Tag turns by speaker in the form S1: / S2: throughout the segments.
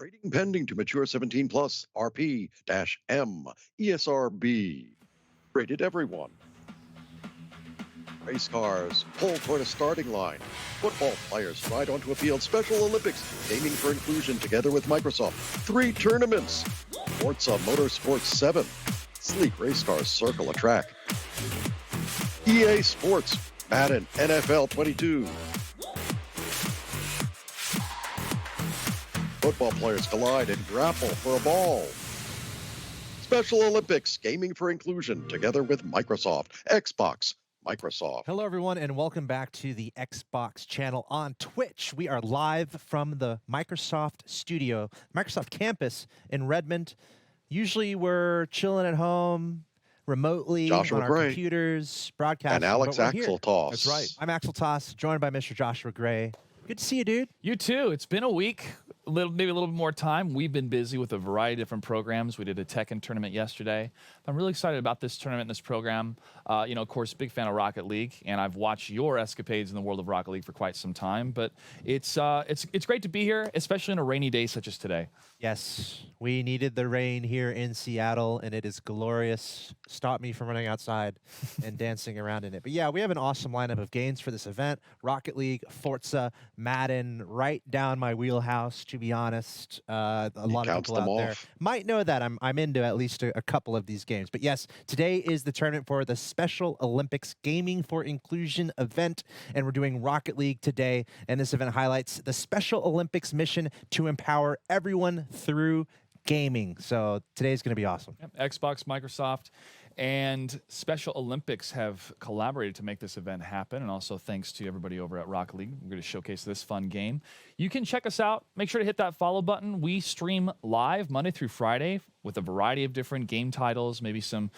S1: Rating pending to mature 17 plus, RP-M, ESRB. Rated everyone. Race cars pull toward a starting line. Football players ride onto a field. Special Olympics, gaming for inclusion together with Microsoft. 3 tournaments. Forza Motorsports 7. Sleek race cars circle a track. EA Sports, Madden, NFL 22. Football players collide and grapple for a ball. Special Olympics, gaming for inclusion together with Microsoft, Xbox, Microsoft.
S2: Hello, everyone, and welcome back to the Xbox channel on Twitch. We are live from the Microsoft studio, Microsoft campus in Redmond. Usually we're chilling at home, remotely
S1: Joshua
S2: on our
S1: Gray.
S2: computers, broadcasting.
S1: And Alex
S2: but we're here.
S1: Axel Toss.
S3: That's right.
S2: I'm Axel Toss, joined by Mr. Joshua Gray. Good to see you, dude.
S3: You too. It's been a week, maybe a little bit more time. We've been busy with a variety of different programs. We did a Tekken tournament yesterday. I'm really excited about this tournament and this program. Of course, big fan of Rocket League, and I've watched your escapades in the world of Rocket League for quite some time. But it's great to be here, especially on a rainy day such as today.
S2: Yes, we needed the rain here in Seattle, and it is glorious. Stop me from running outside and dancing around in it. But yeah, we have an awesome lineup of games for this event. Rocket League, Forza, Madden, right down my wheelhouse, to be honest. A lot of people out there might know that I'm into at least a couple of these games. But yes, today is the tournament for the Special Olympics Gaming for Inclusion event, and we're doing Rocket League today. And this event highlights the Special Olympics mission to empower everyone through gaming. So today's going to be awesome.
S3: Yep. Xbox, Microsoft, and Special Olympics have collaborated to make this event happen, and also thanks to everybody over at Rocket League. We're going to showcase this fun game. You can check us out. Make sure to hit that follow button. We stream live Monday through Friday with a variety of different game titles, maybe some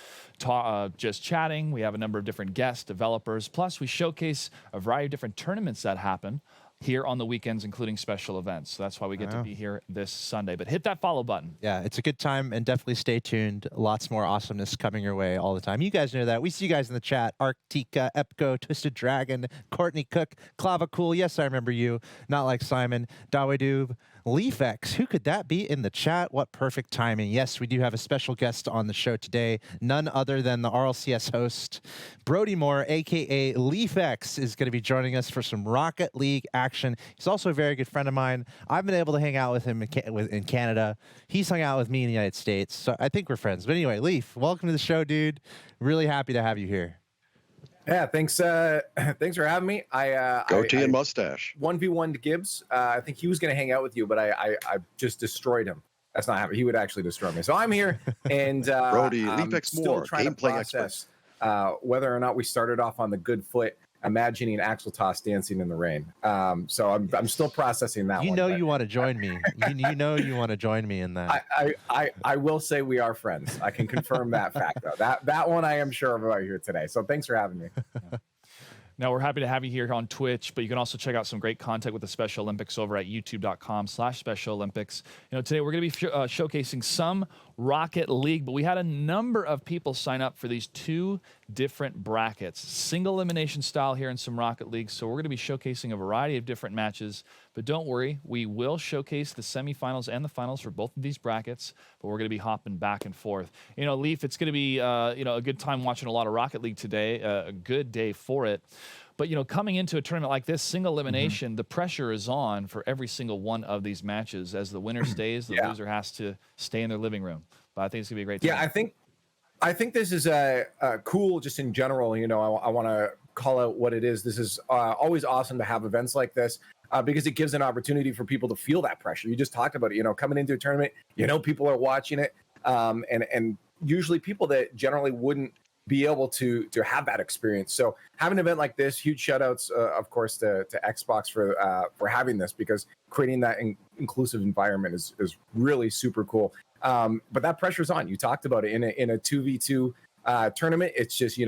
S3: just chatting. We have a number of different guests, developers. Plus, we showcase a variety of different tournaments that happen here on the weekends, including special events. So that's why we get to be here this Sunday. But hit that follow button.
S2: Yeah, it's a good time, and definitely stay tuned. Lots more awesomeness coming your way all the time. You guys know that. We see you guys in the chat. Arctica, Epco, Twisted Dragon, Courtney Cook, Clavicool. Yes, I remember you. Not like Simon. Dawedoob. LeafX, who could that be in the chat? What perfect timing. Yes, we do have a special guest on the show today. None other than the RLCS host, Brody Moore, a.k.a. LeafX, is going to be joining us for some Rocket League action. He's also a very good friend of mine. I've been able to hang out with him in Canada. He's hung out with me in the United States, so I think we're friends. But anyway, Leaf, welcome to the show, dude. Really happy to have you here.
S4: Yeah, thanks. Thanks for having me.
S1: Goatee and mustache.
S4: 1v1 to Gibbs. I think he was going to hang out with you, but I just destroyed him. That's not happening. He would actually destroy me. So I'm here, and
S1: Brody,
S4: I'm
S1: Leafx
S4: still
S1: Moore,
S4: trying to
S1: gameplay
S4: process whether or not we started off on the good foot, imagining Axel Toss dancing in the rain. So I'm still processing that.
S2: You want to join me. You know you want to join me in that.
S4: I will say we are friends. I can confirm that fact though. That one I am sure about here today. So thanks for having me.
S3: Now, we're happy to have you here on Twitch, but you can also check out some great content with the Special Olympics over at youtube.com/Special Olympics. Today we're going to be showcasing some Rocket League, but we had a number of people sign up for these 2 different brackets, single elimination style here in some Rocket League. So we're going to be showcasing a variety of different matches, but don't worry, we will showcase the semifinals and the finals for both of these brackets, but we're going to be hopping back and forth. Leaf, it's going to be a good time watching a lot of Rocket League today, a good day for it. But, coming into a tournament like this, single elimination, the pressure is on for every single one of these matches. As the winner stays, the loser has to stay in their living room. But I think it's going to be a great time.
S4: Yeah, I think this is cool just in general. I want to call out what it is. This is always awesome to have events like this because it gives an opportunity for people to feel that pressure. You just talked about it, coming into a tournament, people are watching it. And usually people that generally wouldn't be able to have that experience. So having an event like this, huge shout outs, of course, to Xbox for having this, because creating that inclusive environment is really super cool. But that pressure's on. You talked about it in a 2v2 tournament. It's just,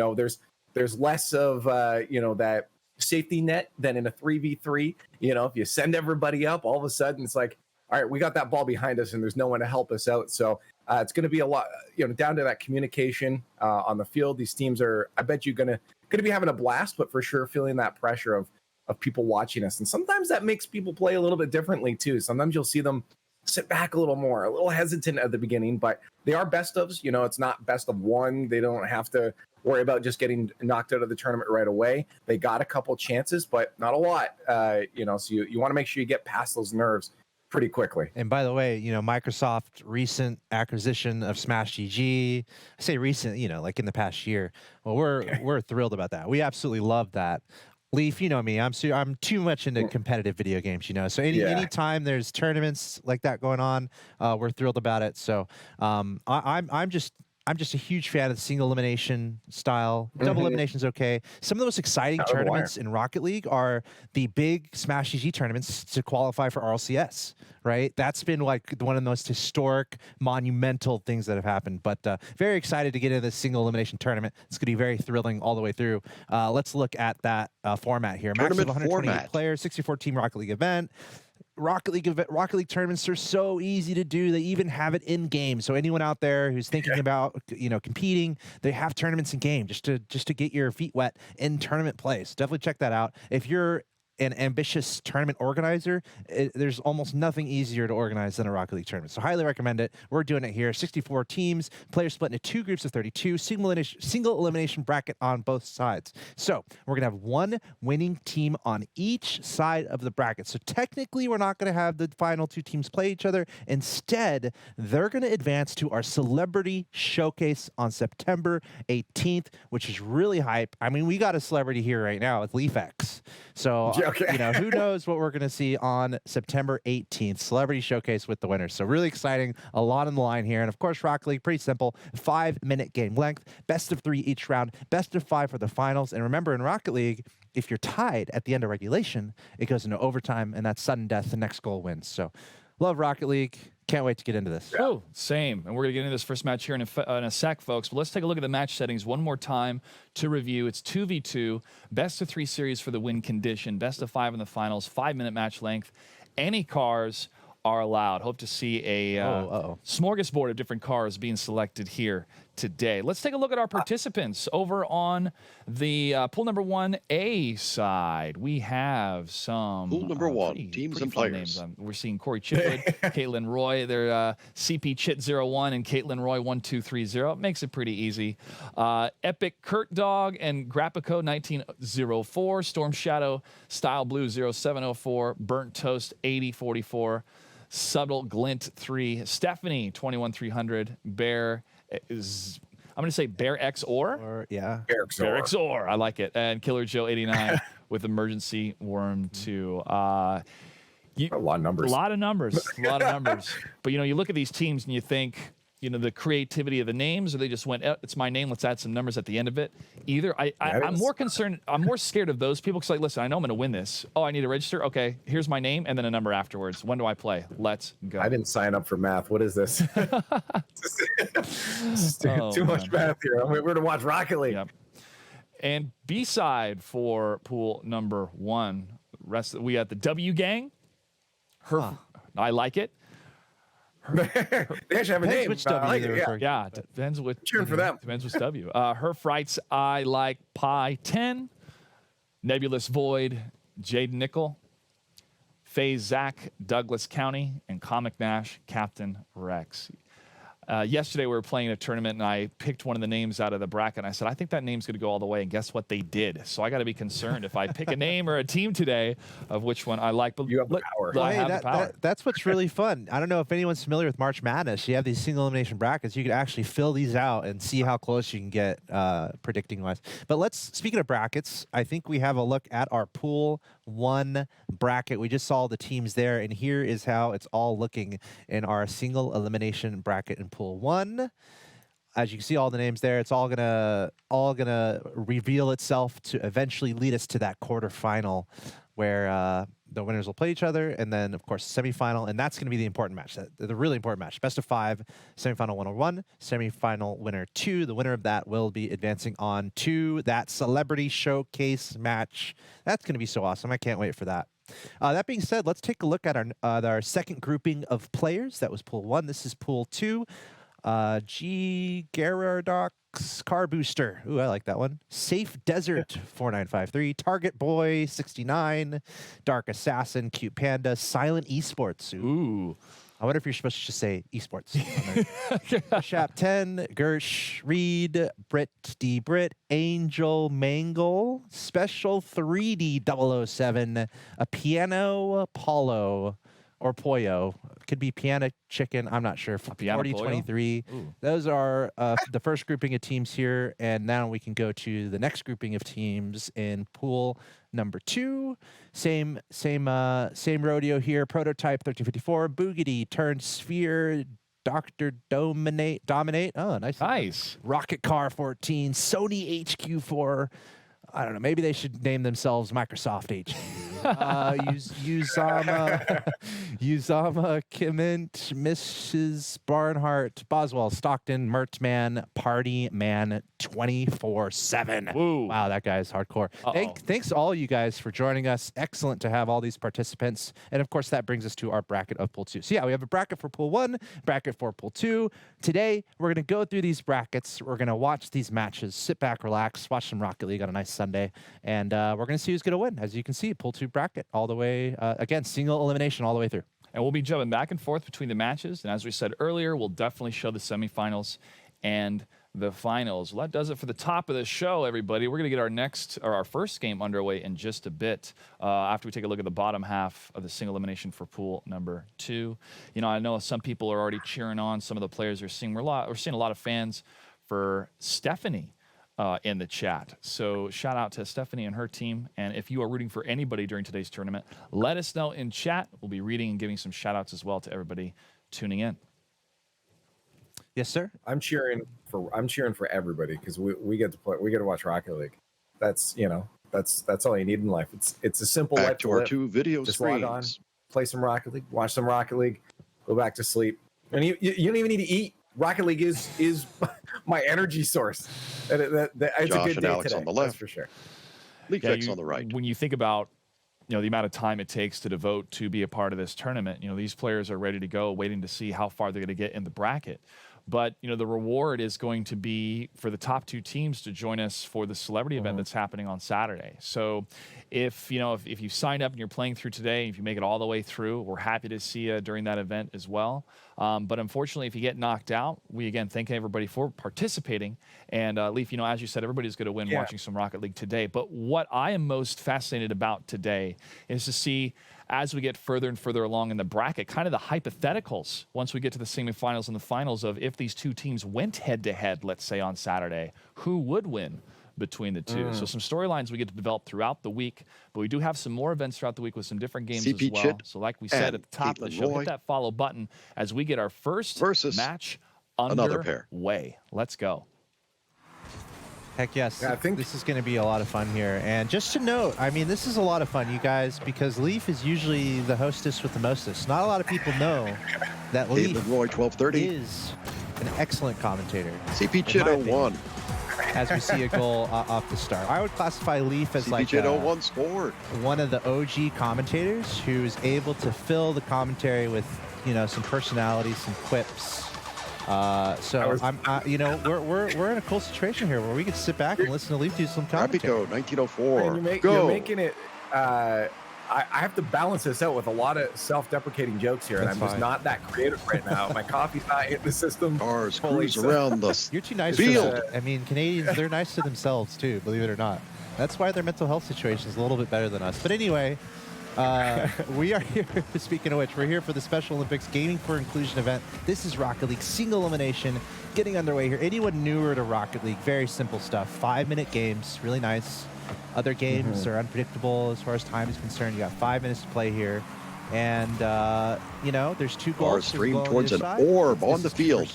S4: there's less of, that safety net than in a 3v3. If you send everybody up, all of a sudden it's like, all right, we got that ball behind us and there's no one to help us out. So it's going to be a lot, down to that communication on the field. These teams are, I bet you're going to be having a blast, but for sure feeling that pressure of people watching us. And sometimes that makes people play a little bit differently too. Sometimes you'll see them sit back a little more, a little hesitant at the beginning, but they are best ofs. You know, it's not best of one. They don't have to worry about just getting knocked out of the tournament right away. They got a couple chances, but not a lot. You know, so you want to make sure you get past those nerves pretty quickly.
S2: And by the way, you know, Microsoft recent acquisition of Smash GG. I say recent, you know, like in the past year. Well, we're thrilled about that. We absolutely love that. Leaf, you know me. I'm too much into competitive video games, you know. So anytime there's tournaments like that going on, we're thrilled about it. So I'm just a huge fan of the single elimination style. Double elimination's okay. Some of the most exciting tournaments in Rocket League are the big Smash GG tournaments to qualify for RLCS, right? That's been like one of the most historic, monumental things that have happened. But very excited to get into this single elimination tournament. It's going to be very thrilling all the way through. Let's look at that format here. Max of 128 players, 64-team Rocket League event. Rocket League tournaments are so easy to do. They even have it in game. So anyone out there who's thinking about, you know, competing, they have tournaments in game just to get your feet wet in tournament play. So definitely check that out. If you're an ambitious tournament organizer, there's almost nothing easier to organize than a Rocket League tournament. So highly recommend it. We're doing it here. 64 teams, players split into 2 groups of 32, single elimination bracket on both sides. So we're going to have one winning team on each side of the bracket. So technically, we're not going to have the final 2 teams play each other. Instead, they're going to advance to our celebrity showcase on September 18th, which is really hype. I mean, we got a celebrity here right now with LeafX. So, you know, who knows what we're going to see on September 18th, Celebrity Showcase with the winners. So really exciting, a lot on the line here. And of course, Rocket League, pretty simple, 5-minute game length, best of 3 each round, best of 5 for the finals. And remember, in Rocket League, if you're tied at the end of regulation, it goes into overtime, and that's sudden death, the next goal wins. So love Rocket League. Can't wait to get into this.
S3: Oh, same. And we're going to get into this first match here in a sec, folks. But let's take a look at the match settings one more time to review. It's 2v2, best of 3 series for the win condition, best of 5 in the finals, 5-minute match length. Any cars are allowed. Hope to see a smorgasbord of different cars being selected here today. Let's take a look at our participants over on the pool number 1A side. We have some
S1: pool number 1 teams and players.
S3: Names. We're seeing Corey Chitwood, Caitlin Roy. They're CP Chit 01 and Caitlin Roy 1230. It makes it pretty easy. Epic Kurt Dog and Grappico 1904. Storm Shadow Style Blue 0704. Burnt Toast 8044. Subtle Glint 3. Stephanie 21300. Bear is, I'm going to say Bear X Or.
S2: Yeah.
S4: Bear
S3: X Or. I like it. And Killer Joe 89 with Emergency Worm 2.
S4: A lot of numbers.
S3: A lot of numbers. But, you know, you look at these teams and you think, you know, the creativity of the names, or they just went, it's my name, let's add some numbers at the end of it. Either I'm more concerned, I'm more scared of those people because, like, listen, I know I'm going to win this. Oh, I need to register. Okay, here's my name and then a number afterwards. When do I play? Let's go.
S4: I didn't sign up for math. What is this? Too much math here. We're going to watch Rocket League.
S3: Yep. And B-side for pool number 1. We got the W Gang. I like it.
S4: They actually have a name.
S2: Which W
S3: Depends which.
S4: Cheering for them.
S3: Depends which W. Her Frights, I Like Pie 10. Nebulous Void, Jade Nickel. Faye Zach, Douglas County, and Comic Nash, Captain Rex. Yesterday we were playing a tournament and I picked one of the names out of the bracket and I said, I think that name's going to go all the way. And guess what they did? So I got to be concerned if I pick a name or a team today of which one I like. But
S4: you have the power.
S3: I have the power.
S2: That's what's really fun. I don't know if anyone's familiar with March Madness. You have these single elimination brackets. You can actually fill these out and see how close you can get predicting wise. But speaking of brackets, I think we have a look at our pool 1 bracket. We just saw the teams there, and here is how it's all looking in our single elimination bracket in pool 1. As you can see all the names there, it's all gonna reveal itself to eventually lead us to that quarterfinal where the winners will play each other, and then of course semifinal, and that's going to be the important match, the really important match. Best of 5, semifinal winner 1, semifinal winner 2. The winner of that will be advancing on to that celebrity showcase match. That's going to be so awesome. I can't wait for that. That being said, let's take a look at our second grouping of players. That was pool 1. This is pool 2. G. Gerardox Car Booster. Ooh, I like that one. Safe Desert 4953. Target Boy 69. Dark Assassin. Cute Panda. Silent Esports.
S3: Ooh.
S2: I wonder if you're supposed to just say esports. Shap 10, Gersh, Reed, Britt, D. Britt, Angel, Mangle, Special 3D 007, a Piano, Paulo, or Pollo. Could be Piano Chicken. I'm not sure. 4023. Those are the first grouping of teams here. And now we can go to the next grouping of teams in pool number 2. Same rodeo here. Prototype 1354, Boogity, Turned Sphere, Dr. Dominate. Oh, nice. Rocket Car 14, Sony HQ4. I don't know. Maybe they should name themselves Microsoft HQ. Uzama, Kimmint, Mrs. Barnhart, Boswell, Stockton, Mertman, Party Man 24/7. Wow, that guy's hardcore. Thanks all you guys for joining us. Excellent to have all these participants. And of course, that brings us to our bracket of Pool 2. So yeah, we have a bracket for Pool 1, bracket for Pool 2. Today, we're going to go through these brackets. We're going to watch these matches, sit back, relax, watch some Rocket League on a nice Sunday. And we're going to see who's going to win. As you can see, Pool 2 bracket all the way, again, single elimination all the way through.
S3: And we'll be jumping back and forth between the matches. And as we said earlier, we'll definitely show the semifinals and the finals. Well, that does it for the top of the show, everybody. We're going to get our first game underway in just a bit after we take a look at the bottom half of the single elimination for pool number 2. You know, I know some people are already cheering on some of the players we're seeing. We're seeing a lot of fans for Stephanie in the chat. So shout out to Stephanie and her team. And if you are rooting for anybody during today's tournament, let us know in chat. We'll be reading and giving some shout outs as well to everybody tuning in.
S2: Yes, sir.
S4: I'm cheering for everybody because we get to play. We get to watch Rocket League. That's all you need in life. It's a simple life
S1: to our live. 2 video
S4: Just
S1: screens.
S4: log on, play some Rocket League, watch some Rocket League, go back to sleep, and you don't even need to eat. Rocket League is my energy source. It's
S1: Josh
S4: a good
S1: and
S4: day
S1: Alex
S4: today,
S1: on the left,
S4: that's for sure.
S1: League Fix on the right.
S3: When you think about the amount of time it takes to devote to be a part of this tournament, these players are ready to go, waiting to see how far they're going to get in the bracket. But, the reward is going to be for the top 2 teams to join us for the celebrity event that's happening on Saturday. So if you sign up and you're playing through today, if you make it all the way through, we're happy to see you during that event as well. But unfortunately, if you get knocked out, we again thank everybody for participating. And Leaf, as you said, everybody's going to win watching some Rocket League today. But what I am most fascinated about today is to see, as we get further and further along in the bracket, kind of the hypotheticals once we get to the semifinals and the finals of if these 2 teams went head-to-head, let's say on Saturday, who would win between the 2? So some storylines we get to develop throughout the week, but we do have some more events throughout the week with some different games as well.
S1: Chit
S3: so like we said at the top of the show, hit that follow button as we get our first match underway. Let's go.
S2: Heck yes.
S4: Yeah, I think
S2: this is going to be a lot of fun here. And just to note, this is a lot of fun, you guys, because Leaf is usually the hostess with the mostest. Not a lot of people know that Leaf
S1: Roy, 1230.
S2: is an excellent commentator.
S1: CP Chit 01.
S2: As we see a goal off the start. I would classify Leaf as
S1: CP Chit 01 scored.
S2: One of the OG commentators who is able to fill the commentary with, some personality, some quips. We're in a cool situation here where we can sit back and listen to Leaf do some commentary.
S1: Rapico, 1904.
S4: You're making it. I have to balance this out with a lot of self-deprecating jokes here, and I'm just not that creative right now. My coffee's not hitting the system.
S1: Cars cruise around the
S2: You're too nice
S1: field.
S2: For that. Canadians, they're nice to themselves too, believe it or not. That's why their mental health situation is a little bit better than us. But anyway, we are here, speaking of which, we're here for the Special Olympics Gaming for Inclusion event. This is Rocket League single elimination getting underway here. Anyone newer to Rocket League, very simple stuff. 5-minute games, really nice. Other games are unpredictable as far as time is concerned. You got 5 minutes to play here. And, there's 2 goals.
S1: Stream towards an orb on the field.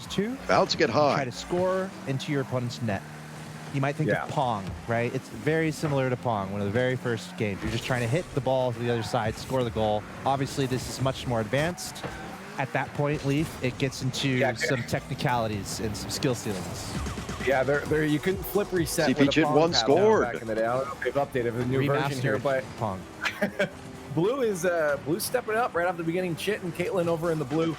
S1: Bounce get high.
S2: Try to score into your opponent's net. You might think of Pong, right? It's very similar to Pong, one of the very first games. You're just trying to hit the ball to the other side, score the goal. Obviously, this is much more advanced. At that point, Leaf, it gets into some technicalities and some skill ceilings.
S4: Yeah, there you couldn't flip reset.
S1: CP Chit 1 scored.
S4: Back in the day. I don't know if they've updated the new version here, but
S2: Pong.
S4: Blue's stepping up right off the beginning. Chit and Caitlin over in the blue,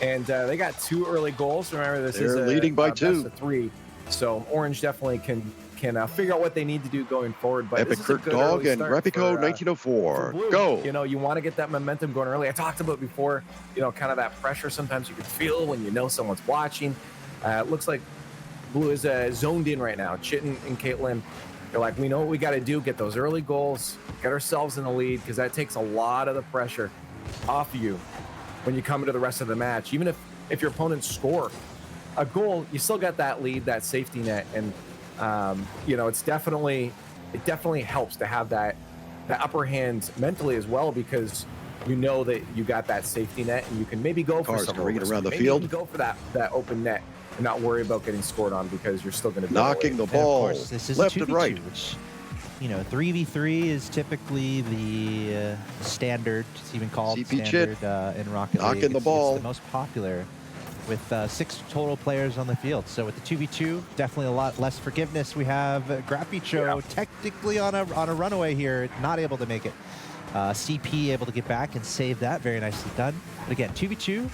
S4: and they got 2 early goals. Remember, this is
S1: leading by 2.
S4: best of 3. So Orange definitely can can figure out what they need to do going forward. But
S1: Epic
S4: this is a
S1: Kurt
S4: good
S1: Dog
S4: early
S1: and
S4: start
S1: Repico
S4: for
S1: 1904.
S4: Blue.
S1: Go.
S4: You know, you want to get that momentum going early. I talked about before, you know, kind of that pressure sometimes you can feel when you know someone's watching. It looks like Blue is zoned in right now. Chitten and Caitlin, they're like, we know what we got to do, get those early goals, get ourselves in the lead, because that takes a lot of the pressure off of you when you come into the rest of the match. Even if your opponents score a goal, you still got that lead, that safety net. And, you know, it definitely helps to have that upper hand mentally as well, because you know that you got that safety net and you can maybe go for
S1: Cars
S4: some
S1: careening around the
S4: maybe
S1: field.
S4: you can go for that open net and not worry about getting scored on, because you're still going to be
S1: Knocking the
S2: And of
S1: ball
S2: course, this is
S1: left
S2: a 2v2,
S1: and right.
S2: which, you know, 3v3 is typically the standard. It's even called
S1: CP
S2: standard in Rocket League.
S1: Knocking the ball.
S2: It's the most popular, with 6 total players on the field. So with the 2v2, definitely a lot less forgiveness. We have Grappicho technically on a runaway here, not able to make it. CP able to get back and save that. Very nicely done. But again, 2v2,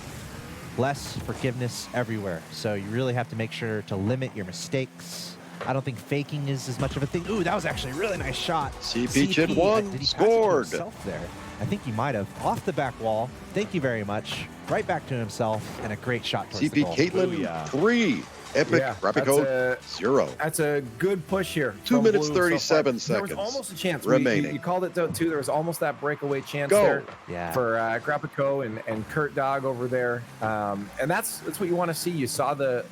S2: less forgiveness everywhere. So you really have to make sure to limit your mistakes. I don't think faking is as much of a thing. Ooh, that was actually a really nice shot.
S1: CP Chit won,
S2: did he pass it to
S1: scored.
S2: himself there? I think he might have. Off the back wall. Thank you very much. Right back to himself, and a great shot towards the
S1: CP
S2: goal.
S1: Caitlin
S3: Booyah.
S1: 3. Epic Rapico 0.
S4: That's a good push here.
S1: 2
S4: from
S1: minutes,
S4: Blue so
S1: 37
S4: far.
S1: seconds
S4: There was almost a chance.
S1: remaining.
S4: You called it though too. There was almost that breakaway chance
S1: Go.
S4: there
S2: Yeah.
S4: for Grappico and Kurt Dog over there. And that's what you want to see. You saw the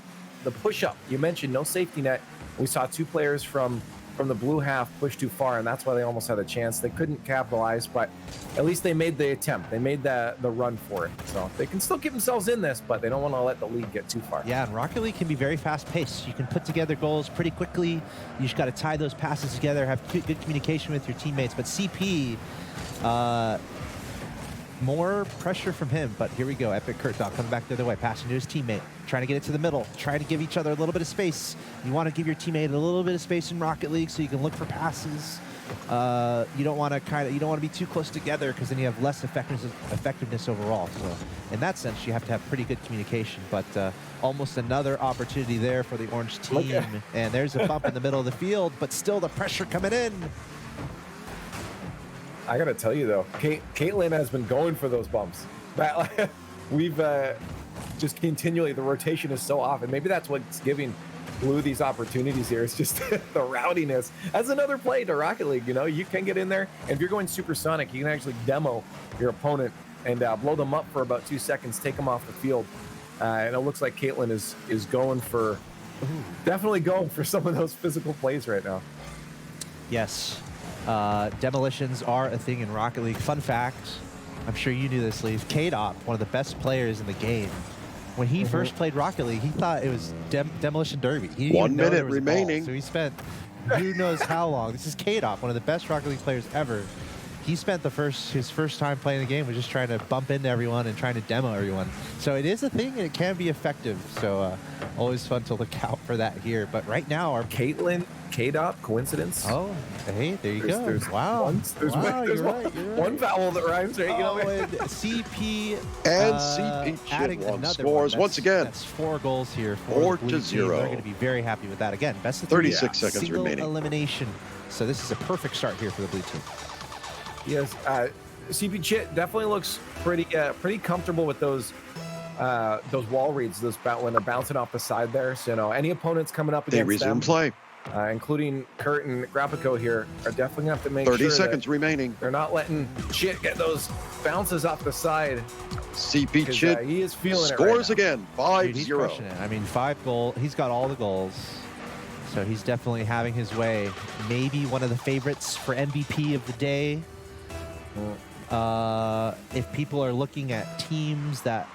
S4: push up. You mentioned no safety net. We saw 2 players from the blue half push too far, and that's why they almost had a chance. They couldn't capitalize, but at least they made the attempt. They made the run for it. So they can still get themselves in this, but they don't want to let the lead get too far.
S2: Yeah, and Rocket League can be very fast-paced. You can put together goals pretty quickly. You just got to tie those passes together, have good communication with your teammates. But CP, more pressure from him. But here we go. Epic Kurt Dog coming back the other way, passing to his teammate, trying to get it to the middle, trying to give each other a little bit of space. You want to give your teammate a little bit of space in Rocket League so you can look for passes. You don't want to be too close together, because then you have less effectiveness overall. So in that sense, you have to have pretty good communication. But almost another opportunity there for the orange team. And there's a bump in the middle of the field, but still the pressure coming in.
S4: I gotta tell you though, Caitlin has been going for those bumps. We've just continually, the rotation is so off, and maybe that's what's giving Blue these opportunities here. It's just the rowdiness. That's another play to Rocket League. You know, you can get in there, and if you're going supersonic, you can actually demo your opponent and blow them up for about 2 seconds, take them off the field. And it looks like Caitlin is going for, definitely going for some of those physical plays right now.
S2: Yes. Demolitions are a thing in Rocket League. Fun fact, I'm sure you knew this, Leaf. K-Dop, one of the best players in the game, when he first played Rocket League, he thought it was Demolition Derby. He didn't
S1: 1
S2: even know there
S1: minute
S2: was a
S1: remaining.
S2: ball, so he spent who knows how long. This is K-Dop, one of the best Rocket League players ever. He spent his first time playing the game was just trying to bump into everyone and trying to demo everyone. So it is a thing, and it can be effective. So always fun to look out for that here. But right now, our
S4: Caitlin, K-Dot, coincidence?
S2: Oh, hey, there you go.
S4: There's
S2: Wow.
S4: There's
S2: You're right.
S4: one vowel that rhymes, right? You know,
S2: and CP
S1: And CP
S2: adding
S1: Chit won,
S2: another
S1: scores
S2: one.
S1: once again.
S2: That's 4 goals here for
S1: 4
S2: the blue
S1: to
S2: team.
S1: 0.
S2: They're going to be very happy with that. Again, best of 3.
S1: 36 seconds
S2: Single
S1: remaining.
S2: elimination. So this is a perfect start here for the blue team.
S4: yes. CP Chit definitely looks pretty comfortable with those wall reads, when they're bouncing off the side there. So, you know, any opponents coming up
S1: They
S4: against
S1: resume
S4: them,
S1: play.
S4: including Kurt and Grappico here, are definitely going to have to make
S1: 30
S4: sure
S1: seconds
S4: that
S1: remaining.
S4: they're not letting Chit get those bounces off the side.
S1: CP
S4: 'Cause,
S1: Chit
S4: he is feeling
S1: scores
S4: it right now.
S1: again.
S2: Dude, he's
S1: 5-0.
S2: crushing it. I mean, 5 goals. He's got all the goals. So he's definitely having his way. Maybe one of the favorites for MVP of the day. If people are looking at teams that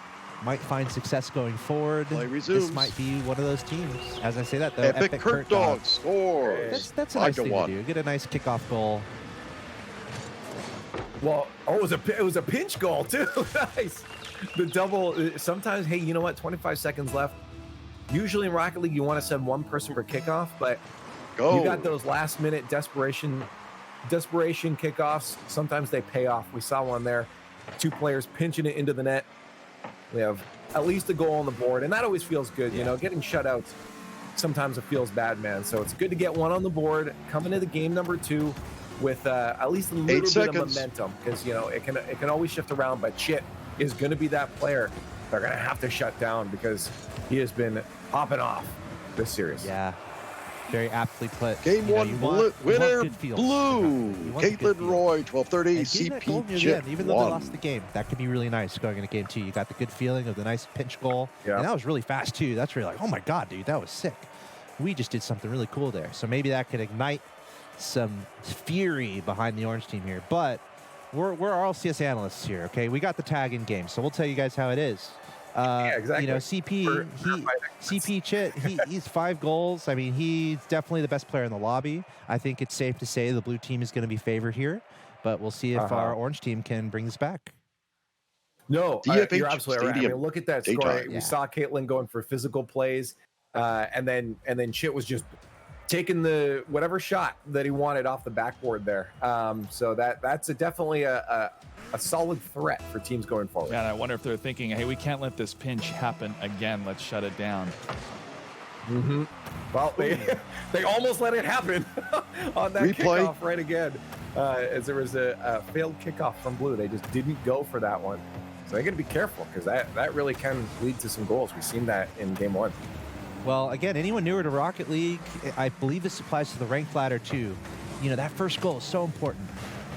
S2: might find success going forward,
S1: Play
S2: this
S1: resumes.
S2: might be one of those teams. As I say that, though,
S1: Epic Kurt Dog scores.
S2: That's a nice
S1: 5 to
S2: thing
S1: 1.
S2: to do. Get a nice kickoff goal.
S4: Well, it was a pinch goal too. Nice. The double. Sometimes, hey, you know what? 25 seconds left. Usually in Rocket League, you want to send one person per kickoff, but
S1: Go.
S4: you got those last-minute desperation kickoffs. Sometimes they pay off. We saw one there. 2 players pinching it into the net. We have at least a goal on the board, and that always feels good. You know, getting shutouts sometimes it feels bad, man. So it's good to get one on the board, come into the game number 2 with at least a little bit of momentum, because it can always shift around. But Chit is going to be that player they're going to have to shut down, because he has been popping off this series.
S2: Yeah. Very aptly put.
S1: Game 1 winner, blue. Caitlin Roy, 12:30. CP Chit
S2: even though they lost the game, that could be really nice going into game 2. You got the good feeling of the nice pinch goal. Yeah. And that was really fast, too. That's really like, oh, my God, dude, that was sick. We just did something really cool there. So maybe that could ignite some fury behind the orange team here. But we're RLCS analysts here, okay? We got the tag in game, so we'll tell you guys how it is.
S4: Yeah, exactly.
S2: CP Chit, he's 5 goals. I mean, he's definitely the best player in the lobby. I think it's safe to say the blue team is going to be favored here, but we'll see if our orange team can bring this back.
S4: No, you're absolutely right. I mean, look at that score. We saw Caitlin going for physical plays, and then Chit was just taking the whatever shot that he wanted off the backboard there. So that's definitely a solid threat for teams going forward.
S3: Yeah, and I wonder if they're thinking, hey, we can't let this pinch happen again. Let's shut it down.
S4: Mm-hmm. Well, they almost let it happen on that kickoff right again. As there was a failed kickoff from blue. They just didn't go for that one. So they got to be careful, because that really can lead to some goals. We've seen that in game 1.
S2: Well, again, anyone newer to Rocket League, I believe this applies to the ranked ladder too. That first goal is so important.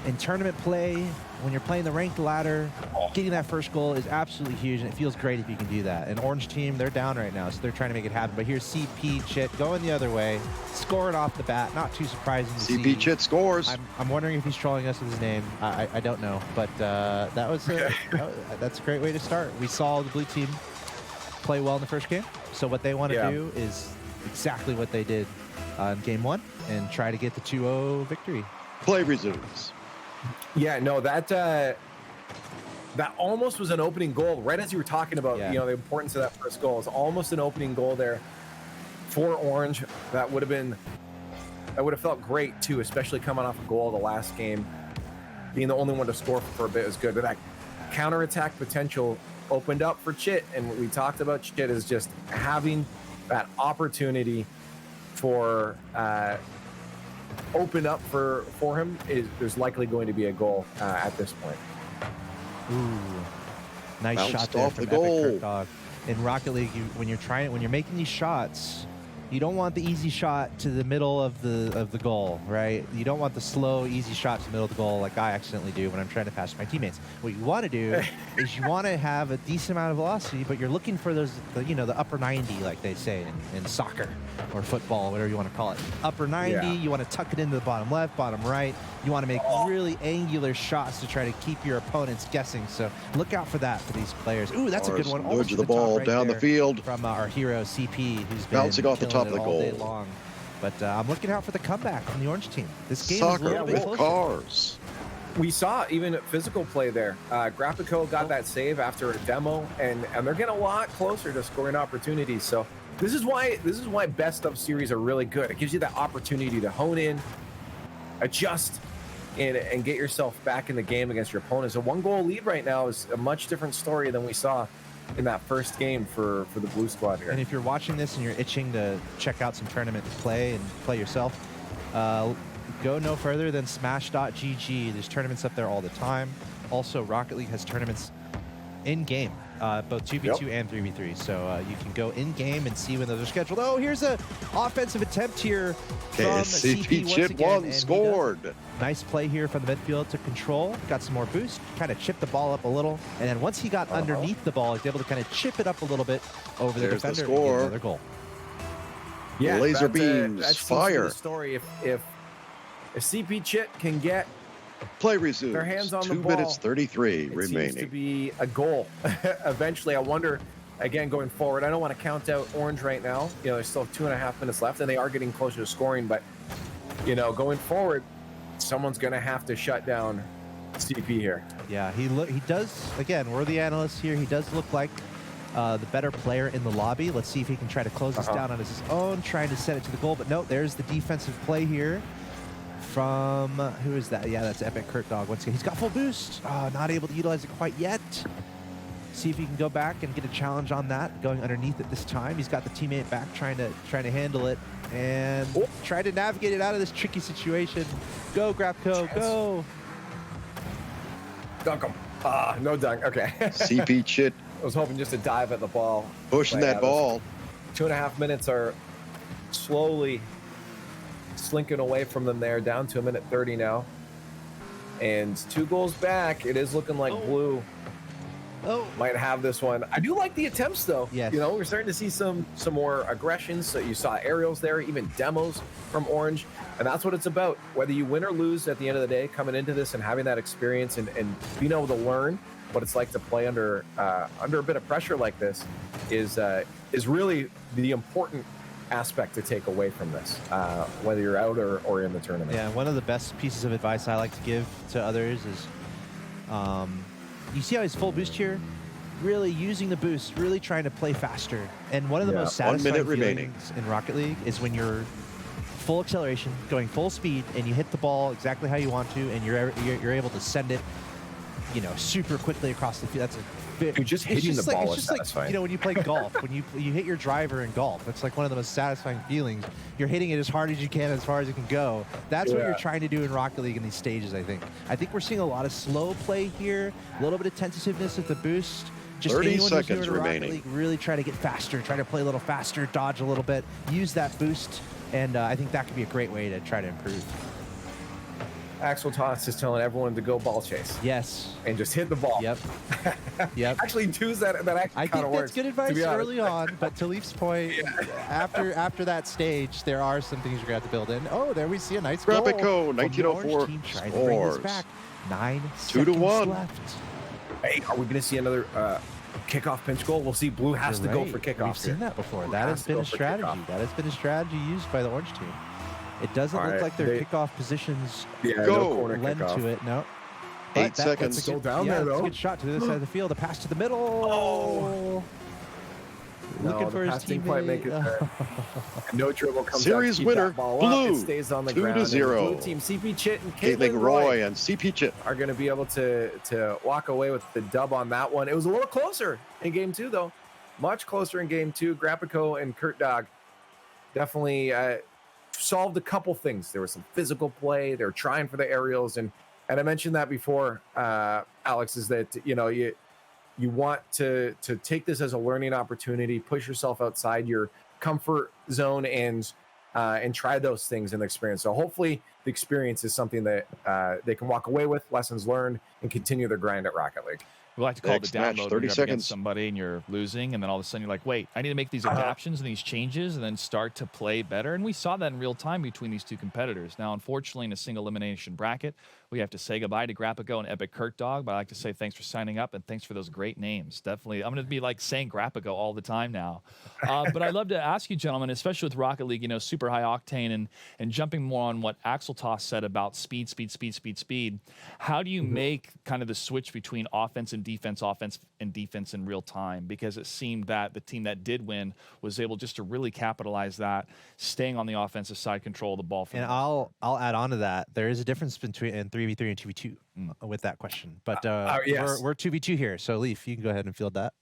S2: In tournament play, when you're playing the ranked ladder, getting that first goal is absolutely huge, and it feels great if you can do that. An orange team, they're down right now, so they're trying to make it happen. But here's CP Chit going the other way, scoring off the bat. Not too surprising to see.
S1: CP Chit scores.
S2: I'm wondering if he's trolling us with his name. I don't know, but that's a great way to start. We saw the blue team play well in the first game, so what they want to do is exactly what they did in game 1 and try to get the 2-0 victory.
S1: Play resumes.
S4: Yeah, no, that almost was an opening goal right as you were talking about, the importance of that first goal. It's almost an opening goal there for Orange. That would have felt great too, especially coming off a goal the last game. Being the only one to score for a bit is good, but that counterattack potential opened up for Chit, and we talked about Chit as just having that opportunity for open up for him. There's likely going to be a goal at this point.
S2: Ooh, nice
S1: Bounced
S2: shot there
S1: off
S2: from
S1: the goal.
S2: Epic Dog. In Rocket League, when you're making these shots, you don't want the easy shot to the middle of the goal, right? You don't want the slow, easy shot to the middle of the goal like I accidentally do when I'm trying to pass to my teammates. What you want to do is you want to have a decent amount of velocity, but you're looking for the upper 90, like they say in soccer or football, whatever you want to call it. Upper 90, you want to tuck it into the bottom left, bottom right. You want to make really angular shots to try to keep your opponents guessing. So look out for that for these players. Ooh, that's a good one.
S1: Almost to the ball right down the field
S2: from our hero CP, who's been
S1: bouncing off the top of the goal
S2: all day long. But I'm looking out for the comeback from the orange team. This game
S1: Soccer
S2: is a little bit
S1: with
S2: closer.
S1: cars.
S4: We saw even physical play there. Graphico got that save after a demo, and they're getting a lot closer to scoring opportunities. So this is why best of series are really good. It gives you that opportunity to hone in, adjust, and get yourself back in the game against your opponents. A 1-goal lead right now is a much different story than we saw in that first game for the blue squad here.
S2: And if you're watching this and you're itching to check out some tournament play and play yourself, go no further than smash.gg. There's tournaments up there all the time. Also, Rocket League has tournaments in-game, both 2v2 and 3v3. So you can go in-game and see when those are scheduled. Oh, here's an offensive attempt here from CP once again.
S1: Scored.
S2: Nice play here from the midfield to control. Got some more boost, kind of chipped the ball up a little. And then once he got underneath the ball, he's able to kind of chip it up a little bit over the defender and get another goal.
S4: Yeah,
S1: laser beams, fire.
S4: The story. If CP Chit can get
S1: play resumes.
S4: Their hands on the
S1: 2
S4: ball.
S1: minutes 33
S4: it
S1: remaining.
S4: Seems to be a goal. Eventually, I wonder. Again, going forward, I don't want to count out Orange right now. There's still 2.5 minutes left, and they are getting closer to scoring. But going forward, someone's going to have to shut down CP here.
S2: Yeah, he does. Again, we're the analysts here. He does look like the better player in the lobby. Let's see if he can try to close this down on his own, trying to set it to the goal. But no, there's the defensive play here from who is that? Yeah, that's Epic Kurt Dog. Once again, he's got full boost. Not able to utilize it quite yet. See if he can go back and get a challenge on that, going underneath it this time. He's got the teammate back trying to handle it and try to navigate it out of this tricky situation. Go, Grapco, go.
S4: Dunk him. No dunk. Okay.
S1: CP Chit
S4: I was hoping just to dive at the ball.
S1: pushing that ball.
S4: 2.5 minutes are slowly slinking away from them there, down to 1:30 now. And 2 goals back. It is looking like Blue might have this one. I do like the attempts, though.
S2: Yes.
S4: You know, we're starting to see some more aggressions. So you saw aerials there, even demos from Orange. And that's what it's about. Whether you win or lose at the end of the day, coming into this and having that experience and being able to learn what it's like to play under a bit of pressure like this is really the important aspect to take away from this, whether you're out or in the tournament.
S2: Yeah, one of the best pieces of advice I like to give to others is, you see how he's full boost here? Really using the boost, really trying to play faster. And one of the most
S1: 1
S2: satisfying
S1: minute remaining
S2: feelings in Rocket League is when you're full acceleration, going full speed, and you hit the ball exactly how you want to, and you're able to send it, you know, super quickly across the field. That's
S4: Dude, just hitting the ball is satisfying.
S2: Like, you know, when you play golf, when you hit your driver in golf, it's like one of the most satisfying feelings. You're hitting it as hard as you can, as far as it can go. That's what you're trying to do in Rocket League in these stages, I think. I think we're seeing a lot of slow play here, a little bit of tentativeness at the boost. Just
S1: 30
S2: anyone who's
S1: seconds
S2: newer to Rocket
S1: remaining.
S2: League, really try to get faster, try to play a little faster, dodge a little bit, use that boost, and I think that could be a great way to try to improve.
S4: Axel Toss is telling everyone to go ball chase.
S2: Yes.
S4: And just hit the ball.
S2: Yep. Yep.
S4: Actually, twos that actually
S2: I
S4: kind
S2: think
S4: of
S2: that's
S4: works.
S2: good advice early on, but to Leaf's point, after that stage, there are some things you're going to have to build in. Oh, there we see a nice goal.
S1: Graphico,
S2: from the
S1: 1904
S2: Orange team trying to bring this
S1: scores.
S2: back. 9
S1: 2 to
S2: seconds
S1: 1.
S2: left.
S4: Hey, are we going to see another kickoff pinch goal? We'll see. Blue has
S2: You're
S4: to go
S2: right.
S4: for kickoff.
S2: We've seen that before.
S4: Blue
S2: That
S4: has
S2: has
S4: to
S2: been
S4: go
S2: a
S4: for
S2: strategy.
S4: kickoff.
S2: That has been a strategy used by the Orange team. It doesn't
S4: All
S2: look
S4: right,
S2: like their kickoff positions
S4: Yeah,
S1: Go.
S4: no corner
S2: lend
S4: kickoff.
S2: to it. No.
S1: 8 seconds.
S4: Still down
S2: yeah,
S4: there,
S2: that's
S4: though.
S2: a good shot to the other side of the field. A pass to the middle.
S4: Oh.
S2: Looking
S4: No,
S2: for
S4: the
S2: his
S4: pass didn't quite make it there. No dribble comes
S1: Series
S4: out to keep
S1: winner,
S4: that ball
S1: Blue,
S4: up. It stays on the
S1: 2 to
S4: ground. And
S1: 0.
S4: Blue team CP Chit and
S1: Caitlin
S4: Caitlin
S1: Roy and CP Chit.
S4: are going to be able to walk away with the dub on that one. It was a little closer in game 2, though. Much closer in game 2. Graphico and Kurt Dog definitely solved a couple things. There was some physical play. They were trying for the aerials, and I mentioned that before, Alex, is that you want to take this as a learning opportunity, push yourself outside your comfort zone, and try those things in the experience. So hopefully the experience is something that they can walk away with, lessons learned, and continue their grind at Rocket League.
S3: We like to call
S1: Next
S3: it the
S1: match,
S3: download.
S1: 30
S3: when you're up
S1: seconds.
S3: against somebody and you're losing, and then all of a sudden you're like, wait, I need to make these adaptations and these changes and then start to play better. And we saw that in real time between these two competitors. Now, unfortunately, in a single elimination bracket, we have to say goodbye to Graphico and Epic Kurt Dog, but I like to say thanks for signing up and thanks for those great names. Definitely, I'm going to be like saying Graphico all the time now. But I'd love to ask you, gentlemen, especially with Rocket League, super high octane and jumping more on what Axel Toss said about speed. How do you make kind of the switch between offense and defense in real time? Because it seemed that the team that did win was able just to really capitalize that, staying on the offensive side, control the ball.
S2: And I'll add on to that. There is a difference between 3v3 and 2v2 with that question. But
S4: yes.
S2: we're 2v2 here. So Leaf, you can go ahead and field that.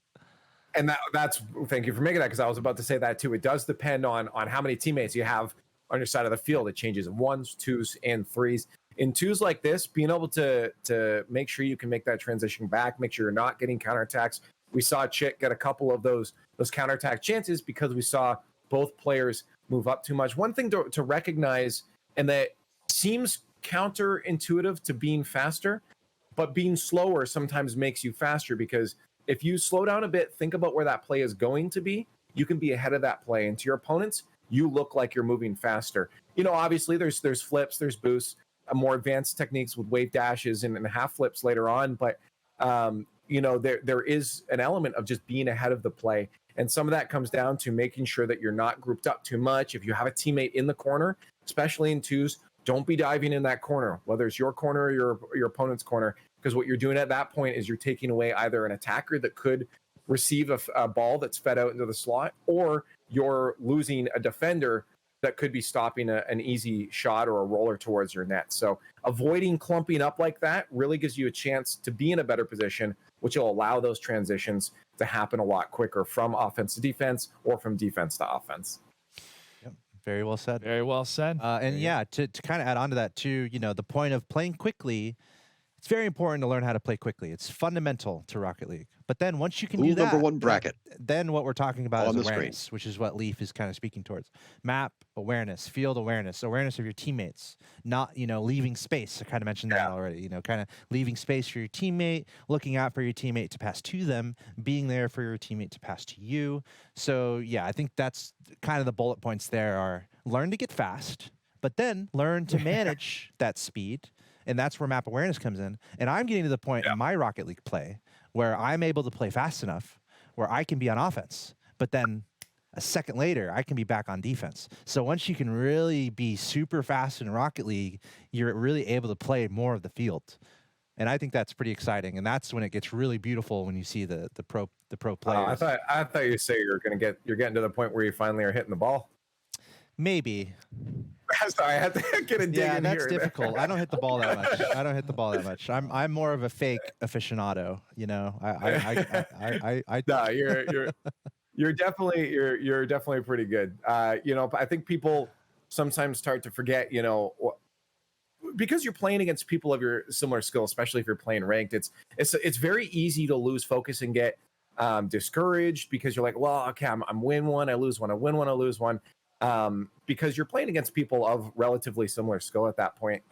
S4: And that's thank you for making that, because I was about to say that too. It does depend on how many teammates you have on your side of the field. It changes in 1s, 2s, and 3s. In 2s like this, being able to make sure you can make that transition back, make sure you're not getting counterattacks. We saw Chit get a couple of those counterattack chances because we saw both players move up too much. One thing to recognize, and that seems counterintuitive to being faster, but being slower sometimes makes you faster, because if you slow down a bit, think about where that play is going to be, you can be ahead of that play. And to your opponents, you look like you're moving faster. Obviously there's flips, there's boosts, more advanced techniques with wave dashes and half flips later on. But, there is an element of just being ahead of the play. And some of that comes down to making sure that you're not grouped up too much. If you have a teammate in the corner, especially in 2s, don't be diving in that corner, whether it's your corner or your opponent's corner, because what you're doing at that point is you're taking away either an attacker that could receive a ball that's fed out into the slot, or you're losing a defender that could be stopping an easy shot or a roller towards your net. So avoiding clumping up like that really gives you a chance to be in a better position, which will allow those transitions to happen a lot quicker from offense to defense or from defense to offense.
S2: Very well said.
S3: Very well said.
S2: And yeah, to kind of add on to that too, the point of playing quickly, it's very important to learn how to play quickly. It's fundamental to Rocket League. But then once you can do that,
S1: number one bracket.
S2: Then what we're talking about
S1: On
S2: is
S1: the
S2: awareness,
S1: screen.
S2: which is what Leaf is kind of speaking towards. Map awareness, field awareness, awareness of your teammates, not, leaving space. I kind of mentioned that already, kind of leaving space for your teammate, looking out for your teammate to pass to them, being there for your teammate to pass to you. So yeah, I think that's kind of the bullet points there are learn to get fast, but then learn to manage that speed. And that's where map awareness comes in. And I'm getting to the point in my Rocket League play where I'm able to play fast enough where I can be on offense, but then a second later, I can be back on defense. So once you can really be super fast in Rocket League, you're really able to play more of the field. And I think that's pretty exciting. And that's when it gets really beautiful when you see the pro players.
S4: I thought you say you're getting to the point where you finally are hitting the ball.
S2: Maybe.
S4: Sorry, I had to get a dig in
S2: that's
S4: here.
S2: difficult. I don't hit the ball that much. I'm more of a fake aficionado.
S4: No, you're definitely pretty good. I think people sometimes start to forget, because you're playing against people of your similar skill, especially if you're playing ranked. It's very easy to lose focus and get discouraged because you're like, well, okay, I'm win one, I lose one, I win one, I lose one. Because you're playing against people of relatively similar skill at that point.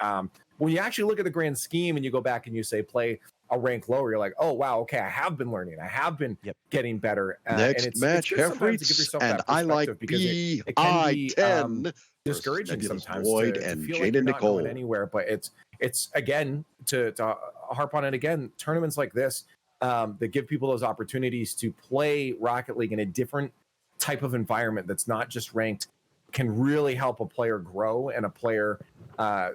S4: When you actually look at the grand scheme and you go back and you say play a rank lower, you're like, oh wow, okay, I have been learning, I have been getting better.
S1: Next
S4: and
S1: match,
S4: Hefreets,
S1: and I like B-I-10
S4: discouraging sometimes
S1: Loyd
S4: to
S1: and
S4: feel like you're
S1: Jaden
S4: not going
S1: Nicole.
S4: anywhere. But it's again to harp on it again. Tournaments like this that give people those opportunities to play Rocket League in a different type of environment that's not just ranked can really help a player grow and a player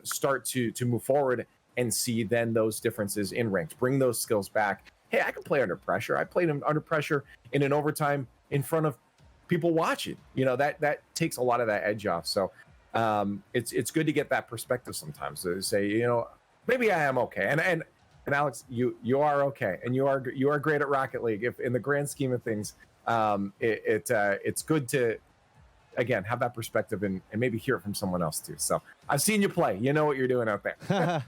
S4: start to move forward and see then those differences in ranked. Bring those skills back. Hey, I can play under pressure. I played under pressure in an overtime in front of people watching. That takes a lot of that edge off. So it's good to get that perspective sometimes to say, maybe I am okay. And Alex, you are okay, and you are great at Rocket League. If in the grand scheme of things, it's good to again have that perspective and maybe hear it from someone else too. So I've seen you play. You know what you're doing out there.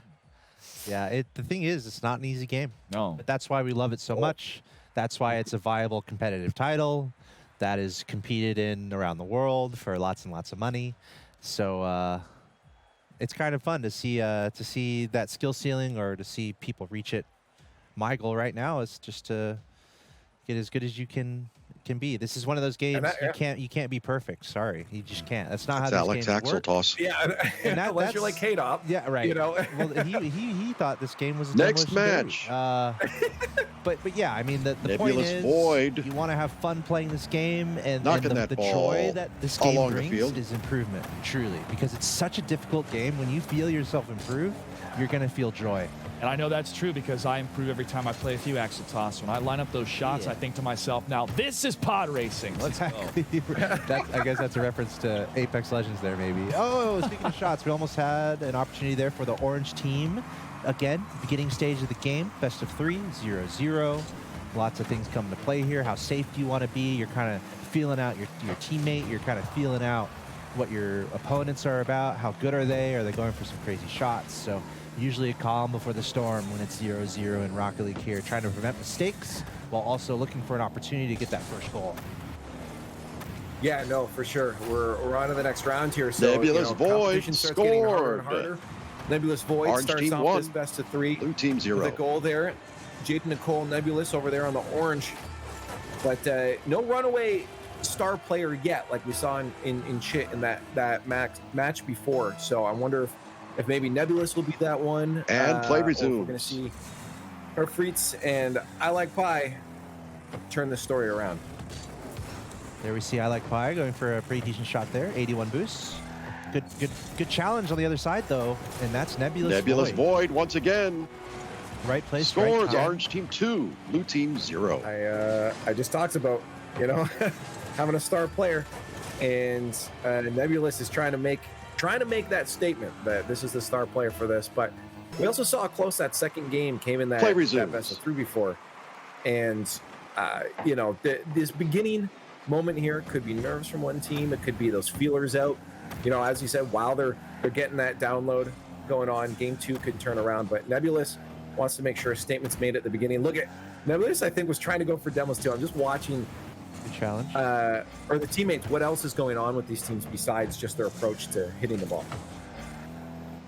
S2: Yeah, the thing is, it's not an easy game.
S3: No.
S2: But that's why we love it so much. That's why it's a viable competitive title that is competed in around the world for lots and lots of money. So it's kind of fun to see that skill ceiling or to see people reach it. My goal right now is just to get as good as you can be. This is one of those games you can't be perfect. Sorry, you just can't. That's not how this
S1: Alex
S2: game
S1: Axel
S2: works.
S1: toss.
S4: Yeah, and unless you're like K-Dop.
S2: Yeah, right. Well, he thought this game was a
S1: Next
S2: demolition
S1: match.
S2: derby. But yeah, I mean the point
S1: Nebulous
S2: is
S1: Void.
S2: you want to have fun playing this game, and
S1: Knocking
S2: the
S1: that ball
S2: joy that this
S1: all
S2: game
S1: along the
S2: brings
S1: field.
S2: is improvement, truly, because it's such a difficult game. When you feel yourself improve, you're gonna feel joy.
S3: And I know that's true because I improve every time I play a few Axel Toss. When I line up those shots, I think to myself, now this is pod racing. Let's go.
S2: I guess that's a reference to Apex Legends there, maybe. Oh, speaking of shots, we almost had an opportunity there for the orange team. Again, beginning stage of the game, best of 3, 0-0. Lots of things come into play here. How safe do you want to be? You're kind of feeling out your teammate. You're kind of feeling out what your opponents are about. How good are they? Are they going for some crazy shots? So usually a calm before the storm when it's 0-0 in Rocket League here, trying to prevent mistakes while also looking for an opportunity to get that first goal.
S4: Yeah, no, for sure. We're on to the next round here. So
S1: Nebulous Void
S4: competition starts getting harder and
S1: scored.
S4: harder. Nebulous Void
S1: Orange
S4: starts
S1: team
S4: off
S1: won.
S4: this best of 3.
S1: Blue team 0.
S4: The goal there. Jaden Nicole, Nebulous over there on the orange. But no runaway star player yet, like we saw in Chit in that match before. So I wonder if maybe Nebulous will be that one.
S1: And play
S4: or if
S1: resumes.
S4: we're going to see Hefreets and I Like Pie turn the story around.
S2: There we see I Like Pie going for a pretty decent shot there. 81 boosts. Good challenge on the other side though, and that's Nebulous
S1: Void once again.
S2: Right place,
S1: Scores
S2: right time.
S1: Orange team 2, Blue team 0.
S4: I just talked about, having a star player. And Nebulous is trying to make that statement that this is the star player for this. But we also saw how close that second game came in that best of 3 before. And, this beginning moment here could be nerves from one team. It could be those feelers out. As you said, while they're getting that download going on, game 2 could turn around. But Nebulous wants to make sure a statement's made at the beginning. Look at Nebulous, I think, was trying to go for demos too. I'm just watching
S2: Good challenge.
S4: or the teammates. What else is going on with these teams besides just their approach to hitting the ball?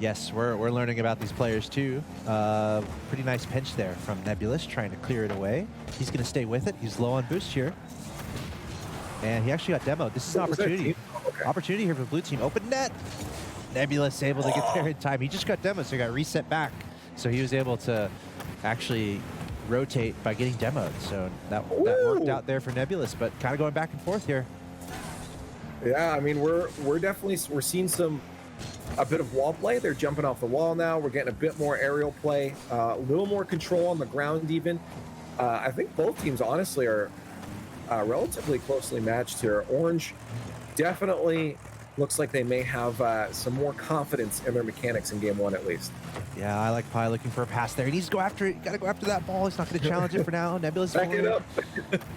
S2: Yes, we're learning about these players too. Pretty nice pinch there from Nebulous, trying to clear it away. He's going to stay with it. He's low on boost here. And he actually got demoed. This is an opportunity.
S4: Okay.
S2: Opportunity here for the blue team. Open net. Nebulous able to get there in time. He just got demoed, so he got reset back. So he was able to actually rotate by getting demoed. So that worked out there for Nebulous, but kind of going back and forth here.
S4: Yeah, I mean, we're seeing a bit of wall play. They're jumping off the wall now. We're getting a bit more aerial play, a little more control on the ground even. I think both teams honestly are relatively closely matched here. Orange definitely looks like they may have some more confidence in their mechanics in game 1 at least.
S2: Yeah, I like Pi looking for a pass there. He needs to go after it. Got to go after that ball. He's not going to challenge it for now. Nebulous
S4: Back it up.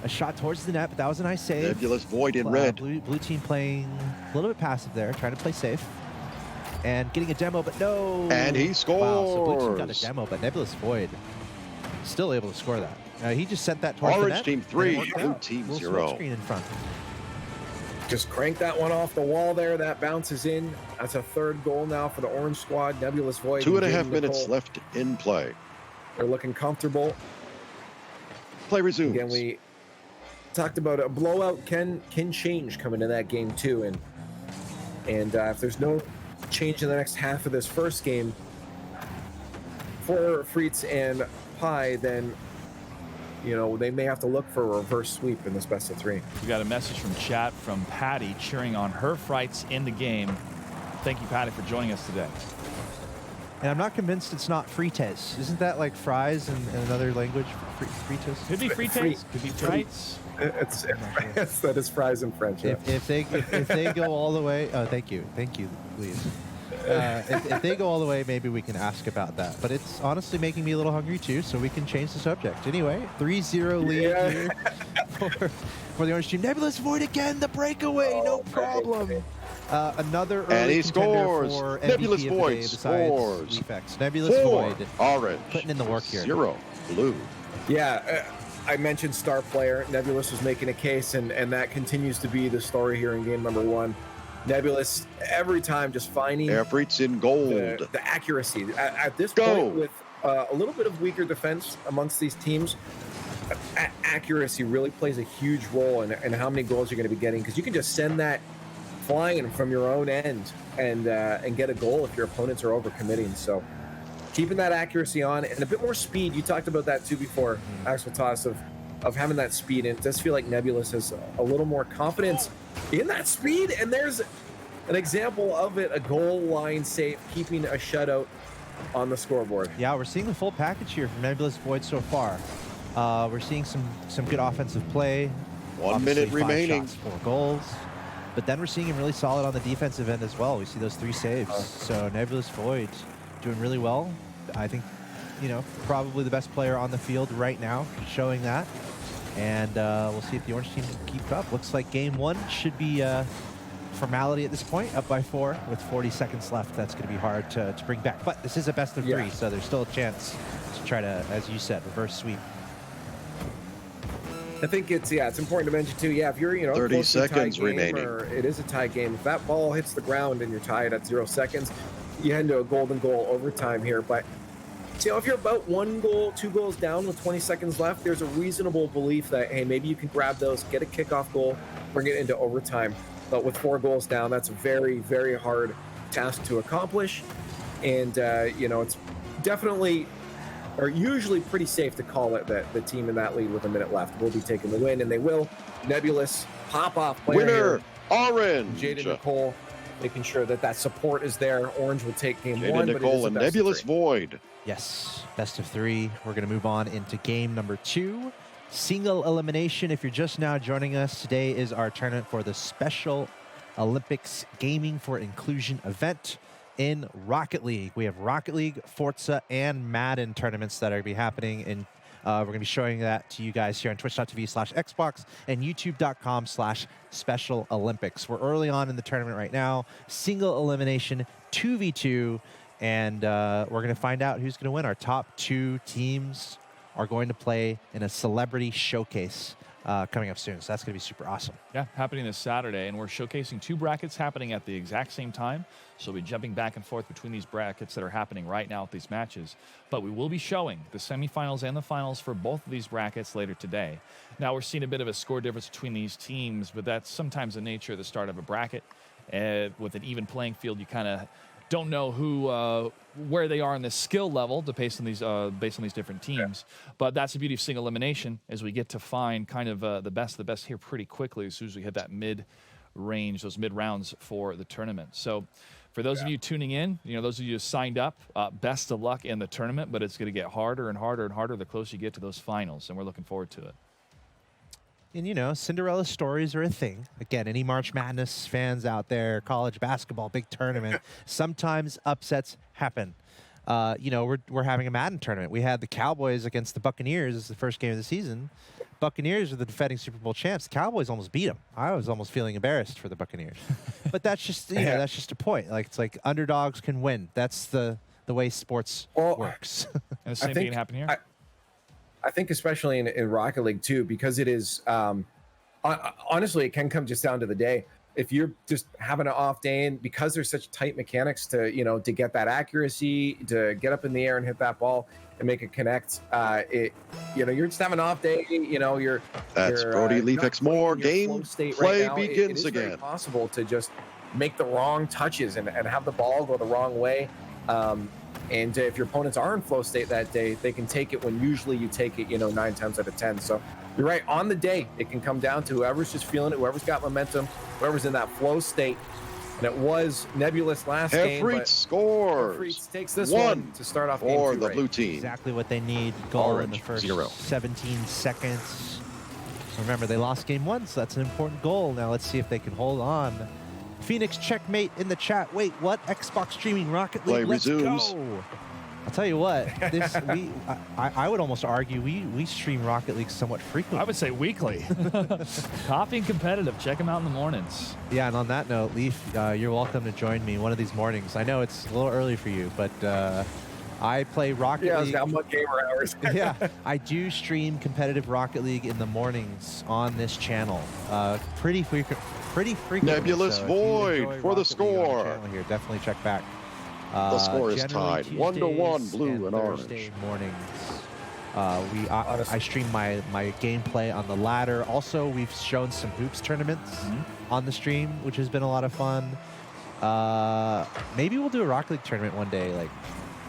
S2: a shot towards the net, but that was a nice save.
S1: Nebulous Void in red.
S2: Blue team playing a little bit passive there, trying to play safe. And getting a demo, but no.
S1: And he scores.
S2: Wow, so blue team got a demo, but Nebulous Void still able to score that. He just sent that towards the net.
S1: Orange team 3, blue team 0.
S2: Screen in front.
S4: Just crank that one off the wall there. That bounces in. That's a third goal now for the Orange squad. Nebulous Void.
S1: 2.5 minutes left in play.
S4: They're looking comfortable.
S1: Play resumes.
S4: Again, we talked about a blowout can change coming to that game too, and if there's no change in the next half of this first game for Fritz and Pi, then they may have to look for a reverse sweep in this best of 3.
S3: We got a message from chat from Patty cheering on her frights in the game. Thank you, Patty, for joining us today.
S2: And I'm not convinced it's not frites. Isn't that like fries in another language? Frites?
S3: Could be frites, could be frites.
S4: That is fries in French. Yeah.
S2: If they go all the way, oh, thank you, Louise. If they go all the way, maybe we can ask about that. But it's honestly making me a little hungry too, so we can change the subject. Anyway, 3-0 lead here for the Orange team. Nebulous Void again, the breakaway, no problem. Another early
S1: and he
S2: contender
S1: scores.
S2: for
S1: Nebulous
S2: MVP of the
S1: Void
S2: day besides
S1: scores.
S2: Defects. Nebulous
S1: 4
S2: Void
S1: orange,
S2: putting in the work here.
S1: 0 blue.
S4: Yeah, I mentioned star player. Nebulous was making a case, and that continues to be the story here in game number 1. Nebulous every time just finding
S1: Airfreets in gold.
S4: the accuracy at this point with a little bit of weaker defense amongst these teams. Accuracy really plays a huge role in how many goals you're going to be getting, because you can just send that flying from your own end and get a goal if your opponents are overcommitting. So keeping that accuracy on and a bit more speed. You talked about that too before, Axel Toss, of having that speed, and it does feel like Nebulous has a little more confidence in that speed, and there's an example of it, a goal line save, keeping a shutout on the scoreboard.
S2: Yeah, we're seeing the full package here from Nebulous Void so far. We're seeing some good offensive play.
S1: 1 minute
S2: Obviously, 5
S1: remaining.
S2: shots, 4 goals. But then we're seeing him really solid on the defensive end as well. We see those 3 saves. So Nebulous Void doing really well. I think, probably the best player on the field right now, showing that. And we'll see if the Orange team can keep up. Looks like game 1 should be formality at this point, up by 4 with 40 seconds left. That's going to be hard to bring back. But this is a best of 3, so there's still a chance to try to, as you said, reverse sweep.
S4: I think it's important to mention too. Yeah, if you're
S1: 30
S4: close to a tie
S1: seconds
S4: game,
S1: remaining.
S4: or it is a tie game. If that ball hits the ground and you're tied at 0 seconds, you head into a golden goal overtime here. But if you're about 1 goal, 2 goals down with 20 seconds left, there's a reasonable belief that hey, maybe you can grab those, get a kickoff goal, bring it into overtime. But with 4 goals down, that's a very, very hard task to accomplish. And it's definitely, or usually pretty safe to call it that the team in that lead with a minute left will be taking the win, and they will. Nebulous pop-off player
S1: Winner,
S4: here,
S1: orange.
S4: Jaden Nicole, making sure that support is there. Orange will take game
S1: Jaden
S4: 1,
S1: Nicole
S4: but
S1: and
S4: it is a
S1: Nebulous
S4: best of 3.
S1: Void.
S2: Yes, best of 3. We're going to move on into game number 2. Single elimination. If you're just now joining us, today is our tournament for the Special Olympics Gaming for Inclusion event in Rocket League. We have Rocket League, Forza, and Madden tournaments that are going to be happening, and we're going to be showing that to you guys here on twitch.tv/Xbox and youtube.com/Special Olympics. We're early on in the tournament right now, single elimination 2v2, and we're going to find out who's going to win. Our top 2 teams are going to play in a celebrity showcase coming up soon. So that's going to be super awesome.
S3: Yeah, happening this Saturday, and we're showcasing 2 brackets happening at the exact same time. So we'll be jumping back and forth between these brackets that are happening right now at these matches. But we will be showing the semifinals and the finals for both of these brackets later today. Now, we're seeing a bit of a score difference between these teams, but that's sometimes the nature of the start of a bracket. With an even playing field, you kind of don't know who, where they are in the skill level based on these different teams. But that's the beauty of single elimination, is we get to find kind of the best here pretty quickly as soon as we hit that mid-range, those mid-rounds for the tournament. So for those of you tuning in, those of you who signed up, best of luck in the tournament, but it's going to get harder and harder and harder the closer you get to those finals, and we're looking forward to it.
S2: And, Cinderella stories are a thing. Again, any March Madness fans out there, college basketball, big tournament, sometimes upsets happen. We're having a Madden tournament. We had the Cowboys against the Buccaneers. This is the first game of the season. Buccaneers are the defending Super Bowl champs. The Cowboys almost beat them. I was almost feeling embarrassed for the Buccaneers. But that's just, that's just a point. It's like underdogs can win. That's the way sports works.
S3: And the same thing can happen here.
S4: I think especially in Rocket League too, because it is, honestly, it can come just down to the day. If you're just having an off day, and because there's such tight mechanics to get that accuracy, to get up in the air and hit that ball and make it connect, you're just having an off day.
S1: That's Brody Leafex Moore. Game play begins again.
S4: It's possible to just make the wrong touches and have the ball go the wrong way. And if your opponents are in flow state that day, they can take it when usually you take it, 9 times out of 10. So you're right. On the day, it can come down to whoever's just feeling it, whoever's got momentum, whoever's in that flow state. And it was Nebulous last game.
S1: But scores.
S4: Freets takes this one to start off game 2
S1: for the blue team.
S2: Exactly what they need. Goal
S1: Orange,
S2: in the first
S1: 0.
S2: 17 seconds. Remember, they lost game 1, so that's an important goal. Now let's see if they can hold on. Phoenix checkmate in the chat. Wait, what? Xbox streaming Rocket League.
S1: Play
S2: Let's
S1: resumes.
S2: go. I'll tell you what. I would almost argue we stream Rocket League somewhat frequently.
S3: I would say weekly. Coffee and competitive. Check them out in the mornings.
S2: Yeah, and on that note, Leaf, you're welcome to join me one of these mornings. I know it's a little early for you, but I play Rocket League.
S4: Yeah, I'm on gamer hours.
S2: Yeah, I do stream competitive Rocket League in the mornings on this channel. Pretty frequently.
S1: Nebulous
S2: so
S1: Void for the score.
S2: Here, definitely check back.
S1: The score is tied,
S2: Tuesdays
S1: 1-1, blue and
S2: Thursday
S1: orange.
S2: mornings. I stream my gameplay on the ladder. Also, we've shown some hoops tournaments on the stream, which has been a lot of fun. Maybe we'll do a Rocket League tournament one day, like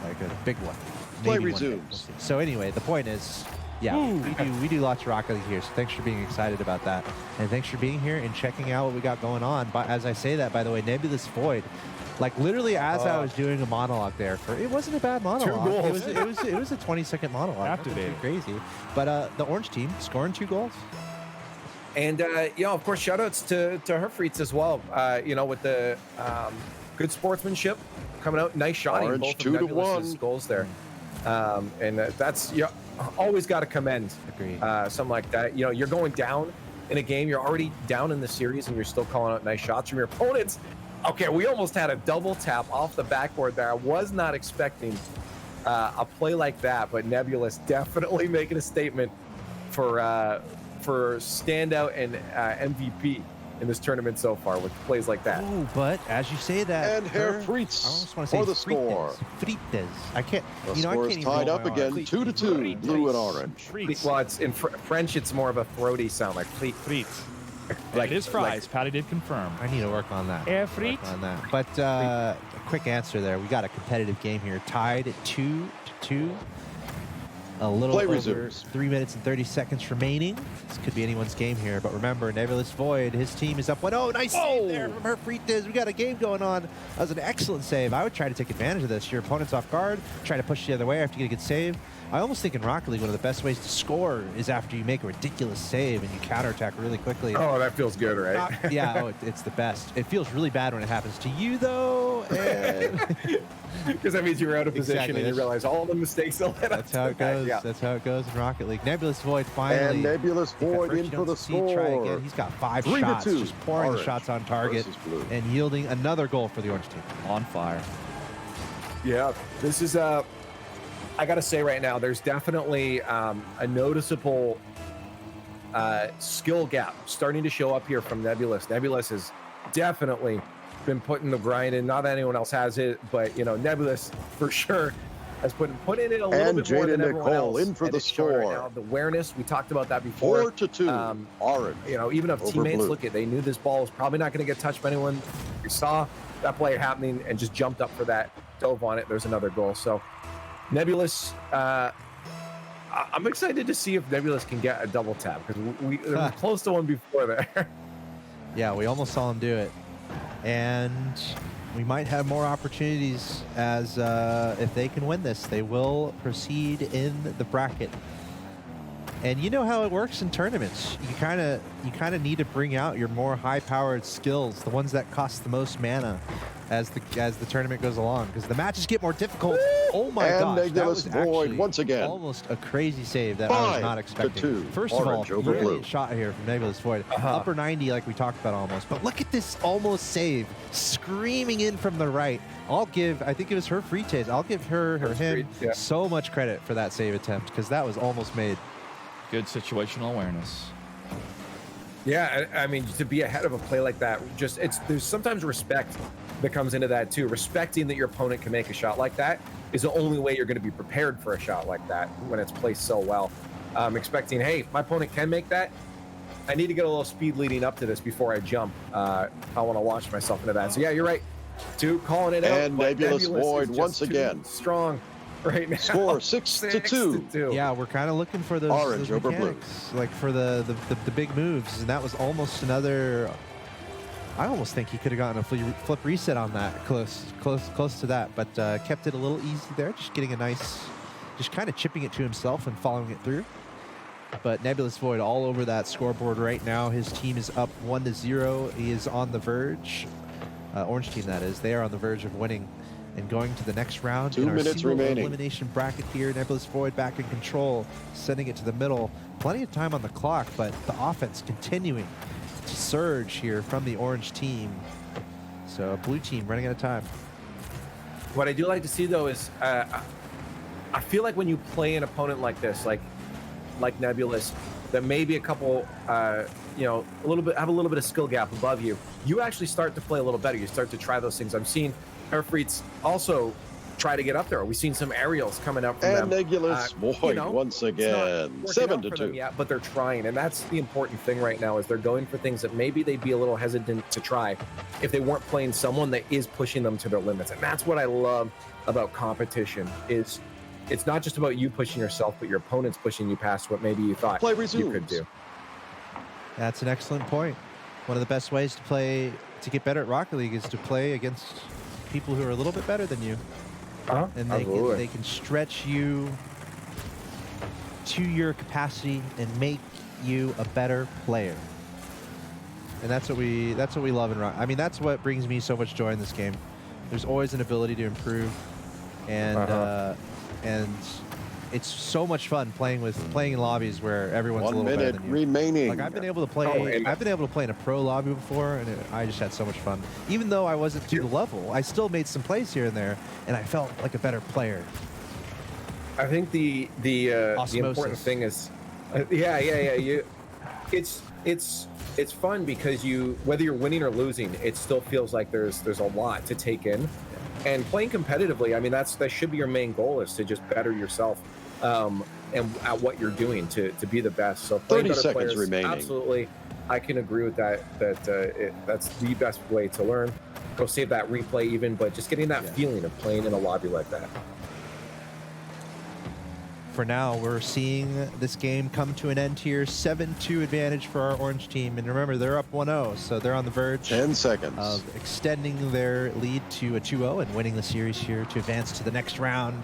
S2: a big one.
S1: Play
S2: Maybe one day.
S1: resumes.
S2: We'll see. So anyway, the point is, we do lots of Rocket League here. So thanks for being excited about that, and thanks for being here and checking out what we got going on. But as I say that, by the way, Nebulous Void. Literally, as I was doing a monologue there, it wasn't a bad monologue.
S4: 2 goals.
S2: It was a 20-second monologue.
S3: Activated.
S2: Crazy. But the orange team scoring 2 goals.
S4: And, of course, shout-outs to her Freets as well, with the good sportsmanship coming out. Nice shotting.
S1: Orange,
S4: both
S1: 2-1
S4: goals there. And that's always got to commend
S2: Agreed.
S4: something like that. You're going down in a game. You're already down in the series, and you're still calling out nice shots from your opponents. Okay, we almost had a double tap off the backboard there. I was not expecting a play like that, but Nebulous definitely making a statement for standout and MVP in this tournament so far with plays like that.
S2: Oh, but as you say that,
S1: And Herr
S2: I
S1: Freets
S2: almost want to say
S1: for the score.
S2: Frites. I can't.
S1: The
S2: I
S1: score
S2: can't
S1: is
S2: even
S1: tied
S2: roll
S1: up
S2: my
S1: again,
S2: R's.
S1: 2-2, blue and orange.
S4: Well, it's in French. It's more of a throaty sound, like
S3: Frites.
S4: Like
S3: it is fries. Patty did confirm.
S2: I need to work on that.
S3: Air
S2: Work on that. But a quick answer there. We got a competitive game here, tied at 2-2. A little
S1: Play
S2: over
S1: resumes.
S2: 3 minutes and 30 seconds remaining. This could be anyone's game here, but remember, Nebulous Void, his team is up 1-0. Nice save there from Herfritas. We got a game going on. That was an excellent save. I would try to take advantage of this. Your opponent's off guard, try to push the other way after you get a good save. I almost think in Rocket League, one of the best ways to score is after you make a ridiculous save and you counterattack really quickly.
S4: Oh, that feels good, right?
S2: Yeah, it's the best. It feels really bad when it happens to you, though.
S4: Because that means you're out of position
S2: Exactly.
S4: and you realize all the mistakes they'll let
S2: That's how it goes.
S4: Yeah.
S2: That's how it goes in Rocket League. Nebulous Void finally.
S1: And Nebulous
S2: I think at
S1: Void
S2: first
S1: in
S2: you
S1: for
S2: don't
S1: the
S2: see it try
S1: score.
S2: again. He's got 5
S1: 3-2.
S2: shots, just pouring
S1: Orange
S2: shots on target
S1: versus blue.
S2: and yielding another goal for the Orange team.
S3: On fire.
S4: Yeah, this is I gotta say right now, there's definitely a noticeable skill gap starting to show up here from Nebulous. Nebulous has definitely been putting the grind in. Not that anyone else has it, but Nebulous for sure has put in it a little
S1: And
S4: bit more than
S1: Jaden
S4: everyone
S1: Nicole
S4: else.
S1: in for
S4: and
S1: the
S4: it's showing right
S1: score.
S4: now. The awareness, we talked about that before.
S1: 4-2. Orange.
S4: Even if
S1: over
S4: teammates
S1: blue.
S4: look at, they knew this ball was probably not going to get touched by anyone. We saw that play happening and just jumped up for that, dove on it. There's another goal. So Nebulous, I'm excited to see if Nebulous can get a double tap because we were close to one before there.
S2: Yeah, we almost saw him do it. And we might have more opportunities as if they can win this, they will proceed in the bracket. And you know how it works in tournaments. You kind of need to bring out your more high-powered skills, the ones that cost the most mana, as the tournament goes along, because the matches get more difficult. Oh my
S1: And
S2: gosh, that
S1: Nebulous
S2: was
S1: Void
S2: actually
S1: once again.
S2: almost a crazy save that I was not
S1: 5-2.
S2: expecting. First
S1: Orange
S2: of all,
S1: over blue.
S2: brilliant shot here from Nebulous Void. Upper 90 like we talked about almost. But look at this almost save, screaming in from the right. I think it was her free chase. I'll give him
S4: Yeah.
S2: so much credit for that save attempt, because that was almost made.
S3: Good situational awareness.
S4: Yeah, I mean, to be ahead of a play like that, there's sometimes respect that comes into that too. Respecting that your opponent can make a shot like that is the only way you're going to be prepared for a shot like that when it's placed so well. Expecting, hey, my opponent can make that. I need to get a little speed leading up to this before I jump. I want to launch myself into that. So yeah, you're right. Calling it out.
S1: And
S4: but
S1: Nebulous
S4: is
S1: Void
S4: just
S1: once
S4: too
S1: again.
S4: strong right now.
S1: Score 6-2.
S2: Yeah, we're kind of looking for those
S1: Orange over blue.
S2: mechanics, like for the big moves, and that was almost another. I almost think he could have gotten a flip reset on that, close to that, but kept it a little easy there, just getting a nice, just kind of chipping it to himself and following it through. But Nebulous Void all over that scoreboard right now. His team is up 1-0. He is on the verge. Orange team, that is. They are on the verge of winning and going to the next round.
S1: 2
S2: in our
S1: minutes
S2: single
S1: remaining.
S2: elimination bracket here. Nebulous Void back in control, sending it to the middle. Plenty of time on the clock, but the offense continuing to surge here from the Orange team. So blue team running out of time.
S4: What I do like to see though is I feel like when you play an opponent like this, like Nebulous, that maybe a couple have a little bit of skill gap above you, you actually start to play a little better. You start to try those things. I'm seeing Herfritas also try to get up there. We've seen some aerials coming up from them.
S1: And Nebulous Void once again. 7-2.
S4: Yeah, but they're trying, and that's the important thing right now is they're going for things that maybe they'd be a little hesitant to try if they weren't playing someone that is pushing them to their limits. And that's what I love about competition is it's not just about you pushing yourself, but your opponent's pushing you past what maybe you thought
S1: Play
S4: you
S1: resumes.
S4: could do.
S2: That's an excellent point. One of the best ways to get better at Rocket League is to play against people who are a little bit better than you. And they can stretch you to your capacity and make you a better player. And that's what we love in Rock. I mean, that's what brings me so much joy in this game. There's always an ability to improve, and it's so much fun playing in lobbies where everyone's a
S1: 1
S2: little better
S1: minute
S2: than you.
S1: remaining.
S2: Like I've been able to play in a pro lobby before, and I just had so much fun. Even though I wasn't to the level, I still made some plays here and there, and I felt like a better player.
S4: I think the important thing is, it's fun because whether you're winning or losing, it still feels like there's a lot to take in, and playing competitively. I mean, that should be your main goal is to just better yourself, and at what you're doing to be the best. So
S1: 30
S4: better
S1: seconds
S4: players,
S1: remaining.
S4: Absolutely, I can agree with that. That's the best way to learn. Go save that replay even, but just getting that feeling of playing in a lobby like that.
S2: for now, we're seeing this game come to an end here. 7-2 advantage for our orange team. And remember, they're up 1-0, so they're on the verge
S1: 10 seconds
S2: of extending their lead to a 2-0 and winning the series here to advance to the next round.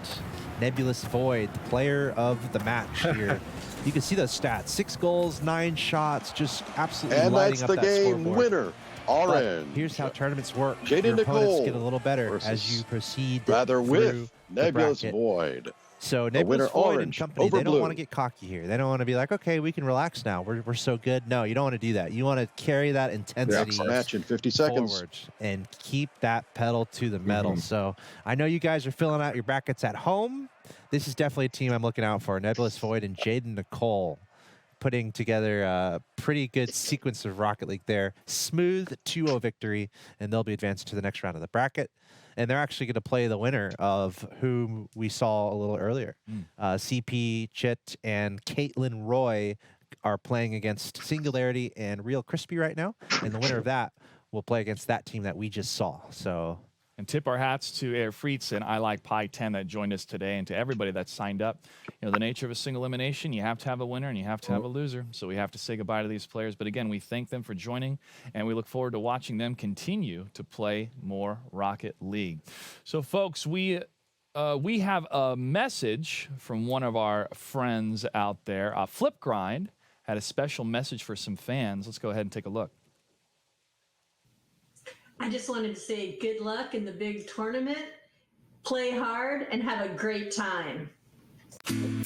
S2: Nebulous Void, the player of the match here. You can see those stats. 6 goals, 9 shots, just absolutely
S1: and
S2: lighting
S1: that's
S2: up
S1: the
S2: that
S1: game
S2: scoreboard.
S1: winner. Orange.
S2: But here's how tournaments work.
S1: Jaden
S2: Your opponents
S1: Nicole
S2: get a little better
S1: versus
S2: as you proceed
S1: rather
S2: through
S1: with
S2: the
S1: Nebulous
S2: bracket.
S1: Void.
S2: So
S1: The winner
S2: Nebulous Void and
S1: orange
S2: company,
S1: over
S2: they don't
S1: blue.
S2: want to get cocky here. They don't want to be like, okay, we can relax now. We're so good. No, you don't want to do that. You want to carry that intensity
S1: Next match in 50 seconds.
S2: forward and keep that pedal to the metal. So I know you guys are filling out your brackets at home. This is definitely a team I'm looking out for. Nebulous Void and Jaden Nicole putting together a pretty good sequence of Rocket League there. Smooth 2-0 victory, and they'll be advanced to the next round of the bracket. And they're actually going to play the winner of whom we saw a little earlier. CP, Chit, and Caitlin Roy are playing against Singularity and Real Crispy right now. And the winner of that will play against that team that we just saw. So...
S3: And tip our hats to Air Freets and I Like Pie 10 that joined us today, and to everybody that signed up. You know, the nature of a single elimination, you have to have a winner and you have to have a loser. So we have to say goodbye to these players. But again, we thank them for joining, and we look forward to watching them continue to play more Rocket League. So, folks, we have a message from one of our friends out there. Flipgrind had a special message for some fans. Let's go ahead and take a look.
S5: I just wanted to say good luck in the big tournament. Play hard and have a great time.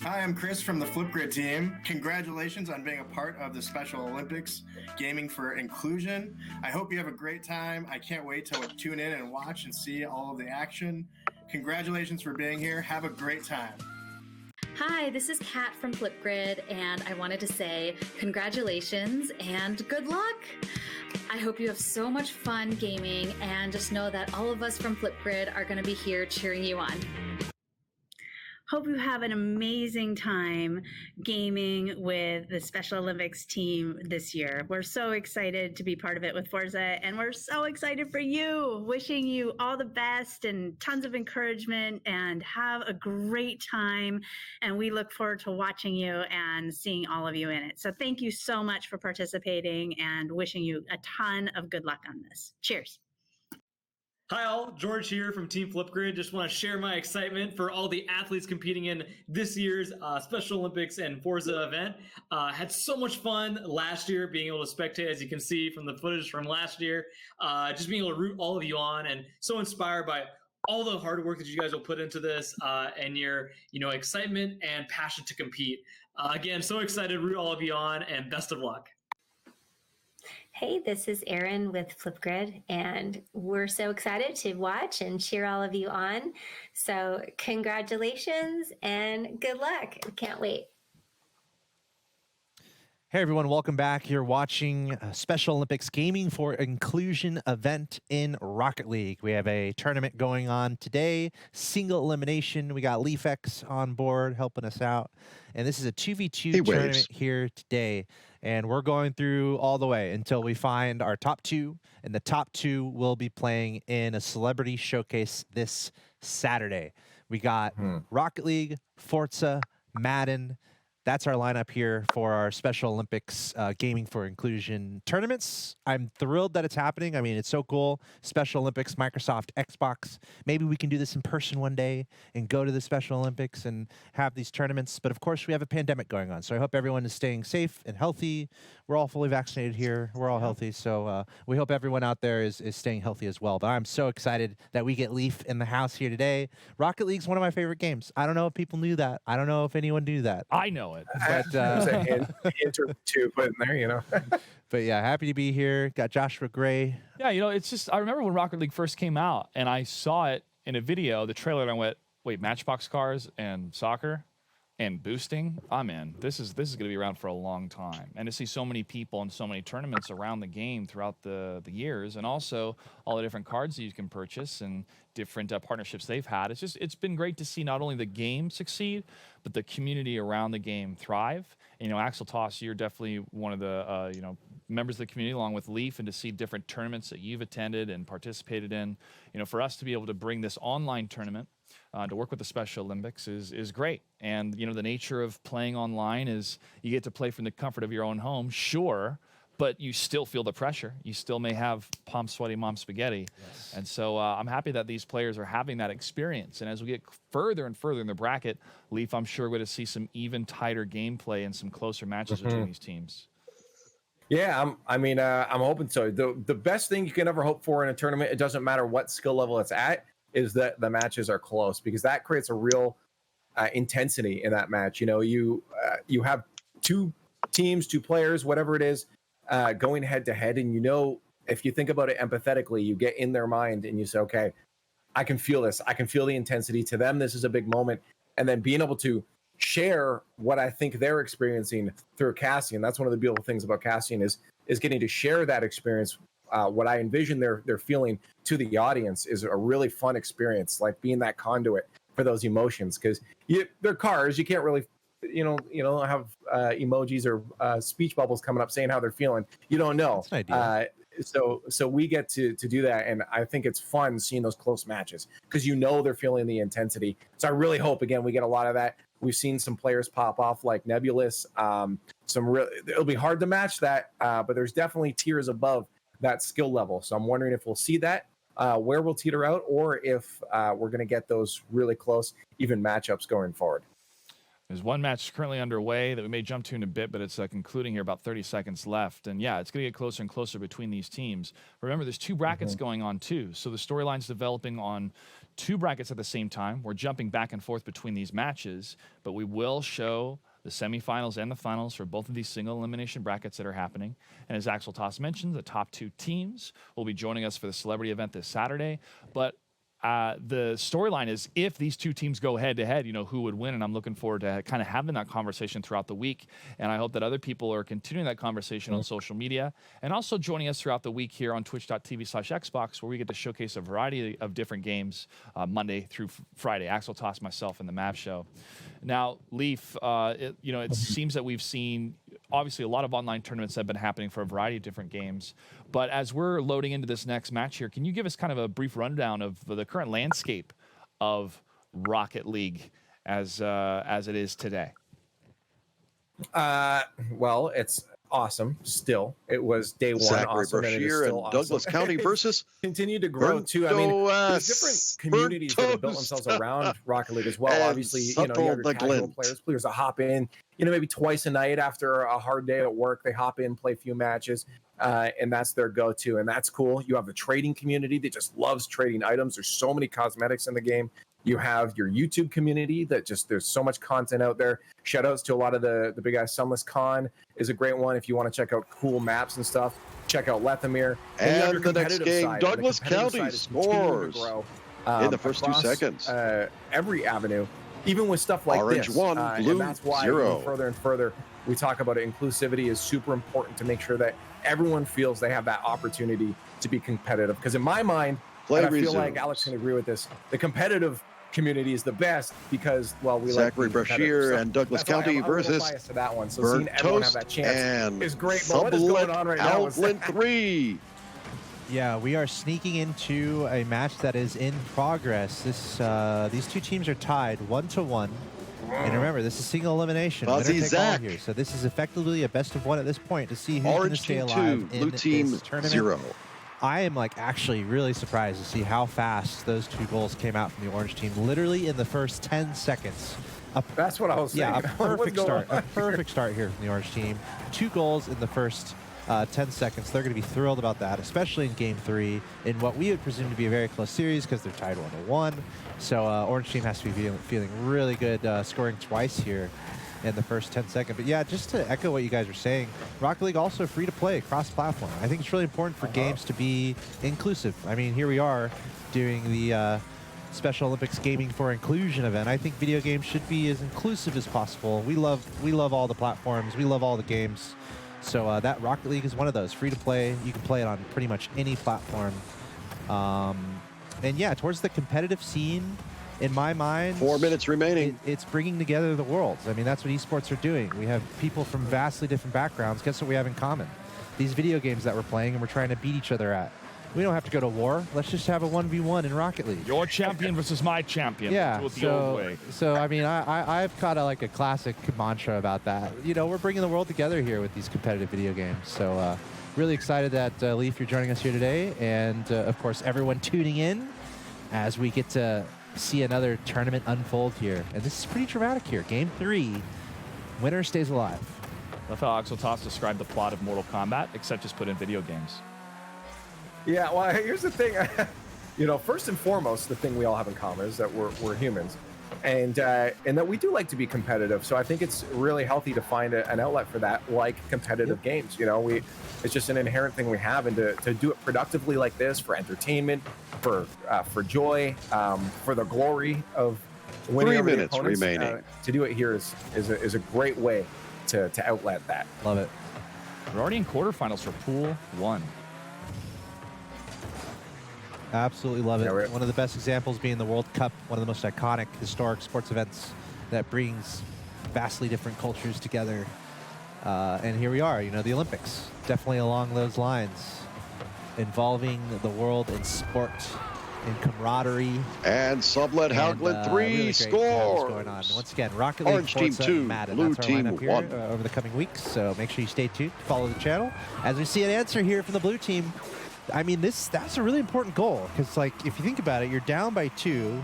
S6: Hi, I'm Chris from the Flipgrid team. Congratulations on being a part of the Special Olympics Gaming for Inclusion. I hope you have a great time. I can't wait to tune in and watch and see all of the action. Congratulations for being here. Have a great time.
S7: Hi, this is Kat from Flipgrid, and I wanted to say congratulations and good luck. I hope you have so much fun gaming, and just know that all of us from Flipgrid are going to be here cheering you on.
S8: Hope you have an amazing time gaming with the Special Olympics team this year. We're so excited to be part of it with Forza, and we're so excited for you. Wishing you all the best and tons of encouragement, and have a great time. And we look forward to watching you and seeing all of you in it. So thank you so much for participating, and wishing you a ton of good luck on this. Cheers.
S9: Hi all, George here from Team Flipgrid. Just want to share my excitement for all the athletes competing in this year's Special Olympics and Forza event. Had so much fun last year being able to spectate, as you can see from the footage from last year. Just being able to root all of you on, and so inspired by all the hard work that you guys will put into this, and your excitement and passion to compete. Again, so excited to root all of you on, and best of luck.
S10: Hey, this is Erin with Flipgrid, and we're so excited to watch and cheer all of you on. So congratulations and good luck. We can't wait.
S2: Hey everyone, welcome back. You're watching a Special Olympics Gaming for Inclusion event in Rocket League. We have a tournament going on today, single elimination. We got LeafX on board helping us out. And this is a 2v2 tournament here today. And we're going through all the way until we find our top two. And the top two will be playing in a celebrity showcase this Saturday. We got Rocket League, Forza, Madden. That's our lineup here for our Special Olympics Gaming for Inclusion tournaments. I'm thrilled that it's happening. I mean, it's so cool. Special Olympics, Microsoft, Xbox. Maybe we can do this in person one day and go to the Special Olympics and have these tournaments. But of course, we have a pandemic going on. So I hope everyone is staying safe and healthy. We're all fully vaccinated here. We're all healthy. So we hope everyone out there is staying healthy as well. But I'm so excited that we get Leaf in the house here today. Rocket League's one of my favorite games. I don't know if people knew that. I don't know if anyone knew that.
S3: I know it.
S2: But
S4: to put in there,
S2: But yeah, happy to be here. Got Joshua Gray.
S3: Yeah, it's just, I remember when Rocket League first came out and I saw it in a video, the trailer, and I went, wait, Matchbox cars and soccer and boosting? I'm in. This is going to be around for a long time. And to see so many people and so many tournaments around the game throughout the years, and also all the different cards that you can purchase and different partnerships they've had. It's been great to see not only the game succeed, but the community around the game thrive. And, Axel Toss, you're definitely one of the members of the community, along with Leaf, and to see different tournaments that you've attended and participated in. For us to be able to bring this online tournament to work with the Special Olympics is great. And, you know, the nature of playing online is you get to play from the comfort of your own home, sure, but you still feel the pressure. You still may have palm sweaty, mom spaghetti. Yes. And so I'm happy that these players are having that experience. And as we get further and further in the bracket, Leaf, I'm sure we're going to see some even tighter gameplay and some closer matches between these teams.
S4: Yeah, I'm hoping so. The best thing you can ever hope for in a tournament, it doesn't matter what skill level it's at, is that the matches are close, because that creates a real intensity in that match. You know, you have two teams, two players, whatever it is, going head to head, and you know, if you think about it empathetically, you get in their mind and you say, okay, I can feel this. I can feel the intensity. To them, this is a big moment. And then being able to share what I think they're experiencing through Cassian. That's one of the beautiful things about Cassian is getting to share that experience. What I envision they're feeling to the audience is a really fun experience, like being that conduit for those emotions, because they're cars. You can't really, have emojis or speech bubbles coming up saying how they're feeling. You don't know.
S2: That's an idea.
S4: So we get to do that, and I think it's fun seeing those close matches because they're feeling the intensity. So I really hope again we get a lot of that. We've seen some players pop off like Nebulous. It'll be hard to match that, but there's definitely tiers above that skill level. So I'm wondering if we'll see that, where we'll teeter out, or if we're going to get those really close, even matchups going forward.
S3: There's one match currently underway that we may jump to in a bit, but it's concluding here, about 30 seconds left. And yeah, it's going to get closer and closer between these teams. Remember, there's two brackets going on too. So the storyline's developing on two brackets at the same time. We're jumping back and forth between these matches, but we will show the semifinals and the finals for both of these single elimination brackets that are happening. And as Axel Toss mentioned, the top two teams will be joining us for the celebrity event this Saturday. But the storyline is, if these two teams go head to head, who would win? And I'm looking forward to kind of having that conversation throughout the week. And I hope that other people are continuing that conversation on social media and also joining us throughout the week here on twitch.tv/Xbox, where we get to showcase a variety of different games Monday through Friday. Axel Toss, myself, and the Mav Show. Now, Leaf, it seems that we've seen obviously a lot of online tournaments have been happening for a variety of different games. But as we're loading into this next match here, can you give us kind of a brief rundown of the current landscape of Rocket League as it is today?
S4: Well, it's awesome still. It was day one
S1: Zachary
S4: awesome, and it is
S1: Brashear
S4: still
S1: and
S4: awesome.
S1: Douglas County versus
S4: continue to grow too. I mean, there's different communities that have built themselves around Rocket League as well.
S1: And
S4: Obviously, you have your casual players that hop in, maybe twice a night after a hard day at work. They hop in, play a few matches, and that's their go-to, and that's cool. You have the trading community that just loves trading items. There's so many cosmetics in the game. You have your YouTube community that there's so much content out there. Shout outs to a lot of the big guys. Sunless Con is a great one. If you want to check out cool maps and stuff, check out Lethamyr.
S1: And the next game, Douglas County scores in the first 2 seconds.
S4: Every avenue, even with stuff like
S1: Orange
S4: this.
S1: 1, blue
S4: and that's why
S1: 0.
S4: Further and further, we talk about it. Inclusivity is super important to make sure that everyone feels they have that opportunity to be competitive. Because in my mind, and I feel like Alex can agree with this, the competitive community is the best because, well, we
S1: Zachary Brashear and Douglas County versus
S4: to that one. So
S1: Burnt
S4: seeing everyone have
S1: Toast
S4: that chance
S1: and
S4: is great. But what is going on right now?
S1: Outland 3.
S2: Yeah, we are sneaking into a match that is in progress. These two teams are tied 1-1. And remember, this is single elimination. Winner take all here. So this is effectively a best of one at this point to see who's going to stay alive in this tournament.
S1: 0.
S2: I am actually really surprised to see how fast those two goals came out from the orange team. Literally in the first 10 seconds.
S4: That's what I was saying.
S2: Yeah, a perfect start. A perfect start here from the orange team. 2 goals in the first 10 seconds. They're going to be thrilled about that, especially in Game 3, in what we would presume to be a very close series because they're tied 1-1. So orange team has to be feeling really good, scoring twice here in the first 10 seconds. But yeah, just to echo what you guys were saying, Rocket League also free to play cross-platform. I think it's really important for games to be inclusive. I mean, here we are doing the Special Olympics Gaming for Inclusion event. I think video games should be as inclusive as possible. We love all the platforms. We love all the games. So that Rocket League is one of those. Free to play. You can play it on pretty much any platform. And yeah, towards the competitive scene, in my mind,
S1: 4 minutes remaining.
S2: It's bringing together the worlds. I mean, that's what esports are doing. We have people from vastly different backgrounds. Guess what we have in common? These video games that we're playing and we're trying to beat each other at. We don't have to go to war. Let's just have a 1v1 in Rocket League.
S3: Your champion versus my champion.
S2: Yeah.
S3: Do it the old way.
S2: So I mean, I've caught like a classic mantra about that. You know, we're bringing the world together here with these competitive video games. So really excited that Leaf, you're joining us here today, and of course everyone tuning in as we get to see another tournament unfold here. And this is pretty dramatic here. Game 3, winner stays alive.
S3: Love how Axel Toss described the plot of Mortal Kombat, except just put in video games.
S4: Yeah, well, here's the thing. You know, first and foremost, the thing we all have in common is that we're humans, and that we do like to be competitive. So I think it's really healthy to find an outlet for that, like competitive games. You know, it's just an inherent thing we have, and to do it productively like this, for entertainment, for joy, for the glory of winning
S1: 3
S4: over the
S1: minutes
S4: opponents,
S1: remaining.
S4: to do it here is a great way to outlet that.
S2: Love it.
S3: We're already in quarterfinals for Pool 1.
S2: Absolutely love it.
S4: Yeah,
S2: One of the best examples being the World Cup, one of the most iconic historic sports events that brings vastly different cultures together. And here we are, you know, the Olympics, definitely along those lines, involving the world in sport, in camaraderie.
S1: And Sublet Hauglin 3
S2: really great
S1: scores.
S2: going on. Once again, Rocket League,
S1: Orange team
S2: Forza,
S1: 2,
S2: Madden.
S1: blue
S2: That's our
S1: team
S2: lineup here
S1: 1.
S2: over the coming weeks. So make sure you stay tuned, follow the channel. As we see an answer here from the blue team, I mean, that's a really important goal, because, like, if you think about it, you're down by 2,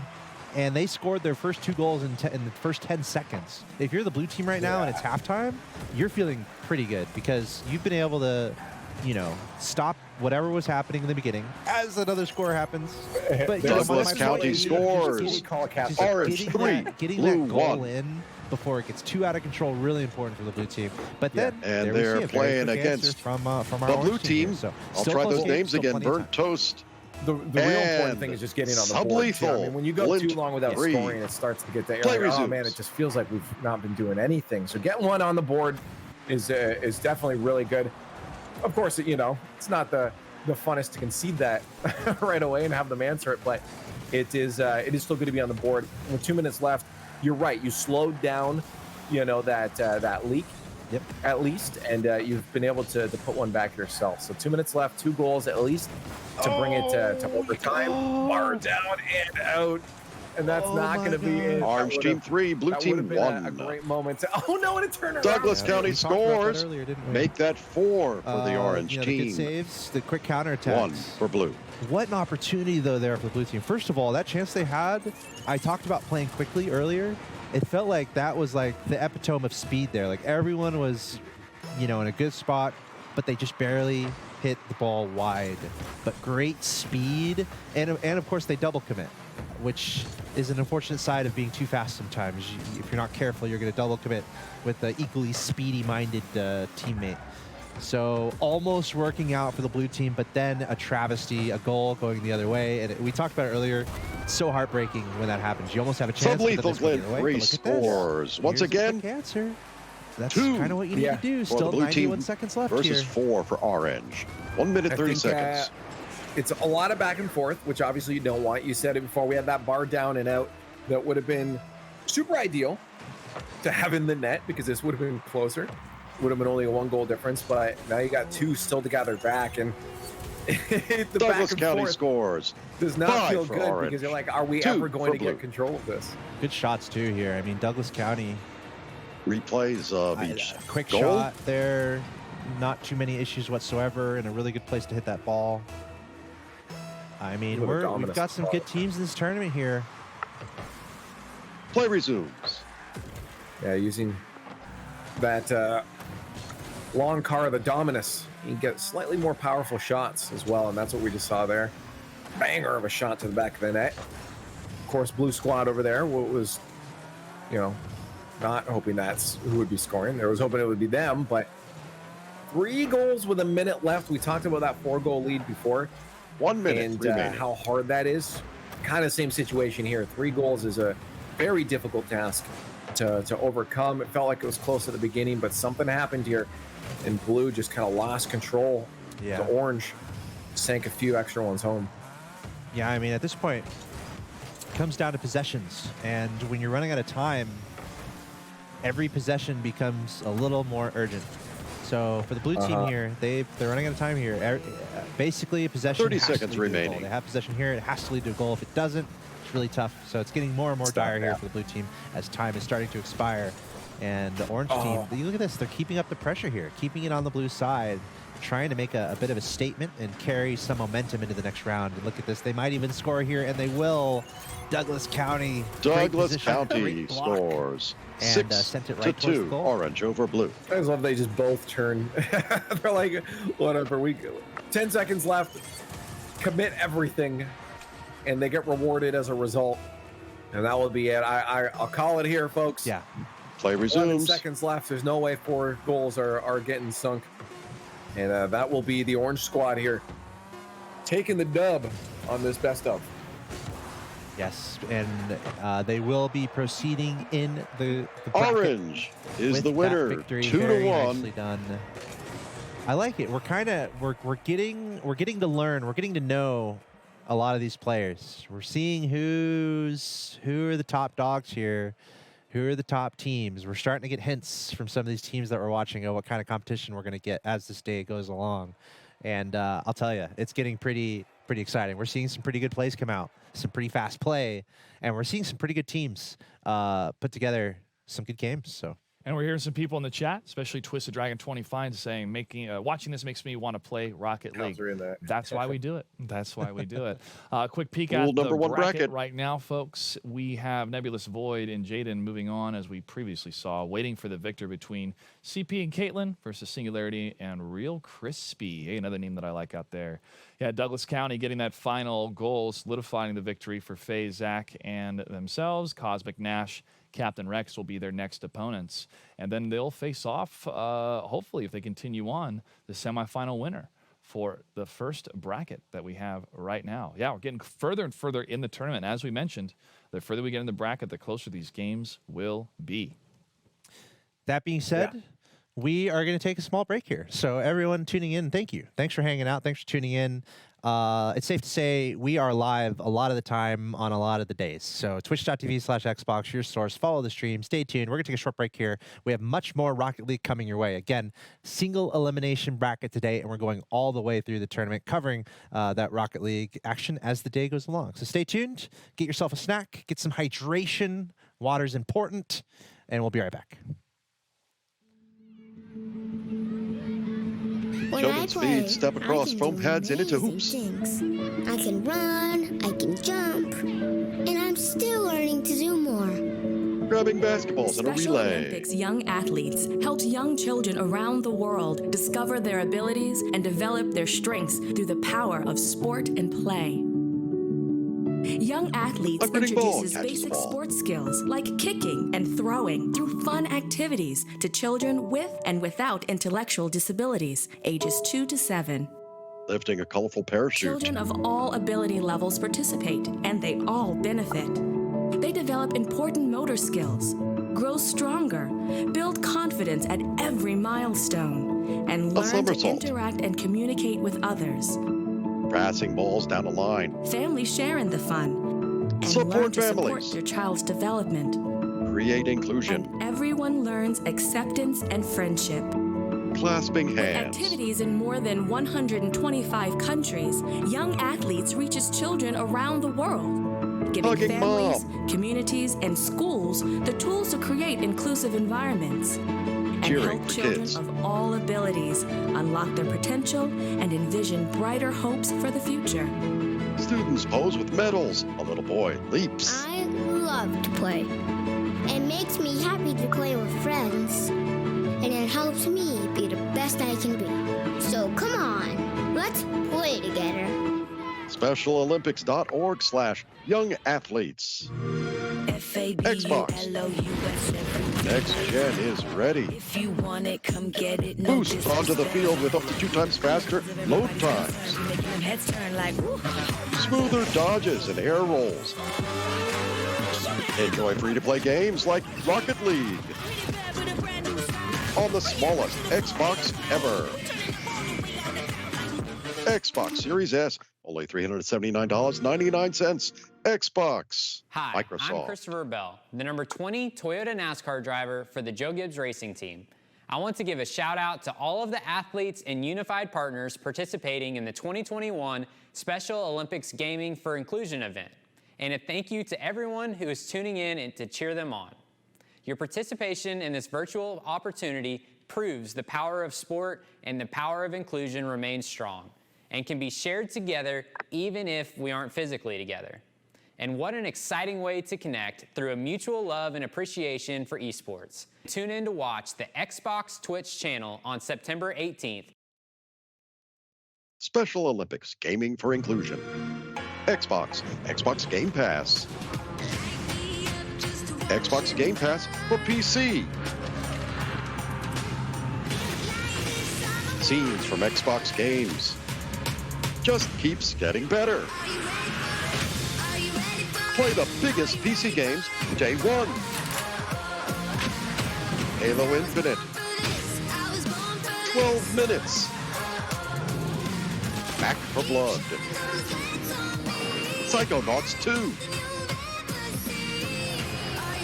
S2: and they scored their first 2 goals in the first 10 seconds. If you're the blue team right now and it's halftime, you're feeling pretty good, because you've been able to, you know, stop whatever was happening in the beginning as another score happens. But you know,
S1: Douglas County scores.
S2: just
S1: Orange 3,
S2: getting
S1: blue
S2: that goal
S1: 1.
S2: in before it gets too out of control, really important for the blue team. But then
S1: And
S2: there we see
S1: they're
S2: a very
S1: playing
S2: quick answer
S1: against
S2: from our
S1: the
S2: orange
S1: blue team.
S2: here. So
S1: I'll
S2: still
S1: try
S2: close
S1: those
S2: game,
S1: names
S2: still
S1: again.
S2: plenty of
S1: Burnt
S2: time.
S1: Toast.
S4: The real important thing is just getting on the board. Too. I mean, when you go too long without
S1: Three.
S4: scoring, it starts to get there.
S1: Play
S4: Like, oh
S1: resumes.
S4: man, it just feels like we've not been doing anything. So getting one on the board is definitely really good. Of course, you know, it's not the funnest to concede that right away and have them answer it, but it is still good to be on the board. With 2 minutes left, you're right. You slowed down, you know, that leak.
S2: Yep.
S4: At least, and you've been able to put one back yourself. So 2 minutes left, 2 goals at least to bring it to overtime. Bar down and out, and that's not going to be it.
S1: Orange team 3, blue team 1.
S4: A great moment. Oh no, and a turnaround.
S1: Douglas County
S2: we talked about that
S1: scores.
S2: earlier, didn't we?
S1: Make that 4 for the orange
S2: you know, the good
S1: team.
S2: saves, the quick counterattacks.
S1: 1 for blue.
S2: What an opportunity, though, there for the blue team. First of all, that chance they had, I talked about playing quickly earlier. It felt like that was like the epitome of speed there. Like everyone was, you know, in a good spot, but they just barely hit the ball wide. But great speed, and of course they double commit, which is an unfortunate side of being too fast sometimes. If you're not careful, you're going to double commit with the equally speedy-minded teammate. So almost working out for the blue team, but then a travesty, a goal going the other way. And we talked about it earlier. It's so heartbreaking when that happens. You almost have a chance.
S1: Sublethal Glen 3 scores. Once again,
S2: Answer. That's
S1: 2
S2: kind of what you need to do.
S1: for the
S2: Still
S1: blue
S2: 91
S1: team
S2: seconds left
S1: versus
S2: here.
S1: 4 for orange. 1 minute, 30 seconds.
S4: It's a lot of back and forth, which obviously you don't want. You said it before. We had that bar down and out that would have been super ideal to have in the net, because this would have been closer. Would have been only a 1 goal difference, but now you got 2 still to gather back, and the
S1: Douglas
S4: back and
S1: County
S4: forth
S1: scores.
S4: does not
S1: 5
S4: feel
S1: for
S4: good,
S1: orange.
S4: because you're like, are we
S1: 2
S4: ever going
S1: for
S4: to
S1: blue.
S4: get control of this?
S2: Good shots too here. I mean, Douglas County.
S1: Replays of each
S2: Quick
S1: goal.
S2: shot there. Not too many issues whatsoever, and a really good place to hit that ball. I mean, we've got some good teams in this tournament here.
S1: Play resumes.
S4: Yeah, using that long car of the Dominus, you can get slightly more powerful shots as well, and that's what we just saw there. Banger of a shot to the back of the net. Of course, blue squad over there was, you know, not hoping that's who would be scoring. They was hoping it would be them, but 3 goals with a minute left. We talked about that 4-goal lead before.
S1: 1 minute
S4: and
S1: remaining.
S4: how hard that is. Kind of same situation here. 3 goals is a very difficult task to overcome. It felt like it was close at the beginning, but something happened here, and blue just kind of lost control.
S2: Yeah.
S4: The orange sank a few extra ones home.
S2: Yeah, I mean, at this point, it comes down to possessions, and when you're running out of time, every possession becomes a little more urgent. So So for the blue team here, they're running out of time here. Basically, possession
S1: 30
S2: has to
S1: seconds
S2: lead to a goal.
S1: remaining.
S2: They have possession here. It has to lead to a goal. If it doesn't, it's really tough. So it's getting more and more dire here for the blue team as time is starting to expire. And the orange team, you look at this, they're keeping up the pressure here, keeping it on the blue side, trying to make a bit of a statement and carry some momentum into the next round. And look at this, they might even score here, and they will. Douglas County.
S1: Douglas County scores.
S2: And sent it right
S1: 6-2, orange over blue.
S4: I just love they just both turn. They're like, whatever, 10 seconds left, commit everything, and they get rewarded as a result. And that will be it. I'll call it here, folks.
S2: Yeah.
S1: Play
S4: 11
S1: resumes.
S4: seconds left. There's no way 4 goals are getting sunk. And that will be the orange squad here taking the dub on this best of.
S2: Yes, and they will be proceeding in the bracket.
S1: Orange is the winner.
S2: Victory.
S1: 2-1.
S2: Very nicely done. I like it. We're getting to learn. We're getting to know a lot of these players. We're seeing who are the top dogs here, who are the top teams. We're starting to get hints from some of these teams that we're watching of what kind of competition we're going to get as this day goes along. And I'll tell you, it's getting pretty exciting. We're seeing some pretty good plays come out, some pretty fast play, and we're seeing some pretty good teams put together some good games. So.
S3: And we're hearing some people in the chat, especially Twisted Dragon 25, saying, watching this makes me want to play Rocket League. That's why we do it. That's why we do it. Quick peek at the
S1: number 1 bracket
S3: right now, folks. We have Nebulous Void and Jaden moving on, as we previously saw, waiting for the victor between CP and Caitlin versus Singularity and Real Crispy. Hey, another name that I like out there. Yeah, Douglas County getting that final goal, solidifying the victory for Faye, Zach, and themselves. Cosmic Nash, Captain Rex will be their next opponents. And then they'll face off, hopefully, if they continue on, the semifinal winner for the first bracket that we have right now. Yeah, we're getting further and further in the tournament. As we mentioned, the further we get in the bracket, the closer these games will be.
S2: That being said, we are going to take a small break here. So everyone tuning in, thank you. Thanks for hanging out. Thanks for tuning in. It's safe to say we are live a lot of the time on a lot of the days. So twitch.tv/Xbox, your source. Follow the stream. Stay tuned. We're going to take a short break here. We have much more Rocket League coming your way. Again, single elimination bracket today, and we're going all the way through the tournament, covering that Rocket League action as the day goes along. So stay tuned. Get yourself a snack. Get some hydration. Water's important. And we'll be right back.
S1: Children's speed, step across foam pads and into hoops.
S11: Things. I can run, I can jump, and I'm still learning to do more.
S1: Grabbing basketballs in a
S12: Special
S1: relay.
S12: Olympics Young Athletes helps young children around the world discover their abilities and develop their strengths through the power of sport and play. Young Athletes introduces basic sports skills like kicking and throwing through fun activities to children with and without intellectual disabilities, ages 2 to 7.
S1: Lifting a colorful parachute.
S12: Children of all ability levels participate, and they all benefit. They develop important motor skills, grow stronger, build confidence at every milestone, and learn to interact and communicate with others.
S1: Passing balls down the line.
S12: Families share in the fun and learn to support their child's development.
S1: Create inclusion.
S12: And everyone learns acceptance and friendship.
S1: Clasping hands.
S12: With activities in more than 125 countries, Young Athletes reaches children around the world, giving families, communities, and schools the tools to create inclusive environments. And help children of all abilities unlock their potential and envision brighter hopes for the future.
S1: Students pose with medals. A little boy leaps.
S11: I love to play. It makes me happy to play with friends, and it helps me be the best I can be. So come on, let's play together.
S1: SpecialOlympics.org/young athletes. Xbox. Next Gen is ready.
S13: If you want it, come get it.
S1: Boost onto the field with up to 2 times faster load times. Smoother dodges and air rolls. Enjoy free-to-play games like Rocket League on the smallest Xbox ever. Xbox Series S, only $379.99. Xbox.
S14: Hi,
S1: Microsoft.
S14: I'm Christopher Bell, the number 20 Toyota NASCAR driver for the Joe Gibbs Racing Team. I want to give a shout out to all of the athletes and unified partners participating in the 2021 Special Olympics Gaming for Inclusion event. And a thank you to everyone who is tuning in and to cheer them on. Your participation in this virtual opportunity proves the power of sport and the power of inclusion remains strong and can be shared together even if we aren't physically together. And what an exciting way to connect through a mutual love and appreciation for esports. Tune in to watch the Xbox Twitch channel on September 18th.
S1: Special Olympics Gaming for Inclusion. Xbox Game Pass. Xbox Game Pass for PC. Scenes from Xbox games. Just keeps getting better. Play the biggest PC games day one. Halo Infinite. 12 minutes. Back for Blood. Psychonauts 2.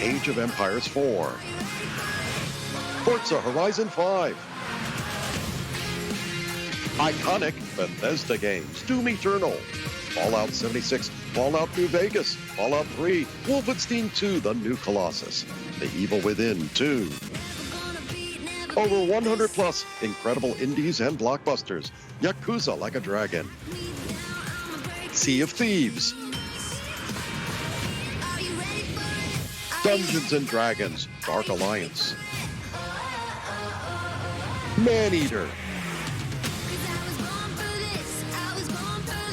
S1: Age of Empires 4. Forza Horizon 5. Iconic Bethesda games. Doom Eternal. Fallout 76, Fallout New Vegas, Fallout 3, Wolfenstein 2, The New Colossus, The Evil Within 2. Over 100 plus incredible indies and blockbusters. Yakuza Like a Dragon. Sea of Thieves. Dungeons and Dragons, Dark Alliance. Maneater.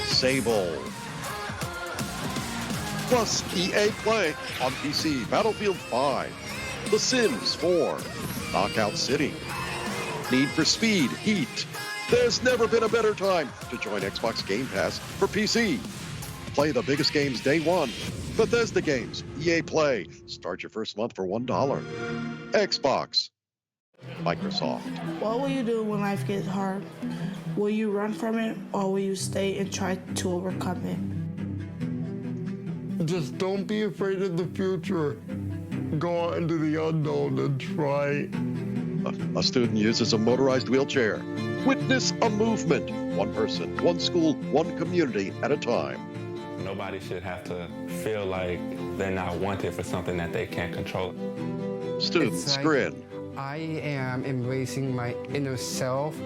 S1: Sable. Plus EA Play on PC, Battlefield 5, The Sims 4, Knockout City, Need for Speed Heat. There's never been a better time to join Xbox Game Pass for PC. Play the biggest games day one. Bethesda games, EA Play. Start your first month for $1. Xbox. Microsoft.
S15: What will you do when life gets hard? Will you run from it, or will you stay and try to overcome it?
S16: Just don't be afraid of the future. Go out into the unknown and try.
S1: A student uses a motorized wheelchair. Witness a movement. One person, one school, one community at a time.
S17: Nobody should have to feel like they're not wanted for something that they can't control.
S1: Students grin.
S18: I am embracing my inner self.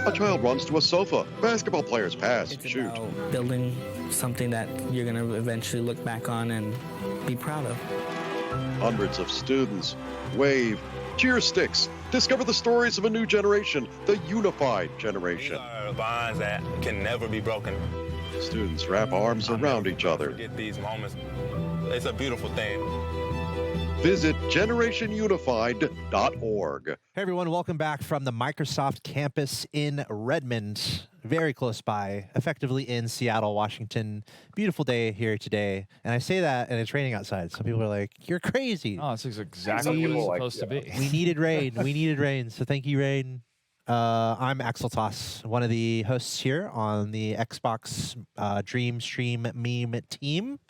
S1: A child runs to a sofa. Basketball players pass, shoot.
S19: Building something that you're going to eventually look back on and be proud of.
S1: Hundreds of students wave, cheer sticks, discover the stories of a new generation, the unified generation.
S17: These are bonds that can never be broken.
S1: Students wrap arms around each other.
S17: Forget these moments. It's a beautiful thing.
S1: Visit generationunified.org.
S2: Hey everyone, welcome back from the Microsoft campus in Redmond, very close by, effectively in Seattle, Washington. Beautiful day here today. And I say that, and it's raining outside. Some people are like, you're crazy.
S3: Oh, this is exactly what it's supposed to be.
S2: We needed rain. We needed rain. So thank you, rain. I'm Axel Toss, one of the hosts here on the Xbox Dream Stream meme team.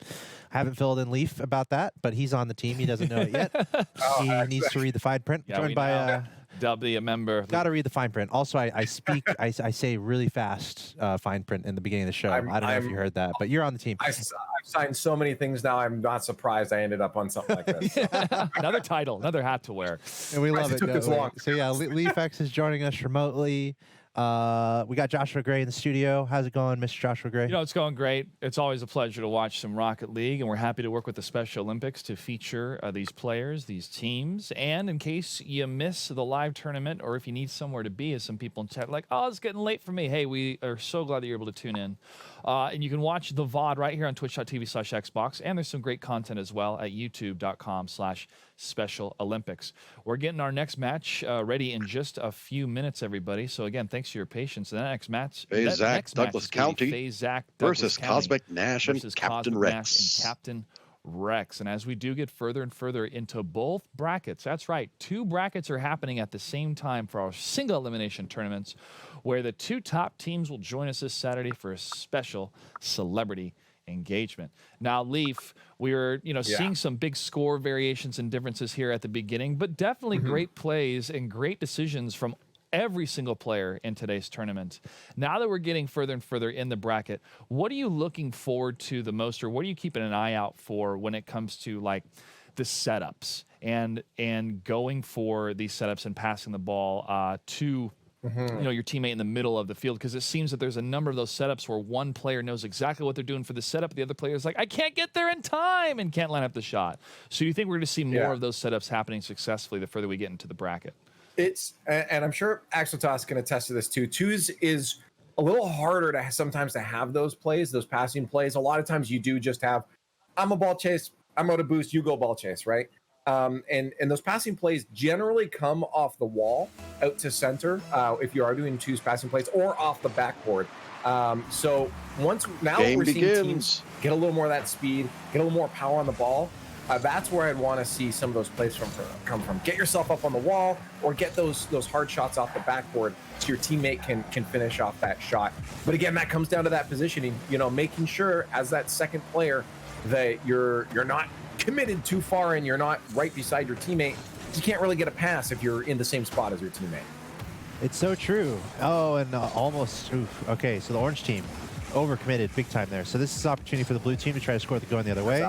S2: I haven't filled in Leaf about that, but he's on the team. He doesn't know it yet. He needs to read the fine print.
S3: Yeah,
S2: Joined by
S3: be a member.
S2: Got to read the fine print. Also, I speak, I say really fast fine print in the beginning of the show. I don't know if you heard that, but you're on the team.
S4: I've signed so many things now. I'm not surprised I ended up on something like this.
S3: Another title, another hat to wear.
S2: And we love it.
S4: Took this long.
S2: So yeah, Leafx is joining us remotely. We got Joshua Gray in the studio. How's it going, Mr. Joshua Gray?
S3: You know, it's going great. It's always a pleasure to watch some Rocket League, and we're happy to work with the Special Olympics to feature these players, these teams. And in case you miss the live tournament, or if you need somewhere to be, as some people in chat are like, oh, it's getting late for me. Hey, we are so glad that you're able to tune in. And you can watch the VOD right here on twitch.tv/Xbox, and there's some great content as well at youtube.com/Special Olympics. We're getting our next match ready in just a few minutes, everybody. So again, thanks for your patience. The next match,
S1: Douglas County versus Cosmic Nash and Captain Rex.
S3: And as we do get further and further into both brackets, that's right, 2 brackets are happening at the same time for our single elimination tournaments, where the 2 top teams will join us this Saturday for a special celebrity engagement. Now, Leaf, we were, seeing some big score variations and differences here at the beginning, but definitely great plays and great decisions from every single player in today's tournament. Now that we're getting further and further in the bracket, what are you looking forward to the most, or what are you keeping an eye out for when it comes to like the setups and going for these setups and passing the ball to your teammate in the middle of the field? Because it seems that there's a number of those setups where one player knows exactly what they're doing for the setup, the other player is like, I can't get there in time, and can't line up the shot. So you think we're going to see more of those setups happening successfully the further we get into the bracket?
S4: And I'm sure Axel can attest to this too. Twos is a little harder to sometimes to have those plays, those passing plays. A lot of times you do just have, I'm a ball chase, I'm out of boost, you go ball chase, right? And those passing plays generally come off the wall out to center if you are doing twos passing plays, or off the backboard. So we're seeing teams get a little more of that speed, get a little more power on the ball. That's where I'd want to see some of those plays come from. Get yourself up on the wall, or get those hard shots off the backboard so your teammate can finish off that shot. But again, that comes down to that positioning. Making sure as that second player that you're not committed too far and you're not right beside your teammate. You can't really get a pass if you're in the same spot as your teammate.
S2: It's so true. Oh, and almost. Oof. Okay, so the orange team overcommitted big time there. So this is an opportunity for the blue team to try to score going the other way.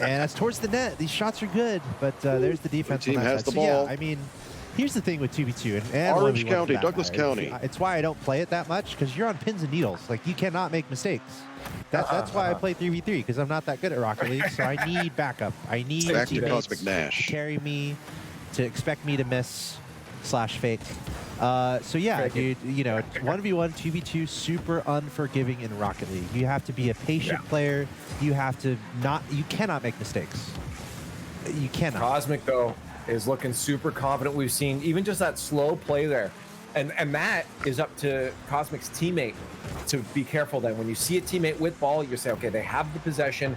S2: And that's towards the net. These shots are good, but there's the defense.
S1: Team
S2: on that
S1: has
S2: side.
S1: the
S2: So,
S1: ball.
S2: Yeah, I mean, here's the thing with 2v2 and
S1: Orange
S2: 1v1
S1: County,
S2: for that
S1: Douglas
S2: matter.
S1: County.
S2: It's why I don't play it that much, because you're on pins and needles. Like, you cannot make mistakes. That's why I play 3v3, because I'm not that good at Rocket League. So I need backup. I need
S1: Back to
S2: teammates
S1: Cosmic Nash.
S2: to carry me, to expect me to miss /fake. So yeah, dude, 1v1, 2v2, super unforgiving in Rocket League. You have to be a patient player. You cannot make mistakes. You cannot.
S4: Cosmic, though, is looking super confident. We've seen even just that slow play there. And that is up to Cosmic's teammate to be careful then. When you see a teammate with ball, you say, okay, they have the possession.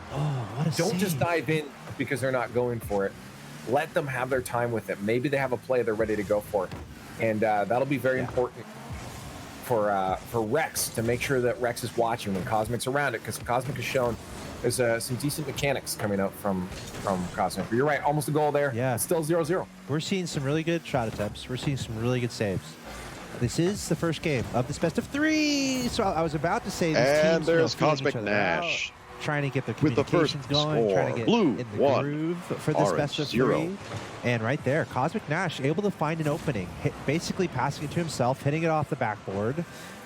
S4: Don't just dive in because they're not going for it. Let them have their time with it. Maybe they have a play they're ready to go for. And that'll be very important for Rex to make sure that Rex is watching when Cosmic's around it, because Cosmic has shown there's some decent mechanics coming out from Cosmic. But you're right, almost a goal there.
S2: Yeah.
S4: It's still 0-0.
S2: We're seeing some really good shot attempts. We're seeing some really good saves. This is the first game of this best of 3. So I was about to say these
S1: and
S2: teams
S1: there's
S2: feeling
S1: Cosmic
S2: each other
S1: Nash
S2: out, trying to get their
S1: with the first
S2: communications going, trying to get
S1: Blue
S2: in the
S1: 1,
S2: groove for this
S1: Orange
S2: best of
S1: 0.
S2: 3. And right there, Cosmic Nash able to find an opening, basically passing it to himself, hitting it off the backboard.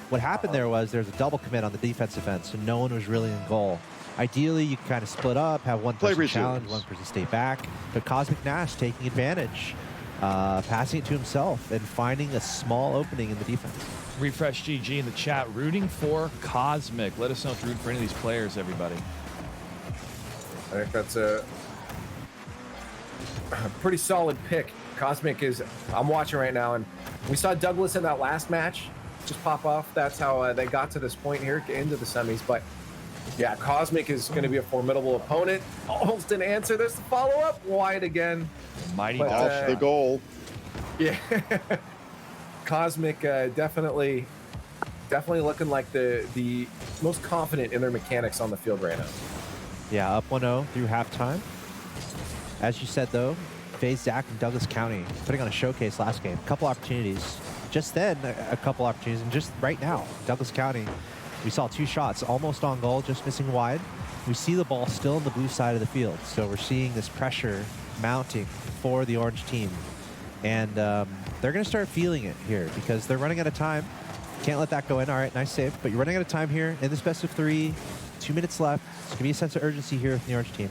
S2: What happened there was there's a double commit on the defensive end, so no one was really in goal. Ideally, you can kind of split up, have one person challenge, one person stay back. But Cosmic Nash taking advantage, passing it to himself, and finding a small opening in the defense.
S3: Refresh GG in the chat, rooting for Cosmic. Let us know if you're rooting for any of these players, everybody.
S4: I think that's a pretty solid pick. Cosmic is, I'm watching right now, and we saw Douglas in that last match just pop off. That's how they got to this point here, into the semis. But yeah, Cosmic is going to be a formidable opponent. Almost didn't answer this follow-up. Wide again.
S3: Mighty
S1: off the goal.
S4: Yeah. Cosmic definitely looking like the most confident in their mechanics on the field right now.
S2: Yeah, up 1-0 through halftime. As you said, though, FaZe, Zach, and Douglas County putting on a showcase last game. A couple opportunities. Just then, a couple opportunities. And just right now, Douglas County, we saw 2 shots, almost on goal, just missing wide. We see the ball still on the blue side of the field. So we're seeing this pressure mounting for the orange team. And they're going to start feeling it here because they're running out of time. Can't let that go in. All right, nice save. But you're running out of time here in this best of 3. 2 minutes left. There's going to be a sense of urgency here from the orange team.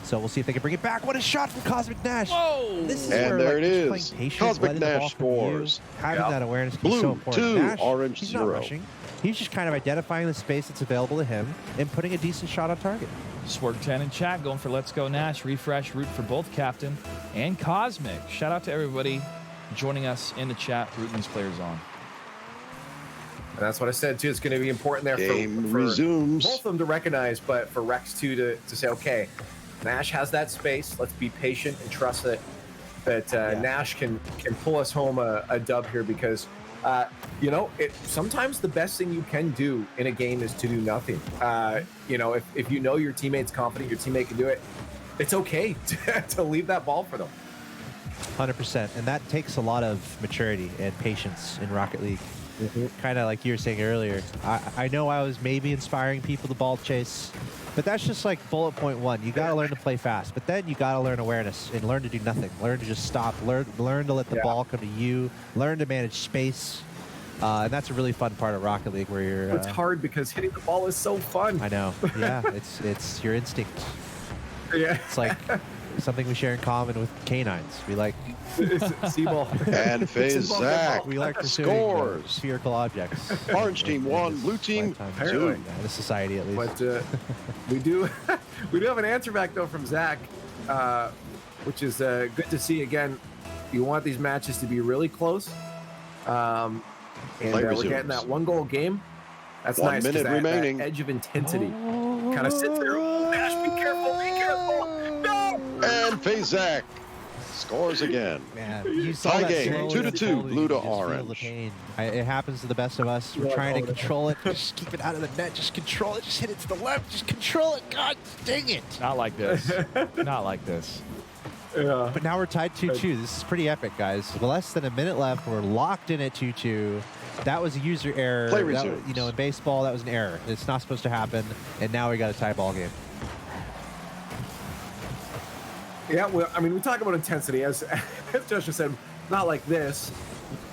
S2: So we'll see if they can bring it back. What a shot from Cosmic Nash.
S3: Whoa!
S2: This is
S1: And
S2: where,
S1: there it is.
S2: Playing patient,
S1: Cosmic Nash scores.
S2: Having that awareness can be
S1: Blue
S2: so important.
S1: 2,
S2: Nash,
S1: Orange
S2: he's
S1: 0.
S2: not rushing. He's just kind of identifying the space that's available to him and putting a decent shot on target.
S3: Swerve 10 in chat, going for Let's Go Nash. Refresh, root for both Captain and Cosmic. Shout out to everybody joining us in the chat, rooting these players on.
S4: And that's what I said, too. It's going to be important there
S1: Game
S4: for
S1: resumes.
S4: both of them to recognize, but for Rex, too, to say, okay, Nash has that space. Let's be patient and trust that Nash can pull us home a dub here, because You know, sometimes the best thing you can do in a game is to do nothing. You know, if you know your teammate's confident, your teammate can do it, it's okay to leave that ball for them.
S2: 100%. And that takes a lot of maturity and patience in Rocket League. Kind of like you were saying earlier. I know I was maybe inspiring people to ball chase, but that's just like bullet point one. You got to learn to play fast, but then you got to learn awareness and learn to do nothing. Learn to just stop. Learn to let the ball come to you. Learn to manage space. And that's a really fun part of Rocket League where you're...
S4: It's hard because hitting the ball is so fun.
S2: I know. Yeah, it's your instinct.
S4: Yeah.
S2: It's like something we share in common with canines. We like...
S4: C-ball.
S1: And FaZe Zach
S2: we like pursuing
S1: scores.
S2: Spherical objects.
S1: Orange team 1, blue team 2.
S2: In the society, at least.
S4: But we do have an answer back, though, from Zach, which is good to see. Again, you want these matches to be really close. And we're getting that 1-goal game. That's
S1: 1
S4: nice.
S1: minute remaining.
S4: That edge of intensity kind of sits there. Oh, Nash, be careful, be careful. No!
S1: And FaZe Zach scores again.
S2: Man, you saw
S1: tie
S2: that
S1: game,
S2: slowly
S1: 2-2, blue
S2: you
S1: to
S2: just feel the
S1: orange.
S2: pain. It happens to the best of us. We're trying to control it. Just keep it out of the net. Just control it. Just hit it to the left. Just control it. God dang it.
S3: Not like this. Not like this.
S4: Yeah.
S2: But now we're tied 2-2. This is pretty epic, guys. Less than a minute left. We're locked in at 2-2. That was a user error.
S1: Play
S2: That,
S1: resumes.
S2: you know, in baseball, that was an error. It's not supposed to happen. And now we got a tie ball game.
S4: Yeah, well, I mean, we talk about intensity. As Joshua said, not like this.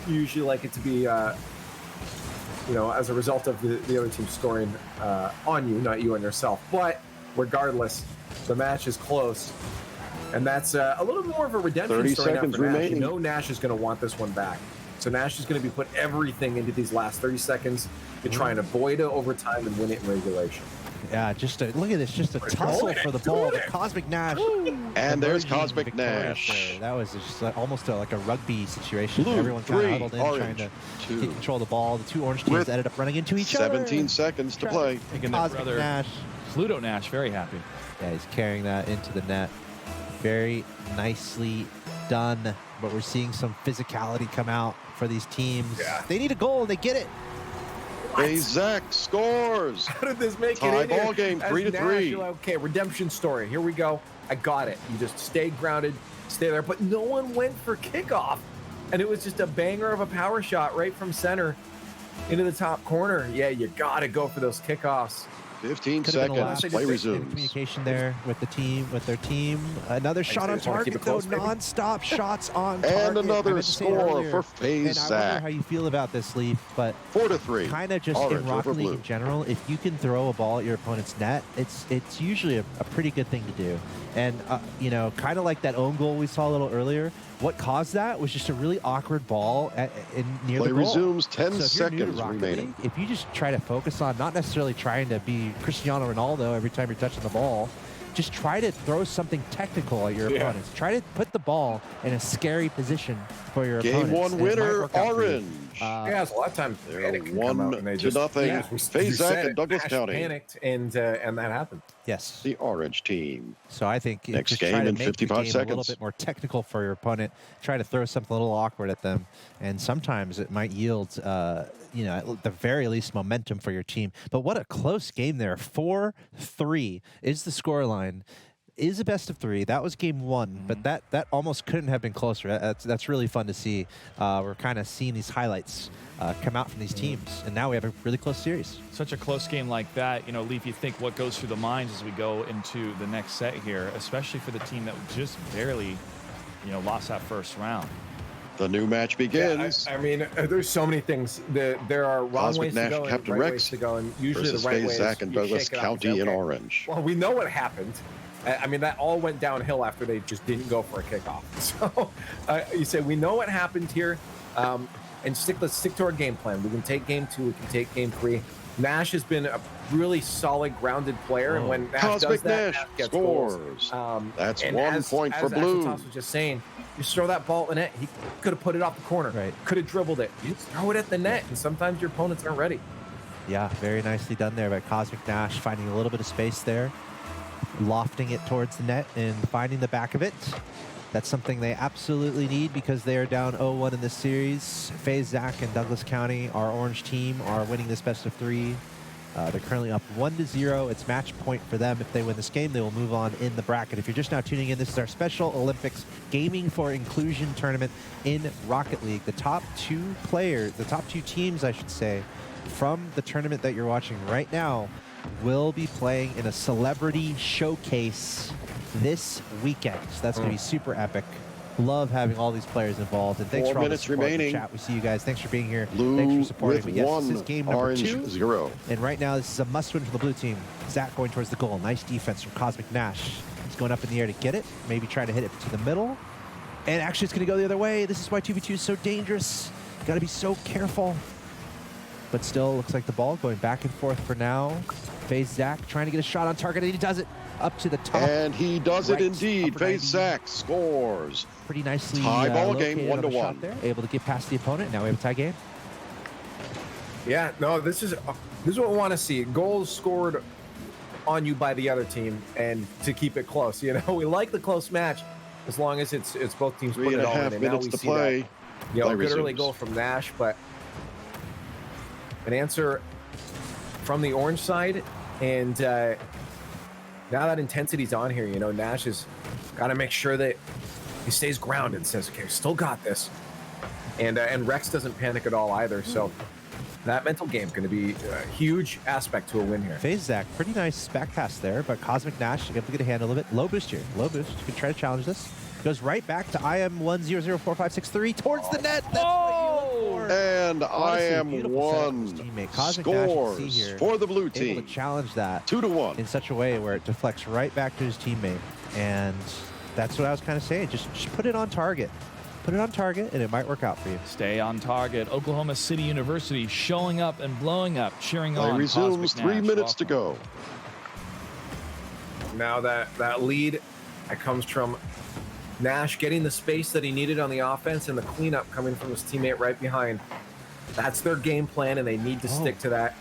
S4: You usually like it to be, you know, as a result of the other team scoring on you, not you on yourself. But regardless, the match is close. And that's a little bit more of a redemption
S1: 30
S4: story now
S1: seconds
S4: for Nash.
S1: remaining.
S4: You know Nash is going to want this one back. So Nash is going to be put everything into these last 30 seconds to try and avoid it overtime and win it in regulation.
S2: Yeah, look at this. Just a tussle for the ball. The Cosmic Nash.
S1: And there's
S2: emerging
S1: Cosmic
S2: victorious
S1: Nash.
S2: there. That was just almost like a rugby situation.
S1: Blue,
S2: Everyone kind of
S1: 3,
S2: huddled in,
S1: orange,
S2: trying to
S1: 2.
S2: get control of the ball. The two orange teams
S1: With
S2: ended up running into each other.
S1: 17 seconds to play.
S3: Making their
S2: Cosmic
S3: brother
S2: Nash.
S3: Pluto Nash very happy.
S2: Yeah, he's carrying that into the net. Very nicely done. But we're seeing some physicality come out for these teams.
S4: Yeah.
S2: They need a goal. They get it.
S1: FaZe Zach scores.
S4: How did this make
S1: Tie
S4: it in
S1: ball
S4: here?
S1: game,
S4: As
S1: 3-3.
S4: Nash, you're like, okay, redemption story. Here we go. I got it. You just stay grounded, stay there. But no one went for kickoff. And it was just a banger of a power shot right from center into the top corner. Yeah, you got to go for those kickoffs.
S1: 15
S2: Could have been a
S1: seconds.
S2: lapse
S1: Play
S2: in
S1: resumes.
S2: communication there with their team. Another shot on
S4: just wanna keep
S2: target,
S4: it
S2: though.
S4: close, baby.
S2: Non-stop shots on
S1: And
S2: target. I
S1: another
S2: meant to say it
S1: score
S2: earlier,
S1: for FaZe
S2: and I
S1: Zach.
S2: wonder how you feel about this, Leaf, but
S1: 4-3.
S2: kind of just
S1: Orange
S2: in Rocket
S1: over
S2: League
S1: blue.
S2: in general, if you can throw a ball at your opponent's net, it's usually a pretty good thing to do. And, you know, kind of like that own goal we saw a little earlier, what caused that was just a really awkward ball near
S1: Play
S2: the goal.
S1: resumes, 10
S2: So if you're new to
S1: seconds
S2: Rocket
S1: remaining.
S2: League, if you just try to focus on not necessarily trying to be Cristiano Ronaldo every time you're touching the ball, just try to throw something technical at your opponents. Try to put the ball in a scary position for your
S1: Game
S2: opponents.
S1: 1
S2: and it might
S1: winner,
S2: work out for you.
S1: Orange.
S4: Yeah, a lot of times
S1: They're
S4: panic can come out and they
S1: 1-0.
S4: Yeah,
S1: FaZe Zach and Douglas
S4: Nash
S1: County.
S4: panicked and that happened.
S2: Yes.
S1: The orange team.
S2: So I think
S1: Next
S2: just
S1: game
S2: try to
S1: in
S2: make
S1: 55
S2: the game a
S1: seconds.
S2: little bit more technical for your opponent. Try to throw something a little awkward at them, and sometimes it might yield, you know, at the very least, momentum for your team. But what a close game there! 4-3 is the scoreline. Is a best of 3. That was game 1, but that almost couldn't have been closer. That's really fun to see. We're kind of seeing these highlights come out from these teams, and now we have a really close series.
S3: Such a close game like that, you know, Leaf, you think what goes through the minds as we go into the next set here, especially for the team that just barely, you know, lost that first round.
S1: The new match begins.
S4: Yeah, I mean, there's so many things. There are wrong
S1: Cosmic
S4: ways
S1: Nash,
S4: to go
S1: Captain
S4: and right
S1: Rex
S4: ways to go, and usually
S1: versus
S4: the right
S1: FaZe
S4: way
S1: Zach
S4: is
S1: and
S4: you
S1: Douglas
S4: shake it off and say,
S1: County in
S4: okay,
S1: orange.
S4: Well, we know what happened. I mean, that all went downhill after they just didn't go for a kickoff. So you say, we know what happened here, and let's stick to our game plan. We can take game 2. We can take game 3. Nash has been a really solid, grounded player, and when Nash
S1: Cosmic
S4: does that,
S1: Nash
S4: gets
S1: scores.
S4: goals.
S1: That's
S4: and
S1: 1
S4: as,
S1: point for
S4: as
S1: blue.
S4: Ashley Toss was just saying, you just throw that ball in it. He could have put it off the corner.
S2: Right.
S4: Could have dribbled it. You just throw it at the net, and sometimes your opponents aren't ready.
S2: Yeah, very nicely done there by Cosmic Nash, finding a little bit of space there, lofting it towards the net and finding the back of it. That's something they absolutely need because they are down 0-1 in this series. FaZe, Zach, and Douglas County, our orange team, are winning this best of 3. They're currently up 1-0. It's match point for them. If they win this game, they will move on in the bracket. If you're just now tuning in, this is our Special Olympics Gaming for Inclusion tournament in Rocket League. The top 2 teams, I should say, from the tournament that you're watching right now will be playing in a celebrity showcase this weekend. So that's going to be super epic. Love having all these players involved. And thanks
S1: 4
S2: for all the
S1: minutes
S2: support in the
S1: remaining.
S2: chat. We see you guys. Thanks for being here.
S1: Blue
S2: Thanks for supporting.
S1: with
S2: But yes,
S1: one,
S2: this is game number
S1: orange
S2: 2.
S1: 0.
S2: And right now, this is a must-win for the blue team. Zach going towards the goal. Nice defense from Cosmic Nash. He's going up in the air to get it. Maybe try to hit it to the middle. And actually, it's going to go the other way. This is why 2v2 is so dangerous. Got to be so careful. But still, looks like the ball going back and forth for now. FaZe Zach trying to get a shot on target, and he does it up to the top.
S1: And he does
S2: right,
S1: it indeed.
S2: upper
S1: FaZe
S2: 90.
S1: Zach scores.
S2: Pretty nicely
S1: Tie ball
S2: located
S1: game, 1-1.
S2: shot there. Able to get past the opponent. Now we have a tie game.
S4: Yeah, no, this is what we want to see. Goals scored on you by the other team, and to keep it close. You know, we like the close match as long as it's both teams putting it all in.
S1: 3.5
S4: And now
S1: minutes
S4: we
S1: to
S4: see
S1: play.
S4: that, you know,
S1: Play
S4: good early
S1: resumes.
S4: goal from Nash, but an answer from the orange side, and now that intensity's on here, you know, Nash has got to make sure that he stays grounded and says, okay, still got this. And Rex doesn't panic at all either. So that mental game going to be a huge aspect to a win here.
S2: FaZe Zach, pretty nice back pass there, but Cosmic Nash able to get a handle of it. Low boost here. Low boost. You can try to challenge this. Goes right back to IM100456 towards the net. That's what you look for.
S1: And
S2: Honestly,
S1: IM1
S2: Cosmic Nash, you see
S1: scores
S2: here,
S1: for the blue
S2: able
S1: team.
S2: to challenge that
S1: 2-1
S2: in such a way where it deflects right back to his teammate. And that's what I was kind of saying. Just put it on target. Put it on target, and it might work out for you.
S3: Stay on target. Oklahoma City University showing up and blowing up, cheering
S1: Play
S3: on.
S1: resumes.
S3: Cosmic
S1: 3
S3: Nash.
S1: minutes to go.
S4: Now that lead that comes from Nash getting the space that he needed on the offense, and the cleanup coming from his teammate right behind. That's their game plan, and they need to stick to that.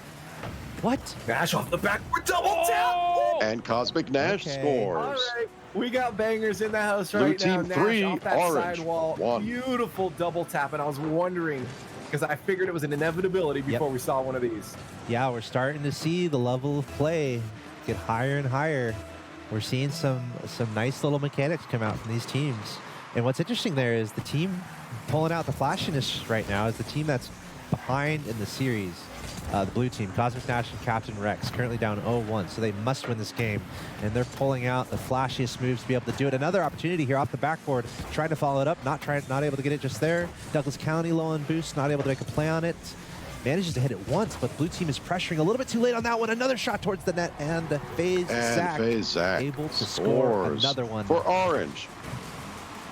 S2: What?
S4: Nash off the back. We're double tap.
S1: And Cosmic Nash scores.
S4: All right. We got bangers in the house
S1: Blue
S4: right now.
S1: team
S4: Nash
S1: 3,
S4: off that
S1: orange
S4: sidewall.
S1: 1.
S4: Beautiful double tap, and I was wondering, because I figured it was an inevitability before we saw one of these.
S2: Yeah, we're starting to see the level of play get higher and higher. We're seeing some nice little mechanics come out from these teams. And what's interesting there is the team pulling out the flashiness right now is the team that's behind in the series. The blue team, Cosmic Nash and Captain Rex, currently down 0-1, so they must win this game. And they're pulling out the flashiest moves to be able to do it. Another opportunity here off the backboard, trying to follow it up, not able to get it just there. Douglas County low on boost, not able to make a play on it. Manages to hit it once, but blue team is pressuring a little bit too late on that one. Another shot towards the net, and FaZe Zach able to score another one.
S1: For orange.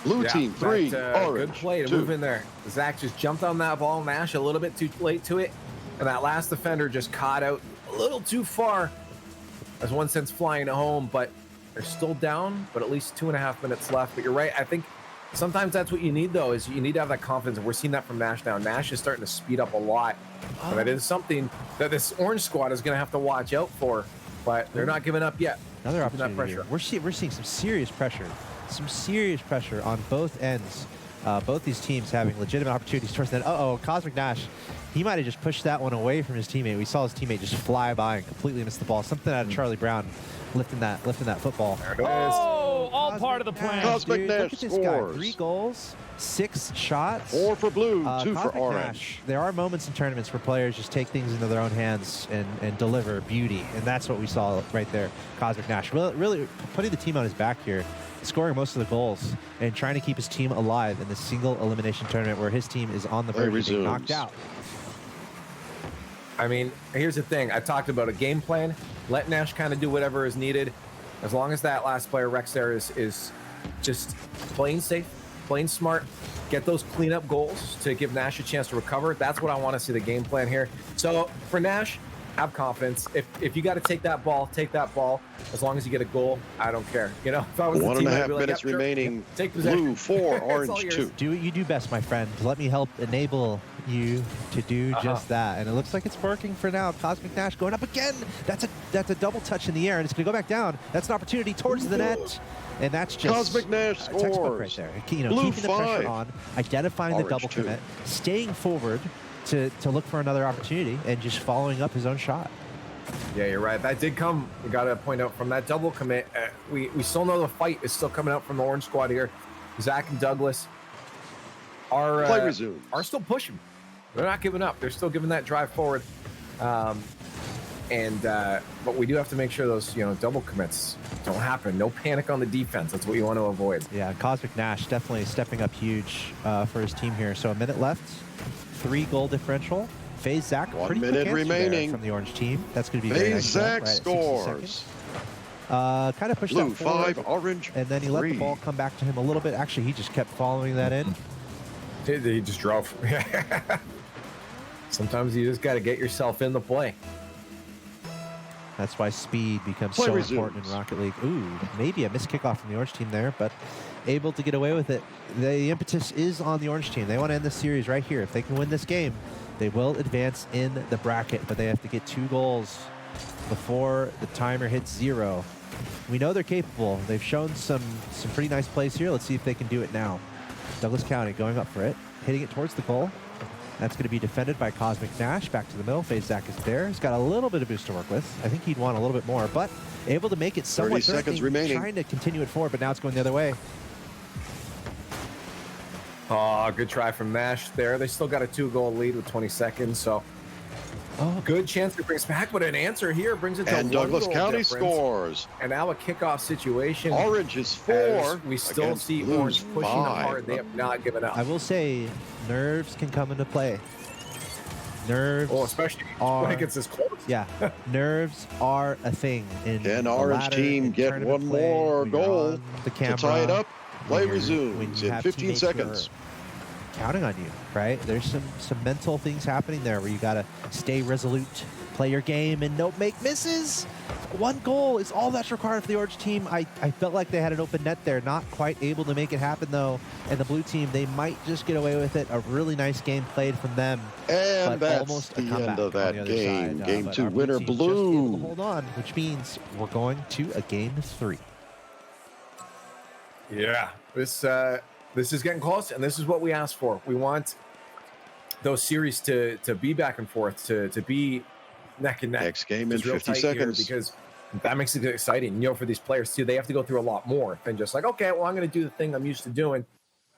S1: Blue team 3, orange
S4: Good play to
S1: 2.
S4: move in there. Zach just jumped on that ball. Nash a little bit too late to it. And that last defender just caught out a little too far as one sends flying home, but they're still down, but at least 2.5 minutes left. But you're right. I think sometimes that's what you need, though, is you need to have that confidence. And we're seeing that from Nash now. Nash is starting to speed up a lot. And that is something that this orange squad is going to have to watch out for, but they're not giving up yet.
S2: Another
S4: Keeping that
S2: opportunity
S4: pressure.
S2: here. We're seeing some serious pressure on both ends. Both these teams having legitimate opportunities towards that. Cosmic Nash, he might have just pushed that one away from his teammate. We saw his teammate just fly by and completely miss the ball. Something out of Charlie Brown lifting that football.
S4: There it is.
S3: Oh, all part of the plan.
S1: Cosmic Nash
S2: Look at this
S1: scores.
S2: guy. 3 goals, 6 shots.
S1: 4 for blue, 2 for
S2: Cosmic
S1: orange.
S2: Nash, there are moments in tournaments where players just take things into their own hands and deliver beauty, and that's what we saw right there. Cosmic Nash really putting the team on his back here, scoring most of the goals and trying to keep his team alive in the single elimination tournament where his team is on the verge of being knocked out.
S4: I mean, here's the thing. I talked about a game plan. Let Nash kind of do whatever is needed. As long as that last player, Rex, there is just playing safe, playing smart, get those cleanup goals to give Nash a chance to recover. That's what I want to see the game plan here. So for Nash, have confidence. If you got to take that ball, take that ball. As long as you get a goal, I don't care. You know, if I was
S1: 1.5 minutes remaining.
S4: Take possession.
S1: Blue 4, orange 2.
S2: Do what you do best, my friend. Let me help enable you to do just that. And it looks like it's working for now. Cosmic Nash going up again. That's a double touch in the air, and it's going to go back down. That's an opportunity towards the net. And that's just
S1: Cosmic Nash
S2: textbook
S1: scores.
S2: right there. You know,
S1: Blue
S2: keeping the pressure
S1: 5,
S2: on, identifying the
S1: orange
S2: double
S1: 2.
S2: commit, staying forward to look for another opportunity, and just following up his own shot.
S4: Yeah, you're right. That did come, we got to point out, from that double commit. We still know the fight is still coming out from the orange squad here. Zach and Douglas are still pushing. They're not giving up. They're still giving that drive forward. But we do have to make sure those, double commits don't happen. No panic on the defense. That's what you want to avoid.
S2: Yeah, Cosmic Nash definitely stepping up huge for his team here. So a minute left, 3-goal differential. FaZe Zach,
S1: 1 minute remaining
S2: from the orange team. That's going to be
S1: FaZe
S2: very nice.
S1: Zach
S2: Right,
S1: scores.
S2: Kind of pushed
S1: Blue
S2: that forward,
S1: 5, orange
S2: and then he
S1: 3.
S2: let the ball come back to him a little bit. Actually, he just kept following that in.
S4: He just drove. Sometimes you just got to get yourself in the play.
S2: That's why speed becomes
S1: Play
S2: so
S1: resumes.
S2: important in Rocket League. Ooh, maybe a missed kickoff from the orange team there, but able to get away with it. The impetus is on the orange team. They want to end the series right here. If they can win this game, they will advance in the bracket, but they have to get 2 goals before the timer hits 0. We know they're capable. They've shown some pretty nice plays here. Let's see if they can do it now. Douglas County going up for it, hitting it towards the goal. That's going to be defended by Cosmic Nash. Back to the middle. FaZe Zach is there. He's got a little bit of boost to work with. I think he'd want a little bit more, but able to make it somewhat
S1: 30 seconds remaining.
S2: Trying to continue it forward, but now it's going the other way.
S4: Oh, good try from Nash there. They still got a 2-goal lead with 20 seconds, so good chance to bring us back, but an answer here brings it to
S1: And Douglas County scores.
S4: And now a kickoff situation.
S1: Orange is 4.
S4: We still
S1: against
S4: see
S1: Blues
S4: Orange pushing them
S1: 5.
S4: hard. They have not given up.
S2: I will say, nerves can come into play. Nerves,
S4: especially when it gets this close.
S2: Yeah, nerves are a thing.
S1: Can orange team get one more goal
S2: to
S1: tie it up? Play resumes in 15 seconds.
S2: Counting on you, right? There's some mental things happening there where you got to stay resolute, play your game, and don't make misses. 1 goal is all that's required for the orange team. I felt like they had an open net there, not quite able to make it happen though. And the blue team, they might just get away with it. A really nice game played from them.
S1: And
S2: but
S1: that's
S2: almost
S1: the
S2: a
S1: end of that
S2: on the
S1: game.
S2: Side.
S1: Game
S2: But
S1: 2
S2: our
S1: winner
S2: team just able
S1: blue.
S2: to hold on, which means we're going to a game 3.
S4: Yeah, this is getting close, and this is what we asked for. We want those series to be back and forth, to be neck and neck.
S1: Next game in
S4: Just real
S1: 50
S4: tight here,
S1: seconds.
S4: because that makes it exciting. For these players too, they have to go through a lot more than just like, okay, well, I'm going to do the thing I'm used to doing.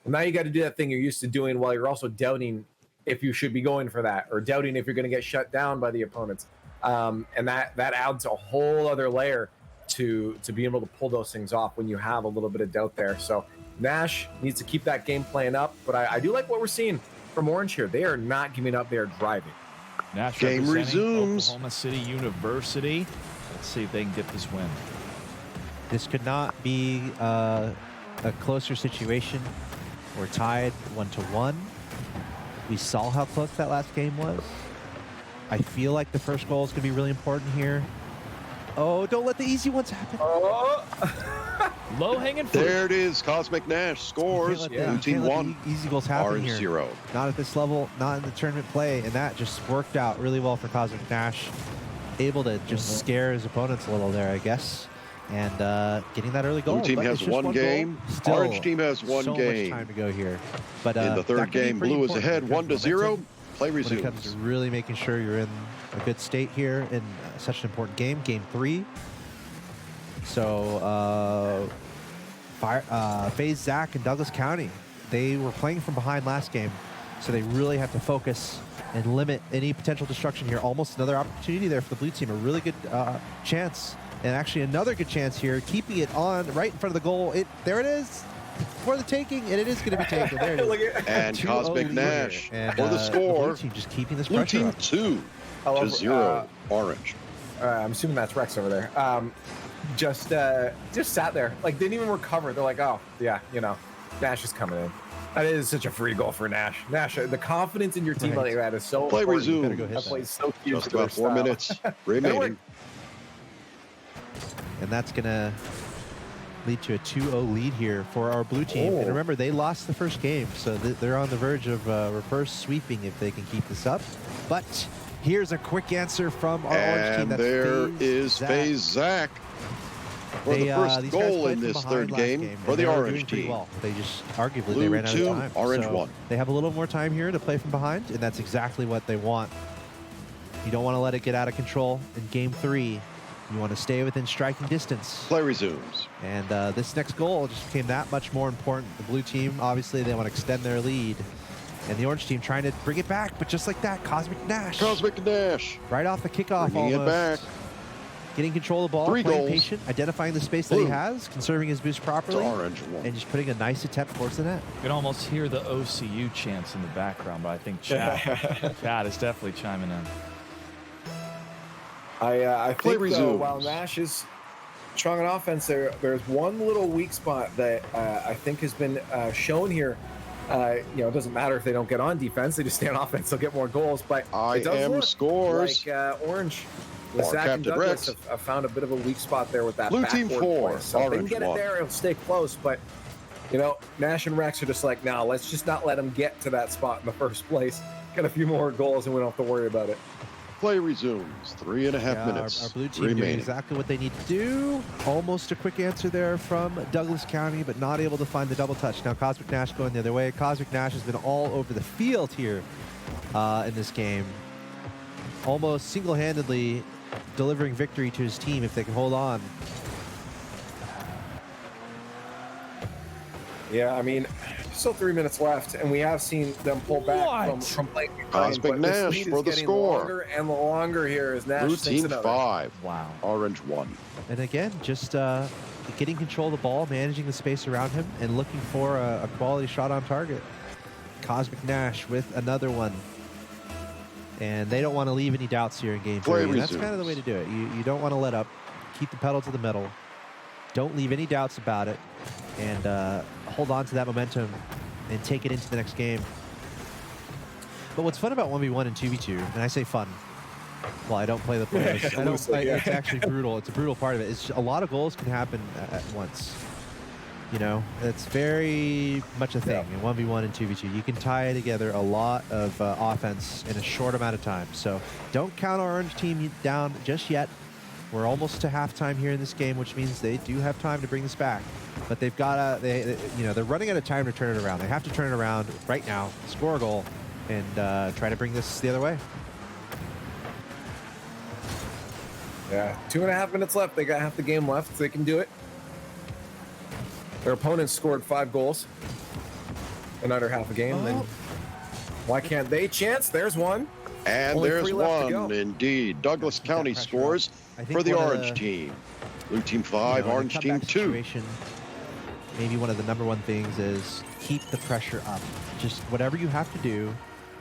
S4: Well, now you got to do that thing you're used to doing while you're also doubting if you should be going for that, or doubting if you're going to get shut down by the opponents. And that adds a whole other layer to be able to pull those things off when you have a little bit of doubt there. So Nash needs to keep that game plan up, but I do like what we're seeing from Orange here. They are not giving up. They are driving.
S3: Nash
S1: Game
S3: representing
S1: resumes.
S3: Oklahoma City University. Let's see if they can get this win.
S2: This could not be a closer situation. We're tied 1-1. We saw how close that last game was. I feel like the first goal is going to be really important here. Oh, don't let the easy ones happen.
S3: Low hanging fruit.
S1: There it is. Cosmic Nash scores. Blue team 1.
S2: Easy goals happen
S1: Orange
S2: here.
S1: 0.
S2: Not at this level, not in the tournament play, and that just worked out really well for Cosmic Nash. Able to just scare his opponents a little there, I guess, and getting that early goal.
S1: Blue team
S2: But
S1: has
S2: it's just
S1: 1 game.
S2: goal. Still
S1: Orange team has 1
S2: so
S1: game.
S2: much time to go here. But
S1: in the
S2: that
S1: third
S2: could be
S1: game,
S2: pretty
S1: Blue is
S2: important
S1: ahead
S2: because
S1: 1-0.
S2: momentum,
S1: Play
S2: when it comes to
S1: resumes.
S2: really making sure you're in a good state here in such an important game, game 3. So FaZe Zach and Douglas County, they were playing from behind last game, so they really have to focus and limit any potential destruction here. Almost another opportunity there for the blue team, a really good chance, and actually another good chance here, keeping it on right in front of the goal. There it is for the taking, and it is going to be taken. There it is.
S1: And
S2: 2-0
S1: Cosmic
S2: lead
S1: Nash
S2: here. And,
S1: for the score.
S2: blue team just keeping this
S1: Blue
S2: pressure
S1: team
S2: up.
S1: 2-0. Orange.
S4: I'm assuming that's Rex over there. Just sat there, like didn't even recover. They're like, oh yeah, Nash is coming in. That is such a free goal for Nash. Nash, the confidence in your team like that is so
S1: Play
S4: important.
S1: resumed.
S4: That plays so huge.
S1: Just about 4 minutes remaining.
S2: And that's going to lead to a 2-0 lead here for our blue team. And remember, they lost the first game, so they're on the verge of reverse sweeping if they can keep this up. But here's a quick answer from our orange team.
S1: And there is FaZe Zach for the first goal in this third game for the orange team.
S2: Well. They just arguably
S1: Blue
S2: they ran out
S1: 2,
S2: of time.
S1: orange
S2: So
S1: 1.
S2: They have a little more time here to play from behind, and that's exactly what they want. You don't want to let it get out of control in game 3. You want to stay within striking distance.
S1: Play resumes.
S2: And this next goal just became that much more important. The blue team, obviously, they want to extend their lead. And the orange team trying to bring it back, but just like that, Cosmic Nash.
S1: Cosmic Nash.
S2: Right off the kickoff
S1: Bringing
S2: almost.
S1: it back.
S2: Getting control of the ball,
S1: 3
S2: playing
S1: goals.
S2: patient, identifying the space that he has, conserving his boost properly,
S1: orange 1.
S2: and just putting a nice attempt towards the net.
S3: You can almost hear the OCU chants in the background, but I think Chad is definitely chiming in.
S4: I think though, while Nash is strong on offense, there's one little weak spot that I think has been shown here. It doesn't matter if they don't get on defense; they just stay on offense. They'll get more goals. But it does look
S1: scores
S4: like Orange.
S1: Or
S4: Zach and
S1: Captain
S4: Douglas
S1: Rex.
S4: have found a bit of a weak spot there with that
S1: Blue team
S4: backward
S1: 4,
S4: play. So if they can
S1: orange
S4: get it
S1: 1.
S4: there, it'll stay close. But Nash and Rex are just like, no, let's just not let them get to that spot in the first place. Get a few more goals, and we don't have to worry about it.
S1: Play resumes. 3.5 minutes
S2: Our blue team
S1: remaining.
S2: doing exactly what they need to do. Almost a quick answer there from Douglas County, but not able to find the double touch. Now Cosmic Nash going the other way. Cosmic Nash has been all over the field here in this game. Almost single-handedly delivering victory to his team if they can hold on.
S4: Yeah, I mean, still 3 minutes left, and we have seen them pull back from playing behind,
S1: Cosmic
S4: but this
S1: Nash
S4: lead
S1: for
S4: is
S1: the
S4: getting
S1: score.
S4: longer and longer here as Nash
S1: Blue
S4: sinks
S1: team
S4: another.
S1: 5.
S3: Wow.
S1: Orange 1.
S2: And again, just getting control of the ball, managing the space around him, and looking for a quality shot on target. Cosmic Nash with another one. And they don't want to leave any doubts here in game 3. And that's kind of the way to do it. You don't want to let up. Keep the pedal to the metal. Don't leave any doubts about it. And hold on to that momentum and take it into the next game. But what's fun about 1v1 and 2v2, and I say fun, well, I don't play the players. It's actually brutal. It's a brutal part of it. It's a lot of goals can happen at once. It's very much a thing in 1v1 and 2v2. You can tie together a lot of offense in a short amount of time. So don't count our orange team down just yet. We're almost to halftime here in this game, which means they do have time to bring this back. But they've got they're running out of time to turn it around. They have to turn it around right now, score a goal, and try to bring this the other way.
S4: Yeah, 2.5 minutes left. They got half the game left. They can do it. Their opponents scored 5 goals in under half a game. Then why can't they? Chance, there's one.
S1: And
S4: Only
S1: there's
S4: 3 left to go.
S1: one, indeed. Douglas County scores for the orange team. Blue team 5, orange team 2.
S2: Maybe one of the number one things is keep the pressure up. Just whatever you have to do,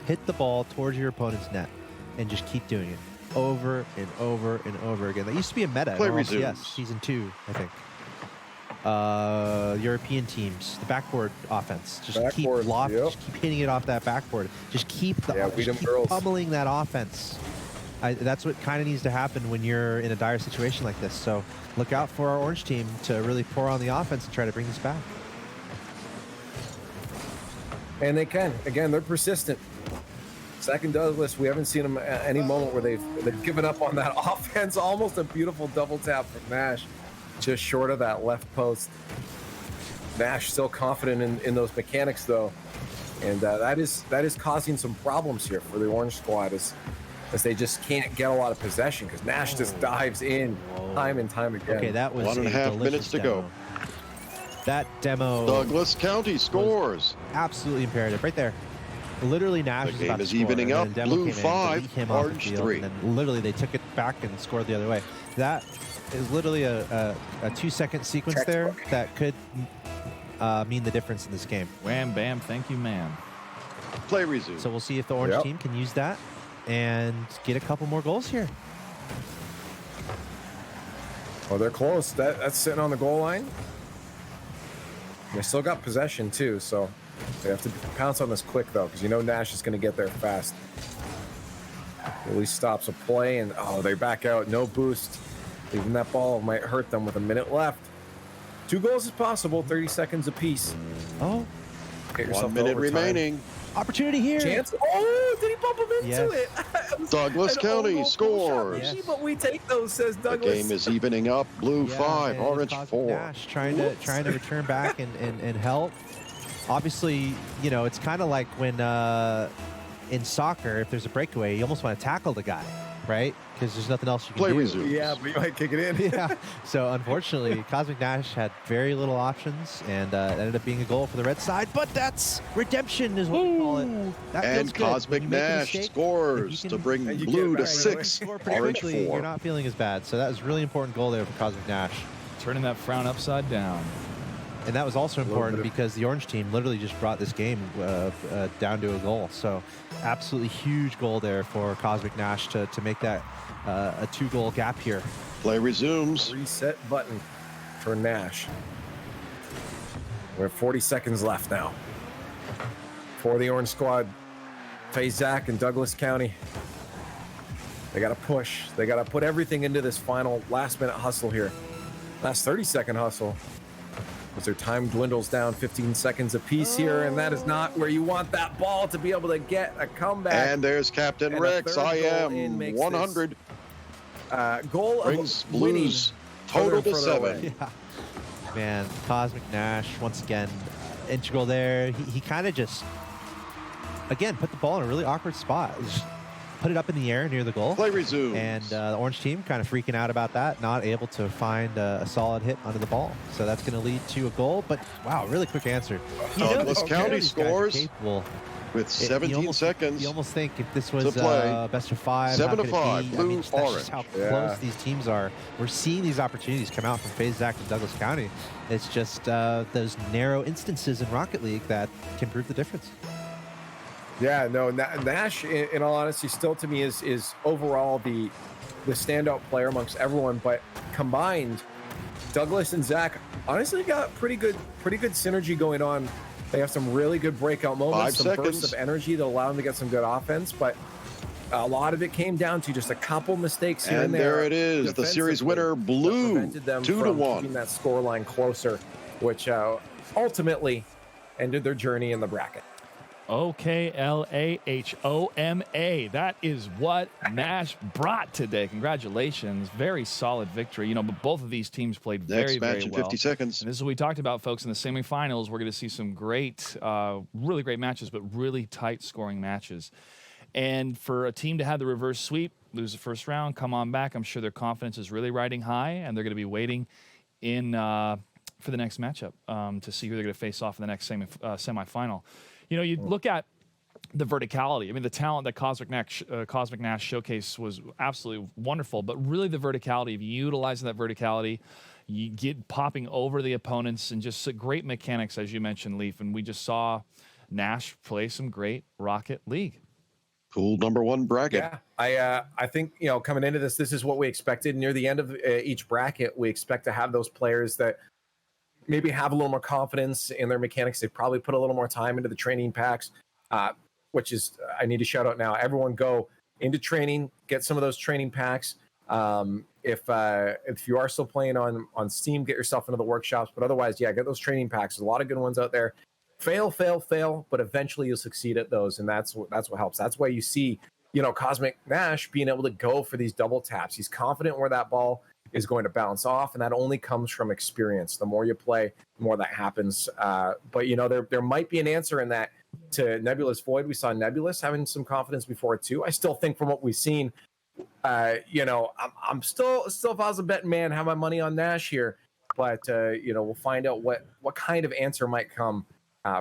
S2: hit the ball towards your opponent's net and just keep doing it over and over and over again. That used to be a meta.
S1: Play
S2: in
S1: resumes.
S2: LCS, season 2, I think. European teams, the backboard offense. Just keep hitting it off that backboard. Just keep pummeling that offense. That's what kind of needs to happen when you're in a dire situation like this. So look out for our orange team to really pour on the offense and try to bring this back.
S4: And they can. Again, they're persistent. Zach and Douglas, we haven't seen them at any moment where they've given up on that offense. Almost a beautiful double tap from Nash, just short of that left post. Nash still confident in those mechanics though, and that is causing some problems here for the orange squad as they just can't get a lot of possession because Nash just dives in time and time again.
S2: Okay, that was
S1: 1.5 minutes to go.
S2: That demo.
S1: Douglas County scores.
S2: Absolutely imperative, right there. Literally, Nash
S1: The
S2: is
S1: game
S2: about to
S1: is
S2: score,
S1: evening
S2: and
S1: up.
S2: then Demo
S1: Blue
S2: came in,
S1: 5,
S2: beat him off the
S1: orange
S2: field,
S1: 3.
S2: And then literally, they took it back and scored the other way. That is literally a 2-second sequence there that could mean the difference in this game.
S3: Wham, bam, thank you, ma'am.
S1: Play resume.
S2: So we'll see if the orange team can use that and get a couple more goals here.
S4: Oh, they're close. That's sitting on the goal line. They still got possession too, so They have to pounce on this quick, though, because you know Nash is going to get there fast. Really stops a play, and they back out. No boost. Leaving that ball might hurt them with a minute left. 2 goals is possible, 30 seconds apiece.
S2: Oh.
S4: Get yourself
S1: 1 minute
S4: overtime.
S1: remaining.
S2: Opportunity here.
S4: Chance. Oh, did he bump him into it?
S1: Douglas County scores.
S4: Yes. But we take those, says
S1: The
S4: Douglas.
S1: game is evening up. Blue 5,
S2: and
S1: orange
S2: Cosmic
S1: 4.
S2: Nash trying to return back and help. Obviously, it's kind of like when in soccer, if there's a breakaway, you almost want to tackle the guy, right? Because there's nothing else you can do.
S1: Resumes.
S4: Yeah, but you might kick it in.
S2: Yeah. So unfortunately, Cosmic Nash had very little options, and it ended up being a goal for the red side. But that's redemption, is what we call it. That feels
S1: And
S2: good.
S1: Cosmic
S2: When you make a
S1: Nash
S2: mistake,
S1: scores to bring blue to 6,
S2: score pretty
S1: orange
S2: quickly,
S1: 4.
S2: You're not feeling as bad. So that was a really important goal there for Cosmic Nash.
S3: Turning that frown upside down.
S2: And that was also important because the orange team literally just brought this game down to a goal. So absolutely huge goal there for Cosmic Nash to make that a 2-goal gap here.
S1: Play resumes.
S4: Reset button for Nash. We have 40 seconds left now. For the orange squad, Zach and Douglas County. They got to push. They got to put everything into this final last-minute hustle here. Last 30-second hustle. As their time dwindles down 15 seconds apiece here, and that is not where you want that ball to be able to get a comeback.
S1: And there's Captain Rex. I am 100.
S4: Goal
S1: brings
S4: of winning
S1: Blues total to 7.
S2: Yeah. Man, Cosmic Nash, once again, integral there. He kind of just, again, put the ball in a really awkward spot. Just put it up in the air near the goal.
S1: Play resumes.
S2: And the orange team kind of freaking out about that, not able to find a solid hit under the ball. So that's going to lead to a goal. But, wow, really quick answer.
S1: Douglas County scores
S2: capable.
S1: with 17 seconds.
S2: You almost think if this was
S1: to play.
S2: best of 5,
S1: 7
S2: how
S1: to
S2: could it
S1: 5,
S2: be?
S1: blue,
S2: I mean, that's
S1: orange.
S2: just how close these teams are. We're seeing these opportunities come out from Zach and Douglas County. It's just those narrow instances in Rocket League that can prove the difference.
S4: Yeah, no, Nash, in all honesty, still to me is overall the standout player amongst everyone. But combined, Douglas and Zach honestly got pretty good synergy going on. They have some really good breakout moments,
S1: 5
S4: some
S1: seconds.
S4: bursts of energy that allow them to get some good offense. But a lot of it came down to just a couple mistakes here and
S1: And
S4: there.
S1: there it is, the series winner, Blue, 2-1.
S4: Keeping that scoreline closer, which ultimately ended their journey in the bracket.
S3: OKLAHOMA. That is what Nash brought today. Congratulations. Very solid victory. But both of these teams played
S1: Next
S3: very,
S1: match
S3: very
S1: in
S3: well.
S1: 50 seconds.
S3: And this is what we talked about, folks. In the semifinals, we're going to see some great, really great matches, but really tight scoring matches. And for a team to have the reverse sweep, lose the first round, come on back, I'm sure their confidence is really riding high, and they're going to be waiting in for the next matchup to see who they're going to face off in the next semifinal. You look at the verticality. I mean, the talent that Cosmic Nash showcase was absolutely wonderful, but really the verticality, of utilizing that verticality, you get popping over the opponents, and just great mechanics, as you mentioned, Leaf. And we just saw Nash play some great Rocket League.
S1: Pool number 1 bracket.
S4: Yeah, I think, coming into this is what we expected. Near the end of each bracket, we expect to have those players that maybe have a little more confidence in their mechanics. They probably put a little more time into the training packs, which is, I need to shout out now. Everyone go into training, get some of those training packs. If you are still playing on Steam, get yourself into the workshops. But otherwise, get those training packs. There's a lot of good ones out there. Fail, but eventually you'll succeed at those, and that's what helps. That's why you see, Cosmic Nash being able to go for these double taps. He's confident where that ball is going to bounce off, and that only comes from experience. The more you play, the more that happens. But there might be an answer in that to Nebulous Void. We saw Nebulous having some confidence before too. I still think from what we've seen, I'm still if I was a betting man, have my money on Nash here. But we'll find out what kind of answer might come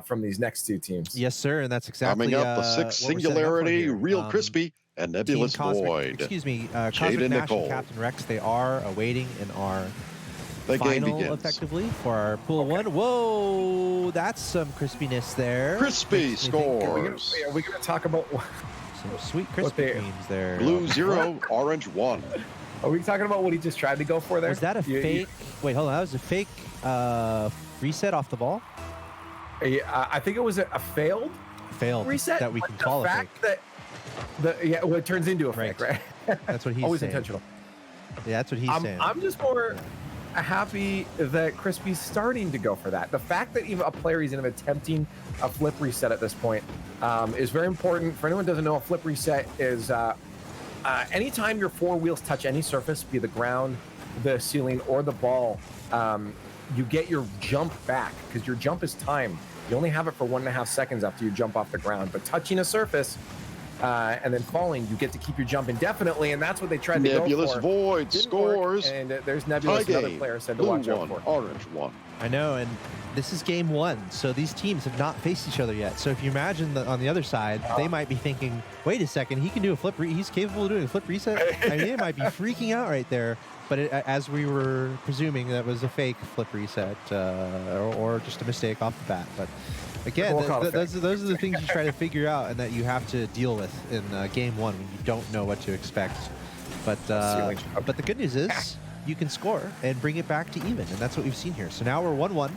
S4: from these next two teams.
S2: Yes, sir, and that's exactly
S1: coming up. The 6 Singularity, Real Crispy, and Nebulous Void.
S2: Cosmic Nash
S1: Nicole.
S2: and Captain Rex, they are awaiting in our
S1: the game
S2: final,
S1: begins.
S2: effectively, for our pool 1. Whoa, that's some crispiness there.
S1: Crispy scores.
S4: Are we going to talk about
S2: some sweet crispy creams there?
S1: Blue 0, orange 1.
S4: Are we talking about what he just tried to go for there?
S2: Was that a fake? Wait, hold on. That was a fake reset off the ball?
S4: I think it was a failed reset
S2: that we can call
S4: the
S2: a
S4: fact
S2: fake.
S4: that it turns into a fake, right?
S2: That's what he's
S4: always
S2: saying.
S4: intentional.
S2: Yeah, that's what he's saying.
S4: I'm just more happy that Crispy's starting to go for that. The fact that even a player is even attempting a flip reset at this point is very important. For anyone who doesn't know, a flip reset is anytime your four wheels touch any surface, be the ground, the ceiling, or the ball, you get your jump back because your jump is timed. You only have it for 1.5 seconds after you jump off the ground. But touching a surface and then falling, you get to keep your jump indefinitely, and that's what they tried to go for.
S1: Nebulous Void scores.
S4: And there's Nebulous, another player said to watch out for.
S1: Orange one.
S2: I know, and this is game one, so these teams have not faced each other yet. So if you imagine on the other side, they might be thinking, wait a second, he can do a flip, he's capable of doing a flip reset? I mean, they might be freaking out right there. But as we were presuming, that was a fake flip reset or just a mistake off the bat. But again, those are the things you try to figure out and that you have to deal with in game one when you don't know what to expect. But the good news is you can score and bring it back to even, and that's what we've seen here. So now we're 1-1.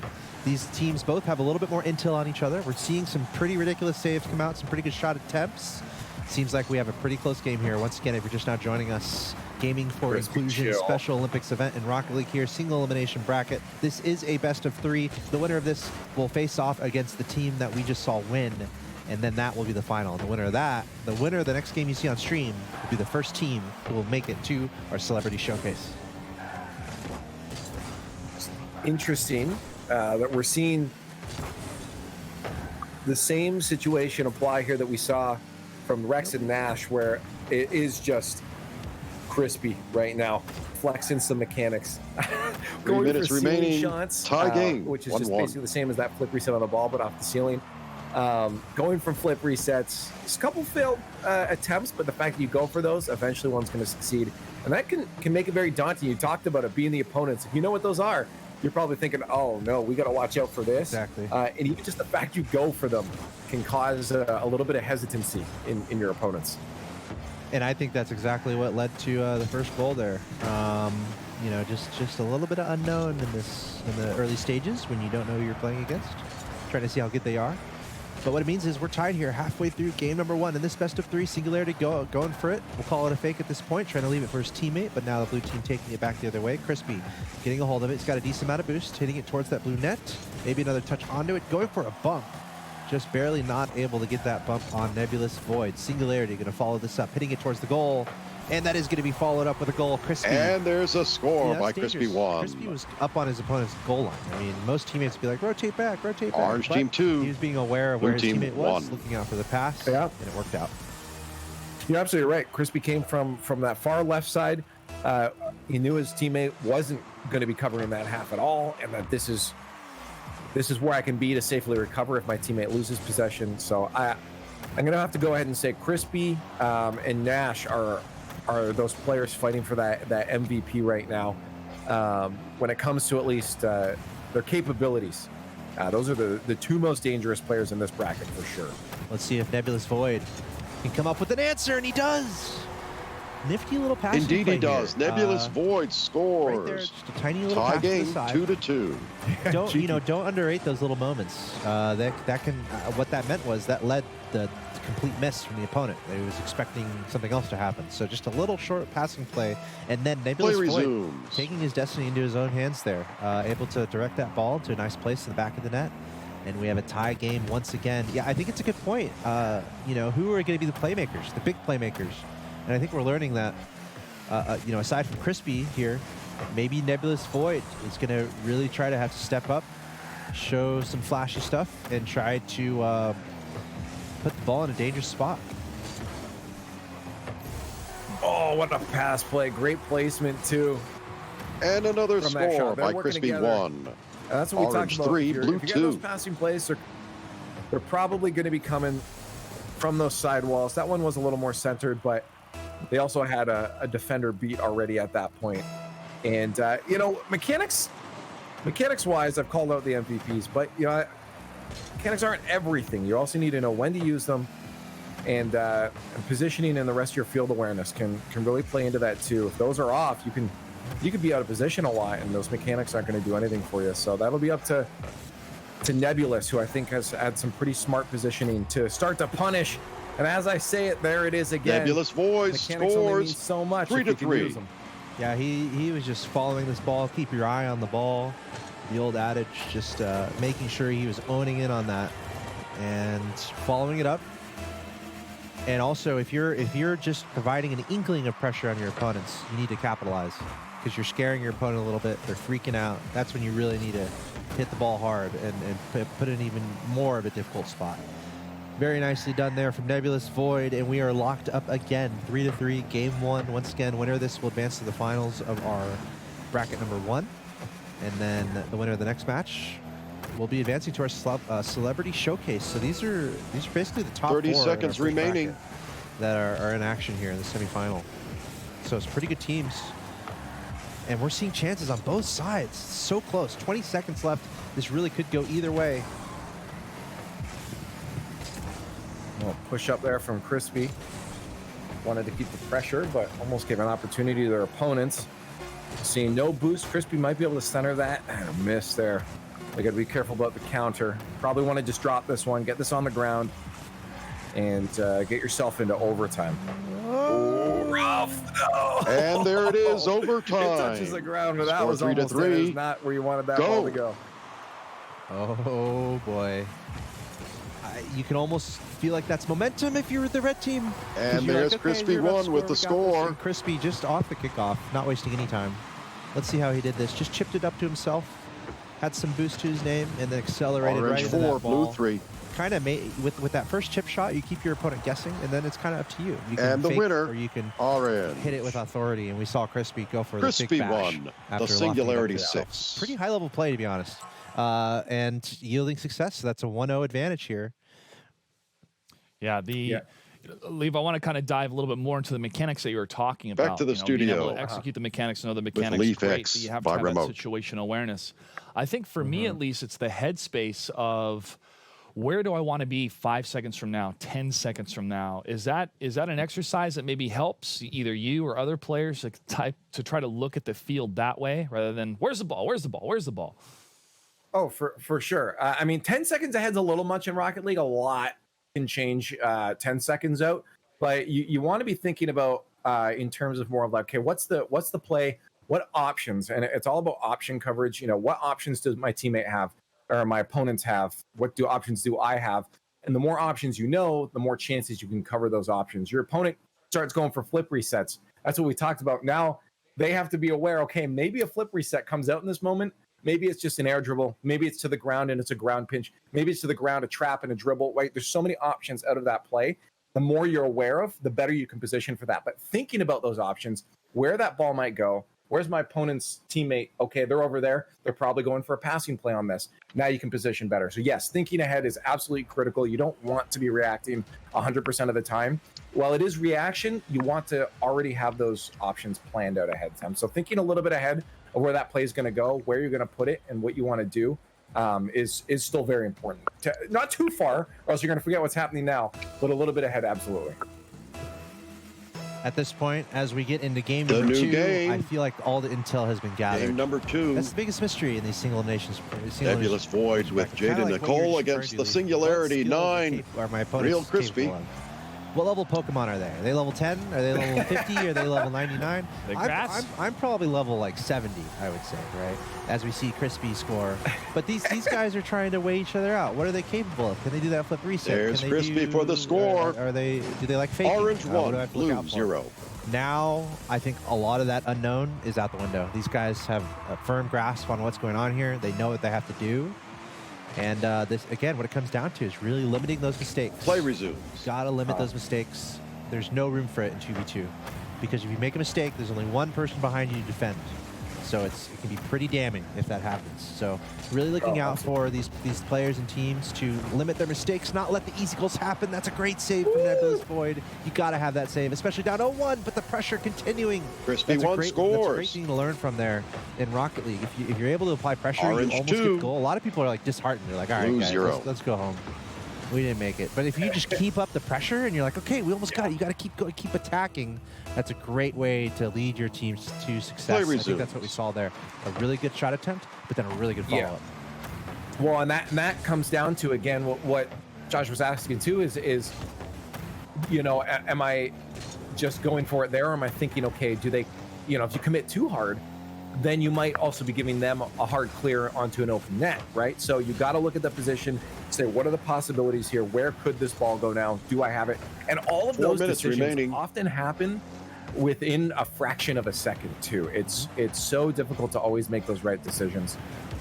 S2: These teams both have a little bit more intel on each other. We're seeing some pretty ridiculous saves come out, some pretty good shot attempts. Seems like we have a pretty close game here. Once again, if you're just now joining us, Gaming for Inclusion Special Olympics event in Rocket League here, single elimination bracket. This is a best of 3. The winner of this will face off against the team that we just saw win, and then that will be the final. And the winner of that, the winner of the next game you see on stream, will be the first team who will make it to our Celebrity Showcase.
S4: Interesting that we're seeing the same situation apply here that we saw from Rex and Nash, where it is just Crispy right now, flexing some mechanics.
S1: 3 minutes remaining,
S4: shots,
S1: tie game,
S4: which is just basically the same as that flip reset on the ball, but off the ceiling. Going from flip resets, just a couple failed attempts, but the fact that you go for those, eventually one's going to succeed. And that can make it very daunting. You talked about it being the opponents. If you know what those are, you're probably thinking, oh no, we got to watch out for this.
S2: Exactly.
S4: And even just the fact you go for them can cause a little bit of hesitancy in your opponents.
S2: And I think that's exactly what led to the first goal there. You know, just a little bit of unknown in the early stages when you don't know who you're playing against, trying to see how good they are. But what it means is we're tied here halfway through game number 1 in this best of 3. Singularity going for it. We'll call it a fake at this point, trying to leave it for his teammate, but now the blue team taking it back the other way. Crispy getting a hold of it. He's got a decent amount of boost, hitting it towards that blue net. Maybe another touch onto it, going for a bump. Just barely not able to get that bump on Nebulous Void. Singularity going to follow this up, hitting it towards the goal. And that is going to be followed up with a goal. Crispy.
S1: And there's a score by
S2: dangerous.
S1: Crispy 1.
S2: Crispy was up on his opponent's goal line. I mean, most teammates would be like, rotate back, rotate back.
S1: Orange
S2: but
S1: team 2.
S2: He was being aware of
S1: Blue
S2: where his
S1: team
S2: teammate was,
S1: 1.
S2: looking out for the pass,
S4: yeah,
S2: and it worked out.
S4: You're absolutely right. Crispy came from that far left side. He knew his teammate wasn't going to be covering that half at all, and that this is where I can be to safely recover if my teammate loses possession. So I'm going to have to go ahead and say Crispy and Nash are those players fighting for that MVP right now. When it comes to at least their capabilities, those are the 2 most dangerous players in this bracket for sure.
S2: Let's see if Nebulous Void can come up with an answer, and he does. Nifty little pass.
S1: Indeed he does.
S2: Here.
S1: Nebulous Void scores.
S2: Right there, just a tiny little
S1: tie
S2: pass
S1: game,
S2: to the side.
S1: 2-2.
S2: Don't underrate those little moments. That can what that meant was that led the complete miss from the opponent. He was expecting something else to happen. So just a little short passing play, and then Nebulous Void taking his destiny into his own hands there, able to direct that ball to a nice place in the back of the net. And we have a tie game once again. Yeah, I think it's a good point. You know, who are going to be the playmakers, the big playmakers? And I think we're learning that, you know, aside from Crispy here, maybe Nebulous Void is going to really try to have to step up, show some flashy stuff, and try to put the ball in a dangerous spot.
S4: Oh, what a pass play. Great placement, too.
S1: And another score by Crispy 1.
S4: That's what we talked about.
S1: 3, Blue
S4: if you
S1: 2.
S4: get those passing plays, they're probably going to be coming from those sidewalls. That one was a little more centered, but they also had a defender beat already at that point. And, you know, mechanics-wise, I've called out the MVPs, but, you know, mechanics aren't everything. You also need to know when to use them, and positioning and the rest of your field awareness can really play into that too. If those are off, you could be out of position a lot, and those mechanics aren't going to do anything for you. So that'll be up to to Nebulous, who I think has had some pretty smart positioning to start to punish. And as I say it, there it is again.
S1: Nebulous Void
S4: Mechanics only mean
S1: scores
S4: so much
S1: 3-3.
S2: Yeah, he was just following this ball. Keep your eye on the ball. The old adage, just making sure he was owning in on that and following it up. And also, if you're just providing an inkling of pressure on your opponents, you need to capitalize because you're scaring your opponent a little bit. They're freaking out. That's when you really need to hit the ball hard and put in even more of a difficult spot. Very nicely done there from Nebulous Void, and we are locked up again, 3-3, game 1. Once again, winner of this will advance to the finals of our bracket number 1, and then the winner of the next match will be advancing to our celebrity showcase. So these are basically the top
S1: 30
S2: 4
S1: seconds remaining
S2: that are in action here in the semifinal. So it's pretty good teams, and we're seeing chances on both sides. So close. 20 seconds left. This really could go either way.
S4: Well, push up there from Crispy. Wanted to keep the pressure, but almost gave an opportunity to their opponents. Seeing no boost, Crispy might be able to center that, and a miss there. They got to be careful about the counter. Probably want to just drop this one, get this on the ground, and get yourself into overtime. Oh, rough. No.
S1: And there it is, overtime.
S4: It touches the ground, but that
S1: Score
S4: was
S1: 3-3.
S4: almost it. It's not where you wanted that ball to go.
S2: Oh, boy. You can almost feel like that's momentum if you're the red team.
S1: And there's Crispy one with the score.
S2: Crispy just off the kickoff, not wasting any time. Let's see how he did this. Just chipped it up to himself, had some boost to his name, and then accelerated
S1: Orange
S2: right into
S1: 4,
S2: that ball.
S1: blue 3.
S2: Kind of made with that first chip shot, you keep your opponent guessing, and then it's kind of up to you. You can
S1: And the
S2: fake,
S1: winner,
S2: or you can
S1: orange.
S2: hit it with authority. And we saw Crispy go for
S1: Crispy
S2: the big bash
S1: won
S2: after
S1: the
S2: lofting
S1: Singularity
S2: up to that.
S1: 6.
S2: Pretty high level play, to be honest, and yielding success. So that's a 1-0 advantage here.
S3: Yeah, Leave, I want to kind of dive a little bit more into the mechanics that you were talking about.
S1: Back to the
S3: Being
S1: studio.
S3: able to execute the mechanics and know the mechanics
S1: Leaf
S3: great,
S1: X
S3: but you have to
S1: by
S3: have
S1: remote.
S3: that situation awareness. I think for me, at least, it's the headspace of where do I want to be 5 seconds from now, 10 seconds from now? Is that an exercise that maybe helps either you or other players to try to look at the field that way rather than where's the ball, where's the ball, where's the ball?
S4: Oh, for sure. I mean, 10 seconds ahead's a little much in Rocket League. A lot can change 10 seconds out, but you want to be thinking about in terms of more of like, okay, what's the play, what options, and it's all about option coverage. You know, what options does my teammate have or my opponents have? What options do I have? And the more options you know, the more chances you can cover those options. Your opponent starts going for flip resets. That's what we talked about. Now they have to be aware, okay, maybe a flip reset comes out in this moment. Maybe it's just an air dribble. Maybe it's to the ground and it's a ground pinch. Maybe it's to the ground, a trap and a dribble. Right? There's so many options out of that play. The more you're aware of, the better you can position for that. But thinking about those options, where that ball might go, where's my opponent's teammate? Okay, they're over there. They're probably going for a passing play on this. Now you can position better. So yes, thinking ahead is absolutely critical. You don't want to be reacting 100% of the time. While it is reaction, you want to already have those options planned out ahead of time. So thinking a little bit ahead of where that play is going to go, where you're going to put it, and what you want to do is still very important. Not too far, or else you're going to forget what's happening now, but a little bit ahead, absolutely.
S2: At this point, as we get into game
S1: The
S2: number
S1: new
S2: 2,
S1: game.
S2: I feel like all the intel has been gathered.
S1: Game number 2.
S2: That's the biggest mystery in these single eliminations.
S1: Nebulous Void with
S2: Kinda
S1: Jaden
S2: like what
S1: Nicole
S2: you're
S1: against
S2: referring
S1: the
S2: to,
S1: Singularity
S2: what skills
S1: 9.
S2: are my opponents
S1: Real Crispy.
S2: capable of? What level Pokemon are they? Are they level 10? Are they level 50? Are they level 99? I'm probably level like 70, I would say, right? As we see Crispy score. But these guys are trying to weigh each other out. What are they capable of? Can they do that flip reset?
S1: There's
S2: Can they
S1: Crispy for the score.
S2: Do they like faking?
S1: Orange
S2: What do I
S1: 1,
S2: have to look
S1: blue
S2: out for?
S1: 0.
S2: Now, I think a lot of that unknown is out the window. These guys have a firm grasp on what's going on here. They know what they have to do. And this, again, what it comes down to is really limiting those mistakes.
S1: Play resumes.
S2: Got to limit those mistakes. There's no room for it in 2v2. Because if you make a mistake, there's only one person behind you to defend. So it can be pretty damning if that happens. So really looking out for these players and teams to limit their mistakes, not let the easy goals happen. That's a great save from Nebulous Void. You got to have that save, especially down 0-1, but the pressure continuing.
S1: Crispy
S2: That's a
S1: one
S2: great
S1: scores.
S2: thing to learn from there in Rocket League. If you're able to apply pressure,
S1: Orange
S2: you almost
S1: 2.
S2: get goal. A lot of people are like disheartened. They're like, all right,
S1: Blue
S2: guys,
S1: 0.
S2: let's go home. We didn't make it. But if you just keep up the pressure and you're like, okay, we almost got it. You got to keep going, keep attacking. That's a great way to lead your teams to success. I think that's what we saw there. A really good shot attempt, but then a really good follow-up.
S4: Well, and that comes down to, again, what Josh was asking too is, you know, am I just going for it there, or am I thinking, okay, do they, you know, if you commit too hard, then you might also be giving them a hard clear onto an open net, right? So you got to look at the position, say, what are the possibilities here? Where could this ball go now? Do I have it? And all of
S1: 4
S4: those
S1: minutes
S4: decisions
S1: remaining.
S4: often happen within a fraction of a second too. It's so difficult to always make those right decisions.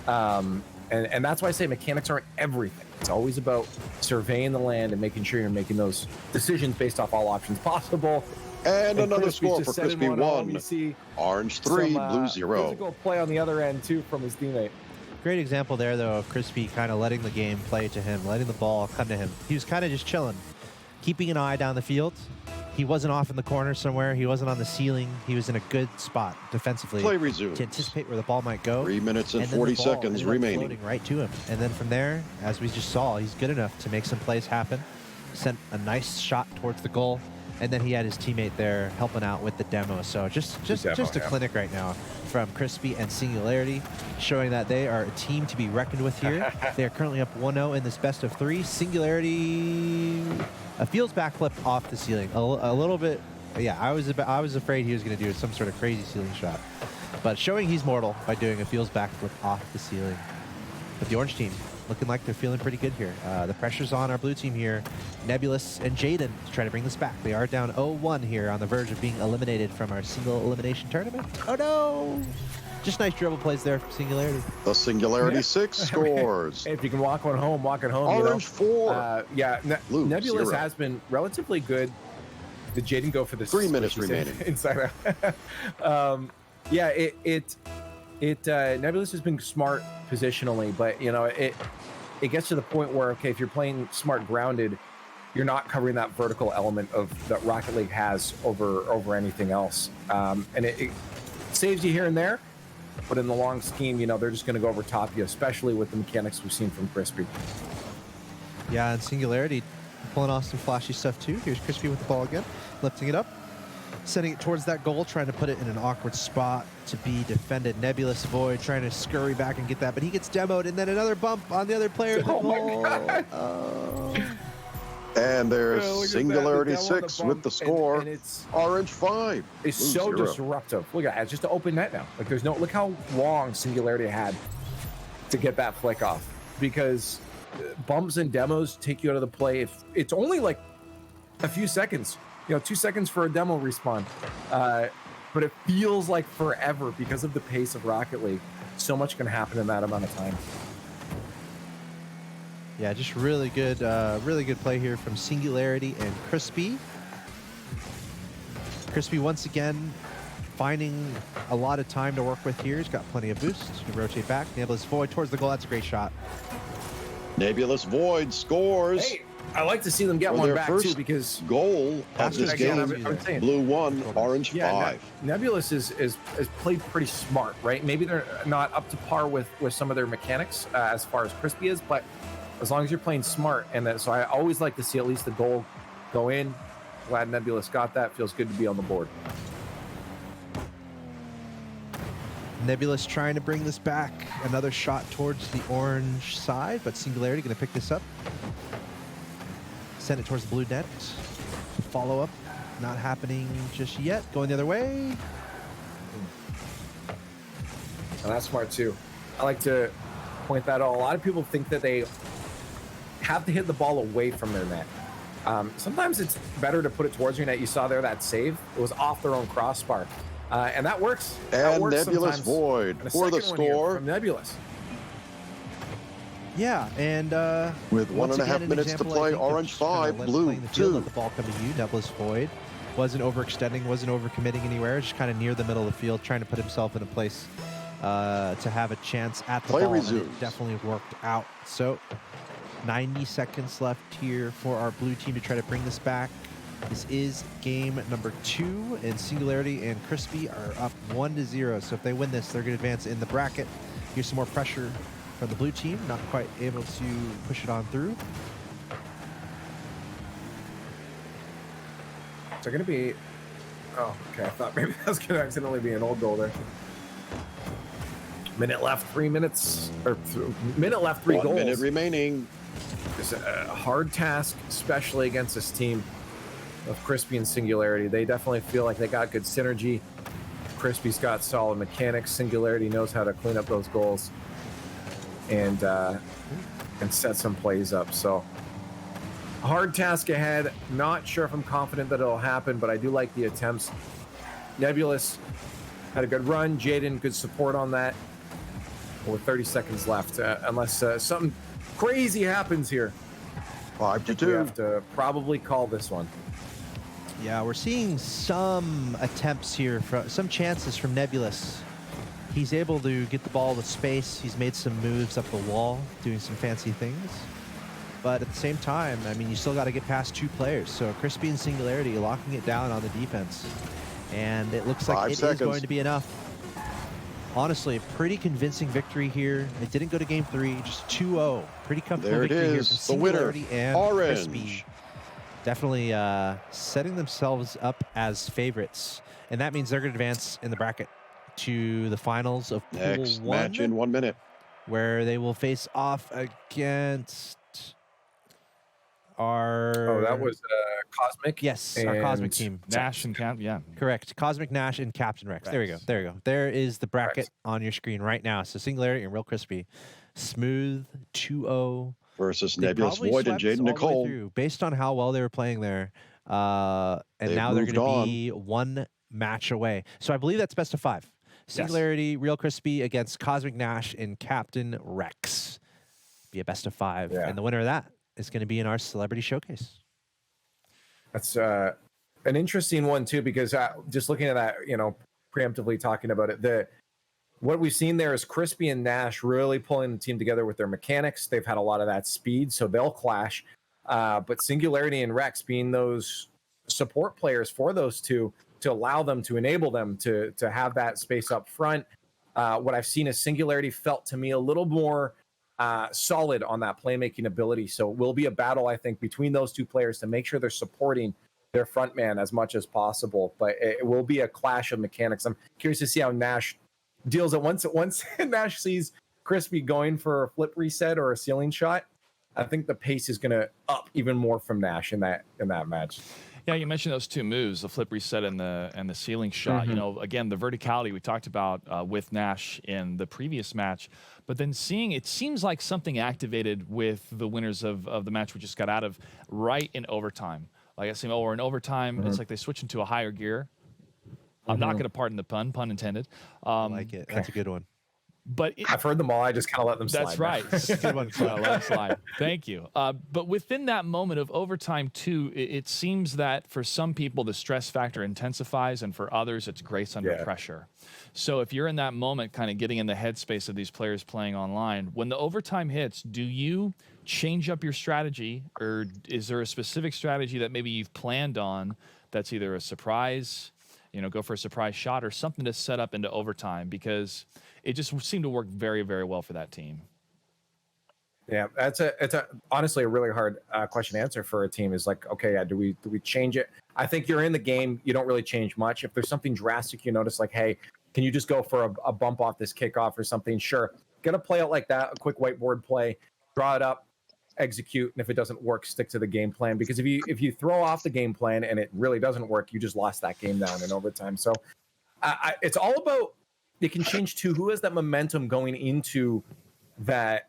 S4: And that's why I say mechanics aren't everything. It's always about surveying the land and making sure you're making those decisions based off all options possible.
S1: And another
S4: Crispy
S1: score
S4: just
S1: for
S4: set in
S1: Crispy
S4: 1-0. You
S1: 1.
S4: see
S1: Orange 3,
S4: some,
S1: Blue 0.
S4: Physical play on the other end too from his teammate.
S2: Great example there, though, of Crispy kind of letting the game play to him, letting the ball come to him. He was kind of just chilling, keeping an eye down the field. He wasn't off in the corner somewhere. He wasn't on the ceiling. He was in a good spot defensively
S1: Play resumes.
S2: to anticipate where the ball might go.
S1: 3 minutes and
S2: then the
S1: 40
S2: ball
S1: seconds
S2: ended up
S1: remaining.
S2: floating right to him. And then from there, as we just saw, he's good enough to make some plays happen. Sent a nice shot towards the goal. And then he had his teammate there helping out with the demo. So just a clinic right now from Crispy and Singularity, showing that they are a team to be reckoned with here. They are currently up 1-0 in this best of 3. Singularity, a Fields backflip off the ceiling. A little bit, yeah, I was afraid he was going to do some sort of crazy ceiling shot. But showing he's mortal by doing a Fields backflip off the ceiling. But the orange team, looking like they're feeling pretty good here. The pressure's on our blue team here. Nebulous and Jaden to try to bring this back. They are down 0-1 here on the verge of being eliminated from our single elimination tournament. Oh no! Just nice dribble plays there from Singularity.
S1: The Singularity 6 scores.
S4: Hey, if you can walk one home, walk it home.
S1: Orange
S4: you know?
S1: 4.
S4: Yeah,
S1: Blue
S4: Nebulous
S1: 0.
S4: has been relatively good. Did Jaden go for this?
S1: 3 minutes remaining.
S4: Inside out. Yeah, Nebulous has been smart positionally, but you know, it gets to the point where, okay, if you're playing smart grounded, you're not covering that vertical element of that Rocket League has over anything else. And it saves you here and there, but in the long scheme, you know, they're just going to go over top you, especially with the mechanics we've seen from Crispy.
S2: Yeah, and Singularity pulling off some flashy stuff too. Here's Crispy with the ball again, lifting it up, sending it towards that goal, trying to put it in an awkward spot to be defended. Nebulous Void trying to scurry back and get that, but he gets demoed, and then another bump on the other player.
S4: Oh my God.
S1: And there's
S4: look at
S1: Singularity
S4: that. The demo on the
S1: 6
S4: bump,
S1: with the score.
S4: and it's
S1: Orange 5.
S4: It's
S1: Blue
S4: so
S1: 0.
S4: disruptive. Look at that. It's just an open net now. Like there's no, look how long Singularity had to get that flick off, because bumps and demos take you out of the play. If it's only like a few seconds, you know, 2 seconds for a demo respawn. But it feels like forever because of the pace of Rocket League. So much can happen in that amount of time.
S2: Yeah, just really good play here from Singularity and Crispy. Crispy once again finding a lot of time to work with here. He's got plenty of boost to rotate back. Nebulous Void towards the goal. That's a great shot.
S1: Nebulous Void scores.
S4: Hey, I like to see them get
S1: for
S4: one
S1: their
S4: back
S1: first
S4: too, because
S1: goal of this game.
S4: I'm saying,
S1: Blue 1, Orange 5.
S4: Nebulous is played pretty smart, right? Maybe they're not up to par with some of their mechanics as far as Crispy is, but as long as you're playing smart, and so I always like to see at least the goal go in. Glad Nebulous got that. Feels good to be on the board.
S2: Nebulous trying to bring this back. Another shot towards the orange side, but Singularity going to pick this up. Send it towards the blue net. Follow up, not happening just yet. Going the other way.
S4: And that's smart too. I like to point that out. A lot of people think that they have to hit the ball away from their net. Sometimes it's better to put it towards your net. You saw there that save. It was off their own crossbar. And that works. That
S1: And
S4: works
S1: Nebulous
S4: sometimes.
S1: Void
S4: And a
S1: for the
S4: second one here
S1: score.
S4: from Nebulous.
S2: Yeah, and
S1: With
S2: once
S1: 1.5
S2: again, an
S1: minutes to
S2: example, I
S1: play,
S2: think, of
S1: Orange
S2: just kinda
S1: 5, Blue
S2: playing the field,
S1: 2.
S2: let the ball come to you. Nebulous Void wasn't overextending, wasn't overcommitting anywhere. Just kind of near the middle of the field, trying to put himself in a place to have a chance at the
S1: Play
S2: ball. And
S1: resumes.
S2: it definitely worked out. So 90 seconds left here for our blue team to try to bring this back. This is game number 2, and Singularity and Crispy are up 1-0. So if they win this, they're going to advance in the bracket. Here's some more pressure from the blue team, not quite able to push it on through.
S4: So going to be... Oh, okay. I thought maybe that was going to accidentally be an old goal there. Minute left, 3 minutes, or minute left, 3 goals.
S1: 1 minute remaining.
S4: It's a hard task, especially against this team of Crispy and Singularity. They definitely feel like they got good synergy. Crispy's got solid mechanics. Singularity knows how to clean up those goals and set some plays up. So hard task ahead. Not sure if I'm confident that it'll happen, but I do like the attempts. Nebulous had a good run. Jaden, good support on that. With 30 seconds left, unless something crazy happens here.
S1: 5-2.
S4: We have to probably call this one.
S2: Yeah, we're seeing some attempts here, some chances from Nebulous. He's able to get the ball to space. He's made some moves up the wall, doing some fancy things. But at the same time, I mean, you still got to get past 2 players. So Crispy and Singularity locking it down on the defense. And it looks like it is going to be enough. Honestly, pretty convincing victory here. It didn't go to game 3, just 2-0. Pretty comfortable
S1: There it
S2: victory here
S1: is,
S2: from
S1: the winner,
S2: Singularity and
S1: Orange.
S2: Crispy. Definitely setting themselves up as favorites. And that means they're going to advance in the bracket to the finals of Pool
S1: Next
S2: 1.
S1: match in 1 minute.
S2: Where they will face off against our...
S4: Oh, that was Cosmic?
S2: Yes, our Cosmic team.
S3: Nash and Cap, yeah.
S2: Correct. Cosmic, Nash, and Captain Rex. There we go. There you go. There is the bracket on your screen right now. So Singularity and Real Crispy. Smooth 2-0.
S1: Versus
S2: They
S1: Nebulous
S2: probably
S1: Void and
S2: swept
S1: Jaden
S2: all the way
S1: Nicole.
S2: through, based on how well they were playing there. And
S1: They've
S2: now they're
S1: moved
S2: going to
S1: on.
S2: be 1 match away. So I believe that's best of 5. Singularity, Real Crispy against Cosmic Nash and Captain Rex. Be a best of 5.
S4: Yeah.
S2: And the winner of that is going to be in our Celebrity Showcase.
S4: That's an interesting one too, because just looking at that, preemptively talking about it, what we've seen there is Crispy and Nash really pulling the team together with their mechanics. They've had a lot of that speed, so they'll clash. But Singularity and Rex being those support players for those two to allow them, to enable them to have that space up front. What I've seen is Singularity felt to me a little more solid on that playmaking ability. So it will be a battle, I think, between those 2 players to make sure they're supporting their front man as much as possible. But it will be a clash of mechanics. I'm curious to see how Nash deals it once Nash sees Crispy going for a flip reset or a ceiling shot. I think the pace is going to up even more from Nash in that match.
S3: Yeah, you mentioned those 2 moves, the flip reset and the ceiling shot.
S4: Mhm.
S3: Again, the verticality we talked about with Nash in the previous match, but then it seems like something activated with the winners of the match we just got out of right in overtime. Like I said, we're in overtime. It's like they switch into a higher gear. I'm not going to pardon the pun intended.
S2: I like it. That's a good one.
S3: But
S4: I've heard them all. I just kind of let them slide.
S3: That's right. Good one. Let them slide. Thank you. But within that moment of overtime, too, it seems that for some people the stress factor intensifies, and for others it's grace under pressure. So if you're in that moment, kind of getting in the headspace of these players playing online, when the overtime hits, do you change up your strategy, or is there a specific strategy that maybe you've planned on that's either a surprise, go for a surprise shot, or something to set up into overtime? Because it just seemed to work very, very well for that team.
S4: Yeah, it's honestly a really hard question to answer for a team. Is like, okay, do we change it? I think you're in the game. You don't really change much. If there's something drastic, you notice, like, hey, can you just go for a bump off this kickoff or something? Sure, gonna play out like that, a quick whiteboard play, draw it up, execute, and if it doesn't work, stick to the game plan. Because if you throw off the game plan and it really doesn't work, you just lost that game down in overtime. So it's all about, it can change to who has that momentum going into that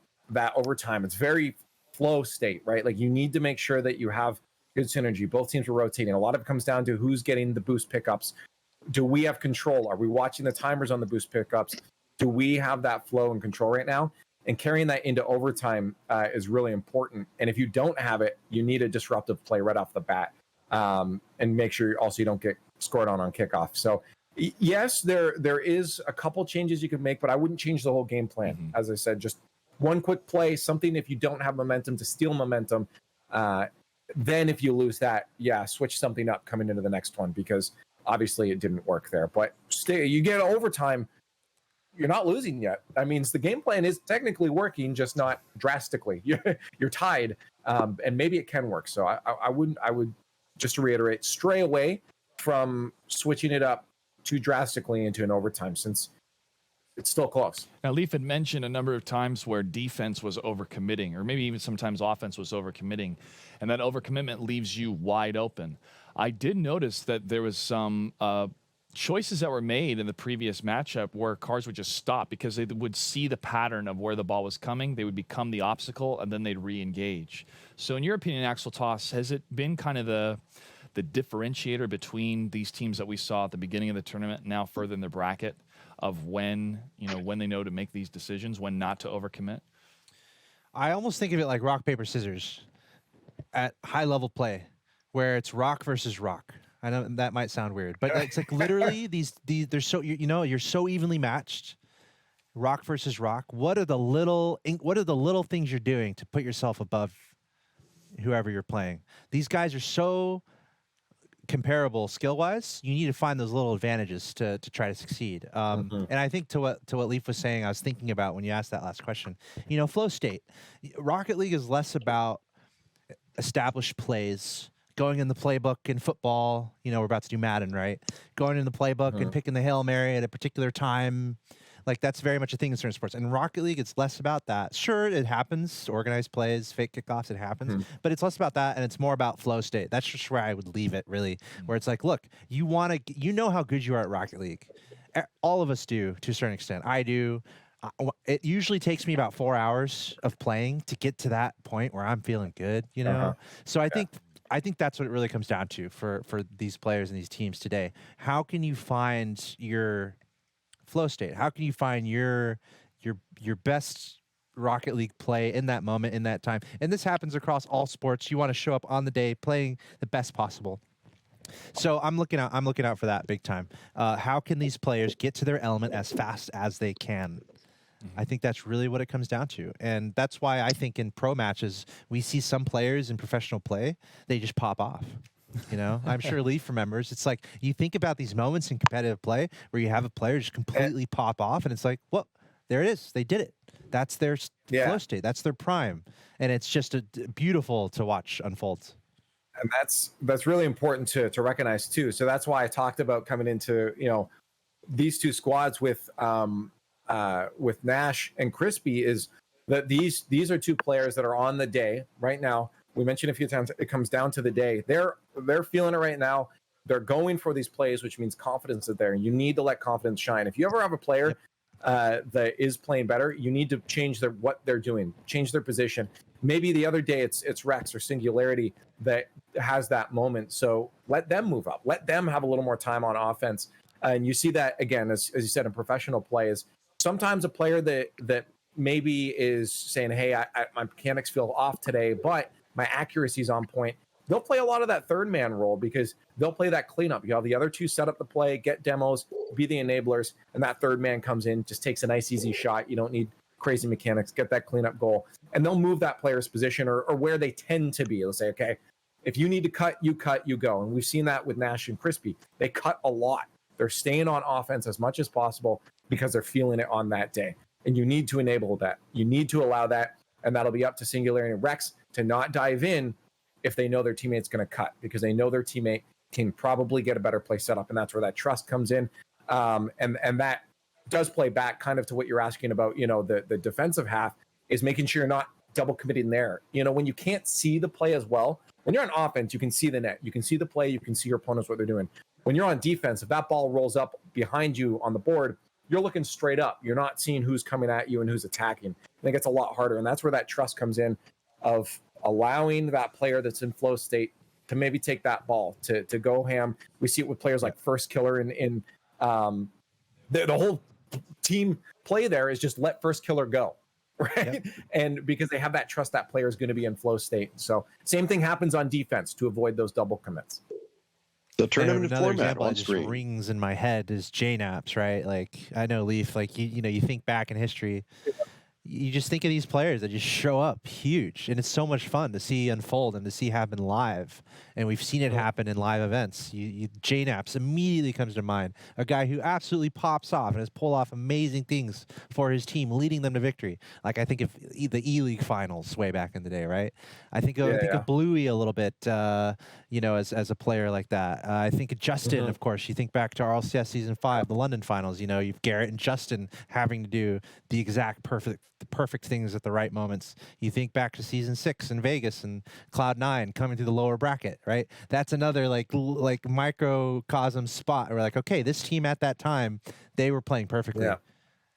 S4: overtime. It's very flow state, right? Like, you need to make sure that you have good synergy. Both teams are rotating. A lot of it comes down to who's getting the boost pickups. Do we have control? Are we watching the timers on the boost pickups? Do we have that flow and control right now? And carrying that into overtime is really important. And if you don't have it, you need a disruptive play right off the bat, and make sure also you don't get scored on kickoff. So yes, there is a couple changes you could make, but I wouldn't change the whole game plan.
S3: Mm-hmm.
S4: As I said, just one quick play, something if you don't have momentum to steal momentum. Then if you lose that, switch something up coming into the next one, because obviously it didn't work there. But you get overtime, you're not losing yet. That means the game plan is technically working, just not drastically. You're tied, and maybe it can work. So I would just to reiterate, stray away from switching it up too drastically into an overtime, since it's still close.
S3: Now, Leaf had mentioned a number of times where defense was overcommitting, or maybe even sometimes offense was overcommitting, and that overcommitment leaves you wide open. I did notice that there was some choices that were made in the previous matchup where cars would just stop because they would see the pattern of where the ball was coming. They would become the obstacle, and then they'd re-engage. So in your opinion, Axel Toss, has it been kind of the differentiator between these teams that we saw at the beginning of the tournament, now further in the bracket, of when they know to make these decisions, when not to overcommit?
S2: I almost think of it like rock, paper, scissors at high level play, where it's rock versus rock. I know that might sound weird, but it's like literally they're so, you're so evenly matched. Rock versus rock. What are the little things you're doing to put yourself above whoever you're playing? These guys are so comparable skill-wise. You need to find those little advantages to try to succeed. And I think to what Leaf was saying, I was thinking about when you asked that last question. Flow state. Rocket League is less about established plays, going in the playbook in football. We're about to do Madden, right? Going in the playbook and picking the Hail Mary at a particular time. Like, that's very much a thing in certain sports. And Rocket League, it's less about that. Sure, it happens. Organized plays, fake kickoffs, it happens. But it's less about that, and it's more about flow state. That's just where I would leave it, really. Where it's like, look, you know how good you are at Rocket League. All of us do, to a certain extent. I do. It usually takes me about 4 hours of playing to get to that point where I'm feeling good, So I think that's what it really comes down to for these players and these teams today. How can you find your flow state? How can you find your best Rocket League play in that moment, in that time? And this happens across all sports. You want to show up on the day playing the best possible. So I'm looking out for that big time. How can these players get to their element as fast as they can? I think that's really what it comes down to. And that's why I think in pro matches, we see some players in professional play, they just pop off. I'm sure Leaf remembers. It's like you think about these moments in competitive play where you have a player just completely pop off, and it's like, well, there it is. They did it. That's their flow state. That's their prime. And it's just beautiful to watch unfold.
S4: And that's really important to recognize too. So that's why I talked about coming into, these two squads with Nash and Crispy, is that these are two players that are on the day right now. We mentioned a few times it comes down to the day. They're feeling it right now. They're going for these plays, which means confidence is there. You need to let confidence shine. If you ever have a player that is playing better, you need to change what they're doing, change their position. Maybe the other day it's Rex or Singularity that has that moment. So let them move up. Let them have a little more time on offense. And you see that again, as you said, in professional play, is sometimes a player that maybe is saying, hey, my mechanics feel off today, but my accuracy is on point. They'll play a lot of that third man role because they'll play that cleanup. You have the other two set up the play, get demos, be the enablers, and that third man comes in, just takes a nice, easy shot. You don't need crazy mechanics, get that cleanup goal. And they'll move that player's position or where they tend to be. They'll say, okay, if you need to cut, you go. And we've seen that with Nash and Crispy. They cut a lot. They're staying on offense as much as possible because they're feeling it on that day. And you need to enable that. You need to allow that. And that'll be up to Singularity and Rex to not dive in if they know their teammate's going to cut, because they know their teammate can probably get a better play set up. And that's where that trust comes in. And that does play back kind of to what you're asking about, the defensive half is making sure you're not double committing there. When you can't see the play as well, when you're on offense, you can see the net, you can see the play, you can see your opponents, what they're doing. When you're on defense, if that ball rolls up behind you on the board, you're looking straight up. You're not seeing who's coming at you and who's attacking. I think it's a lot harder. And that's where that trust comes in, of allowing that player that's in flow state to maybe take that ball, to go ham. We see it with players like First Killer in the whole team play there is just let First Killer go, right? Yep. And because they have that trust, that player is going to be in flow state. So same thing happens on defense to avoid those double commits.
S1: The tournament format
S2: on screen rings in my head is JNAPs, right? Like, I know Leaf, like you think back in history, you just think of these players that just show up huge, and it's so much fun to see unfold and to see happen live. And we've seen it happen in live events. J-Naps immediately comes to mind, a guy who absolutely pops off and has pulled off amazing things for his team, leading them to victory. Like I think of the E-League finals way back in the day, right? I think of Bluey a little bit, as a player like that. I think of Justin, of course. You think back to RLCS Season 5, the London finals. You've Garrett and Justin having to do the exact perfect things at the right moments. You think back to Season 6 in Vegas and Cloud9 coming through the lower bracket, right? That's another like microcosm spot where like, okay, this team at that time, they were playing perfectly. Yeah.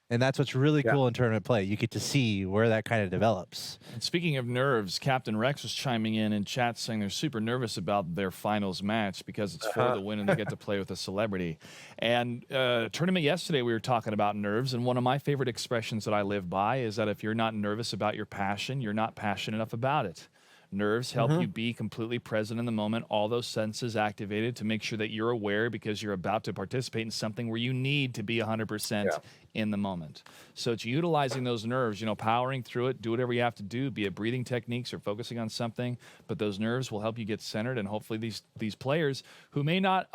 S2: And that's what's really cool in tournament play. You get to see where that kind of develops.
S3: And speaking of nerves, Captain Rex was chiming in chat saying they're super nervous about their finals match because it's for the win and they get to play with a celebrity. And tournament yesterday, we were talking about nerves. And one of my favorite expressions that I live by is that if you're not nervous about your passion, you're not passionate enough about it. Nerves help you be completely present in the moment, all those senses activated to make sure that you're aware because you're about to participate in something where you need to be 100% in the moment. So it's utilizing those nerves, powering through it, do whatever you have to do, be it breathing techniques or focusing on something, but those nerves will help you get centered, and hopefully these players who may not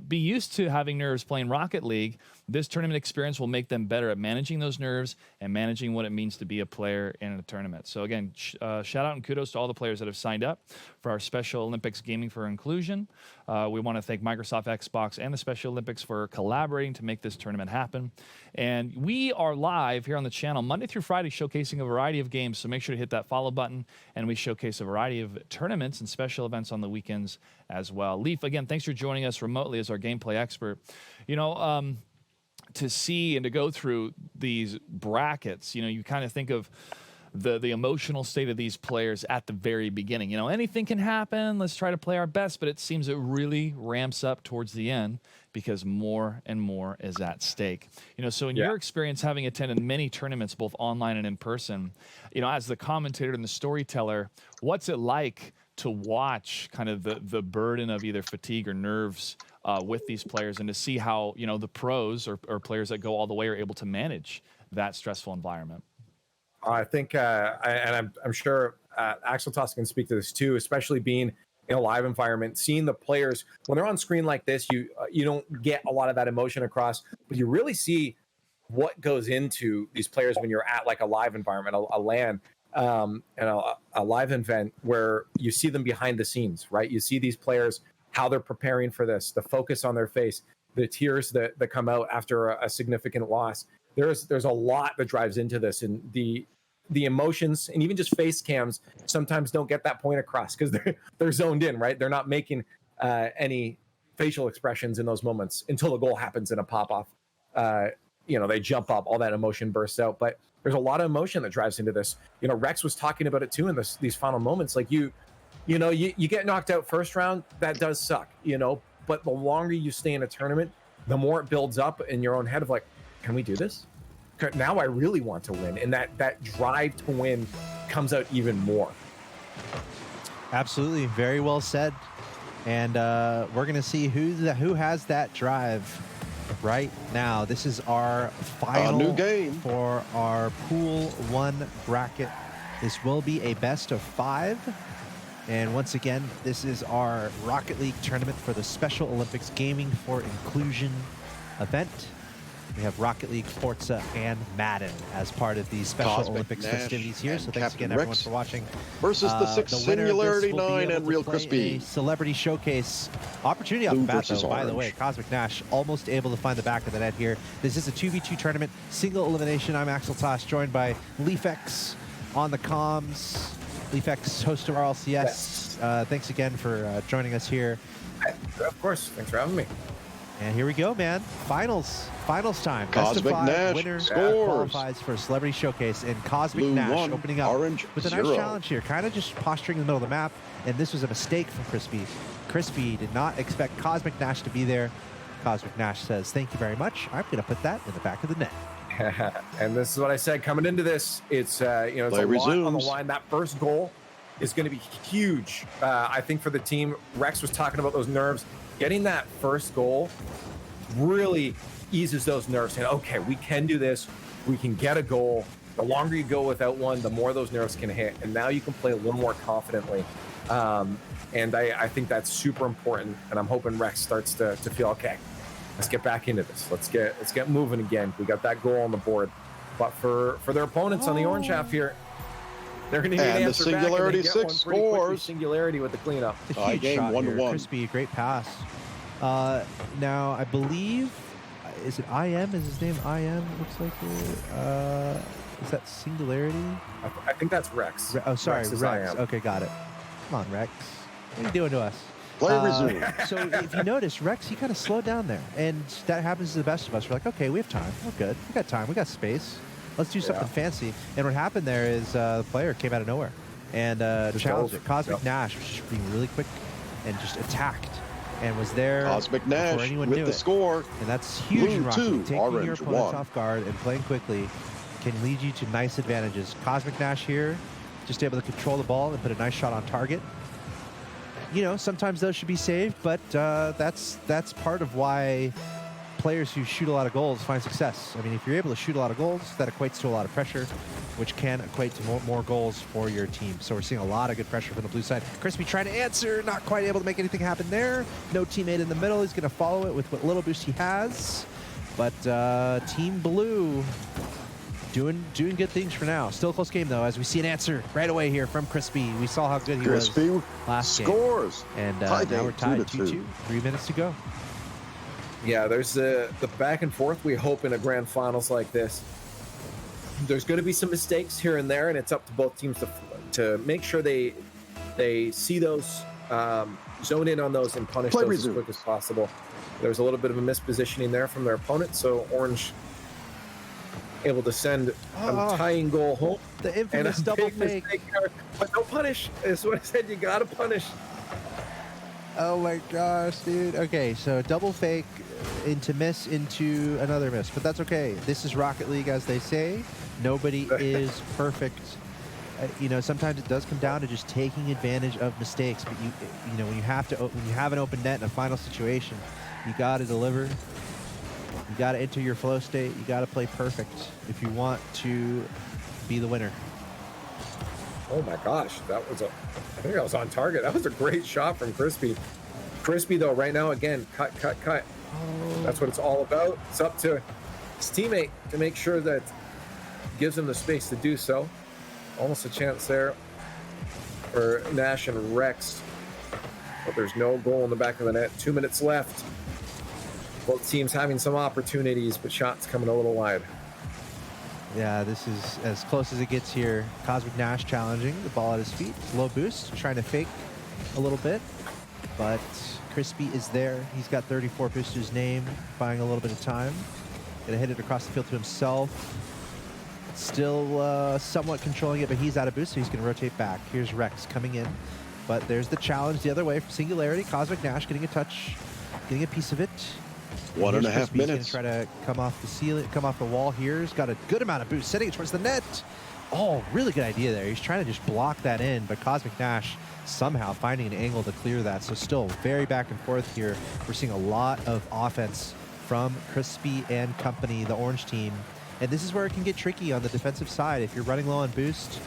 S3: be used to having nerves playing Rocket League, this tournament experience will make them better at managing those nerves and managing what it means to be a player in a tournament. So again, shout out and kudos to all the players that have signed up for our Special Olympics Gaming for Inclusion. We want to thank Microsoft, Xbox, and the Special Olympics for collaborating to make this tournament happen. And we are live here on the channel Monday through Friday showcasing a variety of games, so make sure to hit that follow button, and we showcase a variety of tournaments and special events on the weekends as well. Leaf, again, thanks for joining us remotely as our gameplay expert. To see and to go through these brackets, you kind of think of the emotional state of these players at the very beginning. Anything can happen. Let's try to play our best, but it seems it really ramps up towards the end because more and more is at stake. So in your experience, having attended many tournaments, both online and in person, as the commentator and the storyteller, what's it like to watch kind of the burden of either fatigue or nerves with these players, and to see how the pros or players that go all the way are able to manage that stressful environment?
S4: I think, and I'm sure Axel Toss can speak to this too, especially being in a live environment, seeing the players when they're on screen like this, you don't get a lot of that emotion across, but you really see what goes into these players when you're at like a live environment, a LAN, and a live event where you see them behind the scenes, right? You see these players, how they're preparing for this, the focus on their face, the tears that come out after a significant loss. There's a lot that drives into this, and the emotions and even just face cams sometimes don't get that point across because they're zoned in, right? They're not making any facial expressions in those moments until the goal happens in a pop-off. They jump up, all that emotion bursts out, but there's a lot of emotion that drives into this. Rex was talking about it too in these final moments. Like you get knocked out first round, that does suck, but the longer you stay in a tournament, the more it builds up in your own head of like, can we do this? Now I really want to win. And that drive to win comes out even more.
S2: Absolutely. Very well said. And we're going to see who has that drive right now. This is our final
S1: new game
S2: for our Pool 1 bracket. This will be a best of 5. And once again, this is our Rocket League tournament for the Special Olympics Gaming for Inclusion event. We have Rocket League, Forza, and Madden as part of the Special Olympics festivities here. So thanks again, everyone, for watching.
S1: Versus the Six Singularity 9 and Real Crispy.
S2: Celebrity Showcase opportunity off the bat, though. By the way, Cosmic Nash almost able to find the back of the net here. This is a 2v2 tournament, single elimination. I'm Axel Toss, joined by LeafX on the comms. LeafX, host of RLCS. Yes. Thanks again for joining us here.
S4: Of course. Thanks for having me.
S2: And here we go, man. Finals time.
S1: Cosmic
S2: Best of 5.
S1: Nash
S2: Winner
S1: scores.
S2: Qualifies for a Celebrity Showcase, and Cosmic
S1: Blue
S2: Nash
S1: 1,
S2: opening up
S1: orange
S2: with a
S1: 0.
S2: nice challenge here. Kind of just posturing in the middle of the map, and this was a mistake from Crispy. Crispy did not expect Cosmic Nash to be there. Cosmic Nash says, thank you very much. I'm going to put that in the back of the net.
S4: And this is what I said coming into this. It's it's a lot on the line. That first goal is going to be huge. I think for the team, Rex was talking about those nerves. Getting that first goal really eases those nerves, saying, okay, we can do this. We can get a goal. The longer you go without one, the more those nerves can hit, and now you can play a little more confidently. And I think that's super important, and I'm hoping Rex starts to feel, okay, let's get back into this. Let's get moving again. We got that goal on the board. But for their opponents on the orange half here, they're going to need an answer
S1: the Singularity
S4: back, and they get
S1: 6
S4: one pretty quickly.
S1: scores.
S4: Singularity with the cleanup.
S2: It's a huge
S1: game
S2: shot
S1: 1-1.
S2: here. Crispy, great pass. Now, I believe, is it IM? Is his name IM? Looks like it. Is that Singularity?
S4: I think that's Rex.
S2: Sorry,
S4: Rex is
S2: Rex.
S4: IM.
S2: Okay, got it. Come on, Rex. What are you doing to us?
S1: Play resume.
S2: So if you notice, Rex, he kind of slowed down there. And that happens to the best of us. We're like, okay, we have time. We're good. We got time. We got space. Let's do something fancy. And what happened there is the player came out of nowhere and challenged it. Cosmic Nash was just being really quick and just attacked and was there
S1: Cosmic
S2: before
S1: Nash
S2: anyone
S1: with
S2: knew
S1: the
S2: it.
S1: score.
S2: And that's huge in
S1: Blue
S2: Rocket
S1: 2,
S2: League. Taking your
S1: Orange
S2: opponents
S1: 1.
S2: off guard and playing quickly can lead you to nice advantages. Cosmic Nash here, just able to control the ball and put a nice shot on target. You know, sometimes those should be saved, but that's part of why players who shoot a lot of goals find success. I mean, if you're able to shoot a lot of goals, that equates to a lot of pressure, which can equate to more goals for your team. So we're seeing a lot of good pressure from the blue side. Crispy trying to answer, not quite able to make anything happen there. No teammate in the middle. He's going to follow it with what little boost he has. But Team Blue doing good things for now. Still a close game, though, as we see an answer right away here from Crispy. We saw how good he was last game.
S1: Scores.
S2: And now we're tied 2-2. 3 minutes to go.
S4: Yeah, there's the back and forth we hope in a grand finals like this. There's going to be some mistakes here and there, and it's up to both teams to make sure they see those, zone in on those, and punish those as quick as possible. There's a little bit of a mispositioning there from their opponent, so Orange able to send a tying goal home.
S2: The infamous double fake.
S4: There, but don't punish. Is what I said. You got to punish.
S2: Oh my gosh, dude. Okay, so double fake into miss into another miss, but that's okay. This is Rocket League, as they say. Nobody is perfect. You know, sometimes it does come down to just taking advantage of mistakes. But you know, when you have an open net in a final situation, you got to deliver. You got to enter your flow state. You got to play perfect if you want to be the winner.
S4: Oh my gosh, I think that was on target. That was a great shot from Crispy. Crispy, though, right now, again, cut. That's what it's all about. It's up to his teammate to make sure that gives him the space to do so. Almost a chance there for Nash and Rex. But there's no goal in the back of the net. 2 minutes left. Both teams having some opportunities, but shots coming a little wide.
S2: Yeah, this is as close as it gets here. Cosmic Nash challenging, the ball at his feet. Low boost, trying to fake a little bit. But Crispy is there. He's got 34 boost to his name, buying a little bit of time. Gonna hit it across the field to himself. Still somewhat controlling it, but he's out of boost, so he's gonna rotate back. Here's Rex coming in. But there's the challenge the other way from Singularity. Cosmic Nash getting a touch, getting a piece of it.
S1: 1.5 minutes.
S2: He's gonna try to come off the ceiling, come off the wall here. He's got a good amount of boost, setting it towards the net. Oh, really good idea there. He's trying to just block that in, but Cosmic Nash somehow finding an angle to clear that. So still very back and forth here. We're seeing a lot of offense from Crispy and company, the orange team. And this is where it can get tricky on the defensive side. If you're running low on boost,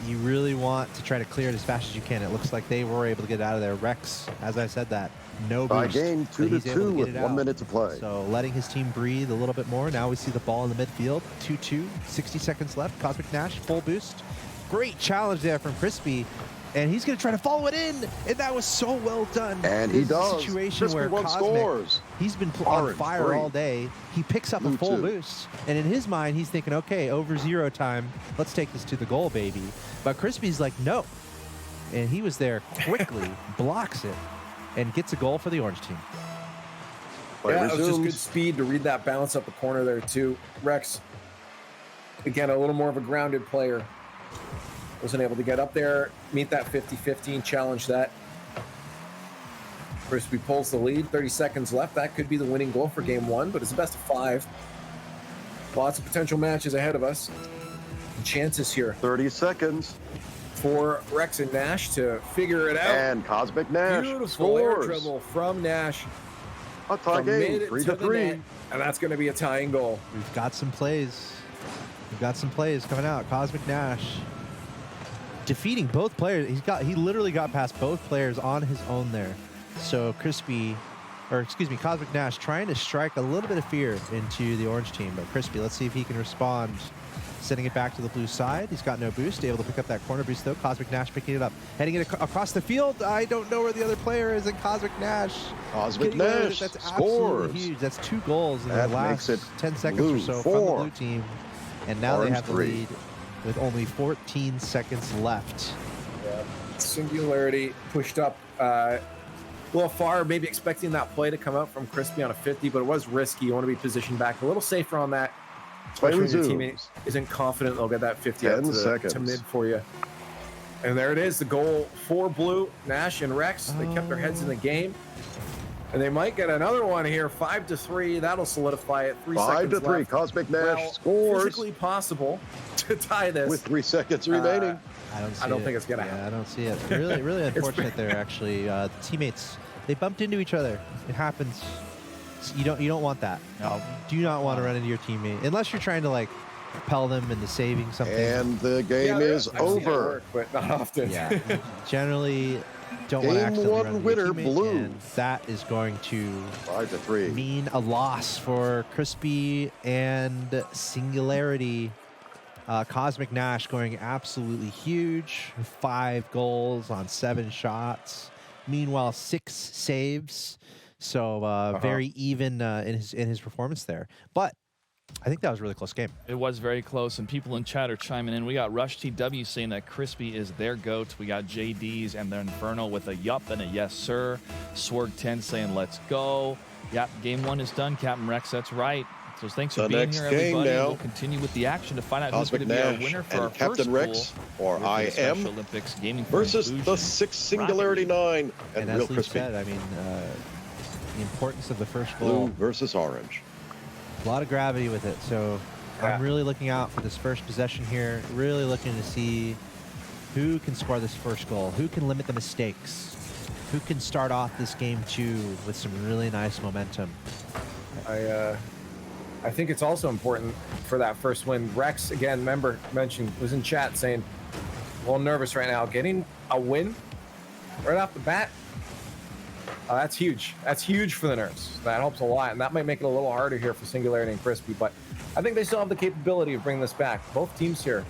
S2: you really want to try to clear it as fast as you can. It looks like they were able to get out of there. Rex, as I said that, no boost.
S1: Game 2-2 with 1 minute to play.
S2: So letting his team breathe a little bit more. Now we see the ball in the midfield. 2-2, 60 seconds left. Cosmic Nash, full boost. Great challenge there from Crispy. And he's going to try to follow it in. And that was so well done.
S1: And he does.
S2: A situation
S1: Crispy
S2: where Cosmic,
S1: scores.
S2: He's been on fire all day. He picks up a full boost. And in his mind, he's thinking, okay, over 0 time. Let's take this to the goal, baby. But Crispy's like, no. And he was there quickly, blocks it, and gets a goal for the orange team.
S4: Yeah, it was just good speed to read that bounce up the corner there, too. Rex, again, a little more of a grounded player. Wasn't able to get up there, meet that 50-50, and challenge that. Crispy pulls the lead, 30 seconds left. That could be the winning goal for game 1, but it's a best of 5. Lots of potential matches ahead of us. Chances here.
S1: 30 seconds.
S4: For Rex and Nash to figure it out.
S1: And Cosmic Nash
S4: Beautiful air
S1: scores.
S4: dribble from Nash.
S1: A tie game, 3-3.
S4: And that's going to be a tying goal.
S2: We've got some plays. got some plays coming out. Cosmic Nash defeating both players. He literally got past both players on his own there. So Cosmic Nash trying to strike a little bit of fear into the orange team, but Crispy, let's see if he can respond. Sending it back to the blue side. He's got no boost, able to pick up that corner boost though. Cosmic Nash picking it up, heading it across the field. I don't know where the other player is, and Cosmic Nash.
S1: Cosmic Nash
S2: that's
S1: scores.
S2: absolutely huge. That's 2 goals in
S1: That
S2: the last
S1: makes it
S2: 10 seconds
S1: blue
S2: or so
S1: 4.
S2: from the blue team. And now
S1: Orange
S2: they have the
S1: 3.
S2: lead with only 14 seconds left.
S4: Yeah. Singularity pushed up a little far, maybe expecting that play to come out from Crispy on a 50, but it was risky. You want to be positioned back a little safer on that. Especially when your teammate isn't confident they'll get that 50 out to mid for you. And there it is, the goal for Blue. Nash and Rex, they kept their heads in the game. And they might get another one here, 5-3. That'll solidify it. 3 seconds
S1: 5-3.
S4: left.
S1: Cosmic Nash scores.
S4: Physically possible to tie this
S1: with 3 seconds remaining.
S4: I don't think it's gonna happen.
S2: I don't see it. Really, really unfortunate there. Actually, the teammates, they bumped into each other. It happens. You don't want that. No. Do not want to run into your teammate unless you're trying to like propel them into saving something.
S1: And the game is over.
S4: But not often.
S2: Yeah. Generally, don't want to
S1: Game
S2: accidentally run
S1: 1
S2: into your
S1: winner,
S2: teammate,
S1: Blue.
S2: and that is going to
S1: 5-3
S2: mean a loss for Crispy and Singularity. Cosmic Nash going absolutely huge. 5 goals on 7 shots. Meanwhile, 6 saves. So very even in his performance there. But I think that was a really close game.
S3: It was very close, and people in chat are chiming in. We got Rush TW saying that Crispy is their GOAT. We got JD's and their Inferno with a yup and a yes, sir. Sword10 saying let's go. Yep, game 1 is done, Captain Rex. That's right. So thanks for being here, everybody. We'll continue with the action to find out who's going to be our winner for our
S1: Captain
S3: first
S1: Rex, or
S3: I am
S1: IM
S3: Olympics Gaming
S1: versus the 6 Singularity 9 and
S2: as
S1: Real
S2: Luke
S1: Crispy.
S2: said, I mean, the importance of the first
S1: Blue
S2: goal.
S1: versus orange.
S2: A lot of gravity with it. So I'm really looking out for this first possession here. Really looking to see who can score this first goal, who can limit the mistakes, who can start off this game 2 with some really nice momentum.
S4: I think it's also important for that first win. Rex, again, mentioned, was in chat saying, a little nervous right now. Getting a win right off the bat, that's huge. That's huge for the Nerves. That helps a lot, and that might make it a little harder here for Singularity and Crispy, but I think they still have the capability of bringing this back. Both teams here,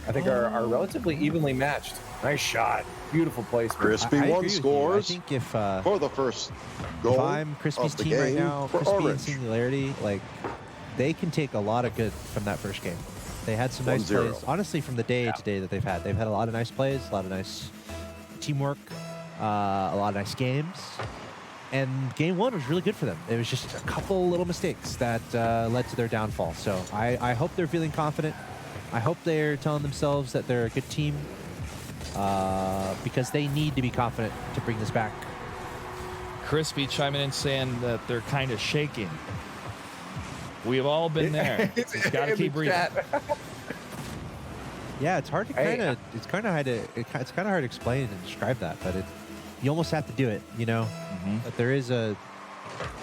S4: I think, are relatively evenly matched. Nice shot. Beautiful placement.
S1: Crispy one scores
S2: I think if
S1: for the first goal
S2: if I'm Crispy's
S1: of the
S2: team right
S1: game
S2: now,
S1: for
S2: Crispy and
S1: orange.
S2: Singularity, like, they can take a lot of good from that first game. They had some nice
S1: 1-0.
S2: plays. Honestly, from the day to day that they've had a lot of nice plays, a lot of nice teamwork, a lot of nice games. And game 1 was really good for them. It was just a couple little mistakes that led to their downfall. So I hope they're feeling confident. I hope they're telling themselves that they're a good team because they need to be confident to bring this back.
S3: Crispy chiming in saying that they're kind of shaking. We've all been there. Just got to keep breathing.
S2: Yeah, it's hard to it's kind of hard to explain and describe that, but you almost have to do it, you know. But there is a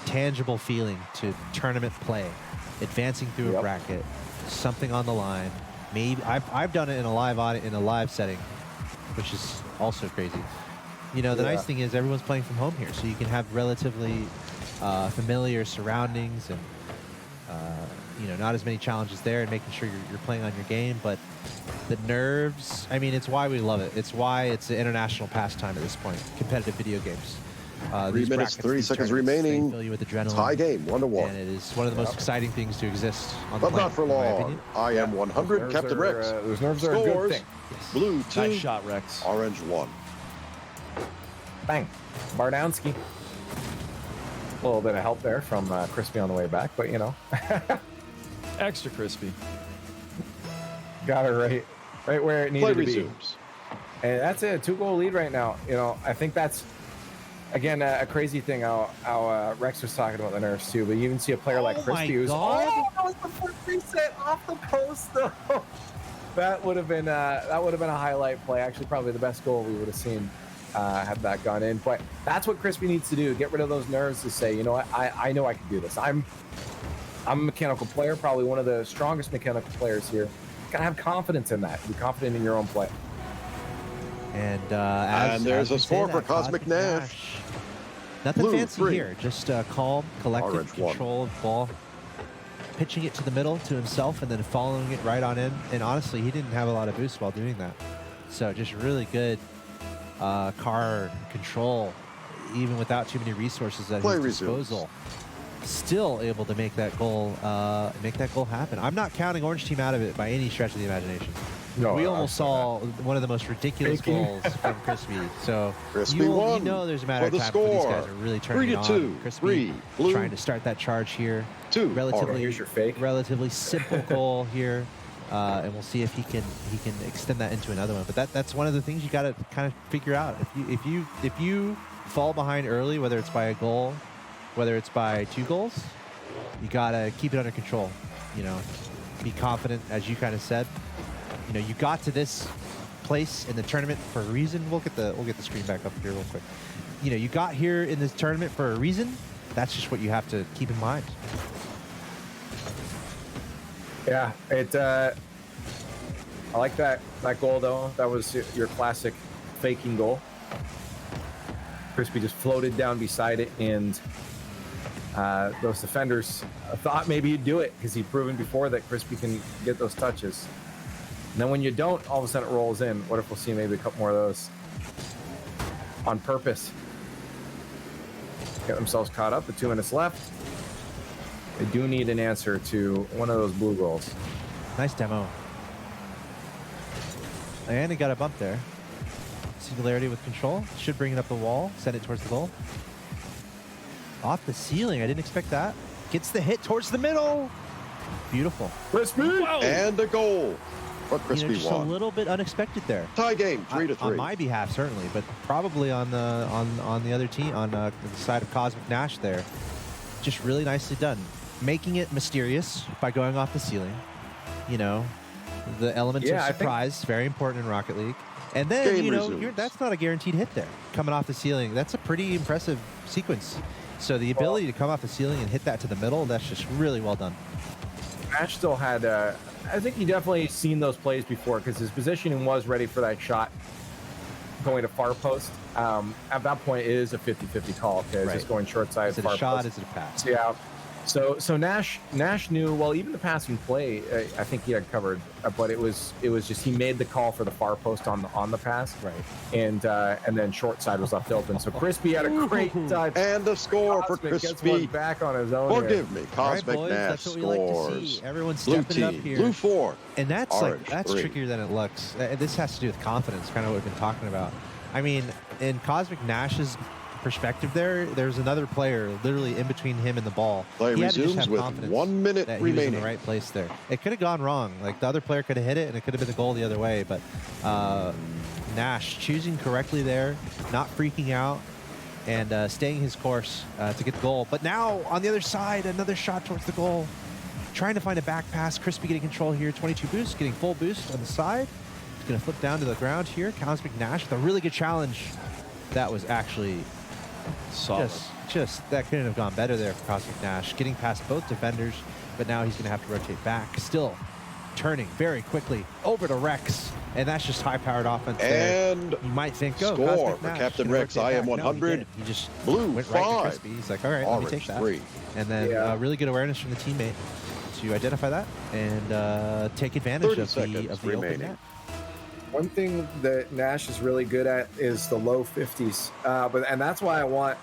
S2: tangible feeling to tournament play, advancing through a bracket, something on the line. Maybe I've done it in a live setting, which is also crazy. You know, the nice thing is everyone's playing from home here, so you can have relatively familiar surroundings and you know, not as many challenges there, and making sure you're playing on your game. But the nerves, I mean, it's why we love it. It's why it's an international pastime at this point, competitive video games.
S1: 3 minutes, 30 seconds remaining.
S2: Fill you with adrenaline.
S1: Tie game, 1-1.
S2: And it is one of the most exciting things to exist on the
S1: But not
S2: planet,
S1: for
S2: in my
S1: long.
S2: opinion.
S1: I am 100. Captain Rex.
S4: Those nerves are a good thing.
S1: Blue 2.
S3: Nice shot, Rex.
S1: Orange 1.
S4: Bang. Bardowski. A little bit of help there from Crispy on the way back, but you know.
S3: Extra crispy.
S4: Got it right where it needed to be.
S1: Resumes.
S4: And that's it, 2-goal lead right now. You know, I think that's, again, a crazy thing how Rex was talking about the nerves too, but you even see a player like Crispy who's, that was the first reset off the post though. That would have been a highlight play. Actually, probably the best goal we would have seen had that gone in. But that's what Crispy needs to do, get rid of those nerves to say, you know what, I know I can do this. I'm I'm a mechanical player, probably one of the strongest mechanical players here. Gotta have confidence in that. Be confident in your own play.
S2: And
S1: there's a score for Cosmic Nash.
S2: Nothing
S1: Blue,
S2: fancy
S1: 3.
S2: here. Just calm, collected
S1: Orange, 1.
S2: control of the ball. Pitching it to the middle to himself and then following it right on in. And honestly, he didn't have a lot of boost while doing that. So just really good card control, even without too many resources at his disposal. Still able to make that goal happen. I'm not counting Orange Team out of it by any stretch of the imagination.
S4: No,
S2: we almost saw one of the most ridiculous goals from Crispy. So you know there's a matter of time before these guys are really turning it on. Crispy trying to start that charge here. Relatively simple goal here. And we'll see if he can extend that into another one. But that's one of the things you got to kind of figure out. If you fall behind early, whether it's by a goal, whether it's by 2 goals, you got to keep it under control. You know, be confident, as you kind of said. You know, you got to this place in the tournament for a reason. We'll get the screen back up here real quick. You know, you got here in this tournament for a reason. That's just what you have to keep in mind.
S4: Yeah, I like that goal though. That was your classic faking goal. Crispy just floated down beside it, and those defenders thought maybe he'd do it because he'd proven before that Crispy can get those touches. And then when you don't, all of a sudden it rolls in. What if we'll see maybe a couple more of those on purpose? Get themselves caught up with 2 minutes left. They do need an answer to one of those blue goals.
S2: Nice demo. And he got a bump there. Singularity with control. Should bring it up the wall. Send it towards the goal. Off the ceiling. I didn't expect that. Gets the hit towards the middle. Beautiful.
S4: Crispy!
S1: And a goal. But Crispy
S2: just
S1: won.
S2: A little bit unexpected there.
S1: Tie game, 3-3.
S2: On my behalf, certainly, but probably on the other team, on the side of Cosmic Nash there. Just really nicely done. Making it mysterious by going off the ceiling. You know, the element of surprise, very important in Rocket League. And then,
S1: Game
S2: you know,
S1: resumes.
S2: that's not a guaranteed hit there. Coming off the ceiling, that's a pretty impressive sequence. So the ability to come off the ceiling and hit that to the middle, that's just really well done.
S4: Nash still had, I think he definitely seen those plays before because his positioning was ready for that shot going to far post. At that point, it is a 50-50 call because it's going short side,
S2: Is it
S4: far
S2: a shot?
S4: post.
S2: Is it a pass?
S4: Yeah. So Nash knew, well, even the passing play, I think he had covered, but it was just he made the call for the far post on the pass,
S2: right?
S4: And then short side was left open. So Crispy had a great touch,
S1: and a score for
S4: Cosmic gets
S1: Crispy.
S4: one back on his own.
S1: Forgive me, Cosmic
S2: boys,
S1: Nash
S2: that's what we like to
S1: scores.
S2: see. Everyone's
S1: Blue
S2: stepping up
S1: team,
S2: here.
S1: Blue 4.
S2: And that's
S1: Orange,
S2: that's
S1: 3.
S2: trickier than it looks. This has to do with confidence, kind of what we've been talking about. I mean, in Cosmic Nash's perspective there's another player literally in between him and the ball.
S1: Play
S2: He had to just
S1: resumes
S2: have
S1: with
S2: confidence
S1: 1 minute
S2: that he was in
S1: remaining.
S2: the right place there. It could have gone wrong. Like the other player could have hit it and it could have been the goal the other way, but Nash choosing correctly there, not freaking out, and staying his course to get the goal. But now on the other side, another shot towards the goal. Trying to find a back pass. Crispy getting control here. 22 boost, getting full boost on the side. He's going to flip down to the ground here. Cosmic Nash with a really good challenge. That was actually
S3: solid.
S2: Just that couldn't have gone better there for Cosmic Nash. Getting past both defenders, but now he's going to have to rotate back. Still turning very quickly over to Rex, and that's just high-powered offense there.
S1: And
S2: you might think,
S1: score
S2: Cosmic
S1: for
S2: Nash
S1: Captain
S2: gonna
S1: Rex.
S2: rotate
S1: I am
S2: back. No,
S1: 100.
S2: he just
S1: Blue
S2: went right to
S1: 5.
S2: Crispy. He's like, all right, let me take that.
S1: 3.
S2: And then really good awareness from the teammate to identify that and take advantage of the open net.
S4: One thing that Nash is really good at is the low 50s, and that's why I want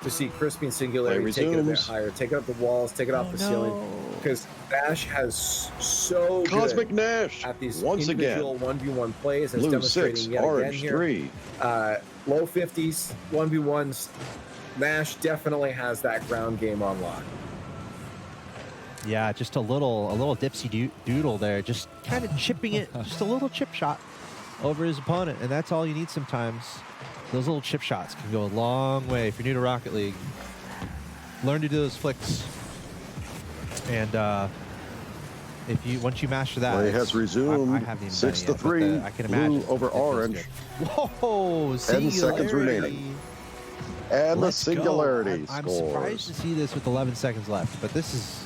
S4: to see Crispy and Singularity take it a bit higher, take it up the walls, take it off the ceiling, because Nash has so
S1: Cosmic
S4: good
S1: Nash
S4: at these
S1: once
S4: individual
S1: again.
S4: 1v1 plays, as
S1: Blue
S4: demonstrating
S1: 6,
S4: yet
S1: Orange
S4: again here.
S1: 3.
S4: Low 50s, 1v1s. Nash definitely has that ground game on lock.
S2: Yeah, just a little dipsy doodle there, just kind of chipping it, just a little chip shot over his opponent, and that's all you need sometimes. Those little chip shots can go a long way. If you're new to Rocket League, learn to do those flicks, and once you master that,
S1: Play has resumed.
S2: I haven't even done it yet,
S1: 6-3.
S2: I can
S1: Blue
S2: imagine
S1: over
S2: it feels
S1: Orange.
S2: good. Whoa!
S1: 10 seconds remaining. And
S2: Let's
S1: the Singularity
S2: go. I'm
S1: scores.
S2: surprised to see this with 11 seconds left, but this is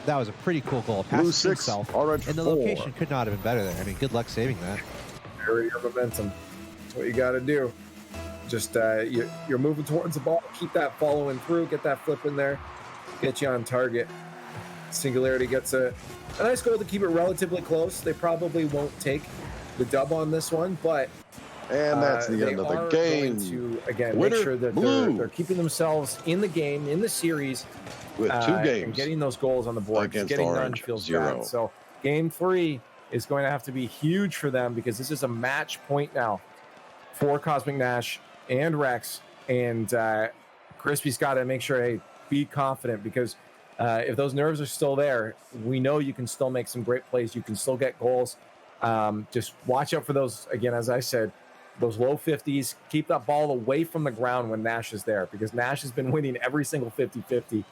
S2: That was a pretty cool goal.
S1: Blue
S2: Passes
S1: 6,
S2: himself,
S1: orange
S2: and the
S1: 4.
S2: location could not have been better there. I mean, good luck saving that.
S4: Carry your momentum. That's what you got to do. Just you're moving towards the ball. Keep that following through. Get that flip in there. Get you on target. Singularity gets a nice goal to keep it relatively close. They probably won't take the dub on this one, but
S1: and that's the end of the game.
S4: To again
S1: Winner,
S4: make sure that they're keeping themselves in the game, in the series,
S1: with 2 games
S4: and getting those goals on the board.
S1: against
S4: Getting
S1: Orange,
S4: none feels
S1: 0.
S4: bad. So game 3 is going to have to be huge for them because this is a match point now for Cosmic Nash and Rex, and Crispy's got to make sure, hey, be confident, because if those nerves are still there, we know you can still make some great plays. You can still get goals. Just watch out for those, again, as I said, those low 50s. Keep that ball away from the ground when Nash is there, because Nash has been winning every single 50-50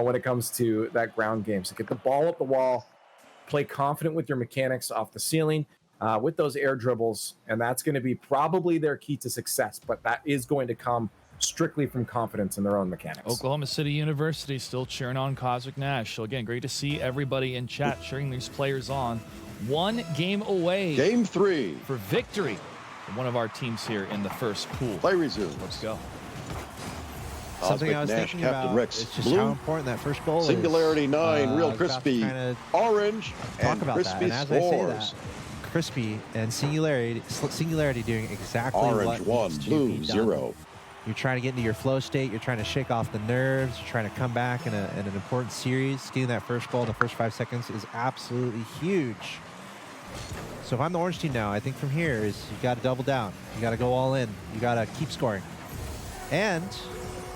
S4: when it comes to that ground game. So get the ball up the wall, play confident with your mechanics off the ceiling, with those air dribbles, and that's going to be probably their key to success, but that is going to come strictly from confidence in their own mechanics.
S3: Oklahoma City University still cheering on Cosmic Nash. So again, great to see everybody in chat cheering these players on. 1 game away.
S1: Game 3
S3: for victory for one of our teams here in the first pool.
S1: Play resumes.
S3: Let's go.
S2: Something
S1: Cosmic
S2: I was
S1: Nash,
S2: thinking
S1: Captain
S2: about
S1: Rex,
S2: is just
S1: blue.
S2: how important that first goal
S1: Singularity
S2: is.
S1: 9, real
S2: Josh
S1: crispy,
S2: kinda
S1: orange,
S2: talk
S1: and
S2: about
S1: Crispy
S2: that. And as I say
S1: scores.
S2: that, Crispy and Singularity doing exactly
S1: Orange
S2: what
S1: 1,
S2: needs to
S1: blue
S2: be done.
S1: 0.
S2: You're trying to get into your flow state. You're trying to shake off the nerves. You're trying to come back in an important series. Getting that first goal in the first 5 seconds is absolutely huge. So if I'm the Orange team now, I think from here is you got to double down. You got to go all in. You got to keep scoring. And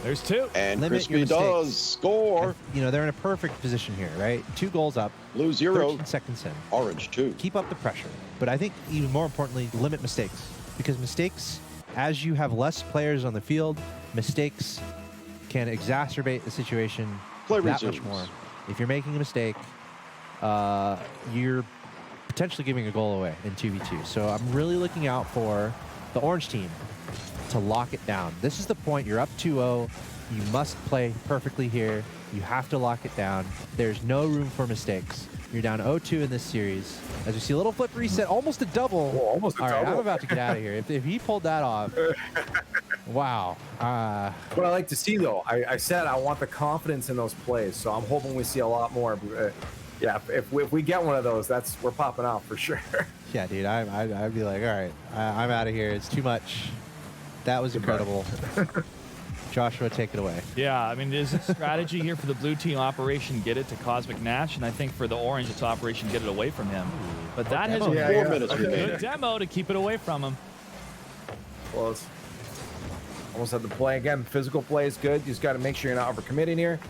S3: there's 2.
S1: And
S2: limit
S1: Crispy
S2: your mistakes.
S1: does score.
S2: And, you know, they're in a perfect position here, right? 2 goals up.
S1: Blue 0.
S2: 13 seconds in.
S1: Orange 2.
S2: Keep up the pressure. But I think even more importantly, limit mistakes. Because mistakes, as you have less players on the field, mistakes can exacerbate the situation that much more. If you're making a mistake, you're potentially giving a goal away in 2v2. So I'm really looking out for the Orange team to lock it down. This is the point. You're up 2-0. You must play perfectly here. You have to lock it down. There's no room for mistakes. You're down 0-2 in this series. As you see, a little flip reset, almost a double.
S4: Whoa, almost a
S2: All right,
S4: double.
S2: I'm about to get out of here. If he pulled that off, wow.
S4: What I like to see, though, I said I want the confidence in those plays, so I'm hoping we see a lot more. Yeah, if we get one of those, we're popping out for sure.
S2: Yeah, dude, I'd be like, all right, I'm out of here. It's too much. That was incredible. Joshua, take it away.
S3: Yeah, I mean, there's a strategy here for the blue team, Operation Get It to Cosmic Nash, and I think for the Orange, it's Operation Get It away from him. But that has been
S1: 4 minutes
S3: a
S1: remaining.
S3: good demo to keep it away from him.
S4: Close. Almost had the play again. Physical play is good. You just got to make sure you're not overcommitting here.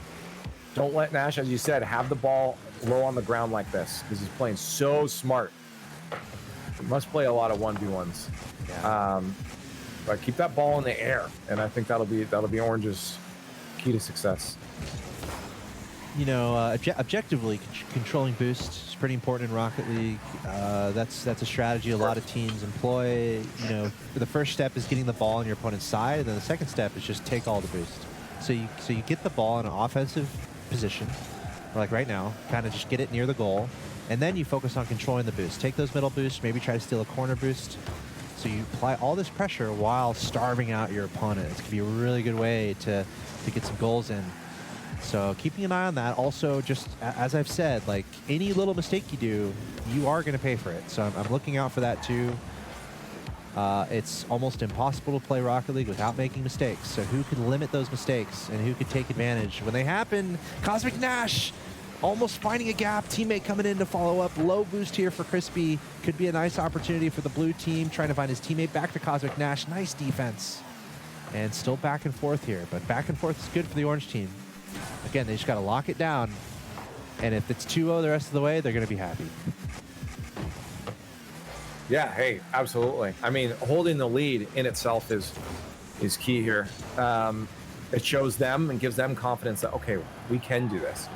S4: Don't let Nash, as you said, have the ball low on the ground like this, because he's playing so smart. He must play a lot of 1v1s.
S2: Yeah.
S4: But keep that ball in the air, and I think that'll be Orange's key to success.
S2: You know, objectively, controlling boost is pretty important in Rocket League. That's a strategy a lot of teams employ. You know, the first step is getting the ball on your opponent's side, and then the second step is just take all the boost. So you get the ball in an offensive position, like right now, kind of just get it near the goal, and then you focus on controlling the boost. Take those middle boosts, maybe try to steal a corner boost. So you apply all this pressure while starving out your opponent. It's going to be a really good way to get some goals in. So keeping an eye on that. Also, just as I've said, like any little mistake you do, you are going to pay for it. So I'm looking out for that too. It's almost impossible to play Rocket League without making mistakes. So who can limit those mistakes and who can take advantage when they happen? Cosmic Nash almost finding a gap. Teammate coming in to follow up. Low boost here for Crispy. Could be a nice opportunity for the blue team. Trying to find his teammate. Back to Cosmic Nash. Nice defense. And still back and forth here. But back and forth is good for the Orange team. Again, they just got to lock it down. And if it's 2-0 the rest of the way, they're going to be happy.
S4: Yeah, hey, absolutely. I mean, holding the lead in itself is key here. It shows them and gives them confidence that, okay, we can do this.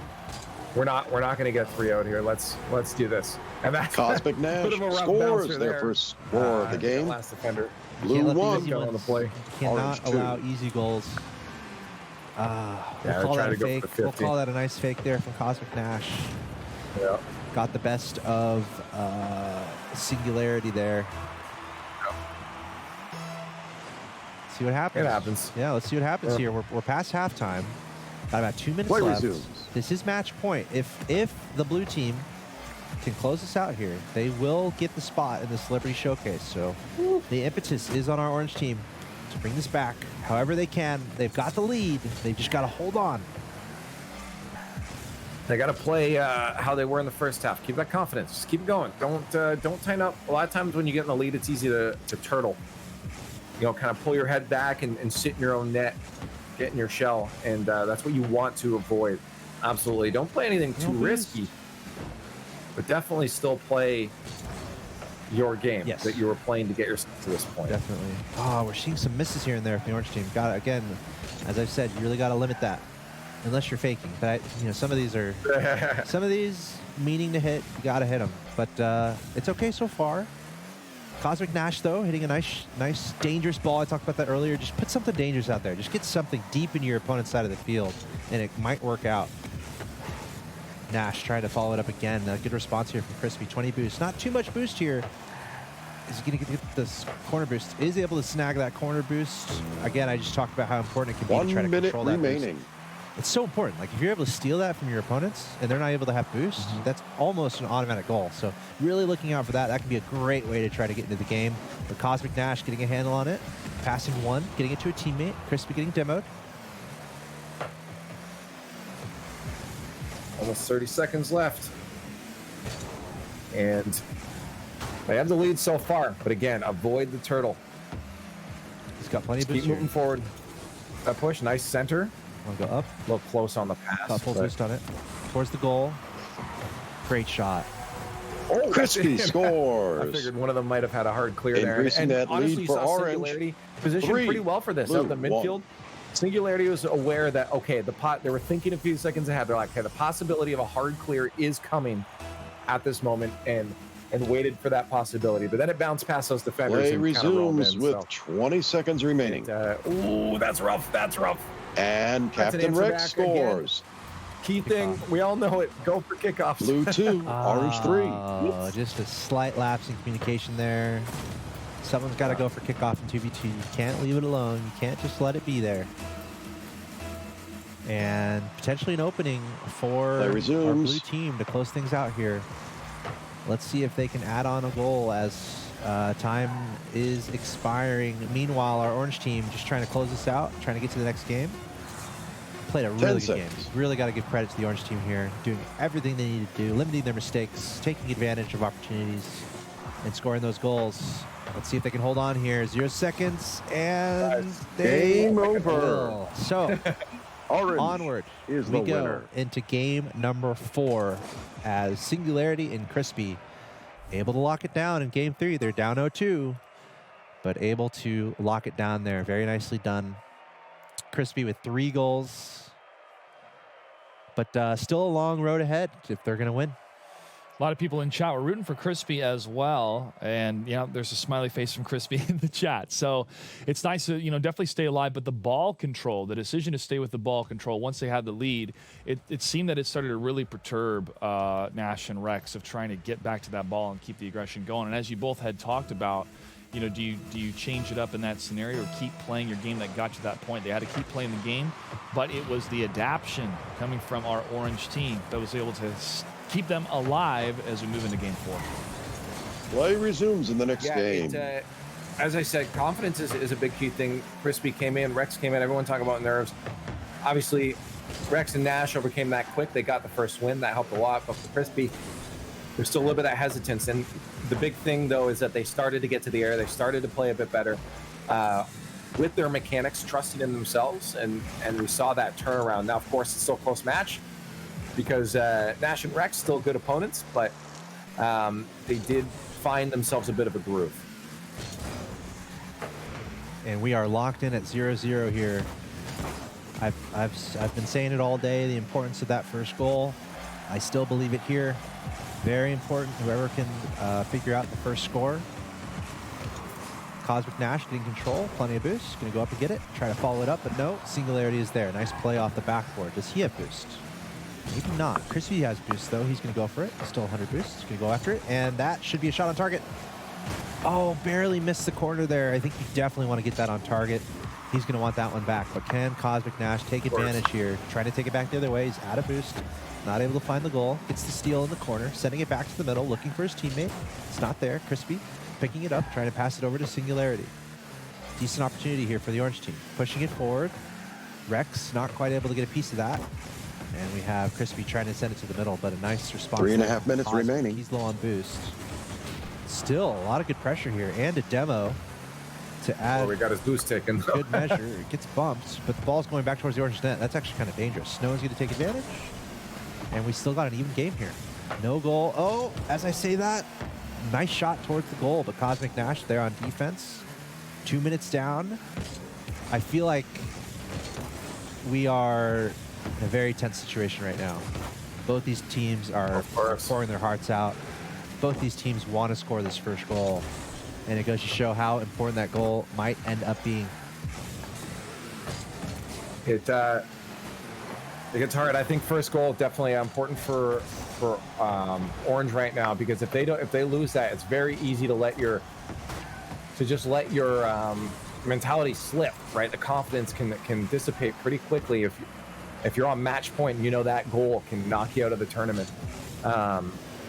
S4: We're not going to get 3 out here. Let's do this. And that's
S1: Cosmic Nash scores their first score of the game.
S4: Last defender.
S1: Blue 1
S2: on the play. Cannot allow easy goals. We'll call that a fake. We'll call that a nice fake there from Cosmic Nash.
S4: Yeah.
S2: Got the best of Singularity there. See what happens.
S4: It happens.
S2: Yeah, let's see what happens here. We're past halftime. Got about 2 minutes
S1: Play
S2: left.
S1: resumes.
S2: This is match point. If the blue team can close this out here, they will get the spot in the Celebrity Showcase. So the impetus is on our orange team to bring this back however they can. They've got the lead. They've just got to hold on.
S4: They got to play how they were in the first half. Keep that confidence. Just keep going. Don't tighten up. A lot of times when you get in the lead, it's easy to turtle. You know, kind of pull your head back and sit in your own net, get in your shell, and that's what you want to avoid. Absolutely. Don't play anything too risky, but definitely still play your game that you were playing to get yourself to this point.
S2: Definitely. Oh, we're seeing some misses here and there from the orange team. Got again, as I've said, you really got to limit that, unless you're faking. But some of these are, some of these meaning to hit, you got to hit them. But it's okay so far. Cosmic Nash, though, hitting a nice, dangerous ball. I talked about that earlier. Just put something dangerous out there. Just get something deep into your opponent's side of the field, and it might work out. Nash trying to follow it up again. A good response here from Crispy. 20 boost. Not too much boost here. Is he going to get this corner boost? Is able to snag that corner boost. Again, I just talked about how important it can be to try to control that
S1: 1 minute remaining.
S2: Boost. It's so important. Like, if you're able to steal that from your opponents and they're not able to have boost, that's almost an automatic goal. So really looking out for that. That can be a great way to try to get into the game. But Cosmic Nash getting a handle on it. Passing one, getting it to a teammate. Crispy getting demoed.
S4: Almost 30 seconds left. And they have the lead so far. But again, avoid the turtle.
S2: He's got plenty of boost.
S4: Keep moving forward. That push, nice center.
S2: Want to go up?
S4: A little close on the pass.
S2: Full boost on it. Towards the goal. Great shot.
S4: Oh,
S1: Crispy scores.
S4: I figured one of them might have had a hard clear there.
S1: Increasing that
S4: honestly,
S1: lead for
S4: saw
S1: Orange.
S4: Singularity positioned pretty well for this. Out the midfield, Singularity was aware that, okay, they were thinking a few seconds ahead. They're like, okay, the possibility of a hard clear is coming at this moment, and waited for that possibility. But then it bounced past those defenders.
S1: Play
S4: and
S1: resumes
S4: in,
S1: with 20 seconds remaining.
S4: Ooh, that's rough. That's rough.
S1: And Captain Rex scores.
S4: Key thing, we all know it. Go for kickoffs.
S1: Blue 2, Orange 3.
S2: Oh, just a slight lapse in communication there. Someone's got to go for kickoff in 2v2. You can't leave it alone. You can't just let it be there. And potentially an opening for our blue team to close things out here. Let's see if they can add on a goal as time is expiring. Meanwhile, our orange team just trying to close this out, trying to get to the next game. Played a really good game. Really got to give credit to the orange team here, doing everything they need to do, limiting their mistakes, taking advantage of opportunities, and scoring those goals. Let's see if they can hold on here. 0 seconds, and
S1: Game over.
S2: So,
S1: Orange
S2: onward
S1: is
S2: we
S1: the
S2: go
S1: winner.
S2: into game number 4 as Singularity and Crispy able to lock it down in game 3. They're down 0-2, but able to lock it down there. Very nicely done. Crispy with 3 goals, but still a long road ahead if they're going to win.
S3: A lot of people in chat were rooting for Crispy as well. And, there's a smiley face from Crispy in the chat. So it's nice to, definitely stay alive. But the ball control, the decision to stay with the ball control, once they had the lead, it seemed that it started to really perturb Nash and Rex of trying to get back to that ball and keep the aggression going. And as you both had talked about, do you change it up in that scenario or keep playing your game that got you to that point? They had to keep playing the game, but it was the adaptation coming from our orange team that was able to keep them alive as we move into game 4.
S1: Play resumes in the next game.
S4: As I said, confidence is a big key thing. Crispy came in, Rex came in, everyone talking about nerves. Obviously, Rex and Nash overcame that quick. They got the first win. That helped a lot. But for Crispy, there's still a little bit of hesitance. And the big thing, though, is that they started to get to the air. They started to play a bit better with their mechanics, trusting in themselves. And we saw that turnaround. Now, of course, it's still a close match because Nash and Rex still good opponents, but they did find themselves a bit of a groove.
S2: And we are locked in at 0-0 here. I've been saying it all day, the importance of that first goal. I still believe it here. Very important, whoever can figure out the first score. Cosmic Nash getting control, plenty of boost. Going to go up and get it, try to follow it up, but no, Singularity is there. Nice play off the backboard. Does he have boost? Maybe not. Crispy has boost, though. He's going to go for it. Still 100 boost. He's going to go after it, and that should be a shot on target. Oh, barely missed the corner there. I think you definitely want to get that on target. He's going to want that one back, but can Cosmic Nash take advantage here? Trying to take it back the other way. He's out of boost. Not able to find the goal. Gets the steal in the corner, sending it back to the middle, looking for his teammate. It's not there. Crispy picking it up, trying to pass it over to Singularity. Decent opportunity here for the orange team. Pushing it forward. Rex not quite able to get a piece of that. And we have Crispy trying to send it to the middle, but a nice response.
S1: 3.5 minutes remaining.
S2: He's low on boost. Still a lot of good pressure here, and a demo to add.
S4: Oh, we got his boost taken.
S2: Good measure. It gets bumped, but the ball's going back towards the orange net. That's actually kind of dangerous. Snow is going to take advantage, and we still got an even game here. No goal. Oh, as I say that, nice shot towards the goal, but Cosmic Nash there on defense. 2 minutes down. I feel like we are in a very tense situation right now. Both these teams are pouring their hearts out. Both these teams want to score this first goal, and it goes to show how important that goal might end up being.
S4: It gets hard. I think first goal definitely important for Orange right now, because if they lose that, it's very easy to just let your mentality slip, right? The confidence can dissipate pretty quickly if you're on match point and you know that goal can knock you out of the tournament.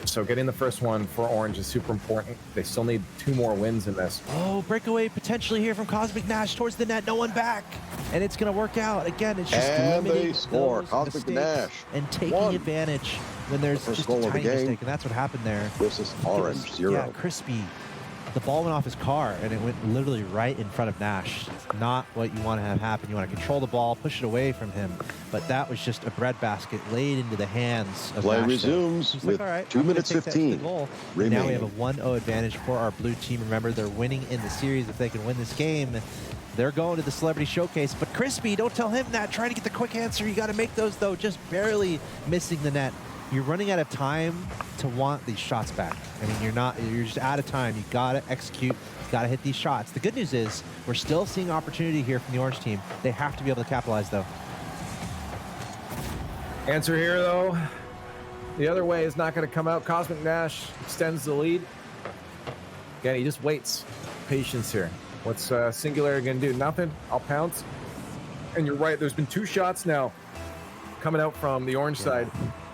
S4: So getting the first one for Orange is super important. They still need 2 more wins in this.
S2: Oh, breakaway potentially here from Cosmic Nash towards the net. No one back, and it's going to work out. Again, it's just
S1: they score. Cosmic Nash
S2: and taking advantage when there's just a tiny mistake, and that's what happened there.
S1: This is Orange 0.
S2: Yeah, Crispy. The ball went off his car, and it went literally right in front of Nash. It's not what you want to have happen. You want to control the ball, push it away from him. But that was just a breadbasket laid into the hands of
S1: Play
S2: Nash.
S1: resumes with 2 minutes 15 remaining.
S2: Now we have a 1-0 advantage for our blue team. Remember, they're winning in the series. If they can win this game, they're going to the Celebrity Showcase. But Crispy, don't tell him that. Trying to get the quick answer. You got to make those, though. Just barely missing the net. You're running out of time to want these shots back. I mean, you're just out of time. You gotta execute, you gotta hit these shots. The good news is we're still seeing opportunity here from the orange team. They have to be able to capitalize, though.
S4: Answer here, though, the other way is not going to come out. Cosmic Nash extends the lead. Again, he just waits. Patience here. What's Singularity going to do? Nothing. I'll pounce. And you're right. There's been 2 shots now coming out from the orange side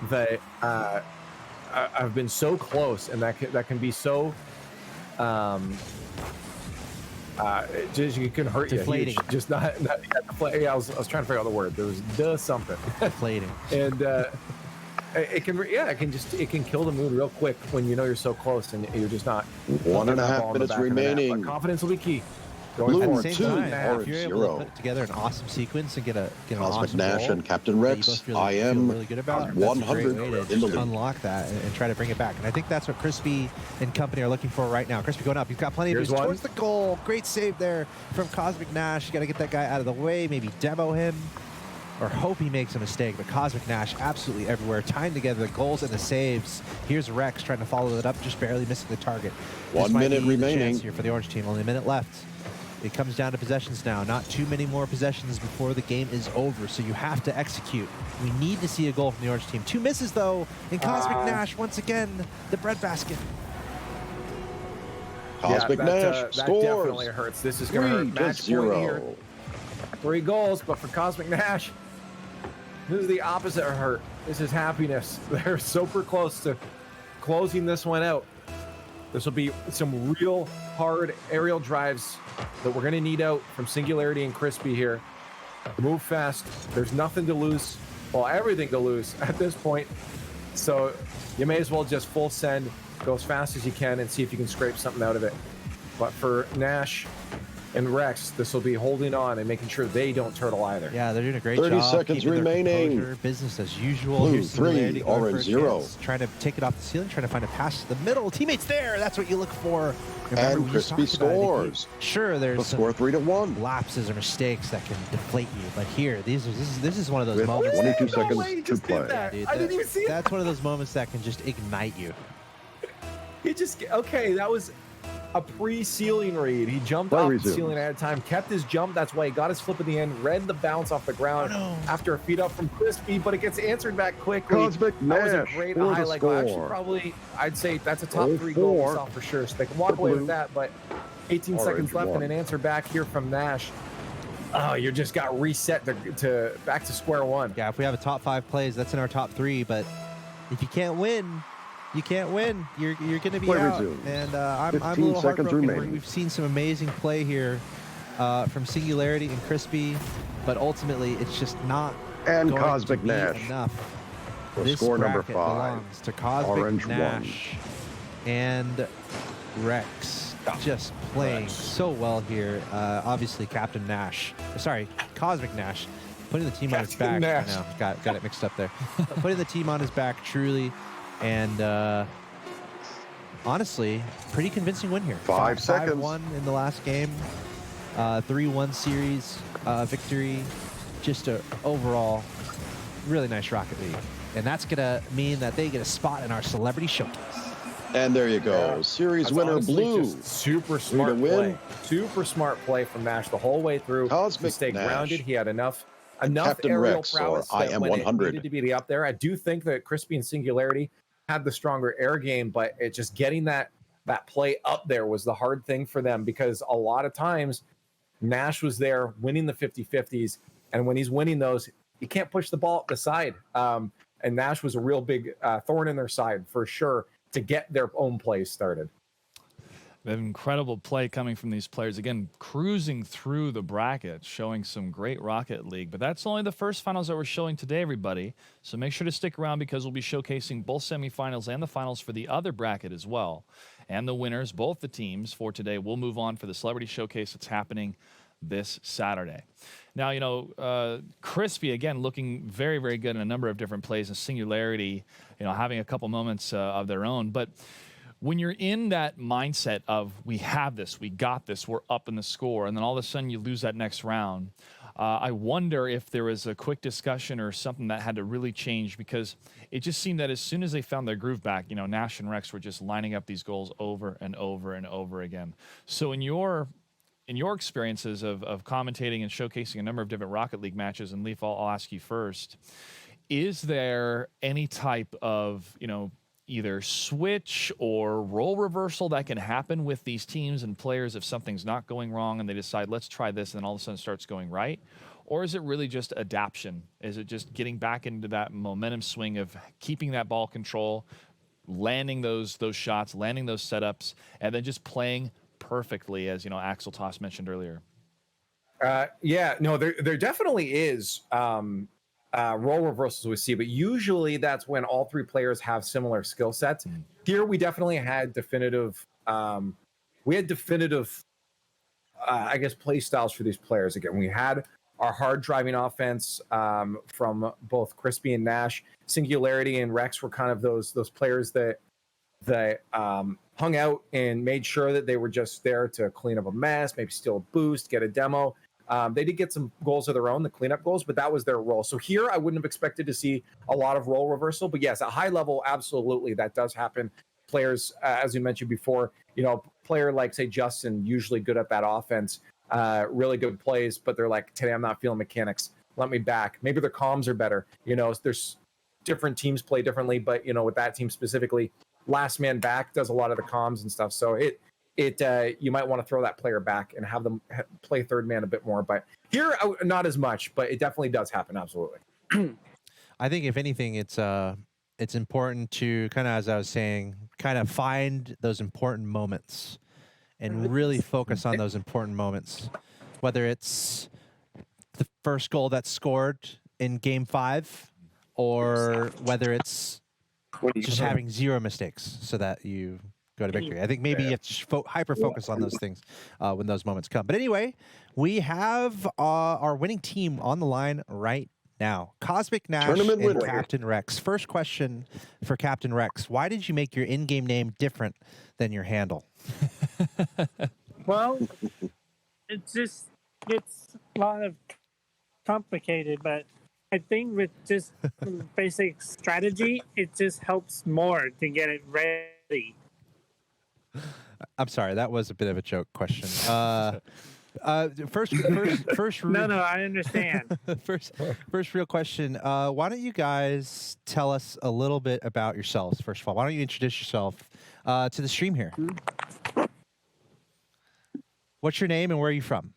S4: that I've been so close, and that can be so it can hurt
S2: deflating.
S4: You. Just not yeah, I was trying to figure out the word. There was something.
S2: Deflating.
S4: And it can kill the mood real quick when you know you're so close and you're just not.
S1: 1.5 minutes remaining.
S4: But confidence will be key.
S1: Blue
S2: At the same
S1: 2,
S2: time, if you're able
S1: 0.
S2: to put together an awesome sequence and get an
S1: Cosmic
S2: awesome
S1: Nash
S2: goal
S1: and Captain Rex, I am
S2: really good about,
S1: 100
S2: that's a great way to
S1: in the lead.
S2: unlock that and try to bring it back. And I think that's what Crispy and company are looking for right now. Crispy going up. He's got plenty of boost towards the goal. Great save there from Cosmic Nash. You got to get that guy out of the way, maybe demo him, or hope he makes a mistake. But Cosmic Nash absolutely everywhere, tying together the goals and the saves. Here's Rex trying to follow it up, just barely missing the target.
S1: 1 minute remaining
S2: here for the orange team. Only a minute left. It comes down to possessions now. Not too many more possessions before the game is over, so you have to execute. We need to see a goal from the orange team. 2 misses, though, and Cosmic Nash, once again, the breadbasket.
S1: Cosmic Nash scores.
S4: That definitely hurts. This is going to hurt. Match point here. 3 goals, but for Cosmic Nash, this is the opposite of hurt. This is happiness. They're super close to closing this one out. This will be some real hard aerial drives that we're going to need out from Singularity and Crispy here. Move fast. There's nothing to lose. Well, everything to lose at this point. So you may as well just full send, go as fast as you can, and see if you can scrape something out of it. But for Nash and Rex, this will be holding on and making sure they don't turtle either.
S2: Yeah, they're doing a great job.
S1: 30 seconds remaining.
S2: Business as usual.
S1: Blue 3, Orange 0.
S2: Trying to take it off the ceiling, trying to find a pass to the middle. Teammates there. That's what you look for. Remember,
S1: and Crispy scores.
S2: Sure, there's
S1: the score 3-1.
S2: Lapses or mistakes that can deflate you, but here, this is one of those moments.
S1: 22 seconds to play.
S4: Yeah,
S2: dude,
S4: I didn't even see
S2: that's one of those moments that can just ignite you.
S4: He just okay. That was a pre-ceiling read. He jumped off the ceiling ahead of time, kept his jump. That's why he got his flip at the end, read the bounce off the ground after a feed up from Crispy, but it gets answered back quickly.
S1: Cosmic
S4: that was a
S1: Nash
S4: great
S1: for the
S4: highlight goal. Actually,
S1: score.
S4: probably, I'd say that's a top 3 goal we saw for sure. So they can walk away with that, but 18 seconds left and an answer back here from Nash. Oh, you just got reset to back to square one.
S2: Yeah, if we have a top 5 plays, that's in our top 3, but if you can't win, you can't win. You're going to be
S1: Play
S2: out.
S1: resumed.
S2: And I'm a
S1: 15
S2: little
S1: seconds
S2: heartbroken.
S1: remaining.
S2: We've seen some amazing play here from Singularity and Crispy, but ultimately it's just not
S1: And
S2: going
S1: Cosmic
S2: to be
S1: Nash.
S2: enough.
S1: For
S2: This
S1: score number
S2: bracket
S1: 5.
S2: belongs to Cosmic
S1: Orange
S2: Nash and Rex. Just playing so well here. Obviously, Captain Nash. Sorry, Cosmic Nash. Putting the team on his back.
S4: Nash.
S2: I know, got it mixed up there. Putting the team on his back, truly. And honestly, pretty convincing win here.
S1: 5 seconds.
S2: 5-1 in the last game. 3-1 series victory. Just a overall really nice Rocket League. And that's going to mean that they get a spot in our Celebrity Showcase.
S1: And there you go. Series
S4: That's
S1: winner
S4: honestly
S1: Blue.
S4: just super smart
S1: win.
S4: play. Super smart play from Nash the whole way through.
S1: Cosmic
S4: to stay
S1: Nash.
S4: grounded. He had enough
S1: Captain
S4: aerial
S1: Rex, or
S4: prowess
S1: I
S4: that
S1: am
S4: when
S1: 100.
S4: it needed to be up there. I do think that Crispy and Singularity had the stronger air game, but it just getting that play up there was the hard thing for them, because a lot of times Nash was there winning the 50-50s, and when he's winning those, he can't push the ball up the side. And Nash was a real big thorn in their side for sure to get their own plays started.
S3: An incredible play coming from these players. Again, cruising through the bracket, showing some great Rocket League. But that's only the first finals that we're showing today, everybody. So make sure to stick around, because we'll be showcasing both semifinals and the finals for the other bracket as well. And the winners, both the teams for today, will move on for the Celebrity Showcase that's happening this Saturday. Now, you know, Crispy, again, looking very, very good in a number of different plays, and Singularity, you know, having a couple moments of their own. But when you're in that mindset of, we have this, we got this, we're up in the score, and then all of a sudden you lose that next round, I wonder if there was a quick discussion or something that had to really change, because it just seemed that as soon as they found their groove back, you know, Nash and Rex were just lining up these goals over and over and over again. So in your experiences of commentating and showcasing a number of different Rocket League matches, and Leaf, I'll ask you first, is there any type of, you know, either switch or role reversal that can happen with these teams and players if something's not going wrong and they decide, let's try this, and then all of a sudden it starts going right? Or is it really just adaptation? Is it just getting back into that momentum swing of keeping that ball control, landing those shots, landing those setups, and then just playing perfectly, as, you know, Axel Toss mentioned earlier?
S4: Yeah, no, there definitely is role reversals we see, but usually that's when all 3 players have similar skill sets. Here we definitely had definitive I guess, play styles for these players. Again, we had our hard driving offense from both Crispy and Nash. Singularity and Rex were kind of those players that hung out and made sure that they were just there to clean up a mess, maybe steal a boost, get a demo. They did get some goals of their own, the cleanup goals, but that was their role. So here I wouldn't have expected to see a lot of role reversal, but yes, at high level, absolutely, that does happen. Players, as you mentioned before, you know, player like, say, Justin, usually good at that offense, really good plays, but they're like, today I'm not feeling mechanics. Let me back. Maybe their comms are better. You know, there's different teams play differently, but, you know, with that team specifically, last man back does a lot of the comms and stuff. So you might want to throw that player back and have them play third man a bit more. But here, not as much, but it definitely does happen. Absolutely.
S2: I think if anything, it's important to kind of, as I was saying, kind of find those important moments and really focus on those important moments, whether it's the first goal that's scored in Game 5 or whether it's just having 0 mistakes so that you go to victory. I think maybe you have to hyper focus on those things when those moments come. But anyway, we have our winning team on the line right now. Cosmic Nash and Captain Rex. First question for Captain Rex. Why did you make your in-game name different than your handle?
S20: Well, it's a lot of complicated, but I think with just basic strategy, it just helps more to get it ready.
S2: I'm sorry, that was a bit of a joke question. First,
S20: No, I understand.
S2: first real question. Why don't you guys tell us a little bit about yourselves? First of all, why don't you introduce yourself to the stream here? What's your name and where are you from?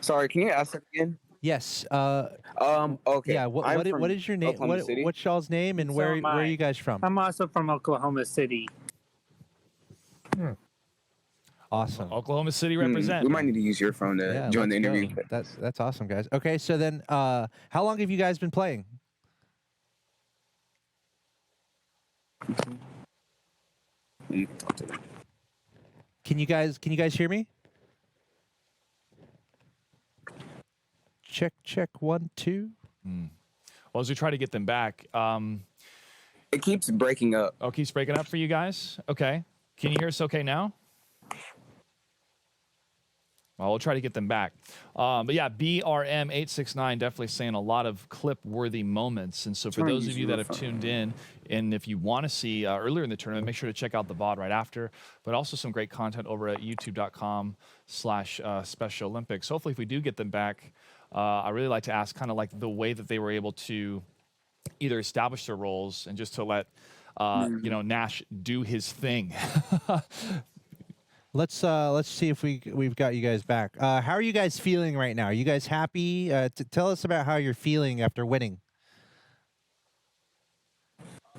S21: Sorry, can you ask that again?
S2: Yes.
S21: Okay.
S2: Yeah.
S21: I'm
S2: What
S21: from
S2: is your name?
S21: Oklahoma City.
S2: What's y'all's name and where are you guys from?
S20: I'm also from Oklahoma City.
S2: Awesome.
S3: Oklahoma City represent.
S21: We might need to use your phone to join the
S2: let's go.
S21: interview.
S2: That's awesome, guys. Okay, so then, how long have you guys been playing? Can you guys hear me? Check 1 2.
S3: Well, as we try to get them back,
S21: it keeps breaking up.
S3: Oh, it keeps breaking up for you guys? Okay. Can you hear us okay now? Well, we'll try to get them back. But yeah, BRM869 definitely saying a lot of clip-worthy moments. And so for those of you that have tuned in, and if you want to see earlier in the tournament, make sure to check out the VOD right after. But also some great content over at youtube.com/Special Olympics. Hopefully, if we do get them back, I really like to ask kind of like the way that they were able to either establish their roles and just to let Nash do his thing.
S2: Let's see if we've got you guys back. How are you guys feeling right now? Are you guys happy? Tell us about how you're feeling after winning.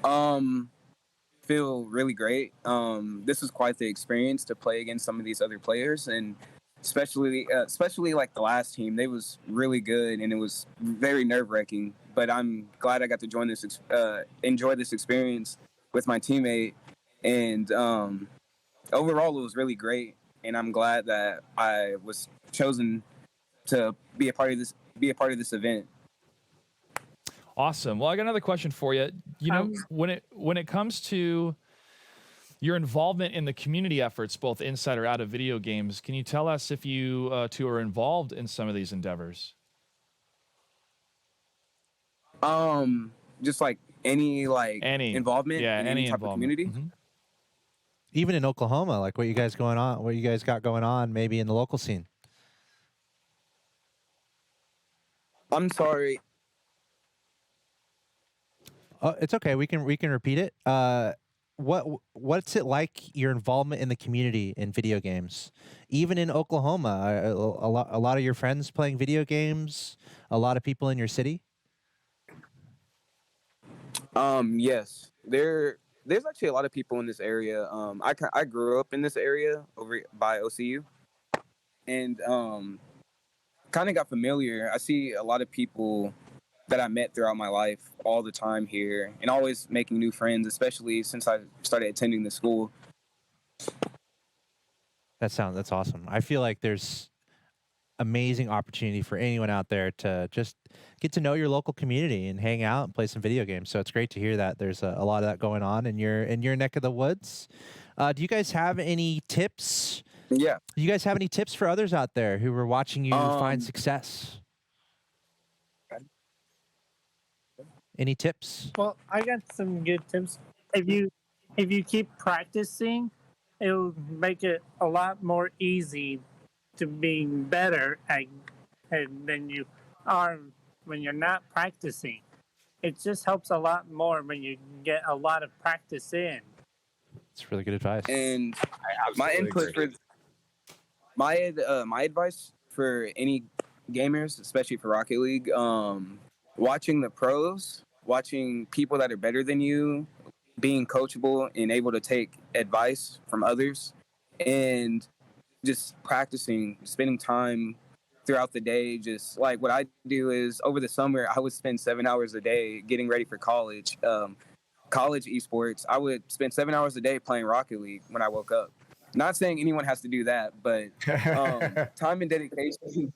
S21: Feel really great. This was quite the experience to play against some of these other players, and especially like the last team. They was really good, and it was very nerve-wracking. But I'm glad I got to enjoy this experience with my teammate, and overall, it was really great, and I'm glad that I was chosen to be a part of this event.
S3: Awesome. Well, I got another question for you. You know, when it comes to your involvement in the community efforts, both inside or out of video games, can you tell us if you two are involved in some of these endeavors?
S21: Just like any involvement in any type of community.
S3: Mm-hmm.
S2: Even in Oklahoma, like what you guys got going on, maybe in the local scene.
S21: I'm sorry.
S2: It's okay. We can repeat it. What's it like, your involvement in the community in video games? Even in Oklahoma, a lot of your friends playing video games. A lot of people in your city.
S21: Yes, there's actually a lot of people in this area. I grew up in this area over by OCU, and kind of got familiar. I see a lot of people that I met throughout my life all the time here, and always making new friends, especially since I started attending the school.
S2: That's awesome. I feel like there's amazing opportunity for anyone out there to just get to know your local community and hang out and play some video games. So it's great to hear that there's a lot of that going on in your neck of the woods. Do you guys have any tips?
S21: Yeah.
S2: Do you guys have any tips for others out there who are watching you find success? Any tips?
S20: Well, I got some good tips. If you keep practicing, it'll make it a lot more easy to being better than you are when you're not practicing. It just helps a lot more when you get a lot of practice in.
S2: It's really good advice.
S21: And my input for my advice for any gamers, especially for Rocket League, watching the pros, watching people that are better than you, being coachable and able to take advice from others, and just practicing, spending time throughout the day. Just like what I do is over the summer, I would spend 7 hours a day getting ready for college esports. I would spend 7 hours a day playing Rocket League when I woke up. Not saying anyone has to do that, but time and dedication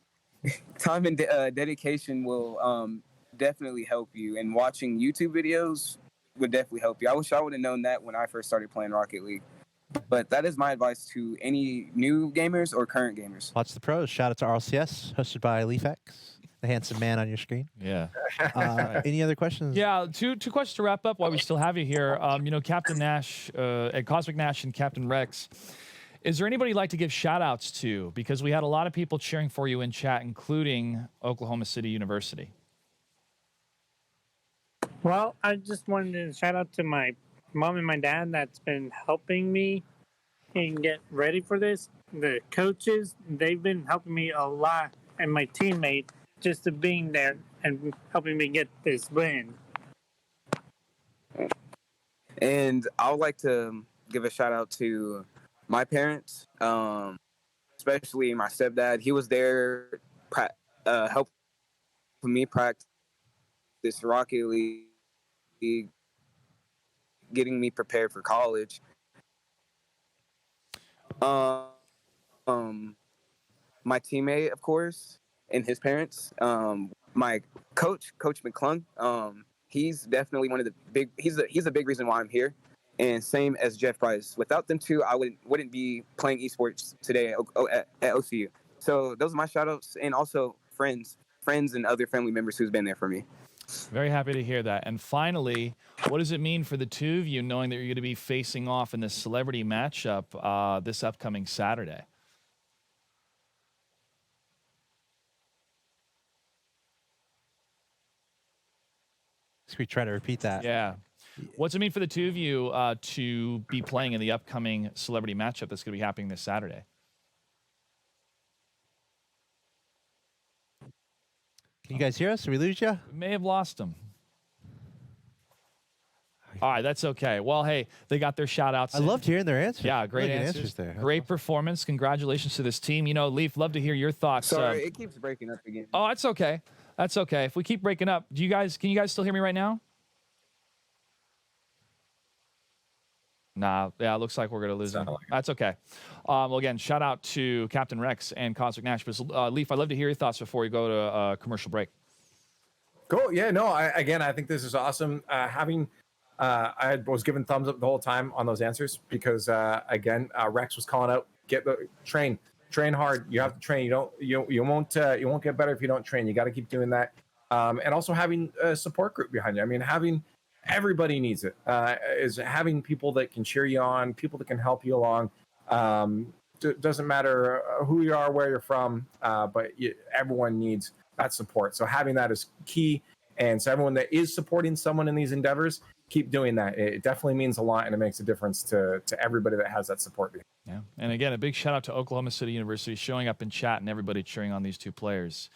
S21: will definitely help you. And watching YouTube videos would definitely help you. I wish I would have known that when I first started playing Rocket League. But that is my advice to any new gamers or current gamers.
S2: Watch the pros. Shout out to RLCS, hosted by LeafX. the handsome man on your screen.
S3: Yeah.
S2: Any other questions?
S3: Yeah, two questions to wrap up while we still have you here. Captain Nash, and Cosmic Nash and Captain Rex. Is there anybody you'd like to give shout-outs to? Because we had a lot of people cheering for you in chat, including Oklahoma City University.
S20: Well, I just wanted to shout out to my mom and my dad that's been helping me and get ready for this. The coaches, they've been helping me a lot, and my teammate just to being there and helping me get this win.
S21: And I would like to give a shout out to my parents, especially my stepdad. He was there helping me practice Rocket League, getting me prepared for college. My teammate, of course, and his parents. My coach, Coach McClung. He's definitely one of the big. He's a big reason why I'm here. And same as Jeff Price. Without them two, I wouldn't be playing esports today at OCU. So those are my shout outs, and also friends and other family members who's been there for me.
S3: Very happy to hear that. And finally, what does it mean for the two of you knowing that you're going to be facing off in this celebrity matchup this upcoming Saturday?
S2: Should we try to repeat that?
S3: Yeah. What's it mean for the two of you to be playing in the upcoming celebrity matchup that's going to be happening this Saturday?
S2: Can you guys hear us? Did we lose you?
S3: We may have lost them. All right, that's okay. Well, hey, they got their shout-outs.
S2: I loved hearing their answers.
S3: Yeah, great
S2: Really good
S3: answers
S2: there.
S3: Great performance. Congratulations to this team. Leaf, love to hear your thoughts.
S21: Sorry, it keeps breaking up again.
S3: Oh, that's okay. That's okay. If we keep breaking up, can you guys still hear me right now? Nah, yeah, it looks like we're going to lose them. That's okay. Well, again, shout out to Captain Rex and Cosmic Nash. But Leaf, I'd love to hear your thoughts before we go to commercial break.
S4: Cool. Yeah, no, I think this is awesome. I was giving thumbs up the whole time on those answers because, Rex was calling out, train hard. You have to train. You won't get better if you don't train. You got to keep doing that. And also having a support group behind you. I mean, everybody needs it. Is having people that can cheer you on, people that can help you along. Doesn't matter who you are, where you're from, but everyone needs that support. So having that is key. And so everyone that is supporting someone in these endeavors, keep doing that. It definitely means a lot, and it makes a difference to everybody that has that support.
S3: Yeah. And again, a big shout out to Oklahoma City University showing up in chat and everybody cheering on these two players.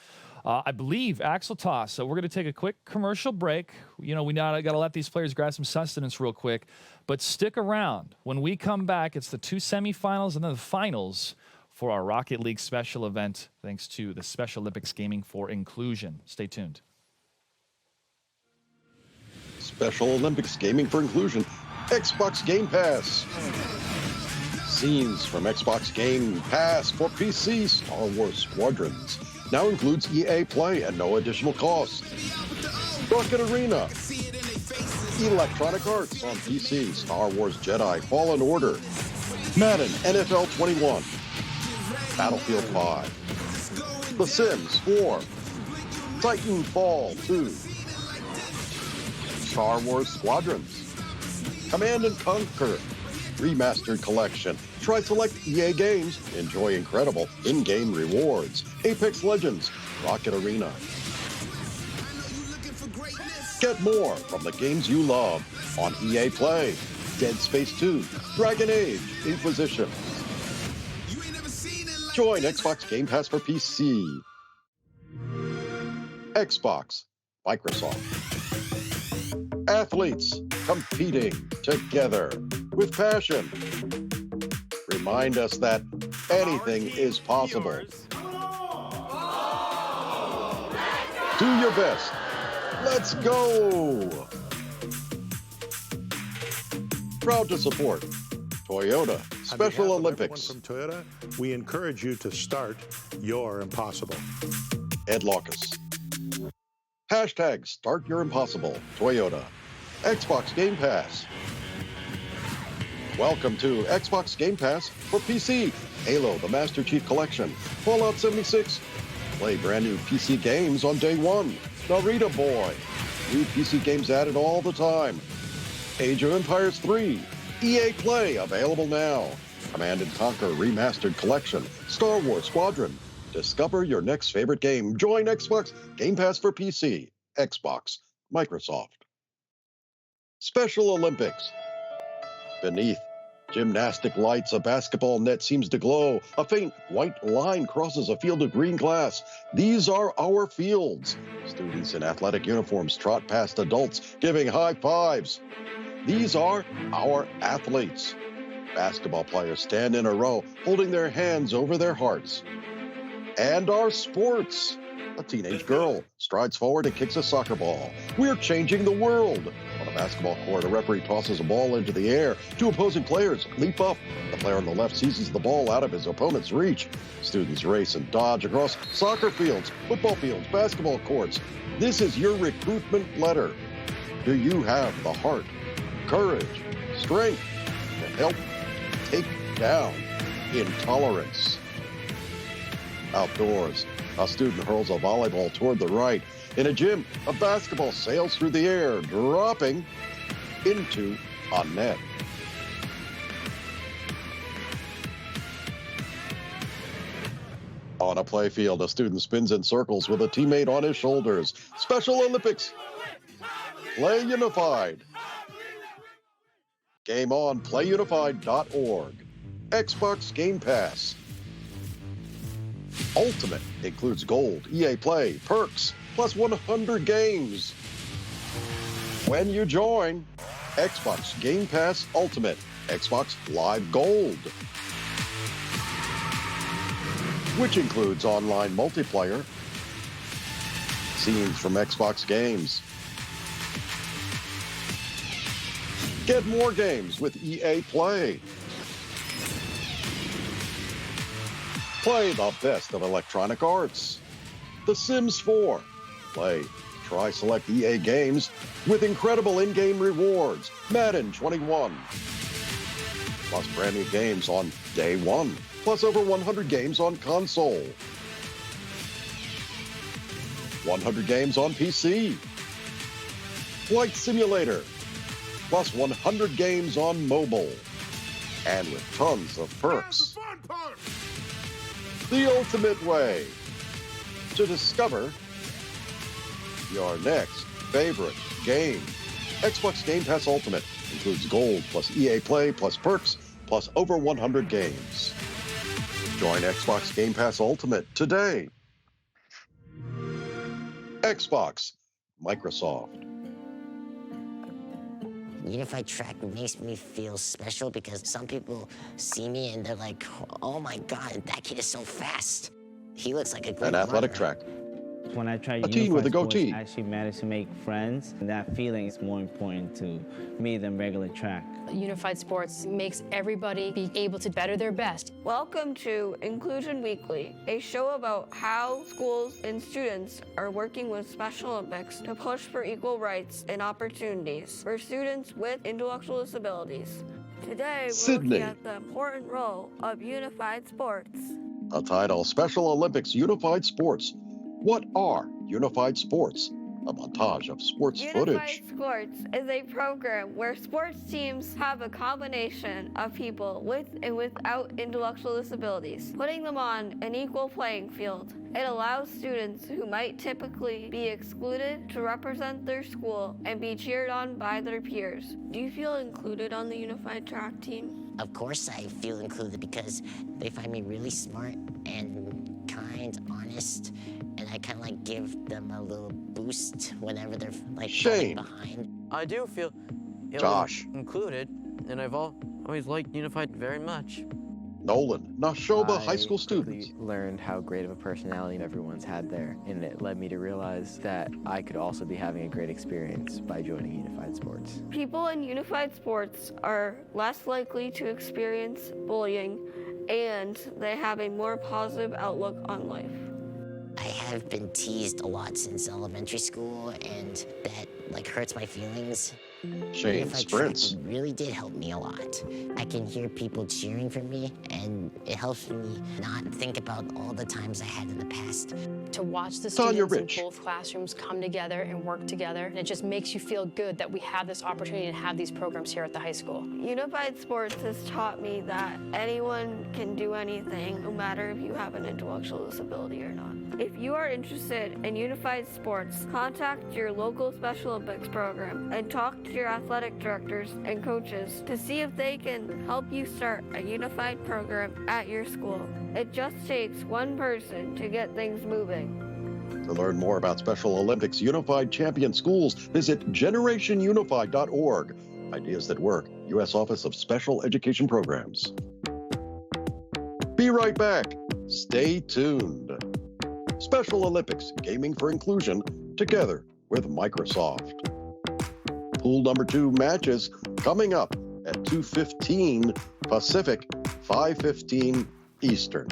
S3: I believe Axel Toss. So we're going to take a quick commercial break. We got to let these players grab some sustenance real quick, but stick around. When we come back, it's the two semifinals and then the finals for our Rocket League special event, thanks to the Special Olympics Gaming for Inclusion. Stay tuned.
S1: Special Olympics Gaming for Inclusion, Xbox Game Pass. Scenes from Xbox Game Pass for PC Star Wars Squadrons. Now includes EA Play at no additional cost. Rocket Arena. Electronic Arts on PC, Star Wars Jedi Fallen Order. Madden NFL 21. Battlefield 5. The Sims 4. Titanfall 2. Star Wars Squadrons. Command & Conquer. Remastered Collection. Try select EA games. Enjoy incredible in-game rewards. Apex Legends. Rocket Arena. Get more from the games you love on EA Play. Dead Space 2. Dragon Age. Inquisition. Join Xbox Game Pass for PC. Xbox. Microsoft. Athletes competing together with passion. Remind us that anything is possible. Do your best. Let's go. Proud to support Toyota Special Olympics.
S5: From Toyota, we encourage you to start your impossible.
S1: Ed Locus. Hashtag Start Your Impossible, Toyota. Xbox Game Pass. Welcome to Xbox Game Pass for PC. Halo, the Master Chief Collection. Fallout 76. Play brand new PC games on day one. Narita Boy. New PC games added all the time. Age of Empires 3. EA Play available now. Command & Conquer Remastered Collection. Star Wars Squadron. Discover your next favorite game. Join Xbox Game Pass for PC, Xbox, Microsoft. Special Olympics. Beneath gymnastic lights, a basketball net seems to glow. A faint white line crosses a field of green glass. These are our fields. Students in athletic uniforms trot past adults, giving high fives. These are our athletes. Basketball players stand in a row, holding their hands over their hearts. And our sports. A teenage girl strides forward and kicks a soccer ball. We're changing the world. On a basketball court, a referee tosses a ball into the air. Two opposing players leap up. The player on the left seizes the ball out of his opponent's reach. Students race and dodge across soccer fields, football fields, basketball courts. This is your recruitment letter. Do you have the heart, courage, strength to help take down intolerance? Outdoors, a student hurls a volleyball toward the right. In a gym, a basketball sails through the air, dropping into a net. On a playfield, a student spins in circles with a teammate on his shoulders. Special Olympics. Play Unified. Game on playunified.org. Xbox Game Pass. Ultimate includes gold, EA Play, perks, plus 100 games. When you join, Xbox Game Pass Ultimate, Xbox Live Gold, which includes online multiplayer, scenes from Xbox games. Get more games with EA Play. Play the best of Electronic Arts. The Sims 4. Play, try select EA games with incredible in-game rewards. Madden 21. Plus brand new games on day one. Plus over 100 games on console. 100 games on PC. Flight Simulator. Plus 100 games on mobile. And with tons of perks. The ultimate way to discover your next favorite game. Xbox Game Pass Ultimate includes gold plus EA Play plus perks plus over 100 games. Join Xbox Game Pass Ultimate today. Xbox, Microsoft.
S6: Unified track makes me feel special because some people see me and they're like, oh my God, that kid is so fast. He looks like a great
S1: An athletic
S6: runner.
S1: track.
S22: When I tried
S1: A teen with a goatee.
S22: I actually managed to make friends, and that feeling is more important to me than regular track.
S23: Unified Sports makes everybody be able to better their best.
S24: Welcome to Inclusion Weekly, a show about how schools and students are working with Special Olympics to push for equal rights and opportunities for students with intellectual disabilities. Today, we're
S1: Sydney.
S24: looking at the important role of unified sports.
S1: A title, Special Olympics Unified Sports. What are Unified Sports? A montage of sports footage.
S24: Unified Sports is a program where sports teams have a combination of people with and without intellectual disabilities, putting them on an equal playing field. It allows students who might typically be excluded to represent their school and be cheered on by their peers. Do you feel included on the Unified Track team?
S6: Of course I feel included because they find me really smart and kind, honest, and I kind of like give them a little boost whenever they're like falling behind.
S25: I do feel
S1: Josh.
S25: included, and I've always liked Unified very much.
S1: Nolan, Nashoba High School students.
S26: Learned how great of a personality everyone's had there, and it led me to realize that I could also be having a great experience by joining Unified Sports.
S24: People in Unified Sports are less likely to experience bullying, and they have a more positive outlook on life.
S6: I have been teased a lot since elementary school, and that like hurts my feelings.
S1: Shane
S6: Unified
S1: sprints.
S6: Track really did help me a lot. I can hear people cheering for me, and it helps me not think about all the times I had in the past
S23: to watch the
S1: Tanya
S23: students in
S1: Rich.
S23: both classrooms come together and work together. And it just makes you feel good that we have this opportunity to have these programs here at the high school.
S24: Unified Sports has taught me that anyone can do anything, no matter if you have an intellectual disability or not. If you are interested in Unified Sports, contact your local Special Olympics program and talk to your athletic directors and coaches to see if they can help you start a unified program at your school. It just takes one person to get things moving.
S1: To learn more about Special Olympics Unified Champion Schools, visit generationunified.org. Ideas that work, U.S. Office of Special Education Programs. Be right back. Stay tuned. Special Olympics Gaming for Inclusion, together with Microsoft. Pool number 2 matches coming up at 2:15 Pacific, 5:15 Eastern.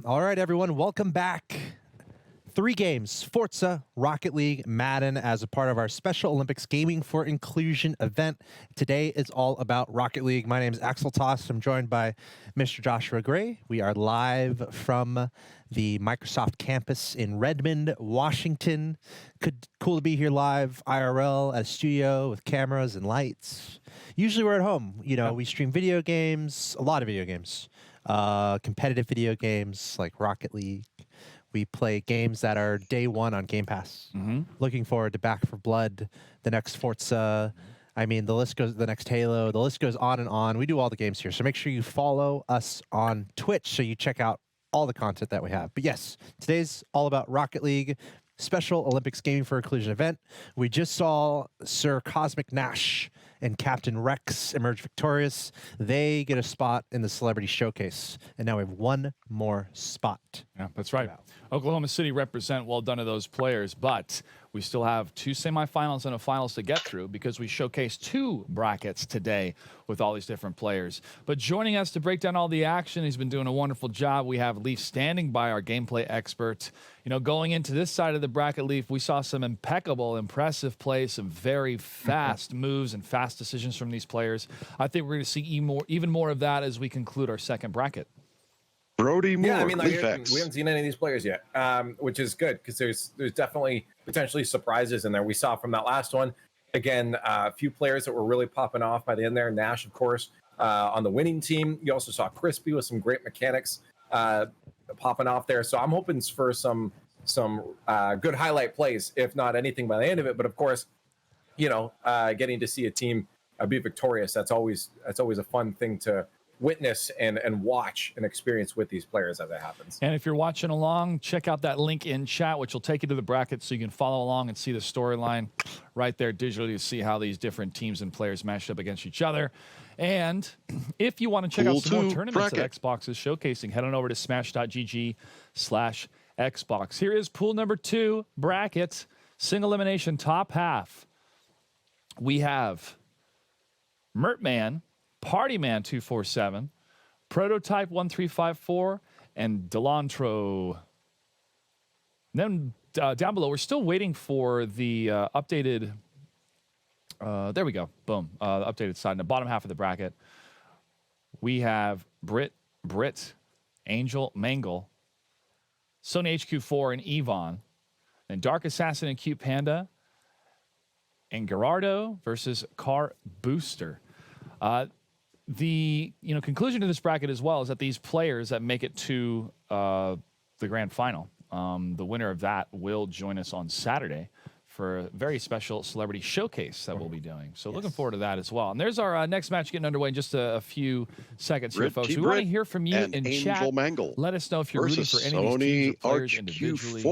S2: All right, everyone, welcome back. 3 games, Forza, Rocket League, Madden, as a part of our Special Olympics Gaming for Inclusion event. Today is all about Rocket League. My name is Axel Toss. I'm joined by Mr. Joshua Gray. We are live from the Microsoft campus in Redmond, Washington. Cool to be here live, IRL, at a studio with cameras and lights. Usually we're at home. You know, we stream video games, a lot of video games, competitive video games like Rocket League. We play games that are day one on Game Pass. Looking forward to Back 4 Blood, the next Forza. I mean, the list goes, the next Halo. The list goes on and on. We do all the games here. So make sure you follow us on Twitch so you check out all the content that we have. But yes, today's all about Rocket League, Special Olympics Gaming for Inclusion event. We just saw Sir Cosmic Nash and Captain Rex emerge victorious. They get a spot in the Celebrity Showcase. And now we have one more spot.
S3: Yeah, that's right. Oklahoma City represent. Well done to those players. But we still have 2 semifinals and a finals to get through because we showcased 2 brackets today with all these different players. But joining us to break down all the action, he's been doing a wonderful job. We have Leaf standing by, our gameplay expert. You know, going into this side of the bracket, Leaf, we saw some impeccable, impressive plays, some very fast moves and fast decisions from these players. I think we're going to see even more of that as we conclude our second bracket.
S1: Brody Moore,
S4: yeah, I mean, like, we
S1: Leafex.
S4: haven't seen any of these players yet, which is good because there's definitely potentially surprises in there. We saw from that last one, again, a few players that were really popping off by the end there. Nash, of course, on the winning team. You also saw Crispy with some great mechanics popping off there. So I'm hoping for some good highlight plays, if not anything by the end of it. But of course, you know, getting to see a team be victorious, that's always a fun thing to witness and watch and experience with these players as it happens.
S3: And if you're watching along, check out that link in chat, which will take you to the bracket so you can follow along and see the storyline right there digitally to see how these different teams and players match up against each other. And if you want to check out some more tournaments that Xbox is showcasing, head on over to smash.gg/Xbox. Here is pool number 2 bracket, single elimination top half. We have Mertman, Partyman 247, Prototype 1354, and Delantro. And then down below, we're still waiting for the updated. There we go. Boom. The updated side in the bottom half of the bracket. We have Brit, Angel, Mangle, Sony HQ4, and Yvonne, and Dark Assassin and Cute Panda, and Gerardo versus Car Booster. The conclusion to this bracket as well is that these players that make it to the grand final, the winner of that will join us on Saturday for a very special celebrity showcase that we'll be doing. So looking forward to that as well. And there's our next match getting underway in just a few seconds here, folks. We want to hear from you in chat.
S1: Mangle
S3: Let us know if you're rooting for any of these teams or players individually.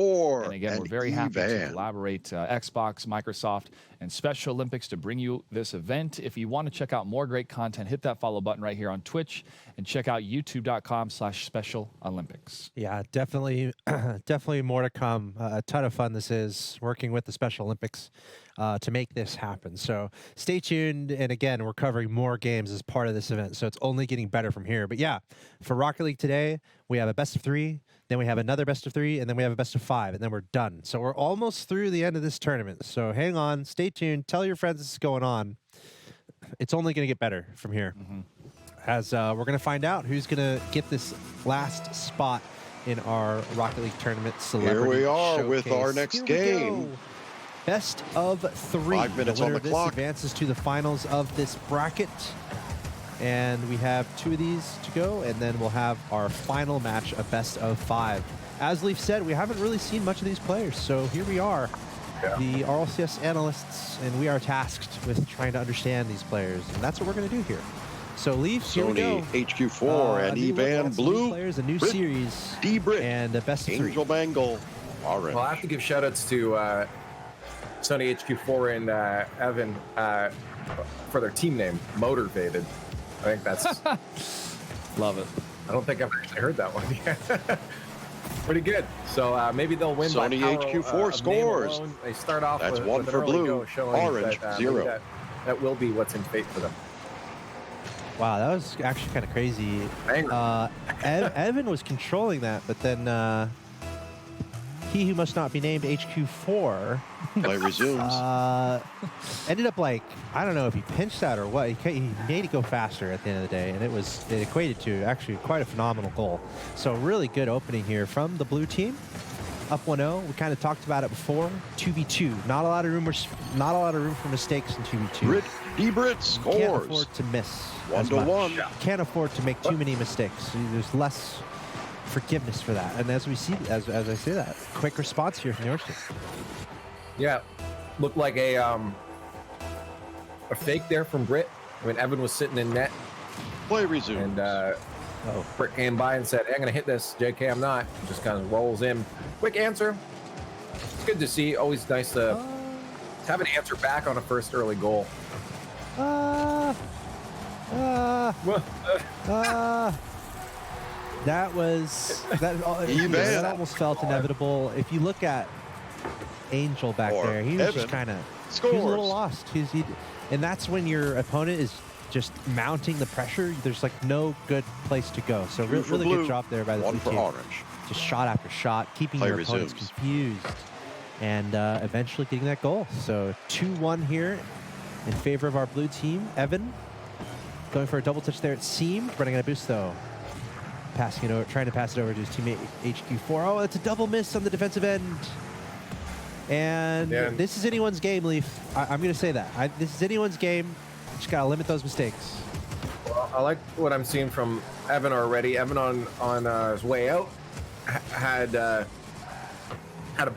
S3: And again, we're very happy to collaborate Xbox, Microsoft, and Special Olympics to bring you this event. If you want to check out more great content, hit that follow button right here on Twitch and check out youtube.com/Special Olympics.
S2: Yeah, definitely more to come. A ton of fun this is, working with the Special Olympics to make this happen. So stay tuned. And again, we're covering more games as part of this event. So it's only getting better from here. But yeah, for Rocket League today, we have a best of 3, then we have another best of 3, and then we have a best of 5, and then we're done. So we're almost through the end of this tournament. So hang on, stay tuned, tell your friends this is going on. It's only going to get better from here. As we're going to find out who's going to get this last spot in our Rocket League tournament celebrity
S1: Here we are
S2: showcase.
S1: with our next game.
S2: Best of 3.
S1: 5 minutes
S2: the winner
S1: on the
S2: of this
S1: clock.
S2: advances to the finals of this bracket. And we have 2 of these to go, and then we'll have our final match, a best of 5. As Leaf said, we haven't really seen much of these players, so here we are, the RLCS analysts, and we are tasked with trying to understand these players, and that's what we're going to do here. So Leaf, here we go.
S1: Sony HQ4 and Evan Blue,
S2: players, a new
S1: Brit,
S2: series,
S1: D-Brit,
S2: and a best of 3.
S1: Angel Mangle, Orange.
S4: Well, I have to give shout-outs to Sony HQ4 and Evan for their team name, Motivated. I think that's...
S3: Love it.
S4: I don't think I've actually heard that one yet. Pretty good. So maybe they'll win
S1: Sony
S4: by power
S1: HQ4 scores.
S4: They start off
S1: That's
S4: with
S1: 1
S4: an
S1: for
S4: early
S1: Blue,
S4: go showing
S1: Orange,
S4: that,
S1: 0.
S4: That will be what's in fate for them.
S2: Wow, that was actually kind of crazy. Evan was controlling that, but then he who must not be named, HQ4,
S1: Play resumes.
S2: ended up like, I don't know if he pinched that or what. He made it go faster at the end of the day, and it equated to actually quite a phenomenal goal. So really good opening here from the blue team. Up 1-0. We kind of talked about it before. 2v2. Not a lot of room for mistakes in 2v2.
S1: Brit scores.
S2: Can't afford to miss.
S1: 1-1.
S2: Can't afford to make too many mistakes. There's less forgiveness for that. And as we see, as I say that, quick response here from the Orange team.
S4: Yeah, looked like a fake there from Britt when Evan was sitting in net.
S1: Play resumes.
S4: And Britt came by and said, hey, I'm going to hit this. JK, I'm not. Just kind of rolls in. Quick answer. It's good to see. Always nice to have an answer back on a first early goal.
S2: That was that almost felt inevitable. If you look at Angel back there, he was just kind of he was a little lost. And that's when your opponent is just mounting the pressure. There's like no good place to go. So really good job there by the blue team.
S1: Orange.
S2: Just shot after shot, keeping your opponents confused, and eventually getting that goal. So 2-1 here in favor of our blue team. Evan going for a double touch there at seam, running out of boost though. Passing it over, trying to pass it over to his teammate HQ4. Oh, it's a double miss on the defensive end. And this is anyone's game, Leaf. I'm going to say that. This is anyone's game. Just got to limit those mistakes.
S4: Well, I like what I'm seeing from Evan already. Evan on his way out had a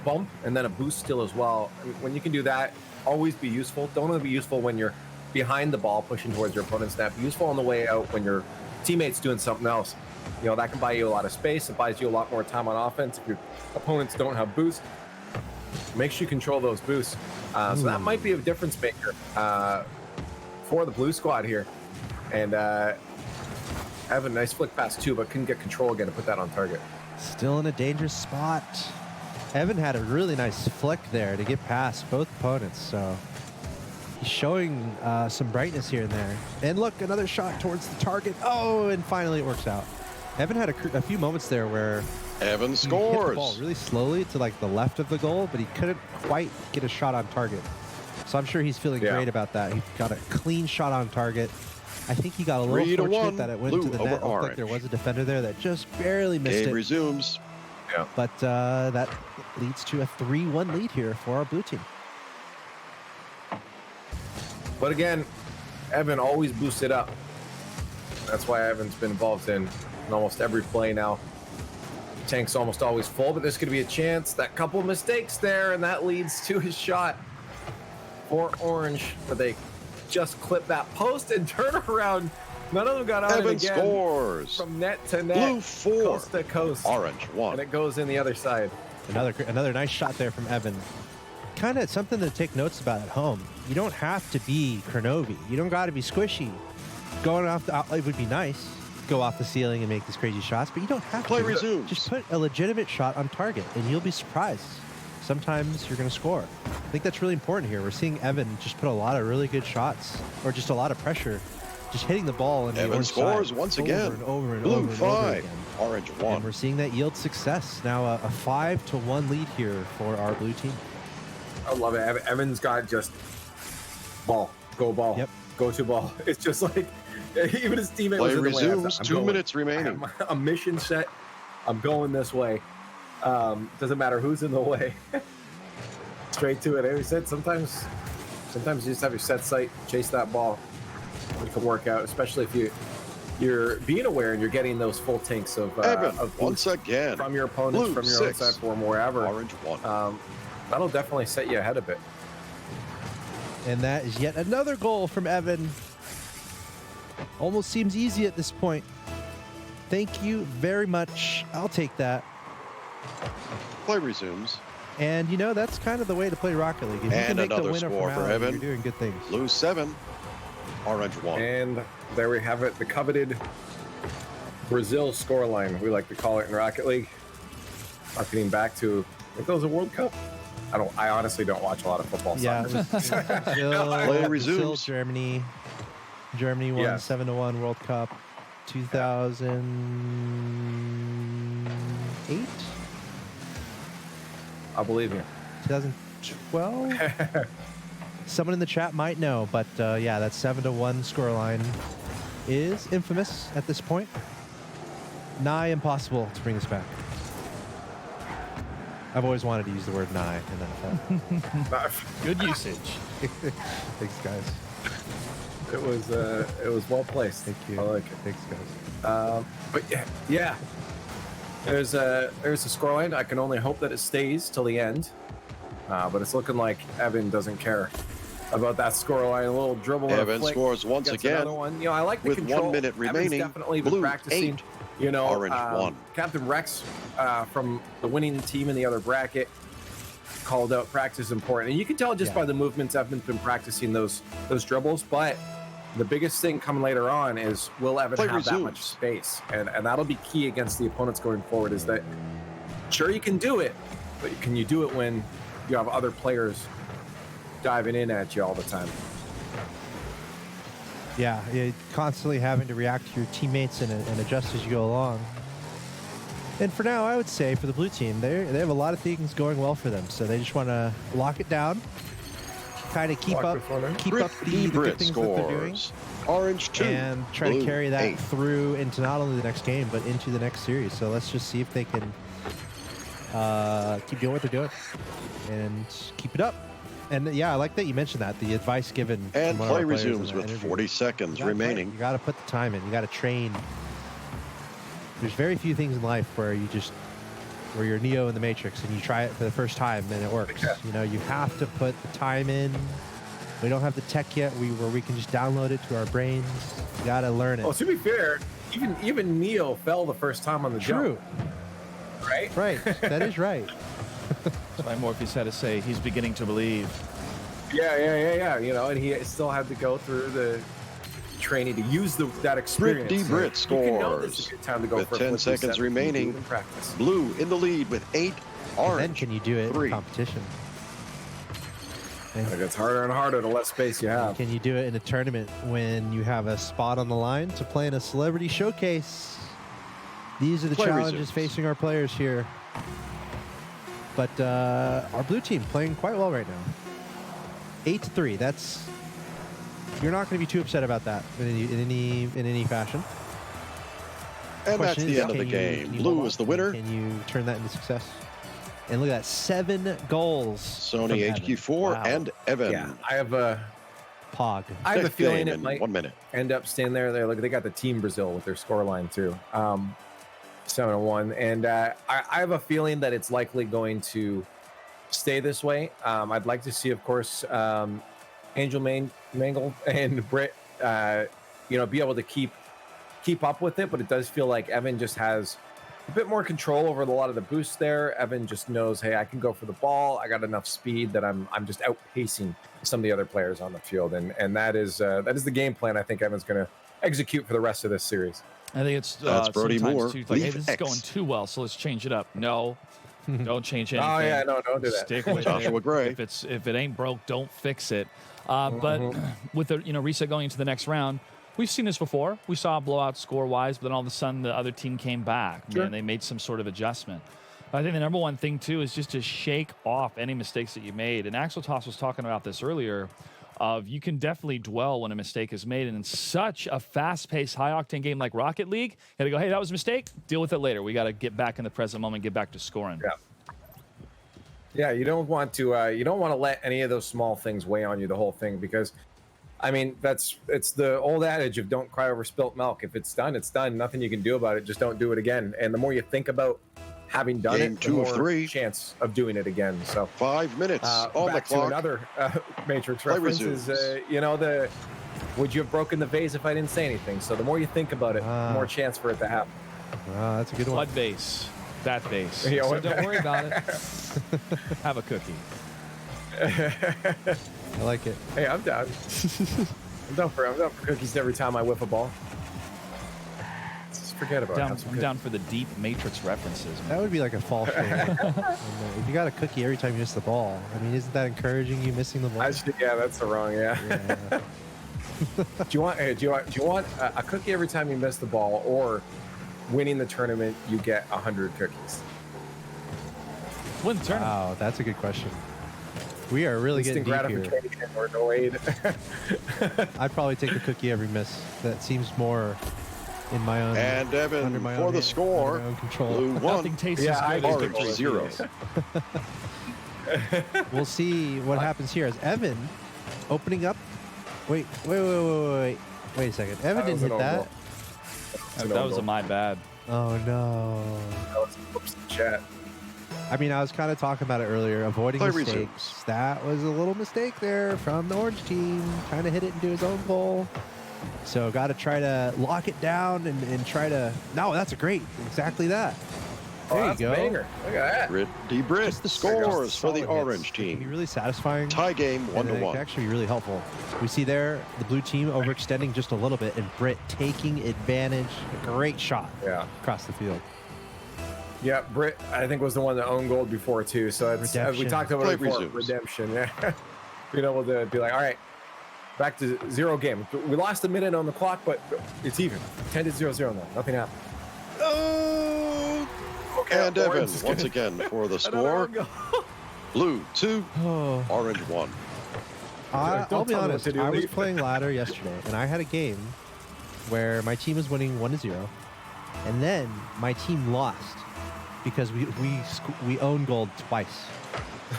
S4: bump and then a boost still as well. When you can do that, always be useful. Don't only be useful when you're behind the ball pushing towards your opponent's net. Be useful on the way out when your teammate's doing something else. You know, that can buy you a lot of space. It buys you a lot more time on offense. If your opponents don't have boosts, make sure you control those boosts. So that might be a difference maker for the blue squad here. And Evan, nice flick pass too, but couldn't get control again to put that on target.
S2: Still in a dangerous spot. Evan had a really nice flick there to get past both opponents. So he's showing some brightness here and there. And look, another shot towards the target. Oh, and finally it works out. Evan had a few moments there where
S1: Evan
S2: he
S1: scores.
S2: hit the ball really slowly to like the left of the goal, but he couldn't quite get a shot on target. So I'm sure he's feeling great about that. He got a clean shot on target. I think he got a little fortunate that it went to the net. It looked like there was a defender there that just barely missed it.
S1: Game resumes.
S4: Yeah.
S2: But that leads to a 3-1 lead here for our blue team.
S4: But again, Evan always boosts it up. That's why Evan's been involved in almost every play now. Tank's almost always full, but there's going to be a chance. That couple of mistakes there, and that leads to his shot for Orange. But they just clip that post and turn around. None of them got on
S1: Evan
S4: it again.
S1: Scores.
S4: From net to net.
S1: Blue 4.
S4: Coast to coast.
S1: Orange 1.
S4: And it goes in the other side.
S2: Another nice shot there from Evan. Kind of something to take notes about at home. You don't have to be Kernovi. You don't got to be squishy. Going off the outlet would be nice. Go off the ceiling and make these crazy shots, but you don't have
S1: Play
S2: to.
S1: resumes.
S2: Just put a legitimate shot on target, and you'll be surprised. Sometimes you're going to score. I think that's really important here. We're seeing Evan just put a lot of really good shots, or just a lot of pressure, just hitting the ball. And
S1: Evan scores once again.
S2: Over and
S1: Blue
S2: over and
S1: 5.
S2: over again.
S1: Orange 1.
S2: And we're seeing that yield success. Now a 5-1 lead here for our blue team.
S4: I love it. Evan's got just ball, go ball, go to ball. It's just like even his teammate
S1: Play
S4: was in the way.
S1: resumes. 2 minutes remaining.
S4: I have a mission set. I'm going this way. Doesn't matter who's in the way. Straight to it. I always said sometimes you just have your set sight, chase that ball. It can work out, especially if you're being aware and you're getting those full tanks of
S1: Evan,
S4: of
S1: once again.
S4: from your opponents,
S1: Blue
S4: from your
S1: 6.
S4: own side, from wherever.
S1: Orange 1.
S4: That'll definitely set you ahead a bit.
S2: And that is yet another goal from Evan. Almost seems easy at this point. Thank you very much. I'll take that.
S1: Play resumes.
S2: And you know, that's kind of the way to play Rocket League. If you
S1: And
S2: can make the
S1: another
S2: winner
S1: score
S2: from
S1: for
S2: out,
S1: Evan.
S2: you're doing good things.
S1: Blue 7. Orange 1.
S4: And there we have it, the coveted Brazil scoreline, we like to call it in Rocket League. Harkening back to, I think that was a World Cup. I honestly don't watch a lot of football.
S2: Yeah,
S4: Soccer.
S2: Brazil,
S1: Play resumes.
S2: Germany. Germany won
S4: Yes.
S2: 7-1 World Cup 2008?
S4: I believe you.
S2: 2012? Someone in the chat might know, but yeah, that 7-1 scoreline is infamous at this point. Nigh impossible to bring this back. I've always wanted to use the word nigh in that.
S3: Good usage.
S2: Thanks, guys.
S4: It was well placed.
S2: Thank you.
S4: I like it.
S2: Thanks, guys.
S4: But yeah. There's a scoreline. I can only hope that it stays till the end. But it's looking like Evan doesn't care about that scoreline. A little dribble. and a
S1: Evan
S4: flick,
S1: scores once
S4: gets
S1: again.
S4: another one. You know, I like the
S1: with
S4: control.
S1: 1 minute
S4: Evan's
S1: remaining.
S4: definitely been
S1: Blue
S4: practicing.
S1: 8.
S4: You know,
S1: Orange 1.
S4: Captain Rex from the winning team in the other bracket called out practice is important, and you can tell just by the movements Evan's been practicing those dribbles. But the biggest thing coming later on is, will Evan
S1: Play
S4: have
S1: resumes.
S4: that much space, and that'll be key against the opponents going forward. Is that sure you can do it, but can you do it when you have other players diving in at you all the time?
S2: Yeah, you're constantly having to react to your teammates and adjust as you go along. And for now, I would say for the blue team, they have a lot of things going well for them. So they just want to lock it down, kind of keep up the good things that they're doing,
S1: Orange 2,
S2: and try
S1: Blue
S2: to carry that
S1: 8.
S2: through into not only the next game but into the next series. So let's just see if they can keep doing what they're doing and keep it up. And yeah, I like that you mentioned that, the advice given.
S1: And
S2: from one of
S1: play
S2: our players in
S1: resumes
S2: that
S1: with
S2: interview.
S1: 40 seconds remaining.
S2: You got to put the time in. You got to train. There's very few things in life where you're Neo in the Matrix and you try it for the first time and it works. You know, you have to put the time in. We don't have the tech yet where we can just download it to our brains. You got to learn it.
S4: Well, to be fair, even Neo fell the first time on the jump. Right?
S2: Right. That is right.
S3: So Morpheus had to say he's beginning to believe.
S4: Yeah. You know, and he still had to go through the training to use that experience.
S1: Britt Britt scores
S4: time to go
S1: with
S4: for a
S1: 10
S4: flip
S1: seconds
S4: reset.
S1: remaining.
S4: In practice.
S1: Blue in the lead with 8.
S2: And
S1: Orange.
S2: then can you do it
S1: 3.
S2: in competition?
S4: It gets harder and harder the less space you have.
S2: Can you do it in a tournament when you have a spot on the line to play in a celebrity showcase? These are the
S1: Play
S2: challenges
S1: resumes.
S2: facing our players here. But our blue team playing quite well right now. 8-3. That's, you're not going to be too upset about that in any fashion.
S1: And that's
S2: Question
S1: the
S2: is,
S1: end of the
S2: can
S1: game.
S2: you
S1: Blue
S2: hold
S1: is the
S2: on?
S1: winner.
S2: Can you turn that into success? And look at that, 7 goals.
S1: Sony
S2: from
S1: HQ4
S2: Evan.
S1: and Evan.
S4: Yeah, I have a
S2: Pog.
S4: I have a
S1: Next
S4: feeling
S1: game
S4: it
S1: in
S4: might
S1: 1 minute.
S4: end up staying there. They got the Team Brazil with their scoreline too, 7-1, and I have a feeling that it's likely going to stay this way. I'd like to see, of course, Angel Mangle and Britt, be able to keep up with it, but it does feel like Evan just has a bit more control over a lot of the boosts there. Evan just knows, hey, I can go for the ball. I got enough speed that I'm just outpacing some of the other players on the field, and that is the game plan I think Evan's going to execute for the rest of this series.
S3: I think it's
S1: That's Brody
S3: sometimes
S1: Moore.
S3: too, like, hey,
S1: Leaf
S3: this
S1: X.
S3: is going too well, so let's change it up. No, don't change anything.
S4: Oh yeah, no, don't do that.
S3: Stick with
S1: Joshua
S3: it.
S1: Gray.
S3: If it ain't broke, don't fix it. But with the reset going into the next round, we've seen this before. We saw a blowout score-wise, but then all of a sudden the other team came back.
S4: Sure.
S3: And they made some sort of adjustment. But I think the number one thing, too, is just to shake off any mistakes that you made. And Axel Toss was talking about this earlier, of you can definitely dwell when a mistake is made. And in such a fast-paced, high-octane game like Rocket League, you got to go, hey, that was a mistake. Deal with it later. We got to get back in the present moment, get back to scoring.
S4: Yeah, you don't want to let any of those small things weigh on you the whole thing, because I mean, it's the old adage of don't cry over spilt milk. If it's done, it's done. Nothing you can do about it. Just don't do it again. And the more you think about having done
S1: Game
S4: it, the
S1: 2 of
S4: more
S1: 3.
S4: chance of doing it again. So
S1: 5 minutes on the
S4: back to
S1: clock.
S4: another Matrix
S1: Play
S4: reference
S1: resumes.
S4: is, would you have broken the vase if I didn't say anything? So the more you think about it, the more chance for it to happen.
S2: That's a good one.
S3: Blood vase. That vase.
S4: Yeah,
S3: So don't worry about it. Have a cookie.
S2: I like it.
S4: Hey, I'm down. I'm down for cookies every time I whip a ball. Just forget about it.
S3: I'm down for the deep Matrix references.
S2: That would be like a fall show. If you got a cookie every time you miss the ball, I mean, isn't that encouraging you missing the ball?
S4: Yeah, that's the wrong, yeah. Do you want a cookie every time you miss the ball, or winning the tournament you get 100 cookies?
S3: Win the tournament.
S2: Wow, that's a good question. We are really
S4: Instant
S2: getting deep here.
S4: gratification or delayed.
S2: I'd probably take the cookie every miss. That seems more in my own.
S1: And Evan
S2: under my
S1: for
S2: own
S1: the
S2: hand,
S1: score.
S2: under my own control.
S1: Blue 1.
S3: Nothing tastes as good as
S1: Orange
S3: victory.
S1: 0.
S2: We'll see what happens here as Evan opening up. Wait a second. Evan didn't hit that.
S3: That was my bad.
S2: Oh no.
S4: That was oops, chat.
S2: I mean, I was kind of talking about it earlier, avoiding
S1: Play
S2: mistakes.
S1: resumes.
S2: That was a little mistake there from the orange team, trying to hit it into his own goal. So got to try to lock it down and try to. No, that's a great. Exactly that. There you go.
S4: A banger. Look at that.
S1: Britt DeBritt scores for the
S2: Solid
S1: orange
S2: hits. It can be
S1: team.
S2: really satisfying.
S1: Tie game
S2: And it
S1: 1-1.
S2: can actually be really helpful. We see there the blue team overextending just a little bit, and Britt taking advantage. A great shot.
S4: Yeah.
S2: Across the field.
S4: Yeah, Britt, I think, was the one that owned gold before too. So it's, as we
S2: Redemption.
S4: talked about
S1: Play
S4: it before,
S1: resumes.
S4: redemption. Yeah, being able to be like, all right, back to 0 game. We lost a minute on the clock, but it's even. 10-0 now. Nothing happened.
S1: Oh! And Evan
S4: Orange
S1: once again for the score. Blue 2,
S2: Oh.
S1: orange 1.
S2: I'll
S4: Don't
S2: be
S4: tell me what
S2: honest.
S4: to do,
S2: I was
S4: Leaf.
S2: playing ladder yesterday, and I had a game where my team was winning 1-0, and then my team lost because we own gold twice.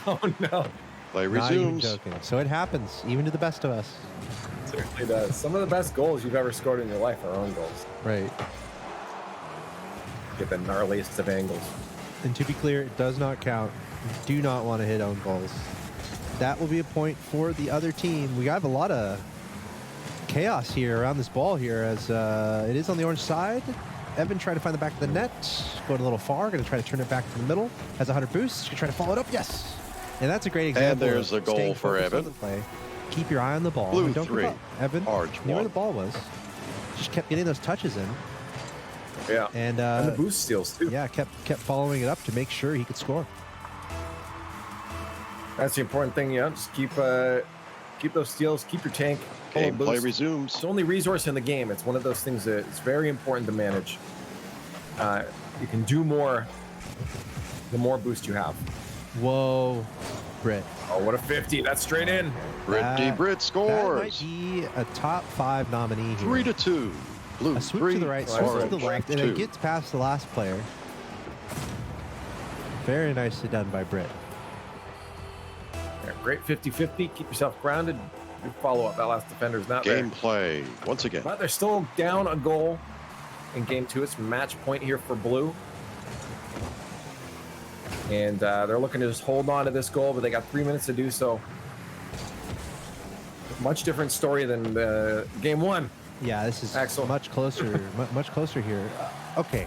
S4: Oh no!
S1: Play
S2: Not even
S1: resumes.
S2: joking. So it happens, even to the best of us.
S4: It certainly does. Some of the best goals you've ever scored in your life are own goals.
S2: Right.
S4: Get the gnarliest of angles.
S2: And to be clear, it does not count. You do not want to hit own goals. That will be a point for the other team. We have a lot of chaos here around this ball here as it is on the orange side. Evan trying to find the back of the net. Going a little far. Going to try to turn it back to the middle. Has 100 boosts. Going to try to follow it up. Yes. And that's a great example.
S1: And there's
S2: of
S1: the goal
S2: staying
S1: for
S2: focused on
S1: Evan.
S2: the play. Keep your eye on the ball.
S1: Blue
S2: and don't
S1: 3,
S2: give up. Evan
S1: orange
S2: knew where
S1: 1.
S2: the ball was. Just kept getting those touches in.
S4: Yeah.
S2: And
S4: the boost steals too.
S2: Yeah, kept following it up to make sure he could score.
S4: That's the important thing. Yeah, just keep those steals, keep your tank. full of
S1: Gameplay
S4: boost.
S1: resumes.
S4: It's the only resource in the game. It's one of those things that it's very important to manage. You can do more the more boost you have.
S2: Whoa, Britt.
S4: Oh, what a 50. That's straight in.
S1: Britt DeBritt
S2: That might
S1: scores.
S2: be a top 5 nominee here.
S1: 3-2. Blue
S2: A swoop
S1: 3,
S2: to the right, swoop to
S1: orange
S2: the left, and
S1: 2.
S2: it gets past the last player. Very nicely done by Britt.
S4: Yeah, great 50-50. Keep yourself grounded. Good follow-up. That last defender's not there.
S1: Gameplay once again.
S4: But they're still down a goal in game 2. It's match point here for blue. And they're looking to just hold on to this goal, but they got 3 minutes to do so. Much different story than game 1.
S2: Yeah, this is
S4: Axel.
S2: much closer, much closer here. Okay.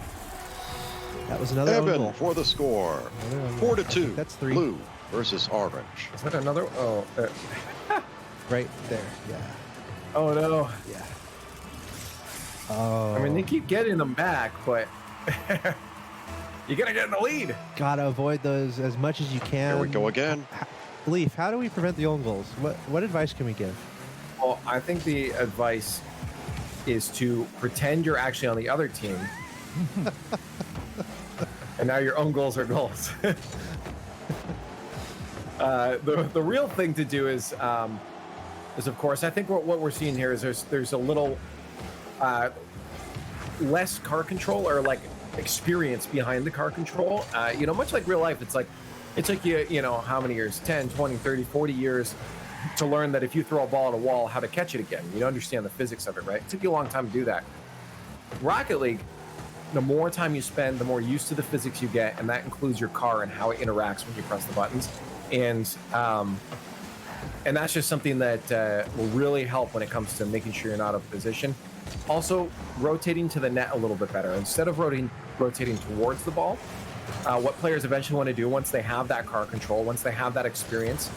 S2: That was another own
S1: Evan
S2: goal.
S1: for the score.
S2: Another own goal. I
S1: 4-2.
S2: think that's 3.
S1: Blue versus orange.
S4: Is that another? Oh,
S2: Right there, yeah.
S4: oh no.
S2: Yeah. Oh.
S4: I mean, they keep getting them back, but you gotta get in the lead.
S2: Gotta avoid those as much as you can.
S1: Here we go again.
S2: Leaf, how do we prevent the own goals? What advice can we give?
S4: Well, I think the advice is to pretend you're actually on the other team. And now your own goals are goals. The real thing to do is of course, I think what we're seeing here is there's a little less car control or like experience behind the car control. Much like real life, it's like you know, how many years, 10, 20, 30, 40 years to learn that if you throw a ball at a wall, how to catch it again. You understand the physics of it, right? It took you a long time to do that. Rocket League, the more time you spend, the more used to the physics you get, and that includes your car and how it interacts when you press the buttons. And that's just something that will really help when it comes to making sure you're not out of position. Also, rotating to the net a little bit better. Instead of rotating towards the ball, what players eventually want to do once they have that car control, once they have that experience,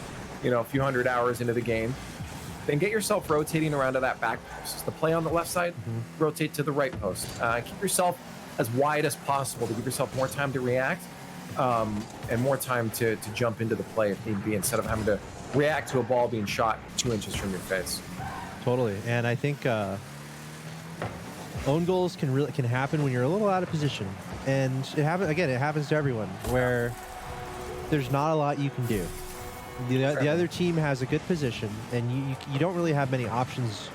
S4: a few hundred hours into the game, then get yourself rotating around to that back post. The play on the left side, rotate to the right post. Keep yourself as wide as possible to give yourself more time to react and more time to jump into the play if need be, instead of having to react to a ball being shot 2 inches from your face.
S2: Totally. And I think own goals can happen when you're a little out of position. And it happens to everyone where there's not a lot you can do. The other team has a good position, and you don't really have many options,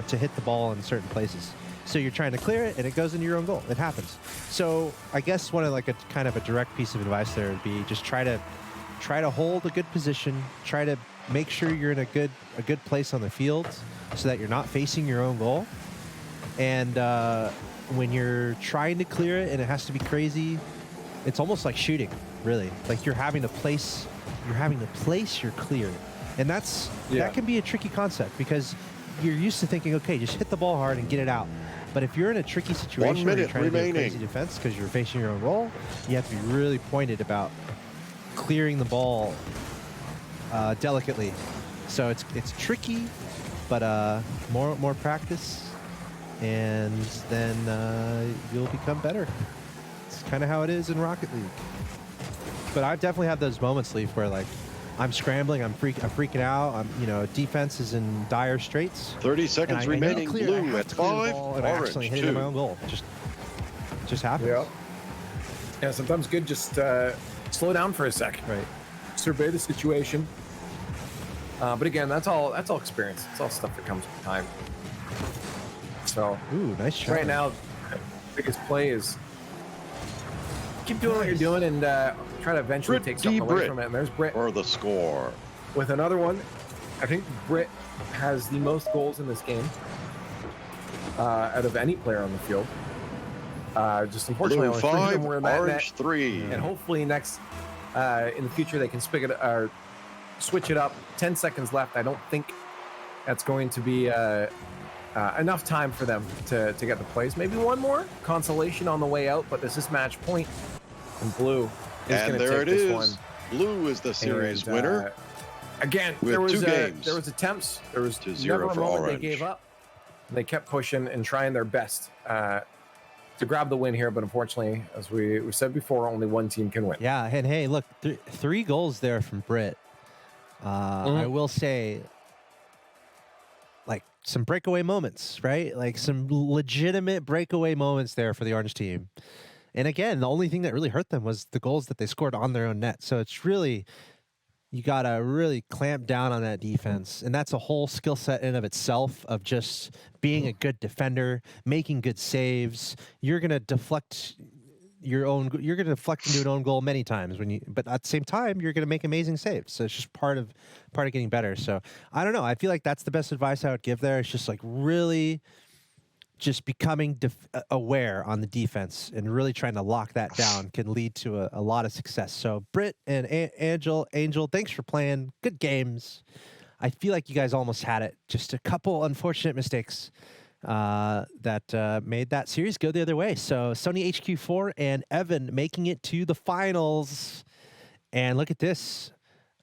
S2: to hit the ball in certain places. So you're trying to clear it, and it goes into your own goal. It happens. So I guess one of a kind of a direct piece of advice there would be just try to hold a good position. Try to make sure you're in a good place on the field, so that you're not facing your own goal. And when you're trying to clear it, and it has to be crazy, it's almost like shooting, really. Like you're having to place your clear, and that can be a tricky concept because you're used to thinking, okay, just hit the ball hard and get it out. But if you're in a tricky situation where you're trying to do a crazy defense because you're facing your own goal, you have to be really pointed about clearing the ball delicately. So it's tricky, but more practice, and then you'll become better. It's kind of how it is in Rocket League. But I've definitely had those moments, Leaf, where like I'm scrambling, I'm freaking out. Defense is in dire straits.
S1: 30 seconds remaining. Blue at 5.
S2: And I actually hit it in my own goal. It just happens.
S4: Yeah. Sometimes good. Just slow down for a second.
S2: Right.
S4: Survey the situation. But again, that's all experience. It's all stuff that comes with time. So,
S2: nice shot.
S4: Right now, the biggest play is keep doing what you're doing and try to eventually take something away from it. And there's Britt
S1: for the score
S4: with another one. I think Britt has the most goals in this game out of any player on the field. Just unfortunately,
S1: Blue 5, orange 3,
S4: and hopefully next in the future they can switch it up. 10 seconds left. I don't think that's going to be enough time for them to get the plays. Maybe one more consolation on the way out, but this is match point, and Blue is going to take this one.
S1: Blue is the series winner.
S4: Again,
S1: with
S4: there was
S1: 2 games.
S4: There was attempts. There was
S1: to 0
S4: never a
S1: for
S4: moment
S1: orange.
S4: they gave up. They kept pushing and trying their best to grab the win here, but unfortunately, as we said before, only one team can win.
S2: Yeah, and hey, look, 3 goals there from Britt. I will say, like, some breakaway moments, right? Like some legitimate breakaway moments there for the orange team. And again, the only thing that really hurt them was the goals that they scored on their own net. So it's really, you got to really clamp down on that defense. And that's a whole skill set in of itself of just being a good defender, making good saves. You're going to deflect into an own goal many times but at the same time, you're going to make amazing saves. So it's just part of getting better. So I don't know. I feel like that's the best advice I would give there. It's just like really just becoming aware on the defense and really trying to lock that down can lead to a lot of success. So Britt and Angel, thanks for playing. Good games. I feel like you guys almost had it. Just a couple unfortunate mistakes that made that series go the other way. So Sony HQ4 and Evan making it to the finals. And look at this.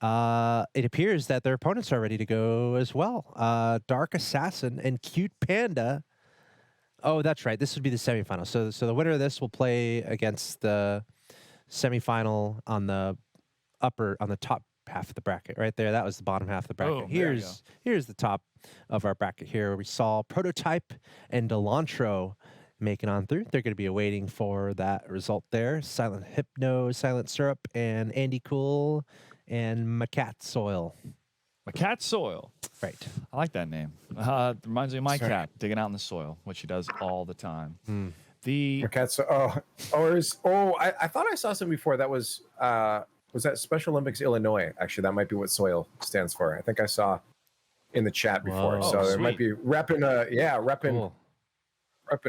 S2: It appears that their opponents are ready to go as well. Dark Assassin and Cute Panda. Oh, that's right. This would be the semifinal. So the winner of this will play against the semifinal on the top half of the bracket right there. That was the bottom half of the bracket. Here's the top of our bracket here, where we saw Prototype and Delantro making on through. They're going to be awaiting for that result there. Silent Hypno, Silent Syrup, and Andy Cool and Macat Soil.
S3: Macat Soil.
S2: Right.
S3: I like that name. It reminds me of my cat digging out in the soil, which he does all the time. The
S4: Macat Soil. I thought I saw some before. That was that Special Olympics Illinois? Actually, that might be what soil stands for. I think I saw in the chat before.
S3: Whoa.
S4: So there might be repping a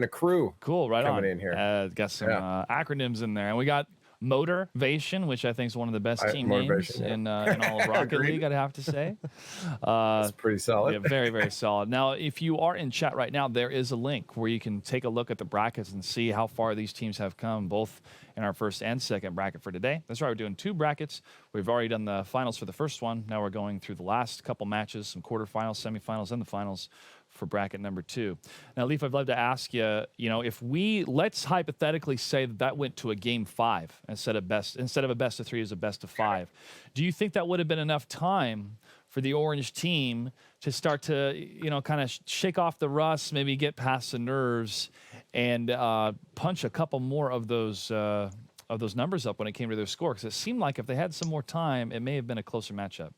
S4: crew.
S3: Cool, right
S4: coming
S3: on.
S4: in here.
S3: Got some acronyms in there, and we got Motivation, which I think is one of the best team names in all of Rocket League, I'd have to say.
S4: That's pretty solid.
S3: Yeah, very, very solid. Now, if you are in chat right now, there is a link where you can take a look at the brackets and see how far these teams have come, both in our first and second bracket for today. That's right, we're doing 2 brackets. We've already done the finals for the first one. Now we're going through the last couple matches, some quarterfinals, semifinals, and the finals for bracket number 2. Now, Leaf, I'd love to ask you, if let's hypothetically say that went to a game 5 instead of a best of 3 is a best of 5. Do you think that would have been enough time for the orange team to start to, you know, kind of shake off the rust, maybe get past the nerves, and punch a couple more of those numbers up when it came to their score. Because it seemed like if they had some more time, it may have been a closer matchup.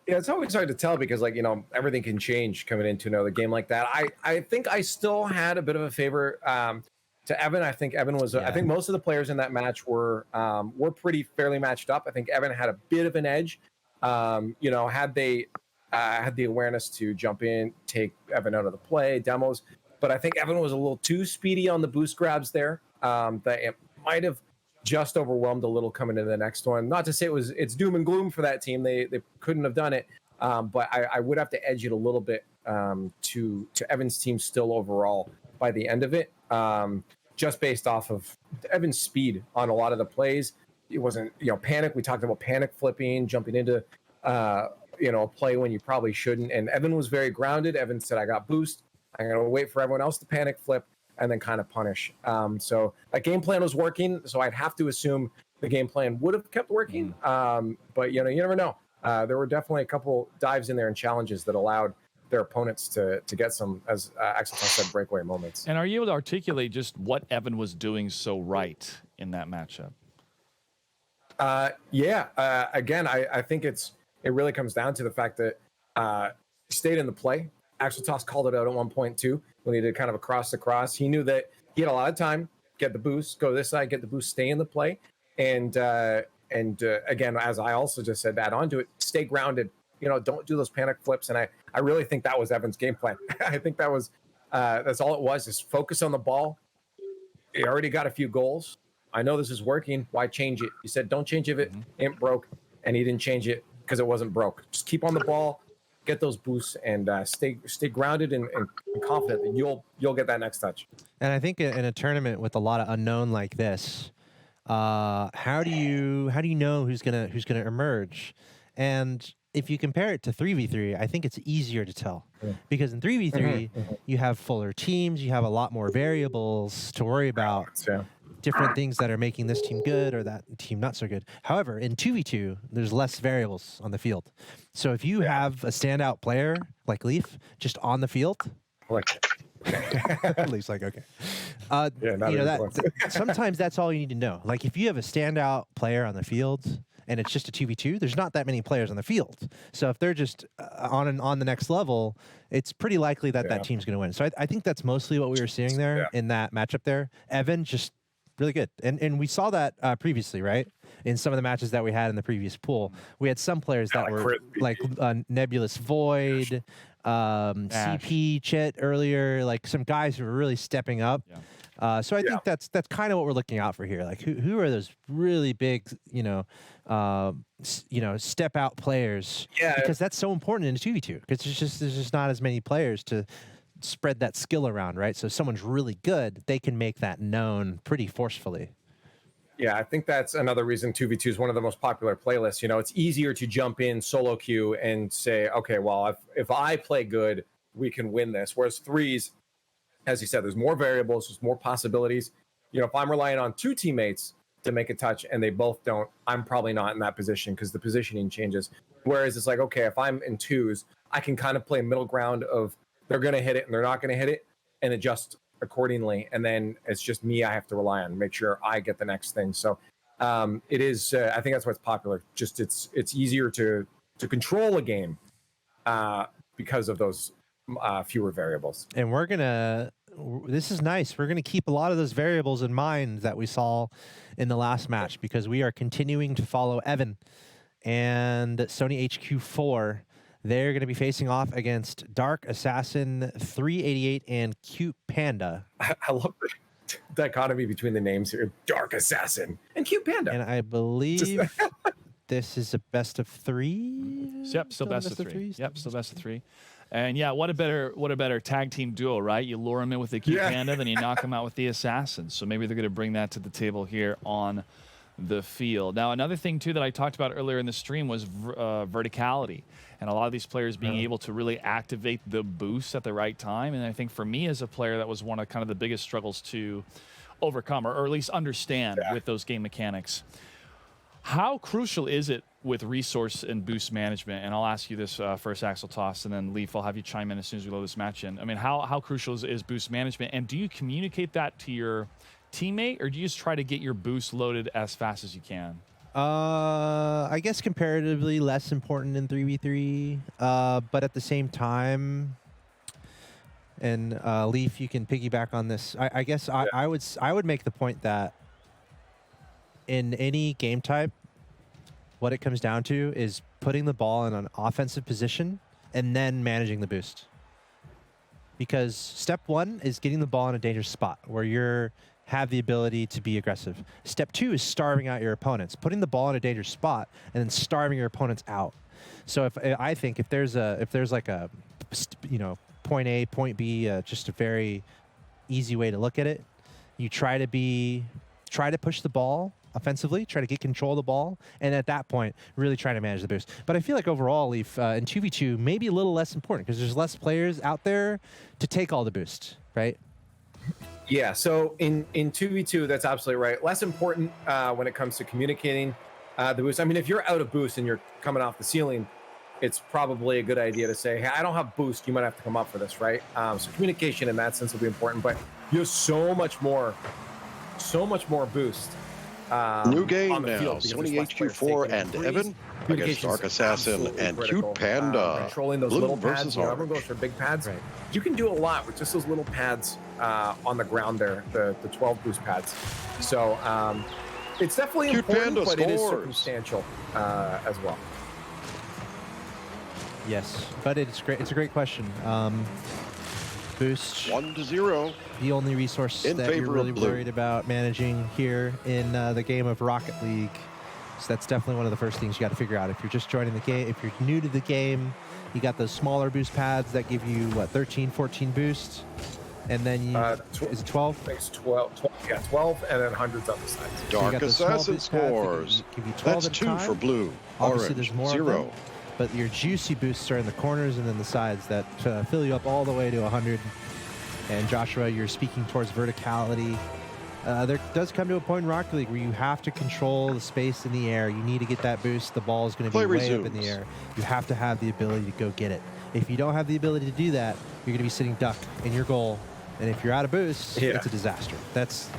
S4: Yeah, it's always hard to tell because, like, you know, everything can change coming into another game like that. I think I still had a bit of a favor to Evan. I think Evan was. I think most of the players in that match were pretty fairly matched up. I think Evan had a bit of an edge. You know, had they had the awareness to jump in, take Evan out of the play, demos. But I think Evan was a little too speedy on the boost grabs there. That it might have just overwhelmed a little coming into the next one. Not to say it's doom and gloom for that team. They couldn't have done it. But I would have to edge it a little bit to Evan's team still overall by the end of it. Just based off of Evan's speed on a lot of the plays. It wasn't, you know, panic. We talked about panic flipping, jumping into, you know, a play when you probably shouldn't. And Evan was very grounded. Evan said, I got boost. I'm going to wait for everyone else to panic flip and then kind of punish. So that game plan was working. So I'd have to assume the game plan would have kept working. But, you know, you never know. There were definitely a couple dives in there and challenges that allowed their opponents to get some, as Axel said, breakaway moments.
S3: And are you able to articulate just what Evan was doing so right in that matchup?
S4: Again, I think it really comes down to the fact that he stayed in the play. Axel Toss called it out at one point too, when he did kind of a cross to cross. He knew that he had a lot of time, get the boost, go this side, get the boost, stay in the play. And again, as I also just said, add on to it, stay grounded. You know, don't do those panic flips. And I really think that was Evan's game plan. I think that was, that's all it was, just focus on the ball. He already got a few goals. I know this is working. Why change it? He said, don't change if it ain't broke. And he didn't change it because it wasn't broke. Just keep on the ball, get those boosts, and stay grounded and confident that you'll get that next touch.
S2: And I think in a tournament with a lot of unknown like this, how do you know who's gonna emerge? And if you compare it to 3v3, I think it's easier to tell because in 3v3 you have fuller teams, you have a lot more variables to worry about. Different things that are making this team good or that team not so good. However, in 2v2, there's less variables on the field. So if you have a standout player like Leaf just on the field, Leaf's like, okay. You know, sometimes that's all you need to know. Like if you have a standout player on the field and it's just a 2v2, there's not that many players on the field. So if they're just on the next level, it's pretty likely that that team's going to win. So I think that's mostly what we were seeing there in that matchup there. Evan just really good. And we saw that previously, right? In some of the matches that we had in the previous pool. We had some players that were like Nebulous Void, CP, Chet earlier, like some guys who were really stepping up. So I think that's kind of what we're looking out for here. Like who are those really big, step out players? Yeah. Because that's so important in a 2v2 because there's just not as many players to spread that skill around, right? So if someone's really good, they can make that known pretty forcefully.
S4: Yeah, I think that's another reason 2v2 is one of the most popular playlists. You know, it's easier to jump in solo queue and say, okay, well, if I play good, we can win this. Whereas threes, as you said, there's more variables, there's more possibilities. You know, if I'm relying on two teammates to make a touch and they both don't, I'm probably not in that position because the positioning changes. Whereas it's like, okay, if I'm in twos, I can kind of play middle ground of they're going to hit it and they're not going to hit it and adjust accordingly. And then it's just me I have to rely on, make sure I get the next thing. So it is, I think that's why it's popular. Just it's easier to control a game because of those fewer variables.
S2: And this is nice. We're going to keep a lot of those variables in mind that we saw in the last match because we are continuing to follow Evan and Sony HQ4. They're going to be facing off against Dark Assassin 388 and Cute Panda.
S4: I love the dichotomy between the names here. Dark Assassin and Cute Panda.
S2: And I believe this is a best of three.
S3: Yep, still best of three. Yep, still best of three. And yeah, what a better tag team duo, right? You lure them in with the Cute Panda, then you knock them out with the Assassin. So maybe they're going to bring that to the table here on the field. Now, another thing, too, that I talked about earlier in the stream was verticality. And a lot of these players being able to really activate the boost at the right time. And I think for me as a player, that was one of kind of the biggest struggles to overcome or at least understand with those game mechanics. How crucial is it with resource and boost management? And I'll ask you this first, Axel Toss, and then Leaf, I'll have you chime in as soon as we load this match in. I mean, how crucial is boost management? And do you communicate that to your teammate, or do you just try to get your boost loaded as fast as you can?
S2: I guess comparatively less important in 3v3, but at the same time, and Leaf, you can piggyback on this. I guess I would make the point that in any game type, what it comes down to is putting the ball in an offensive position and then managing the boost. Because step one is getting the ball in a dangerous spot where you have the ability to be aggressive. Step two is starving out your opponents, putting the ball in a dangerous spot and then starving your opponents out. So I think if there's like a, you know, point A, point B, just a very easy way to look at it, you try to push the ball offensively, try to get control of the ball, and at that point, really try to manage the boost. But I feel like overall, Leaf, in 2v2, maybe a little less important because there's less players out there to take all the boost, right?
S4: Yeah, so in 2v2, that's absolutely right. Less important when it comes to communicating the boost. I mean, if you're out of boost and you're coming off the ceiling, it's probably a good idea to say, hey, I don't have boost. You might have to come up for this, right? So communication in that sense will be important, but you have so much more boost.
S1: New game
S4: on the
S1: now,
S4: field
S1: Sony HQ4 and Evan against Dark Assassin and Cute Panda.
S4: Controlling those
S1: Blue
S4: little pads,
S1: versus
S4: you know,
S1: orange.
S4: everyone goes for big pads. Right. You can do a lot with just those little pads on the ground there, the 12 boost pads. So it's definitely
S1: Cute
S4: important,
S1: Panda
S4: but it is
S1: scores.
S4: circumstantial as well.
S2: Yes, but it's great. It's a great question. Boost
S1: 1-0.
S2: The only resource
S1: In
S2: that you're
S1: favor
S2: really
S1: of blue.
S2: worried about managing here in the game of Rocket League. So that's definitely one of the first things you got to figure out. If you're just joining the game, if you're new to the game, you got those smaller boost pads that give you, what, 13, 14 boost? And then you, is it 12?
S4: I think it's 12, yeah, 12 and then hundreds on the sides.
S1: Dark Assassin scores.
S2: Give you 12
S1: That's
S2: at a
S1: 2
S2: time.
S1: for blue.
S2: Obviously,
S1: Orange,
S2: there's more
S1: 0.
S2: of them, but your juicy boosts are in the corners and then the sides that fill you up all the way to 100. And Joshua, you're speaking towards verticality. There does come to a point in Rocket League where you have to control the space in the air. You need to get that boost. The ball is going to be way up in the air. You have to have the ability to go get it. If you don't have the ability to do that, you're going to be sitting duck in your goal. And if you're out of boost, it's a disaster. That's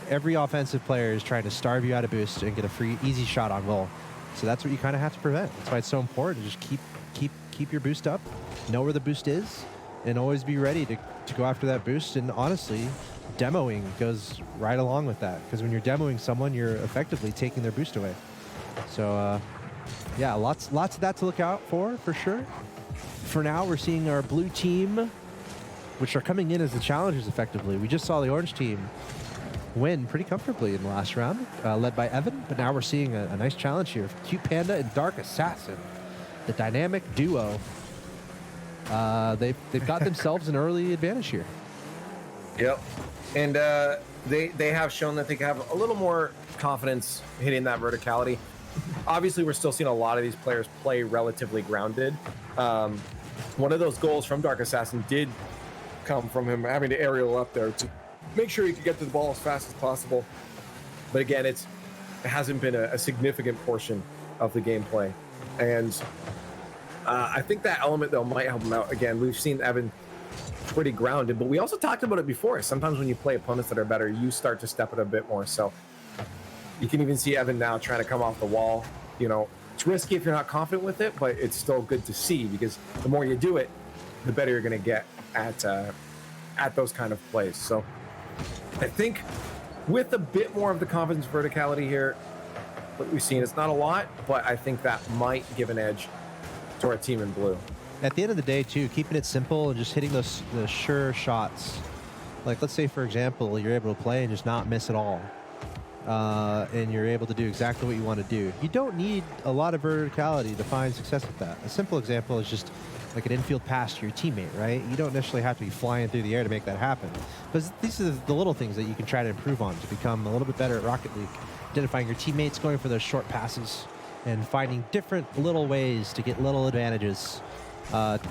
S2: every offensive player is trying to starve you out of boost and get a free, easy shot on goal. So that's what you kind of have to prevent. That's why it's so important to just keep your boost up, know where the boost is, and always be ready to go after that boost. And honestly, demoing goes right along with that, because when you're demoing someone, you're effectively taking their boost away. So yeah, lots of that to look out for sure. For now, we're seeing our blue team, which are coming in as the challengers effectively. We just saw the orange team win pretty comfortably in the last round, led by Evan, but now we're seeing a nice challenge here. Cute Panda and Dark Assassin, the dynamic duo. They've got themselves an early advantage here.
S4: Yep, and they have shown that they can have a little more confidence hitting that verticality. Obviously, we're still seeing a lot of these players play relatively grounded. One of those goals from Dark Assassin did come from him having to aerial up there to make sure he could get to the ball as fast as possible. But again, it hasn't been a significant portion of the gameplay, and I think that element though might help him out. Again, we've seen Evan pretty grounded, but we also talked about it before. Sometimes when you play opponents that are better, you start to step it a bit more. So you can even see Evan now trying to come off the wall. You know, it's risky if you're not confident with it, but it's still good to see, because the more you do it, the better you're going to get at those kind of plays. So I think with a bit more of the confidence verticality here, what we've seen, it's not a lot, but I think that might give an edge to our team in blue.
S2: At the end of the day, too, keeping it simple and just hitting the sure shots. Like, let's say, for example, you're able to play and just not miss at all. And you're able to do exactly what you want to do. You don't need a lot of verticality to find success with that. A simple example is just like an infield pass to your teammate, right? You don't necessarily have to be flying through the air to make that happen. But these are the little things that you can try to improve on to become a little bit better at Rocket League. Identifying your teammates, going for those short passes, and finding different little ways to get little advantages to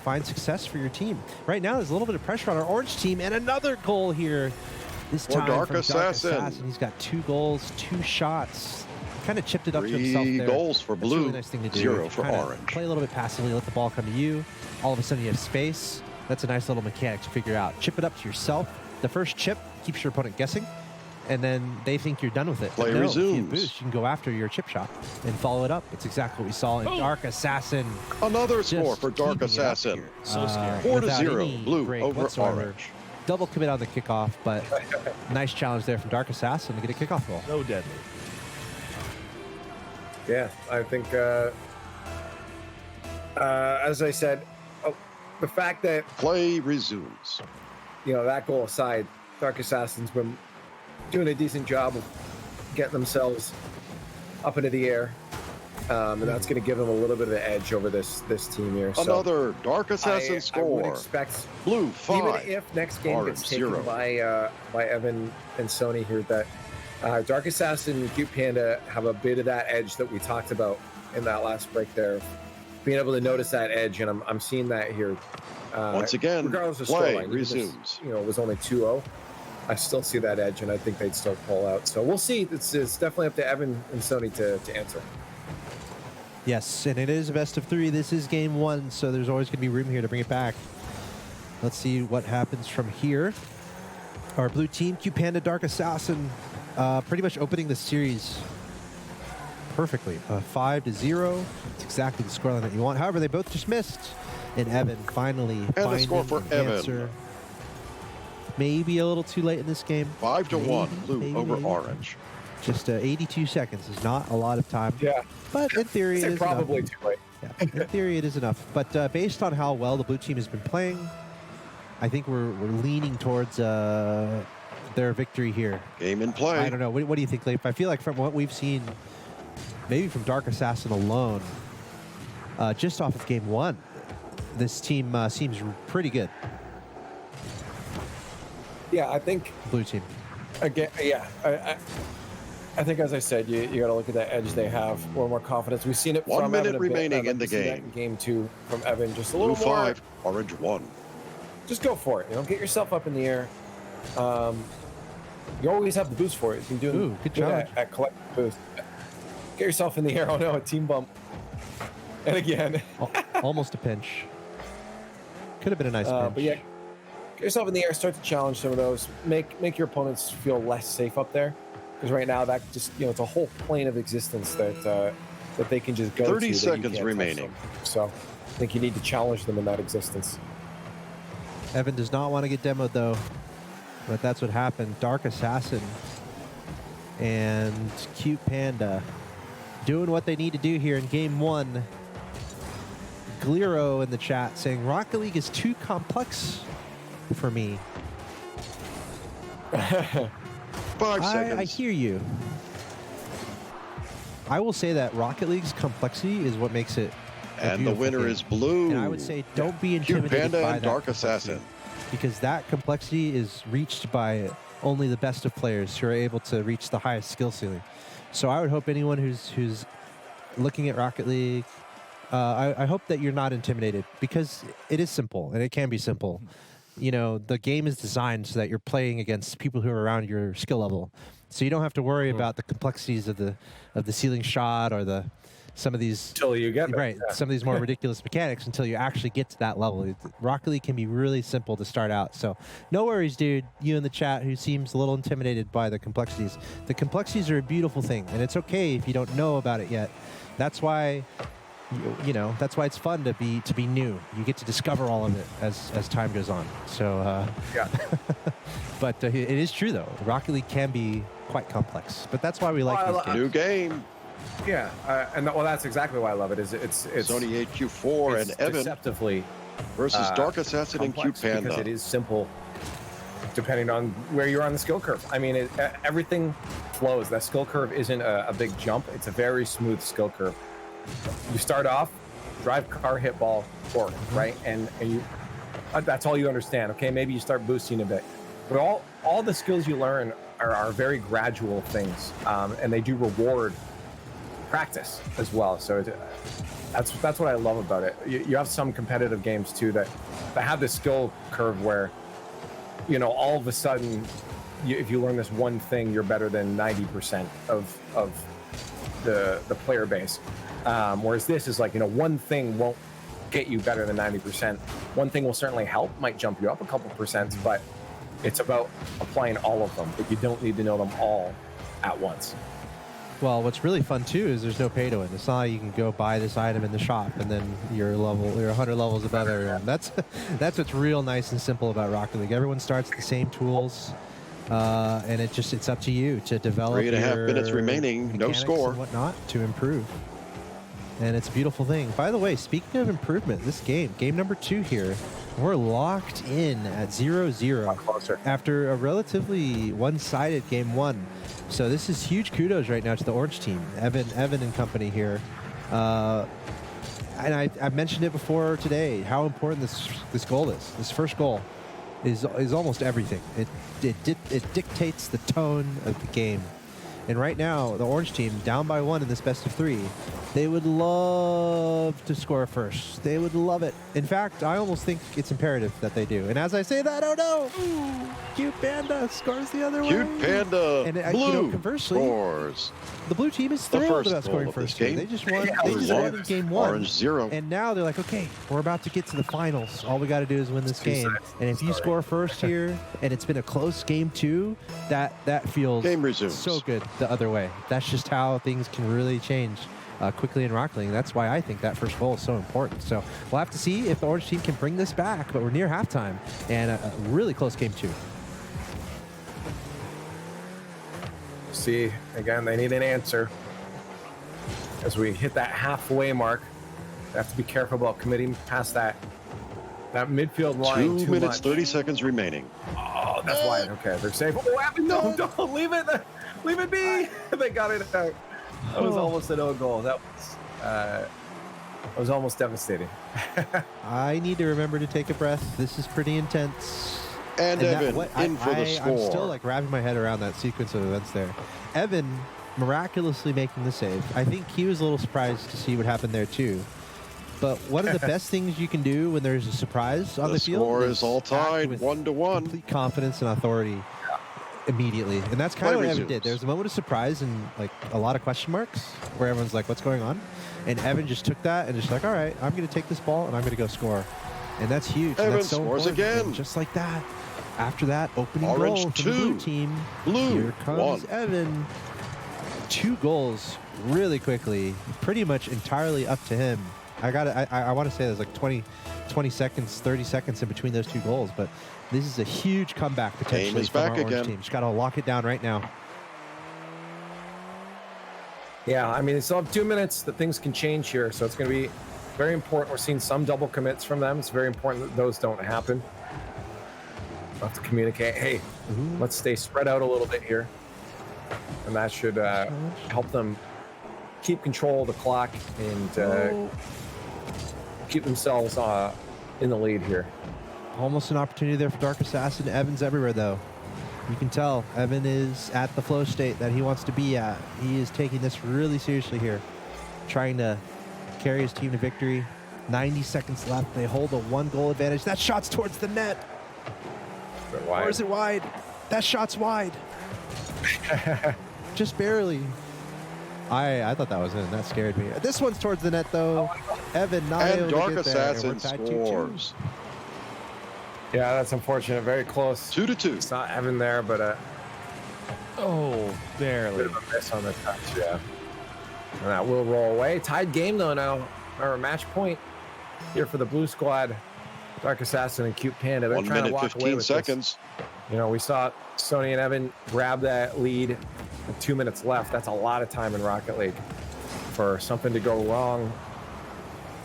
S2: find success for your team. Right now, there's a little bit of pressure on our orange team, and another goal here This
S1: For
S2: time
S1: Dark
S2: from
S1: Assassin.
S2: Dark Assassin, he's got 2 goals, 2 shots. Kind of chipped it up to himself
S1: 3
S2: there.
S1: goals for
S2: That's a
S1: blue,
S2: really nice thing to do.
S1: 0 for
S2: Kinda
S1: orange.
S2: Play a little bit passively, let the ball come to you. All of a sudden you have space. That's a nice little mechanic to figure out. Chip it up to yourself. The first chip keeps your opponent guessing, and then they think you're done with it.
S1: Play
S2: But no, if you
S1: resumes.
S2: boost, you can go after your chip shot and follow it up. It's exactly what we saw in Dark Assassin.
S1: Another
S2: Just
S1: score for Dark
S2: keeping it up
S1: Assassin.
S2: here.
S3: So scary.
S1: 4-0,
S2: Without any
S1: blue
S2: break
S1: over
S2: whatsoever.
S1: orange.
S2: Double commit on the kickoff, but nice challenge there from Dark Assassin to get a kickoff goal.
S3: So deadly.
S4: Yeah, I think, as I said, the fact that
S1: play resumes.
S4: That goal aside, Dark Assassin's been doing a decent job of getting themselves up into the air, and that's going to give them a little bit of the edge over this team here. So
S1: Another Dark Assassin
S4: I
S1: score.
S4: would expect
S1: blue 5.
S4: even if next game
S1: orange,
S4: gets taken
S1: 0.
S4: by Evan and Sony here, that Dark Assassin and Cute Panda have a bit of that edge that we talked about in that last break there. Being able to notice that edge, and I'm seeing that here.
S1: Once again,
S4: regardless of
S1: play
S4: scoreline, even if
S1: resumes.
S4: it was only 2-0. I still see that edge, and I think they'd still pull out. So we'll see. It's definitely up to Evan and Sony to answer.
S2: Yes, and it is a best of 3. This is game 1, so there's always going to be room here to bring it back. Let's see what happens from here. Our blue team, Q Panda, Dark Assassin, pretty much opening the series perfectly. 5-0. It's exactly the scoreline that you want. However, they both just missed. And Evan finally
S1: a score for
S2: an
S1: Evan.
S2: answer. Maybe a little too late in this game.
S1: 5-1, blue
S2: maybe,
S1: over
S2: maybe.
S1: orange.
S2: Just 82 seconds is not a lot of time.
S4: Yeah.
S2: But in theory, it is
S4: probably
S2: enough.
S4: too late.
S2: Yeah, in theory, it is enough. But based on how well the blue team has been playing, I think we're leaning towards their victory here.
S1: Game in play.
S2: I don't know. What do you think, Leif? I feel like from what we've seen, maybe from Dark Assassin alone, just off of game 1, this team seems pretty good.
S4: Yeah, I think
S2: Blue team.
S4: again. Yeah, I think, as I said, you got to look at that edge they have. A little more confidence. We've seen it.
S1: 1
S4: from
S1: minute
S4: Evan a bit.
S1: remaining
S4: I'd like
S1: in the
S4: to see that
S1: game.
S4: in game 2 from Evan, just a
S1: Blue
S4: little more.
S1: 5, orange 1.
S4: Just go for it. Get yourself up in the air. You always have the boost for it. You're doing
S2: good challenge.
S4: at collecting boost. Get yourself in the air. Oh no, a team bump. And again.
S2: Almost a pinch. Could have been a nice pinch.
S4: But yeah, get yourself in the air. Start to challenge some of those. Make your opponents feel less safe up there. Because right now that just it's a whole plane of existence that they can just go
S1: 30
S4: to. 30
S1: seconds remaining.
S4: So I think you need to challenge them in that existence.
S2: Evan does not want to get demoed, though. But that's what happened. Dark Assassin and Cute Panda doing what they need to do here in game 1. Glero in the chat saying, Rocket League is too complex for me.
S1: 5 seconds.
S2: I hear you. I will say that Rocket League's complexity is what makes it a
S1: And the
S2: beautiful
S1: winner
S2: game.
S1: is blue.
S2: And I would say don't be
S1: Cute
S2: intimidated
S1: Panda
S2: by
S1: and
S2: that
S1: Dark
S2: complexity,
S1: Assassin.
S2: because that complexity is reached by only the best of players who are able to reach the highest skill ceiling. So I would hope anyone who's looking at Rocket League, I hope that you're not intimidated, because it is simple and it can be simple. The game is designed so that you're playing against people who are around your skill level, so you don't have to worry about the complexities of the ceiling shot or some of these
S4: until you get there.
S2: Right, some of these more ridiculous mechanics until you actually get to that level. Rocket League can be really simple to start out. So no worries, dude. You in the chat who seems a little intimidated by the complexities. The complexities are a beautiful thing, and it's okay if you don't know about it yet. That's why that's why it's fun to be new. You get to discover all of it as time goes on. So
S4: yeah.
S2: But it is true though. Rocket League can be quite complex, but that's why we like these games.
S1: New game.
S4: Yeah, that's exactly why I love it. It's
S1: Sony HQ4 and Evan
S4: deceptively
S1: versus Dark Assassin and Cute Panda.
S4: Because it is simple, depending on where you're on the skill curve. I mean, everything flows. That skill curve isn't a big jump. It's a very smooth skill curve. You start off, drive, car, hit, ball, fork, right? And you that's all you understand. Okay, maybe you start boosting a bit, but all the skills you learn are very gradual things, and they do reward practice as well. So that's what I love about it. You have some competitive games too that have this skill curve where all of a sudden if you learn this one thing, you're better than 90% of the player base. Whereas this is like, one thing won't get you better than 90%. One thing will certainly help, might jump you up a couple percent, but it's about applying all of them. But you don't need to know them all at once.
S2: Well, what's really fun too is there's no pay to win. It's not like you can go buy this item in the shop and then you're 100 levels above everyone. That's what's real nice and simple about Rocket League. Everyone starts with the same tools, and it's up to you to develop.
S1: 3.5 minutes remaining, no score,
S2: and whatnot to improve. And it's a beautiful thing. By the way, speaking of improvement, this game number 2 here, we're locked in at 0-0 after a relatively one-sided game 1. So this is huge kudos right now to the Orange team, Evan and company here. And I mentioned it before today, how important this goal is. This first goal is almost everything. It dictates the tone of the game. And right now, the Orange team, down by 1 in this best of 3, they would love to score first. They would love it. In fact, I almost think it's imperative that they do. And as I say that, oh no! Cute Panda scores the other way.
S1: Cute Panda.
S2: And
S1: Blue
S2: conversely,
S1: scores.
S2: The blue team is thrilled about scoring first. They just won. They just won in game 1.
S1: Orange 0.
S2: And now they're like, okay, we're about to get to the finals. All we got to do is win this game. And if you score first here, and it's been a close game 2, that feels
S1: game resumes.
S2: So good the other way. That's just how things can really change quickly in Rocket League. That's why I think that first goal is so important. So we'll have to see if the Orange team can bring this back. But we're near halftime, and a really close game 2.
S4: See, again, they need an answer. As we hit that halfway mark, they have to be careful about committing past that midfield line.
S1: 2 minutes, 30 seconds remaining.
S4: Oh, that's wide. Okay, they're safe. Oh, Evan, no, don't leave it. Leave it be. They got it out. That was almost an own goal. That was almost devastating.
S2: I need to remember to take a breath. This is pretty intense.
S1: And Evan in for the score.
S2: I'm still like wrapping my head around that sequence of events there. Evan miraculously making the save. I think he was a little surprised to see what happened there too. But one of the best things you can do when there's a surprise on the field,
S1: score is all tied, 1-1.
S2: Complete confidence and authority immediately, and that's kind of what Evan did. There's a moment of surprise and like a lot of question marks where everyone's like, "What's going on?" And Evan just took that and just like, "All right, I'm going to take this ball and I'm going to go score," and that's huge.
S1: Evan
S2: and that's so
S1: scores
S2: important.
S1: again,
S2: and just like that. After that opening
S1: Orange
S2: goal
S1: 2,
S2: for the blue team, here comes
S1: 1.
S2: Evan. 2 goals really quickly, pretty much entirely up to him. I want to say there's like 20 seconds, 30 seconds in between those 2 goals, but this is a huge comeback potentially from our Orange team. Just got to lock it down right now.
S4: Yeah, I mean, they still have 2 minutes that things can change here, so it's going to be very important. We're seeing some double commits from them. It's very important that those don't happen. We'll have to communicate, hey, let's stay spread out a little bit here. And that should help them keep control of the clock and keep themselves in the lead here.
S2: Almost an opportunity there for Dark Assassin. Evan's everywhere, though. You can tell Evan is at the flow state that he wants to be at. He is taking this really seriously here, trying to carry his team to victory. 90 seconds left. They hold a 1-goal advantage. That shot's towards the net. Or is it wide? That shot's wide. Just barely. I thought that was in. That scared me. This one's towards the net, though. Evan not able
S1: And
S2: to
S1: Dark
S2: get there.
S1: Assassin scores.
S4: Yeah, that's unfortunate. Very close.
S1: 2-2.
S4: It's not Evan there, but
S3: oh, barely.
S4: Bit of a miss on the touch, yeah. And that will roll away. Tied game though now. Or match point here for the blue squad. Dark Assassin and Cute Panda. They're
S1: 1
S4: trying to
S1: minute,
S4: walk
S1: 15
S4: away with
S1: seconds.
S4: This. You know, we saw Sony and Evan grab that lead with 2 minutes left. That's a lot of time in Rocket League for something to go wrong.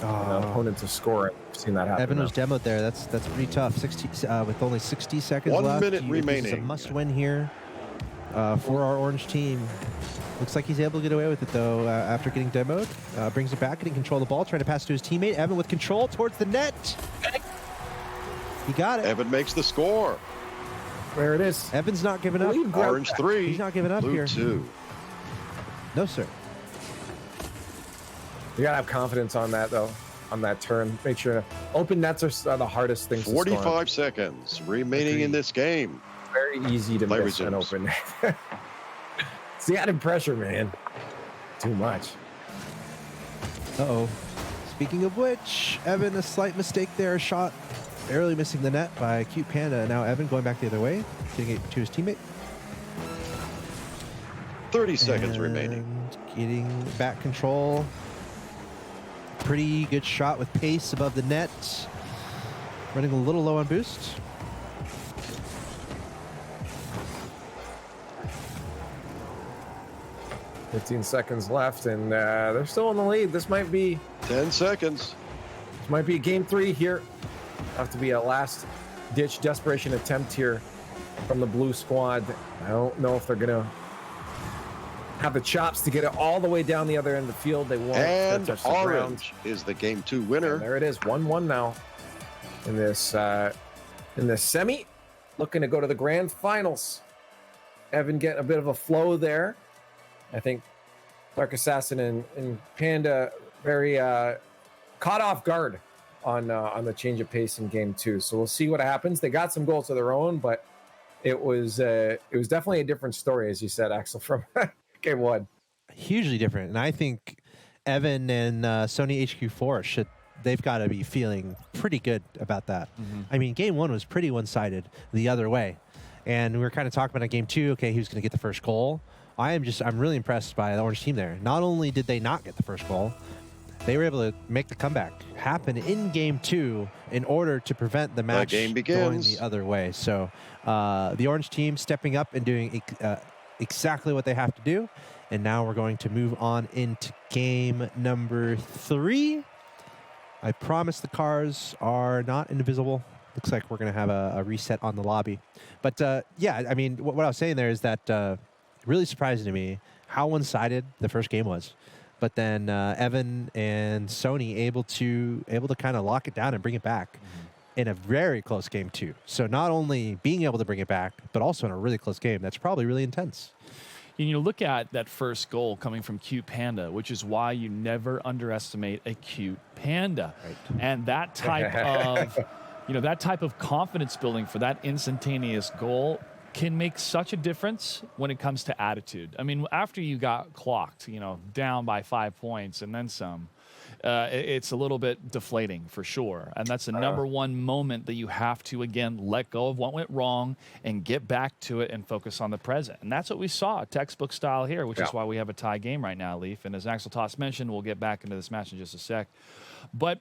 S4: An opponent to score it. We've seen that happen.
S2: Evan was demoed there. That's pretty tough. 60 with only 60 seconds
S1: 1
S2: left.
S1: minute
S2: This
S1: remaining.
S2: is a must-win here for our Orange team. Looks like he's able to get away with it, though, after getting demoed. Brings it back, getting control of the ball, trying to pass to his teammate. Evan with control towards the net. He got it.
S1: Evan makes the score.
S4: There it is.
S2: Evan's not giving up.
S1: Orange 3.
S2: He's not giving up
S1: Blue
S2: here.
S1: 2.
S2: No, sir.
S4: You gotta have confidence on that, though. On that turn, make sure open nets are the hardest things.
S1: 45 seconds remaining in this game.
S4: Very very easy to miss an open. It's the added pressure, man. Too much.
S2: Uh-oh. Speaking of which, Evan, a slight mistake there. Shot barely missing the net by Cute Panda. Now Evan going back the other way, getting it to his teammate.
S1: 30 seconds remaining.
S2: Getting back control. Pretty good shot with pace above the net. Running a little low on boost.
S4: $15 seconds left, and they're still in the lead. This might be
S1: 10 seconds.
S4: This might be game 3 here. Have to be a last-ditch desperation attempt here from the blue squad. I don't know if they're gonna have the chops to get it all the way down the other end of the field. They won't.
S1: And
S4: touch the
S1: Orange is the game 2 winner.
S4: And there it is, 1-1 now in this semi. Looking to go to the grand finals. Evan getting a bit of a flow there. I think Dark Assassin and Panda very caught off guard on the change of pace in game 2. So we'll see what happens. They got some goals of their own, but it was definitely a different story, as you said, Axel, from game 1.
S2: Hugely different, and I think Evan and Sony HQ4 they've got to be feeling pretty good about that. I mean, game 1 was pretty one-sided the other way, and we were kind of talking about in game 2. Okay, who's going to get the first goal? I'm really impressed by the Orange team there. Not only did they not get the first goal, they were able to make the comeback happen in game 2 in order to prevent the match going the other way. So the Orange team stepping up and doing exactly what they have to do. And now we're going to move on into game number 3. I promise the cars are not invisible. Looks like we're going to have a reset on the lobby. But yeah, I mean, what I was saying there is that really surprising to me how one-sided the first game was. But then Evan and Sony able to kind of lock it down and bring it back in a very close game 2. So not only being able to bring it back, but also in a really close game that's probably really intense.
S3: And you look at that first goal coming from Cute Panda, which is why you never underestimate a Cute Panda. Right. And that type of, that type of confidence building for that instantaneous goal can make such a difference when it comes to attitude. I mean, after you got clocked, down by 5 points and then some, it's a little bit deflating for sure. And that's the number one moment that you have to, again, let go of what went wrong and get back to it and focus on the present. And that's what we saw, textbook style here, which is why we have a tie game right now, Leaf. And as Axel Toss mentioned, we'll get back into this match in just a sec. But,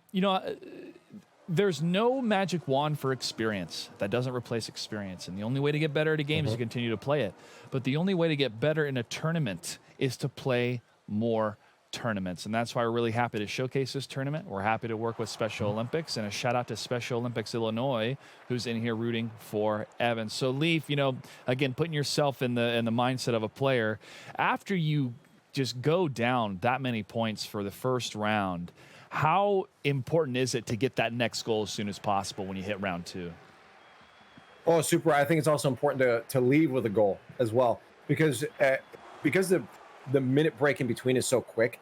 S3: there's no magic wand for experience. That doesn't replace experience. And the only way to get better at a game is to continue to play it. But the only way to get better in a tournament is to play more tournaments. And that's why we're really happy to showcase this tournament. We're happy to work with Special Olympics, and a shout out to Special Olympics Illinois, who's in here rooting for Evan. So Leaf, again, putting yourself in the mindset of a player, after you just go down that many points for the first round, how important is it to get that next goal as soon as possible when you hit round 2?
S4: Oh, super. I think it's also important to leave with a goal as well, because the minute break in between is so quick,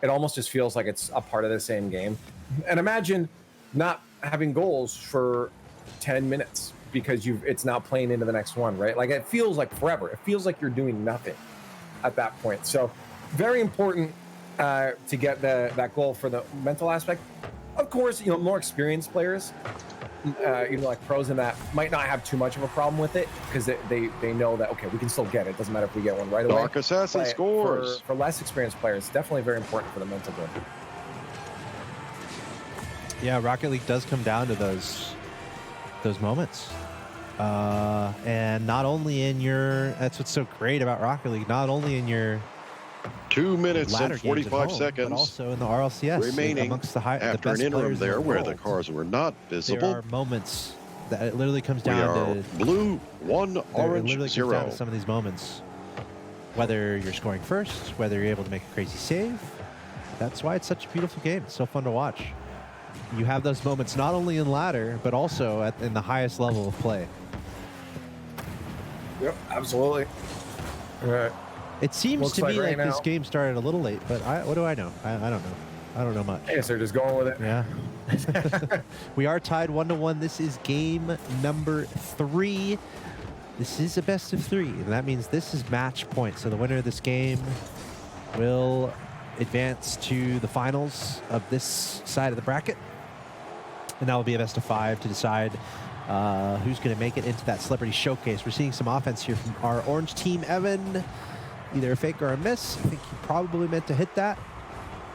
S4: it almost just feels like it's a part of the same game. And imagine not having goals for 10 minutes because it's not playing into the next one, right? Like, it feels like forever. It feels like you're doing nothing at that point. So very important to get that goal for the mental aspect. Of course, more experienced players, like pros in that, might not have too much of a problem with it because they know that, okay, we can still get it. Doesn't matter if we get one right away.
S1: Dark Assassin scores.
S4: For less experienced players, definitely very important for the mental game.
S2: Yeah, Rocket League does come down to those moments. And not only in that's what's so great about Rocket League, not only in your
S1: 2 minutes and 45 seconds,
S2: but also in the RLCS
S1: remaining
S2: amongst the
S1: after an interim there where the cars were not visible.
S2: There are moments that it literally comes down to
S1: blue 1, orange 0.
S2: It literally comes down to some of these moments, whether you're scoring first, whether you're able to make a crazy save. That's why it's such a beautiful game. It's so fun to watch. You have those moments not only in ladder, but also in the highest level of play.
S4: Yep, absolutely. All right.
S2: It seems to me like this game started a little late, but what do I know? I don't know. I don't know much.
S4: I guess they're just going with it.
S2: Yeah. We are tied 1-1. This is game number 3. this is a best of 3, and that means this is match point. So the winner of this game will advance to the finals of this side of the bracket, and that will be a best of 5 to decide who's going to make it into that celebrity showcase. We're seeing some offense here from our orange team. Evan, either a fake or a miss. I think he probably meant to hit that.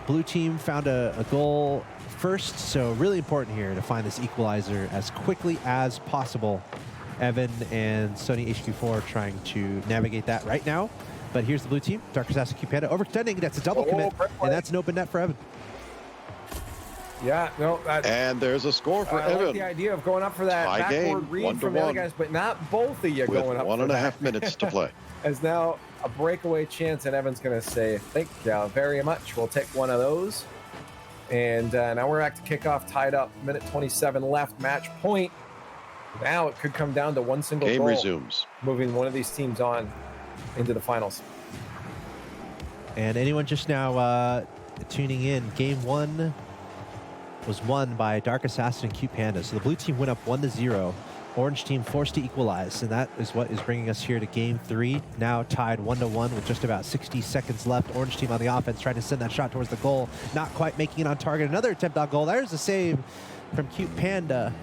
S2: Blue team found a goal first, so really important here to find this equalizer as quickly as possible. Evan and Sony HQ4 trying to navigate that right now. But here's the blue team. Dark Assassin Q Panda overextending. That's a double commit, and that's an open net for Evan.
S4: Yeah, no.
S1: And there's a score for
S4: I
S1: Evan.
S4: like the idea of going up for that
S1: Tie
S4: backward
S1: game,
S4: read from the other guys, but not both of you going up.
S1: With 1.5 minutes to play.
S4: As now a breakaway chance, and Evan's going to say, thank you very much. We'll take one of those. And now we're back to kickoff, tied up. Minute 27 left, match point. Now it could come down to one single
S1: Game
S4: goal.
S1: resumes.
S4: Moving one of these teams on into the finals.
S2: And anyone just now tuning in, game 1 was won by Dark Assassin and Cute Panda. So the blue team went up 1-0. Orange team forced to equalize, and that is what is bringing us here to game 3. Now tied 1-1 with just about 60 seconds left. Orange team on the offense trying to send that shot towards the goal. Not quite making it on target. Another attempt on goal. There's a save from Cute Panda.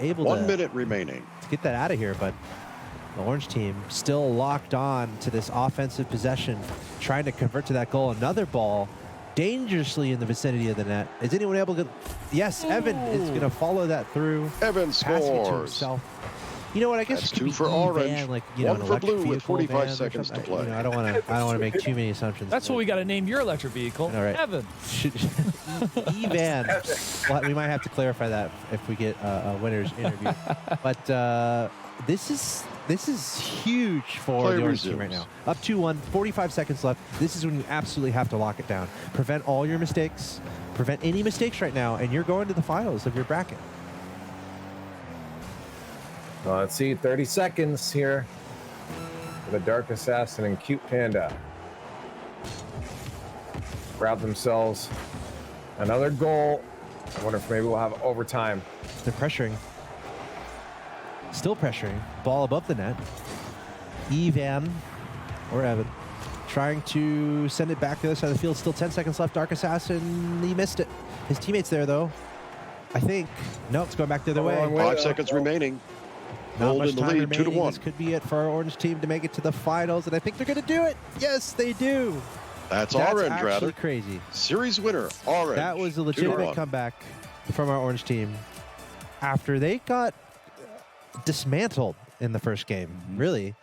S2: Able
S1: 1
S2: to
S1: minute remaining.
S2: get that out of here, but the orange team still locked on to this offensive possession, trying to convert to that goal. Another ball dangerously in the vicinity of the net. Is anyone able to? Yes, Evan is going to follow that through.
S1: Evan
S2: Passing it to
S1: scores.
S2: himself. You know what? I guess
S1: That's
S2: it could
S1: 2
S2: be
S1: for
S2: E-van,
S1: orange,
S2: like, you know,
S1: 1
S2: an
S1: for
S2: electric
S1: blue with
S2: vehicle
S1: 45
S2: van or
S1: seconds to
S2: something.
S1: play.
S2: You know, I don't want to make too many assumptions.
S3: That's what we got to name your electric vehicle.
S2: All right.
S3: Evan.
S2: E-van. Well, we might have to clarify that if we get a winner's interview. But this is huge for
S1: Play
S2: the orange team
S1: resumes.
S2: right now. Up 2-1, 45 seconds left. This is when you absolutely have to lock it down. Prevent all your mistakes. Prevent any mistakes right now, and you're going to the finals of your bracket.
S4: Well, let's see, 30 seconds here for the Dark Assassin and Cute Panda. Grab themselves another goal. I wonder if maybe we'll have overtime.
S2: They're pressuring. Still pressuring. Ball above the net. Evan or Evan trying to send it back to the other side of the field. Still 10 seconds left. Dark Assassin, he missed it. His teammate's there, though. I think. No, it's going back the other way.
S1: 5 seconds remaining.
S2: Not
S1: Gold
S2: much
S1: in the
S2: time
S1: lead,
S2: remaining.
S1: 2-1.
S2: This could be it for our orange team to make it to the finals, and I think they're going to do it. Yes, they do.
S1: That's orange,
S2: actually
S1: rather.
S2: crazy.
S1: Series winner, orange.
S2: That was a legitimate
S1: 2-1.
S2: comeback from our orange team after they got dismantled in the first game. Really,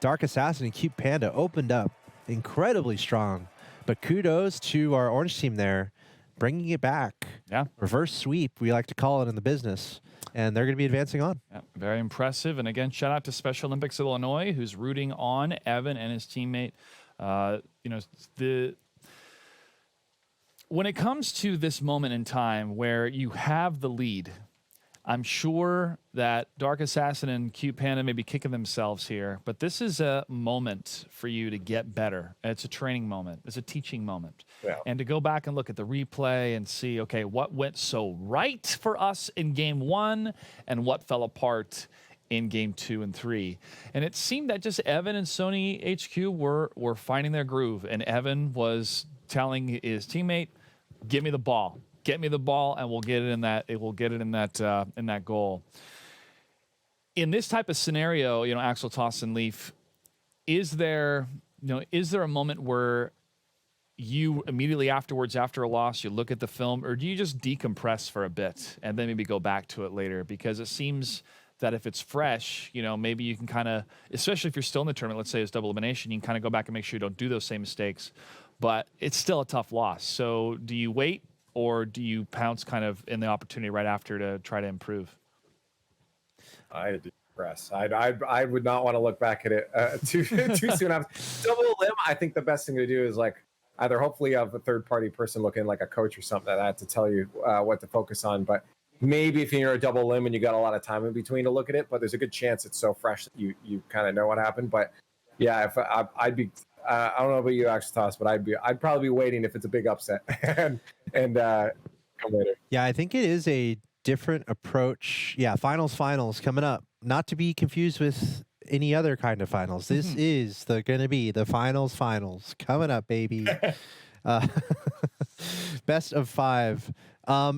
S2: Dark Assassin and Cute Panda opened up incredibly strong, but kudos to our orange team there, bringing it back.
S3: Yeah.
S2: Reverse sweep, we like to call it in the business. And they're going to be advancing on.
S3: Yeah, very impressive. And again, shout out to Special Olympics Illinois, who's rooting on Evan and his teammate. You know, when it comes to this moment in time where you have the lead, I'm sure that Dark Assassin and Cute Panda may be kicking themselves here, but this is a moment for you to get better. It's a training moment. It's a teaching moment.
S4: Yeah.
S3: And to go back and look at the replay and see, okay, what went so right for us in game 1 and what fell apart in game 2 and 3. And it seemed that just Evan and Sony HQ were finding their groove, and Evan was telling his teammate, "Give me the ball. Get me the ball, and we'll get it in that. It will get it in that goal." In this type of scenario, you know, Axel, Toss, and Leaf, is there a moment where you immediately afterwards, after a loss, you look at the film, or do you just decompress for a bit and then maybe go back to it later? Because it seems that if it's fresh, you know, maybe you can kind of, especially if you're still in the tournament, let's say it's double elimination, you can kind of go back and make sure you don't do those same mistakes. But it's still a tough loss. So do you wait, or do you pounce kind of in the opportunity right after to try to improve?
S4: I decompress. I would not want to look back at it too soon after. Double limb, I think the best thing to do is like either hopefully have a third party person looking like a coach or something that I have to tell you what to focus on. But maybe if you're a double limb and you got a lot of time in between to look at it, but there's a good chance it's so fresh that you kind of know what happened. But yeah, if I'd be, I don't know about you, Axel Toss, but I'd probably be waiting if it's a big upset and come later.
S2: Yeah, I think it is a different approach. Yeah, finals coming up. Not to be confused with any other kind of finals. This is going to be the finals coming up, baby. Best of 5.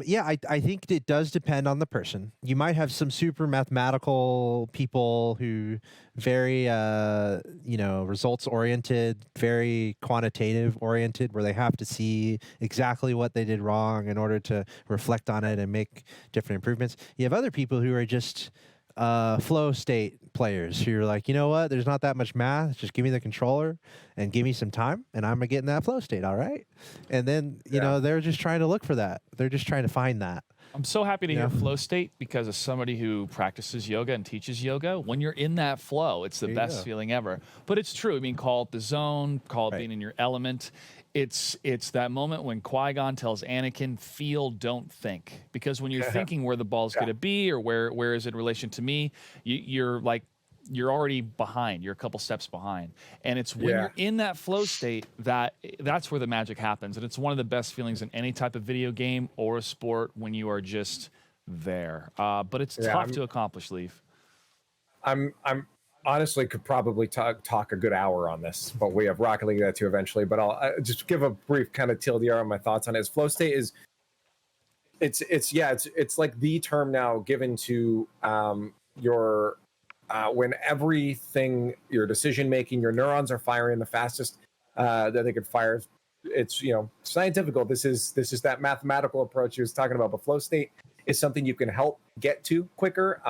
S2: Yeah, I think it does depend on the person. You might have some super mathematical people who very, results oriented, very quantitative oriented, where they have to see exactly what they did wrong in order to reflect on it and make different improvements. You have other people who are just flow state players who are like, you know what, there's not that much math, just give me the controller and give me some time and I'm gonna get in that flow state, all right? And then you know, they're just trying to look for that, they're just trying to find that.
S3: I'm so happy to hear flow state, because as somebody who practices yoga and teaches yoga, when you're in that flow, it's the best feeling ever. But it's true. I mean, call it the zone, call it being in your element. It's that moment when Qui-Gon tells Anakin, feel, don't think. Because when you're thinking where the ball's going to be or where is it in relation to me, you're already behind. You're a couple steps behind. And it's when you're in that flow state that's where the magic happens. And it's one of the best feelings in any type of video game or a sport, when you are just there. But it's tough to accomplish, Leaf.
S4: I'm honestly could probably talk a good hour on this, but we have Rocket League that too eventually. But I'll just give a brief kind of TLDR on my thoughts on it. Flow state is it's like the term now given to your when everything, your decision making, your neurons are firing the fastest that they could fire. It's scientific. This is that mathematical approach you was talking about. But flow state is something you can help get to quicker.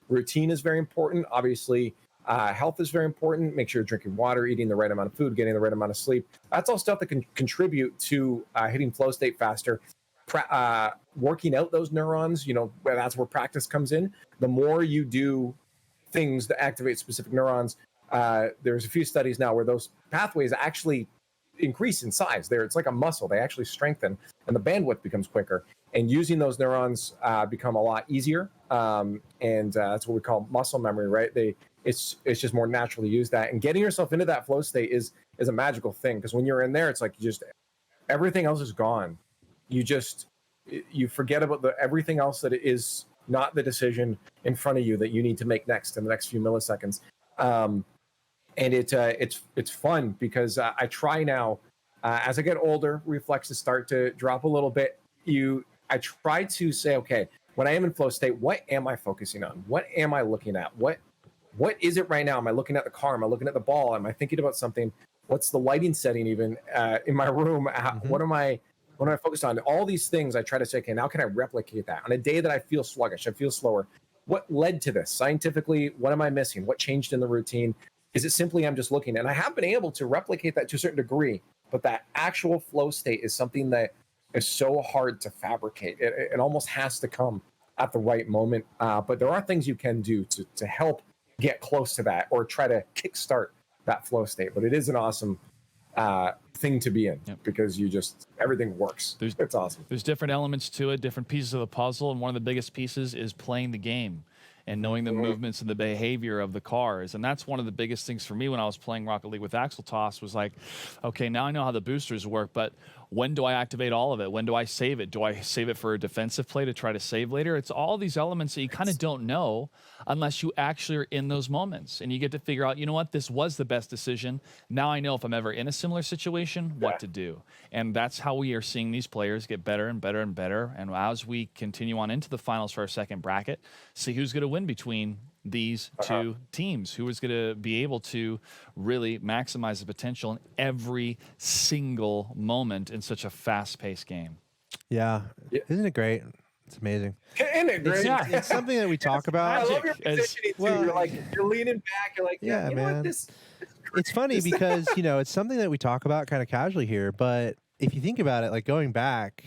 S4: Routine is very important. Obviously, health is very important. Make sure you're drinking water, eating the right amount of food, getting the right amount of sleep. That's all stuff that can contribute to hitting flow state faster. Working out those neurons, that's where practice comes in. The more you do things that activate specific neurons, there's a few studies now where those pathways actually increase in size. It's like a muscle. They actually strengthen, and the bandwidth becomes quicker. And using those neurons become a lot easier. And that's what we call muscle memory, right? It's just more natural to use that. And getting yourself into that flow state is a magical thing, because when you're in there, it's like everything else is gone. You forget about everything else that is not the decision in front of you that you need to make next in the next few milliseconds. And it's fun, because I try now, as I get older, reflexes start to drop a little bit. I try to say, okay, when I am in flow state, what am I focusing on? What am I looking at? What is it right now? Am I looking at the car? Am I looking at the ball? Am I thinking about something? What's the lighting setting even in my room? What am I focused on? All these things I try to say, okay, now can I replicate that? On a day that I feel sluggish, I feel slower, what led to this? Scientifically, what am I missing? What changed in the routine? Is it simply I'm just looking? And I have been able to replicate that to a certain degree, but that actual flow state is something that is so hard to fabricate. It almost has to come at the right moment. But there are things you can do to help get close to that, or try to kickstart that flow state. But it is an awesome thing to be in, because everything works. It's awesome.
S3: There's different elements to it, different pieces of the puzzle, and one of the biggest pieces is playing the game and knowing the movements and the behavior of the cars. And that's one of the biggest things for me when I was playing Rocket League with Axel Toss, was like, okay, now I know how the boosters work, but when do I activate all of it? When do I save it? Do I save it for a defensive play to try to save later? It's all these elements that you kind of don't know unless you actually are in those moments, and you get to figure out, you know what, this was the best decision. Now I know if I'm ever in a similar situation, what to do. And that's how we are seeing these players get better and better and better. And as we continue on into the finals for our second bracket, see who's going to win between these two teams, who is going to be able to really maximize the potential in every single moment in such a fast-paced game.
S2: Yeah. Isn't it great? It's amazing.
S4: Isn't it great?
S2: It's something that we talk about.
S4: I love your positioning too. You're leaning back. You're like,
S2: yeah,
S4: you
S2: man.
S4: know what, this
S2: it's funny because, it's something that we talk about kind of casually here, but if you think about it, like going back,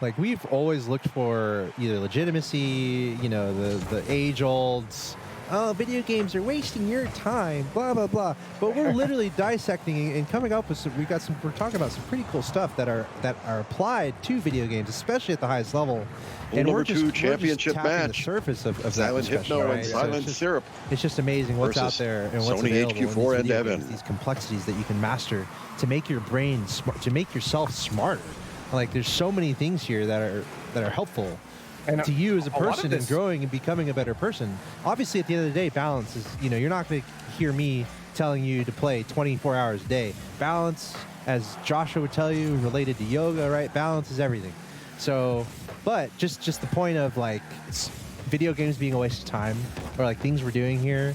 S2: like we've always looked for either legitimacy, the age-olds, oh, video games are wasting your time, blah, blah, blah. But we're literally dissecting and coming up with we're talking about some pretty cool stuff that are applied to video games, especially at the highest level. And
S1: number 2 championship
S2: match.
S1: The
S2: surface of
S1: Silent
S2: that
S1: Hypno
S2: right?
S1: and Silent Syrup.
S2: It's just amazing what's out there and what's
S1: Sony
S2: available
S1: HQ4
S2: in
S1: and
S2: these video
S1: Evan.
S2: games, these complexities that you can master to make your brain smart, to make yourself smarter. Like there's so many things here that are helpful to you as a
S4: lot of
S2: person and
S4: this-
S2: growing and becoming a better person. Obviously, at the end of the day, balance is, you're not going to hear me telling you to play 24 hours a day. Balance, as Joshua would tell you, related to yoga, right? Balance is everything. So, but just the point of like video games being a waste of time, or like things we're doing here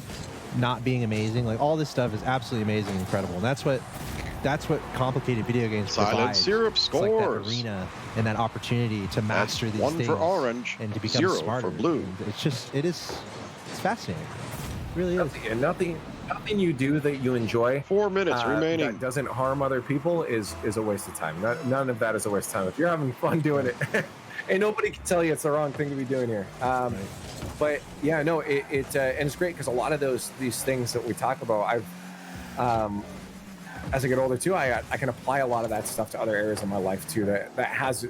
S2: not being amazing, like all this stuff is absolutely amazing and incredible. And that's what complicated video games
S1: Silent
S2: provide.
S1: Syrup
S2: It's like
S1: scores.
S2: that arena and that opportunity to master these
S1: one
S2: things.
S1: for orange,
S2: and to become
S1: 0
S2: smarter.
S1: for blue.
S2: And it's fascinating. It really is.
S4: Nothing you do that you enjoy.
S1: 4 minutes remaining.
S4: That doesn't harm other people is a waste of time. None of that is a waste of time. If you're having fun doing it, and nobody can tell you it's the wrong thing to be doing here. But yeah, no, and it's great because a lot of these things that we talk about, I've as I get older too, I can apply a lot of that stuff to other areas of my life too. That has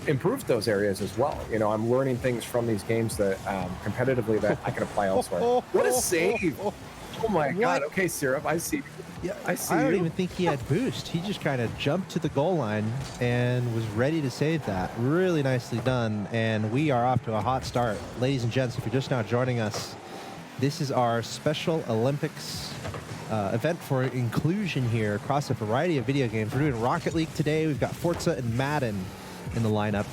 S4: improved those areas as well. I'm learning things from these games that competitively that I can apply elsewhere. What a save! Oh my God. Okay, Syrup, I see.
S2: Yeah,
S4: I see.
S2: I don't
S4: you.
S2: even think he had boost. He just kind of jumped to the goal line and was ready to save that. Really nicely done. And we are off to a hot start. Ladies and gents, if you're just now joining us, this is our Special Olympics event for inclusion here across a variety of video games. We're doing Rocket League today. We've got Forza and Madden in the lineup.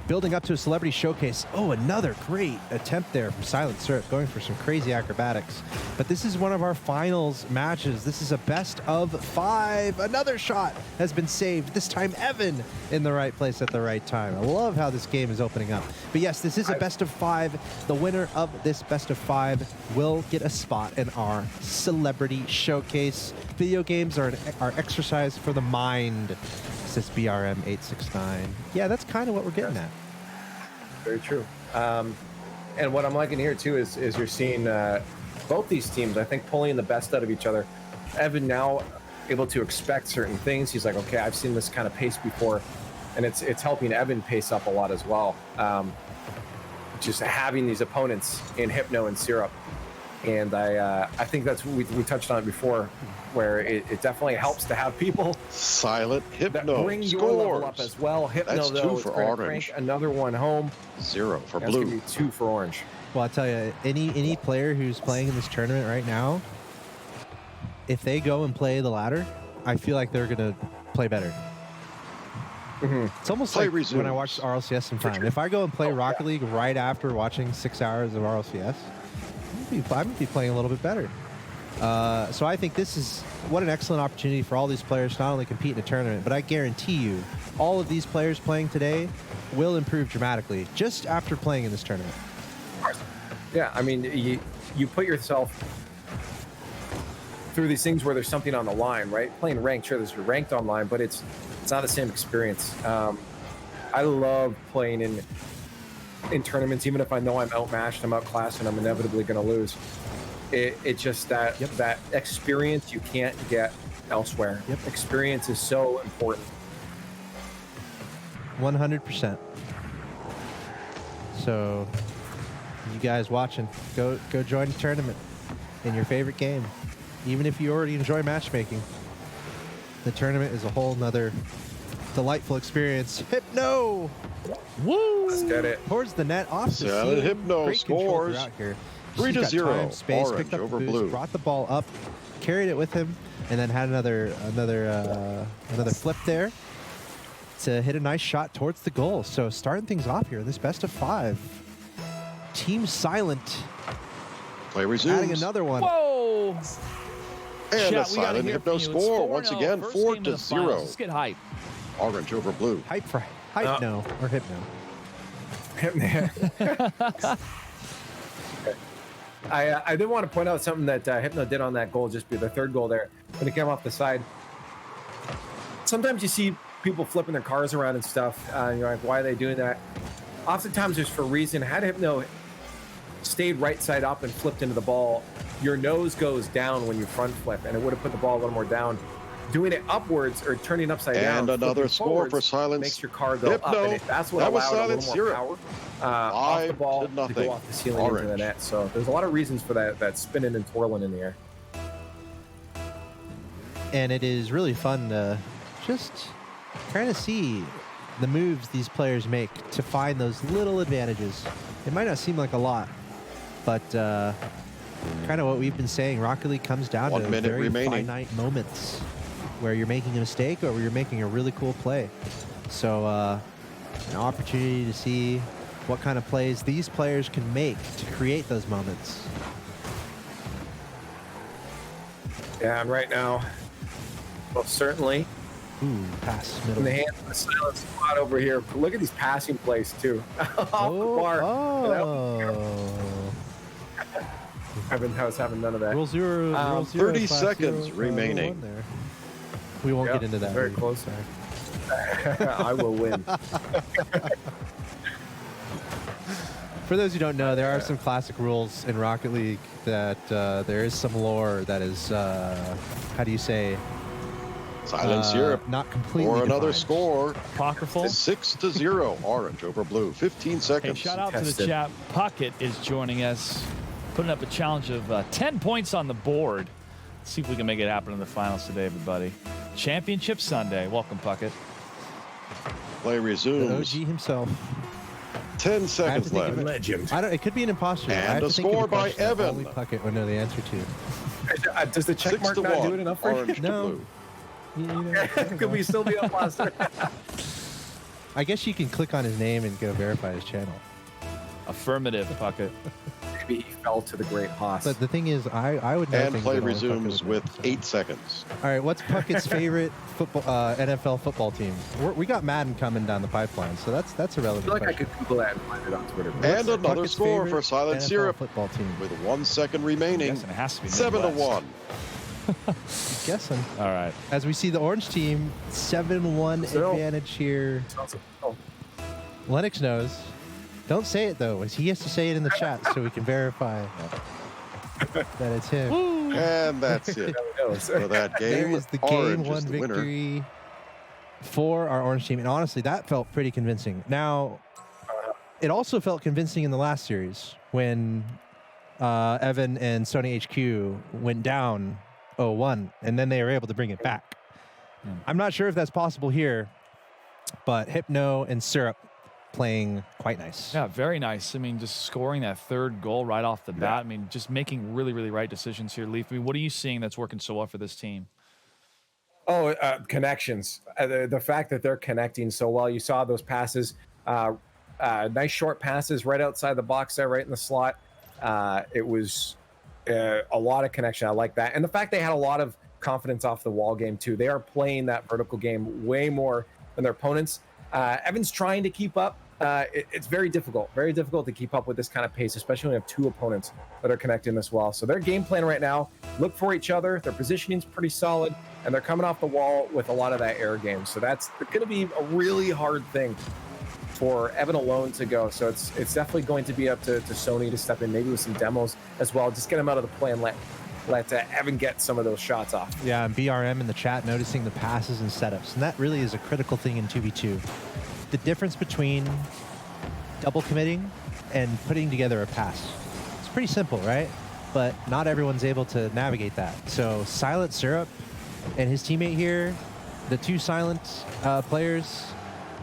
S2: Building up to a celebrity showcase. Oh, another great attempt there from Silent Syrup, going for some crazy acrobatics. But this is one of our finals matches. This is a best of 5. Another shot has been saved. This time Evan in the right place at the right time. I love how this game is opening up. But yes, this is a best of 5. The winner of this best of 5 will get a spot in our celebrity showcase. Video games are exercise for the mind, says BRM869. Yeah, that's kind of what we're getting at.
S4: Very true. And what I'm liking here too is you're seeing both these teams, I think, pulling the best out of each other. Evan now able to expect certain things. He's like, okay, I've seen this kind of pace before, and it's helping Evan pace up a lot as well. Just having these opponents in Hypno and Syrup, and I think that's we touched on it before, where it definitely helps to have people
S1: Silent Hypno
S4: that bring your level up as well. Hypno,
S1: That's
S4: though,
S1: 2
S4: is
S1: for
S4: gonna
S1: orange.
S4: crank another one home.
S1: 0 for
S4: That's
S1: blue.
S4: gonna be 2 for orange.
S2: Well, I tell you, any player who's playing in this tournament right now, if they go and play the ladder, I feel like they're going to play better. It's almost
S1: Play
S2: like
S1: resumes.
S2: when I watch RLCS sometime. If I go and play Rocket League right after watching 6 hours of RLCS, I'm going to be playing a little bit better. So I think this is what an excellent opportunity for all these players to not only compete in a tournament, but I guarantee you all of these players playing today will improve dramatically just after playing in this tournament.
S4: Yeah, I mean, you put yourself through these things where there's something on the line, right? Playing ranked, sure, there's ranked online, but it's not the same experience. I love playing in tournaments, even if I know I'm outmatched, I'm outclassed, and I'm inevitably going to lose. It's just that that experience you can't get elsewhere. Experience is so important.
S2: 100%. So, you guys watching, go join a tournament in your favorite game. Even if you already enjoy matchmaking, the tournament is a whole nother delightful experience. Hypno! Woo!
S4: Let's get it.
S2: Towards the net, off the
S1: Silent
S2: ceiling.
S1: Hypno
S2: Great control
S1: scores.
S2: throughout here.
S1: 3 to
S2: He's got
S1: 0.
S2: time, space,
S1: Orange
S2: picked up
S1: over
S2: the boost,
S1: blue.
S2: brought the ball up, carried it with him, and then had another flip there to hit a nice shot towards the goal. So starting things off here in this best of 5. Team Silent.
S1: Play resumes.
S2: Adding another one.
S3: Whoa!
S1: And
S3: Chat,
S1: a
S3: we gotta
S1: Silent
S3: hear
S1: Hypno
S3: from you. It's
S1: score
S3: 4-0,
S1: once again,
S3: first
S1: 4
S3: game
S1: to
S3: of the finals.
S1: 0.
S3: Let's get hype.
S1: Orange over blue.
S2: Hype for no or Hypno.
S4: I did want to point out something that Hypno did on that goal, just be the third goal there when it came off the side. Sometimes you see people flipping their cars around and stuff, and you're like, why are they doing that? Oftentimes there's for a reason. Had Hypno stayed right side up and flipped into the ball, your nose goes down when you front flip, and it would have put the ball a little more down. Doing it upwards or turning upside down,
S1: And another
S4: flipping
S1: score for
S4: forwards
S1: Silence
S4: makes your car go up,
S1: Hypno.
S4: and if that's what
S1: That was
S4: allowed a little
S1: Silence
S4: more
S1: Syrup.
S4: power off the ball
S1: 5 to
S4: to
S1: nothing.
S4: go off the ceiling into the
S1: Orange.
S4: net. So there's a lot of reasons for that spinning and twirling in the air.
S2: And it is really fun to just kind of see the moves these players make to find those little advantages. It might not seem like a lot, but kind of what we've been saying, Rocket League comes down
S1: 1
S2: to
S1: minute
S2: very
S1: remaining.
S2: finite moments where you're making a mistake or where you're making a really cool play. So an opportunity to see what kind of plays these players can make to create those moments.
S4: Yeah, and right now, well, certainly.
S2: Ooh, pass middle.
S4: In the hands of the silent squad over here. Look at these passing plays, too. Off the bar. Evan House having none of that.
S2: Rule zero,
S1: 30 seconds remaining.
S2: There. We won't get into that.
S4: Very close. I will win.
S2: For those who don't know, there are some classic rules in Rocket League that there is some lore that is, how do you say?
S1: Silent syrup.
S2: Not completely
S1: Or another
S2: defined.
S1: score.
S3: Apocryphal.
S1: 6-0. Orange over blue. 15
S3: Hey,
S1: seconds.
S3: shout out to the chat. Puckett is joining us, putting up a challenge of 10 points on the board. Let's see if we can make it happen in the finals today, everybody. Championship Sunday. Welcome, Puckett.
S1: Play resumes.
S2: The OG himself.
S1: 10 seconds left.
S2: I don't. It could be an imposter. I
S1: And
S2: have
S1: a
S2: to think of
S1: score
S2: a
S1: by
S2: question that
S1: Evan.
S2: Only Puckett would know the answer to.
S4: Does the check mark not do it enough for you?
S1: Orange to
S2: No.
S1: blue.
S4: Could we still be up last night?
S2: I guess you can click on his name and go verify his channel.
S3: Affirmative, Puckett.
S4: Maybe he fell to the great Haas.
S2: But the thing is, I would know
S1: And
S2: things
S1: play
S2: that only Puckett
S1: resumes
S2: would know.
S1: with 8 seconds.
S2: All right, what's Puckett's favorite football NFL football team? We got Madden coming down the pipeline, so that's a
S4: I
S2: relevant
S4: feel like I
S2: question.
S4: could Google that and find it on Twitter.
S1: And another
S2: Puckett's
S1: score
S2: favorite
S1: for Silent
S2: NFL
S1: Syrup
S2: football team.
S1: with 1 second remaining.
S3: Guessing it has to be
S1: 7-1.
S2: Guessing.
S3: All right.
S2: As we see the orange team, 7-1 advantage here. Lennox knows. Don't say it though. He has to say it in the chat so we can verify that it's him.
S1: And that's it for that
S2: There
S1: game.
S2: is the game
S1: Orange
S2: one
S1: is the winner.
S2: victory for our orange team. And honestly, that felt pretty convincing. Now, it also felt convincing in the last series when Evan and Sony HQ went down 0-1, and then they were able to bring it back. I'm not sure if that's possible here, but Hypno and Syrup playing quite nice.
S3: Yeah, very nice. I mean, just scoring that third goal right off the bat. I mean, just making really, really right decisions here, Leaf. I mean, what are you seeing that's working so well for this team?
S4: Oh, connections. The fact that they're connecting so well. You saw those passes, nice short passes right outside the box there, right in the slot. It was a lot of connection. I like that. And the fact they had a lot of confidence off the wall game, too. They are playing that vertical game way more than their opponents. Evan's trying to keep up. It's very difficult to keep up with this kind of pace, especially when you have two opponents that are connecting this well. So their game plan right now, look for each other. Their positioning's pretty solid, and they're coming off the wall with a lot of that air game. So that's going to be a really hard thing for Evan alone to go. So it's definitely going to be up to Sony to step in, maybe with some demos as well. Just get him out of the play and let Evan get some of those shots off.
S2: Yeah, and BRM in the chat noticing the passes and setups. And that really is a critical thing in 2v2. The difference between double committing and putting together a pass. It's pretty simple, right? But not everyone's able to navigate that. So Silent Syrup and his teammate here, the two Silent players,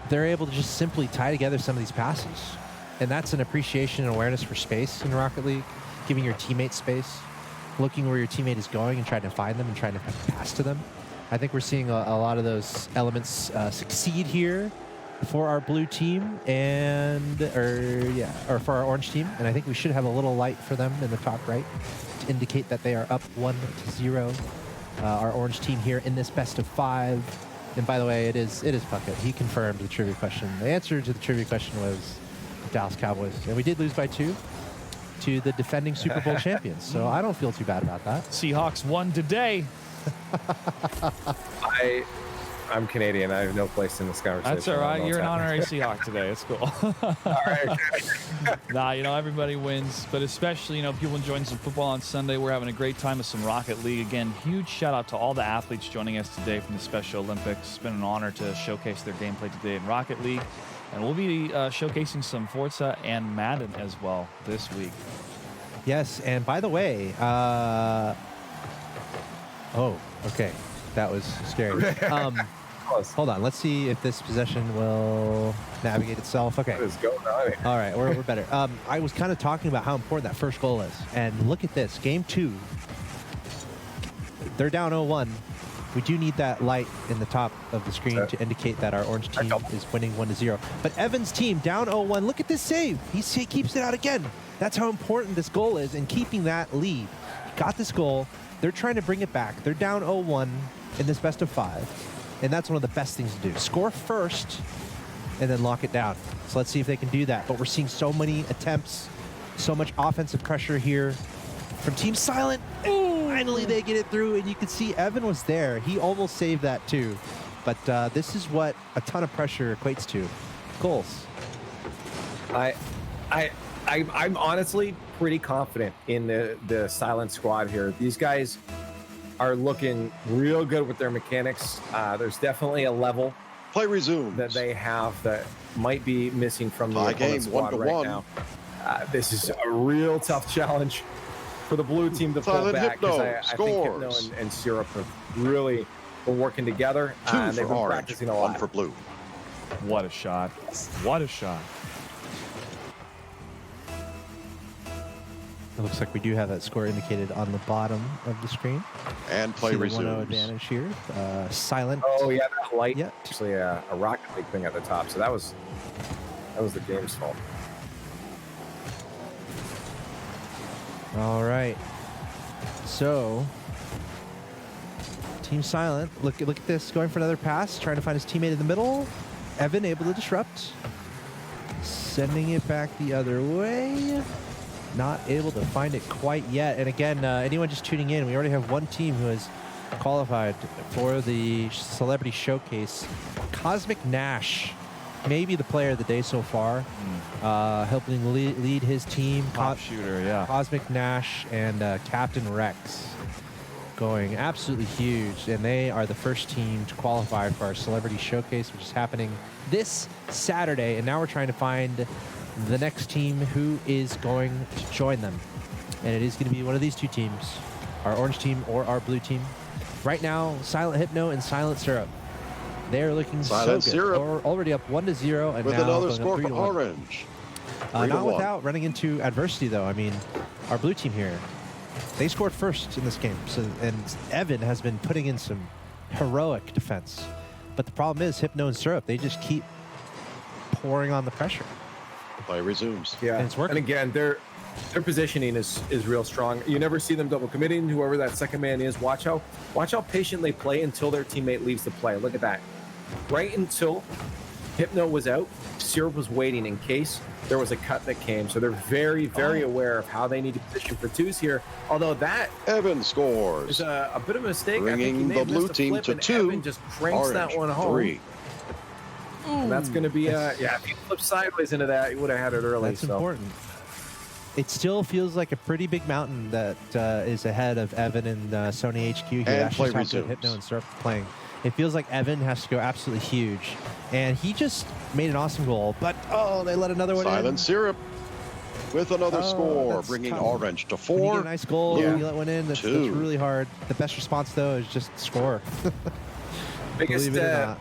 S2: they're able to just simply tie together some of these passes. And that's an appreciation and awareness for space in Rocket League, giving your teammate space, looking where your teammate is going and trying to find them and trying to pass to them. I think we're seeing a lot of those elements succeed here for our blue team or for our orange team. And I think we should have a little light for them in the top right to indicate that they are up 1-0. Our orange team here in this best of 5. And by the way, it is Puckett. He confirmed the trivia question. The answer to the trivia question was Dallas Cowboys. And we did lose by 2 to the defending Super Bowl champions. So I don't feel too bad about that.
S3: Seahawks won today.
S4: I'm Canadian. I have no place in this conversation.
S3: That's all right. You're an honorary Seahawk today. It's cool.
S4: All right.
S3: Nah, everybody wins, but especially, people enjoying some football on Sunday. We're having a great time with some Rocket League. Again, huge shout out to all the athletes joining us today from the Special Olympics. It's been an honor to showcase their gameplay today in Rocket League. And we'll be showcasing some Forza and Madden as well this week.
S2: Yes, and by the way, oh, okay. That was scary.
S4: close.
S2: Hold on. Let's see if this possession will navigate itself. Okay.
S4: What is going on?
S2: All right, we're better. I was kind of talking about how important that first goal is. And look at this. Game 2. They're down 0-1. We do need that light in the top of the screen to indicate that our orange team is winning 1-0. But Evan's team down 0-1. Look at this save. He keeps it out again. That's how important this goal is in keeping that lead. He got this goal. They're trying to bring it back. They're down 0-1 in this best of 5. And that's one of the best things to do. Score first and then lock it down. So let's see if they can do that. But we're seeing so many attempts, so much offensive pressure here from Team Silent. Finally, they get it through, and you can see Evan was there. He almost saved that too. But this is what a ton of pressure equates to. Goals.
S4: I'm honestly pretty confident in the Silent squad here. These guys are looking real good with their mechanics. There's definitely a level
S1: play resumes
S4: that they have that might be missing from the opponent squad right now. This is a real tough challenge for the blue team to pull back, because I think Hypno and Syrup have really been working together.
S1: Two
S4: they've
S1: for
S4: been
S1: orange,
S4: practicing a lot.
S1: 1 for blue.
S3: What a shot. What a shot.
S2: It looks like we do have that score indicated on the bottom of the screen.
S1: And play resumes.
S2: 1-0 advantage here. Silent.
S4: Oh yeah, that light.
S2: Yeah.
S4: Actually, a Rocket League thing at the top. So that was the game's fault.
S2: All right. So, Team Silent, look at this, going for another pass, trying to find his teammate in the middle. Evan able to disrupt. Sending it back the other way. Not able to find it quite yet. And again, anyone just tuning in, we already have one team who has qualified for the Celebrity Showcase. Cosmic Nash, maybe the player of the day so far, helping lead his team.
S3: Top shooter, yeah.
S2: Cosmic Nash and Captain Rex going absolutely huge, and they are the first team to qualify for our Celebrity Showcase, which is happening this Saturday. And now we're trying to find the next team who is going to join them, and it is going to be one of these two teams, our orange team or our blue team. Right now, Silent Hypno and Silent Syrup, they're looking
S1: Silent
S2: so good.
S1: Syrup
S2: We're already up 1-0, and
S1: with
S2: now
S1: another
S2: going
S1: score
S2: up
S1: for
S2: 3-1.
S1: orange.
S2: Not without running into adversity, though. I mean, our blue team here, they scored first in this game, and Evan has been putting in some heroic defense. But the problem is Hypno and Syrup, they just keep pouring on the pressure.
S1: Play resumes.
S4: Yeah,
S2: and it's working.
S4: And again, their positioning is real strong. You never see them double committing. Whoever that second man is, watch how patient they play until their teammate leaves the play. Look at that. Right until Hypno was out, Syrup was waiting in case there was a cut that came. So they're very, very aware of how they need to position for twos here. Although that
S1: Evan scores
S4: is a bit of a mistake.
S1: Bringing
S4: I think he may
S1: the
S4: have
S1: blue
S4: missed a
S1: team
S4: flip,
S1: to
S4: and
S1: 2.
S4: Evan just cranks that one home.
S1: 3.
S4: And that's going to be if he flipped sideways into that, he would have had it early.
S2: That's important. It still feels like a pretty big mountain that is ahead of Evan and Sony HQ here.
S1: And
S2: That's
S1: play
S2: just how
S1: resumes.
S2: good Hypno and Syrup are playing. It feels like Evan has to go absolutely huge. And he just made an awesome goal. But, they let another one in.
S1: Silent Syrup with another score,
S2: that's
S1: bringing
S2: tough.
S1: orange to
S2: When you
S1: 4.
S2: get a nice goal,
S1: Yeah.
S2: you let one in. That's
S1: 2.
S2: really hard. The best response, though, is just score.
S4: Biggest
S2: Believe it or not.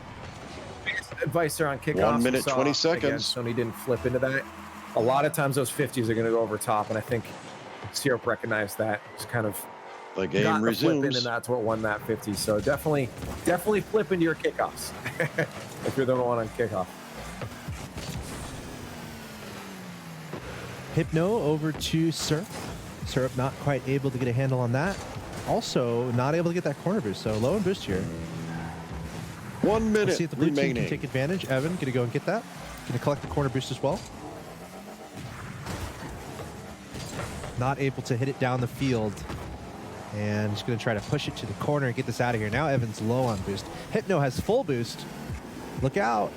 S4: advice there on kickoffs.
S1: 1 minute, 20 seconds.
S4: Again, Sony didn't flip into that. A lot of times those 50s are going to go over top, and I think Syrup recognized that. Just kind of
S1: The game
S4: got the flip in,
S1: resumes.
S4: and that's what won that 50. So definitely flip into your kickoffs if you're the one on kickoff.
S2: Hypno over to Syrup. Syrup not quite able to get a handle on that. Also, not able to get that corner boost. So low and boost here.
S1: 1 minute
S2: Let's see if the blue team
S1: remaining.
S2: can take advantage. Evan going to go and get that. Going to collect the corner boost as well. Not able to hit it down the field. And just going to try to push it to the corner and get this out of here. Now Evan's low on boost. Hypno has full boost. Look out.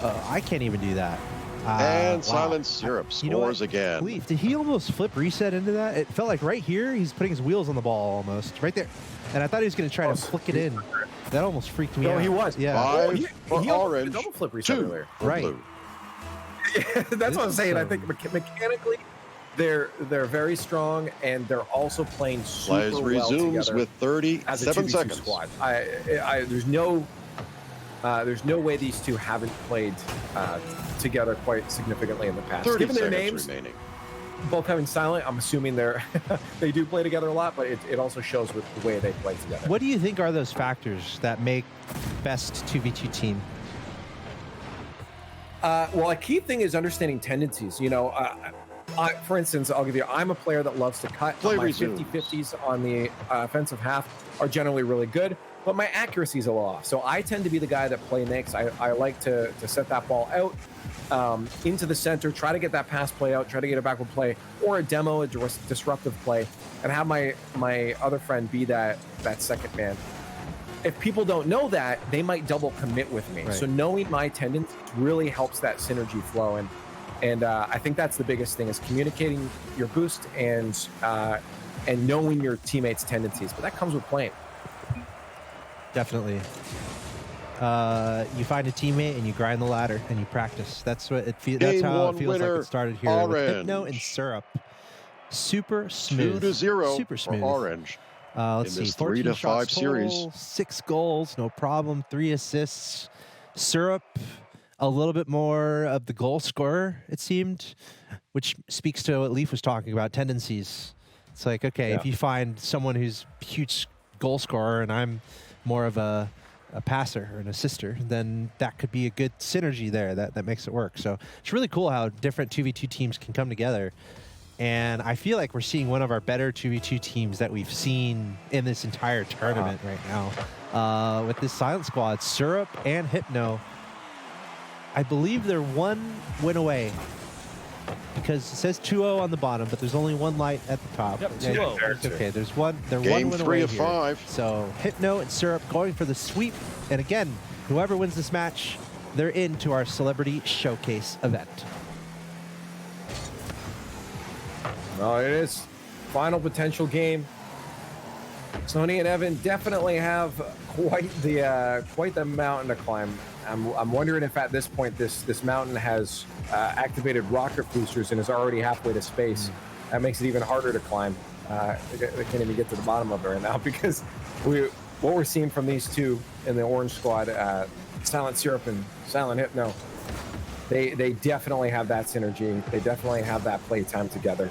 S2: I can't even do that.
S1: And
S2: wow.
S1: Silent Syrup
S2: You know what?
S1: scores again.
S2: Leaf, did he almost flip reset into that? It felt like right here, he's putting his wheels on the ball almost. Right there. And I thought he was going to try to flick it in. That almost freaked me out.
S4: No, he was.
S2: Yeah.
S1: 5 for
S4: he
S1: orange.
S4: double flip reset
S1: 2
S4: earlier.
S1: for
S2: Right.
S1: blue.
S4: Yeah, that's what I'm saying. I think mechanically, they're very strong, and they're also playing super
S1: Plays
S4: well
S1: resumes
S4: together
S1: with
S4: as a
S1: 37
S4: 2v2
S1: seconds.
S4: squad. There's no there's no way these two haven't played together quite significantly in the past.
S1: 30
S4: Given their
S1: seconds
S4: names,
S1: remaining.
S4: both having silent, I'm assuming they do play together a lot, but it also shows with the way they play together.
S2: What do you think are those factors that make best 2v2 team?
S4: Well, a key thing is understanding tendencies. You know, for instance, I'll give you, I'm a player that loves to cut.
S1: Play
S4: My
S1: resumes.
S4: 50-50s on the offensive half are generally really good, but my accuracy is a little off. So I tend to be the guy that play makes. I like to set that ball out into the center, try to get that pass play out, try to get a backward play, or a demo, a disruptive play, and have my other friend be that second man. If people don't know that, they might double commit with me.
S2: Right.
S4: So knowing my tendencies really helps that synergy flow. And I think that's the biggest thing is communicating your boost and knowing your teammates' tendencies. But that comes with playing.
S2: Definitely. You find a teammate and you grind the ladder and you practice. That's what it feels. That's
S1: Game
S2: how
S1: one
S2: it feels like
S1: winner,
S2: it started here. With
S1: Orange.
S2: Hypno and Syrup. Super smooth.
S1: 2-0
S2: Super smooth.
S1: for Orange.
S2: Let's
S1: in
S2: see.
S1: this
S2: 14
S1: 3 to
S2: shots
S1: 5 series.
S2: total, 6 goals, no problem. 3 assists. Syrup, a little bit more of the goal scorer, it seemed, which speaks to what Leaf was talking about, tendencies. It's like, okay, if you find someone who's a huge goal scorer and I'm more of a passer or an assister, then that could be a good synergy there that makes it work. So it's really cool how different 2v2 teams can come together. And I feel like we're seeing one of our better 2v2 teams that we've seen in this entire tournament right now. With this Silent Squad, Syrup and Hypno. I believe they're 1 win away because it says 2-0 on the bottom, but there's only 1 light at the top.
S3: Yep, 2-0.
S2: It's okay. There's one. They're
S1: Game
S2: 1 win
S1: 3
S2: away
S1: of
S2: here.
S1: 5.
S2: So Hypno and Syrup going for the sweep. And again, whoever wins this match, they're into our Celebrity Showcase event.
S4: Well, it is final potential game. Sony and Evan definitely have quite the mountain to climb. I'm wondering if at this point this mountain has activated rocket boosters and is already halfway to space. That makes it even harder to climb. They can't even get to the bottom of it right now because what we're seeing from these two in the Orange Squad, Silent Syrup and Silent Hypno, they definitely have that synergy. They definitely have that play time together.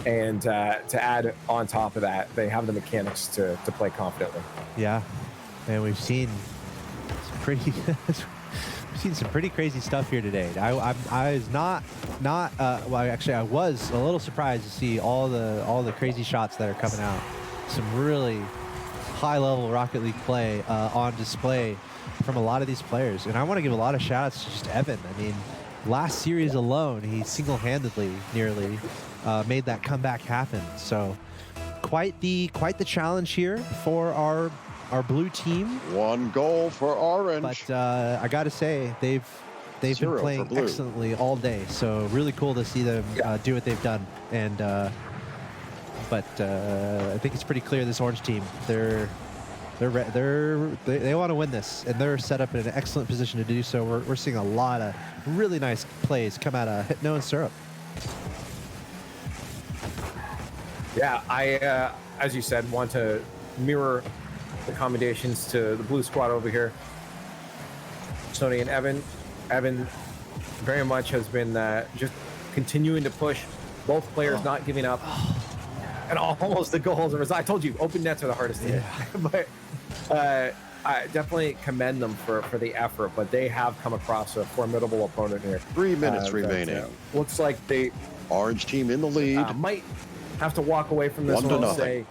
S4: And to add on top of that, they have the mechanics to play confidently.
S2: Yeah, and we've seen some pretty crazy stuff here today. I was not well, actually I was a little surprised to see all the crazy shots that are coming out. Some really high level Rocket League play on display from a lot of these players, and I want to give a lot of shout outs to just Evan. I mean, last series alone, he single-handedly nearly made that comeback happen. So quite the challenge here for our blue team.
S1: 1 goal for Orange.
S2: But I got to say, they've been
S1: 0 for
S2: playing
S1: blue.
S2: excellently all day. So really cool to see them do what they've done. And but I think it's pretty clear this Orange team, they want to win this, and they're set up in an excellent position to do so. We're seeing a lot of really nice plays come out of Hypno and Syrup.
S4: Yeah, I, as you said, want to mirror the commendations to the blue squad over here. Sony and Evan. Evan very much has been just continuing to push. Both players not giving up. And almost the goals. I told you, open nets are the hardest to hit. But I definitely commend them for the effort, but they have come across a formidable opponent here.
S1: 3 minutes remaining.
S4: Looks like they
S1: Orange team in the lead.
S4: might have to walk away from this
S1: 1 to
S4: one and
S1: nothing.
S4: say,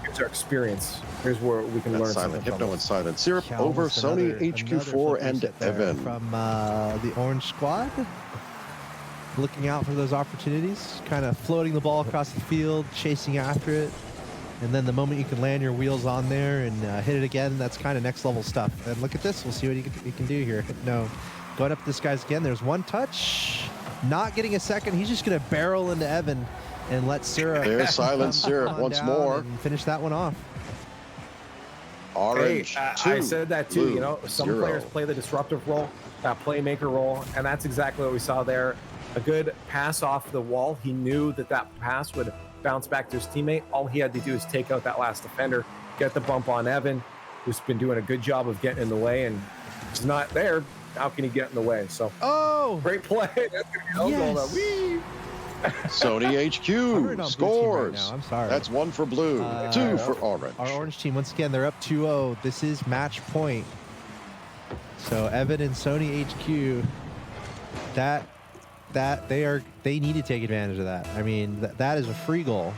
S4: here's our experience. Here's where we can learn
S1: Silent
S4: something
S1: Hypno
S4: from
S1: and Silent Syrup
S2: Yeah,
S1: over
S2: almost
S1: Sony
S2: another
S1: HQ4 and
S2: flip there
S1: Evan.
S2: from the Orange Squad. Looking out for those opportunities, kind of floating the ball across the field, chasing after it. And then the moment you can land your wheels on there and hit it again, that's kind of next level stuff. And look at this. We'll see what he can do here. No, going up this guy's again. There's 1 touch. Not getting a second. He's just going to barrel into Evan and let Syrup.
S1: There's Silent Syrup once more.
S2: And finish that one off.
S1: Orange,
S4: Hey,
S1: 2.
S4: I said that too.
S1: Blue,
S4: You know, some
S1: 0.
S4: players play the disruptive role, that playmaker role, and that's exactly what we saw there. A good pass off the wall. He knew that pass would bounce back to his teammate. All he had to do is take out that last defender, get the bump on Evan, who's been doing a good job of getting in the way and It's not there. How can he get in the way? So, great play. That's gonna be goal though. Whee!
S1: Sony HQ scores.
S2: Right now. I'm sorry.
S1: That's 1 for blue, 2 for orange.
S2: Our orange team, once again, they're up 2-0. This is match point. So Evan and Sony HQ, they need to take advantage of that. I mean, that is a free goal.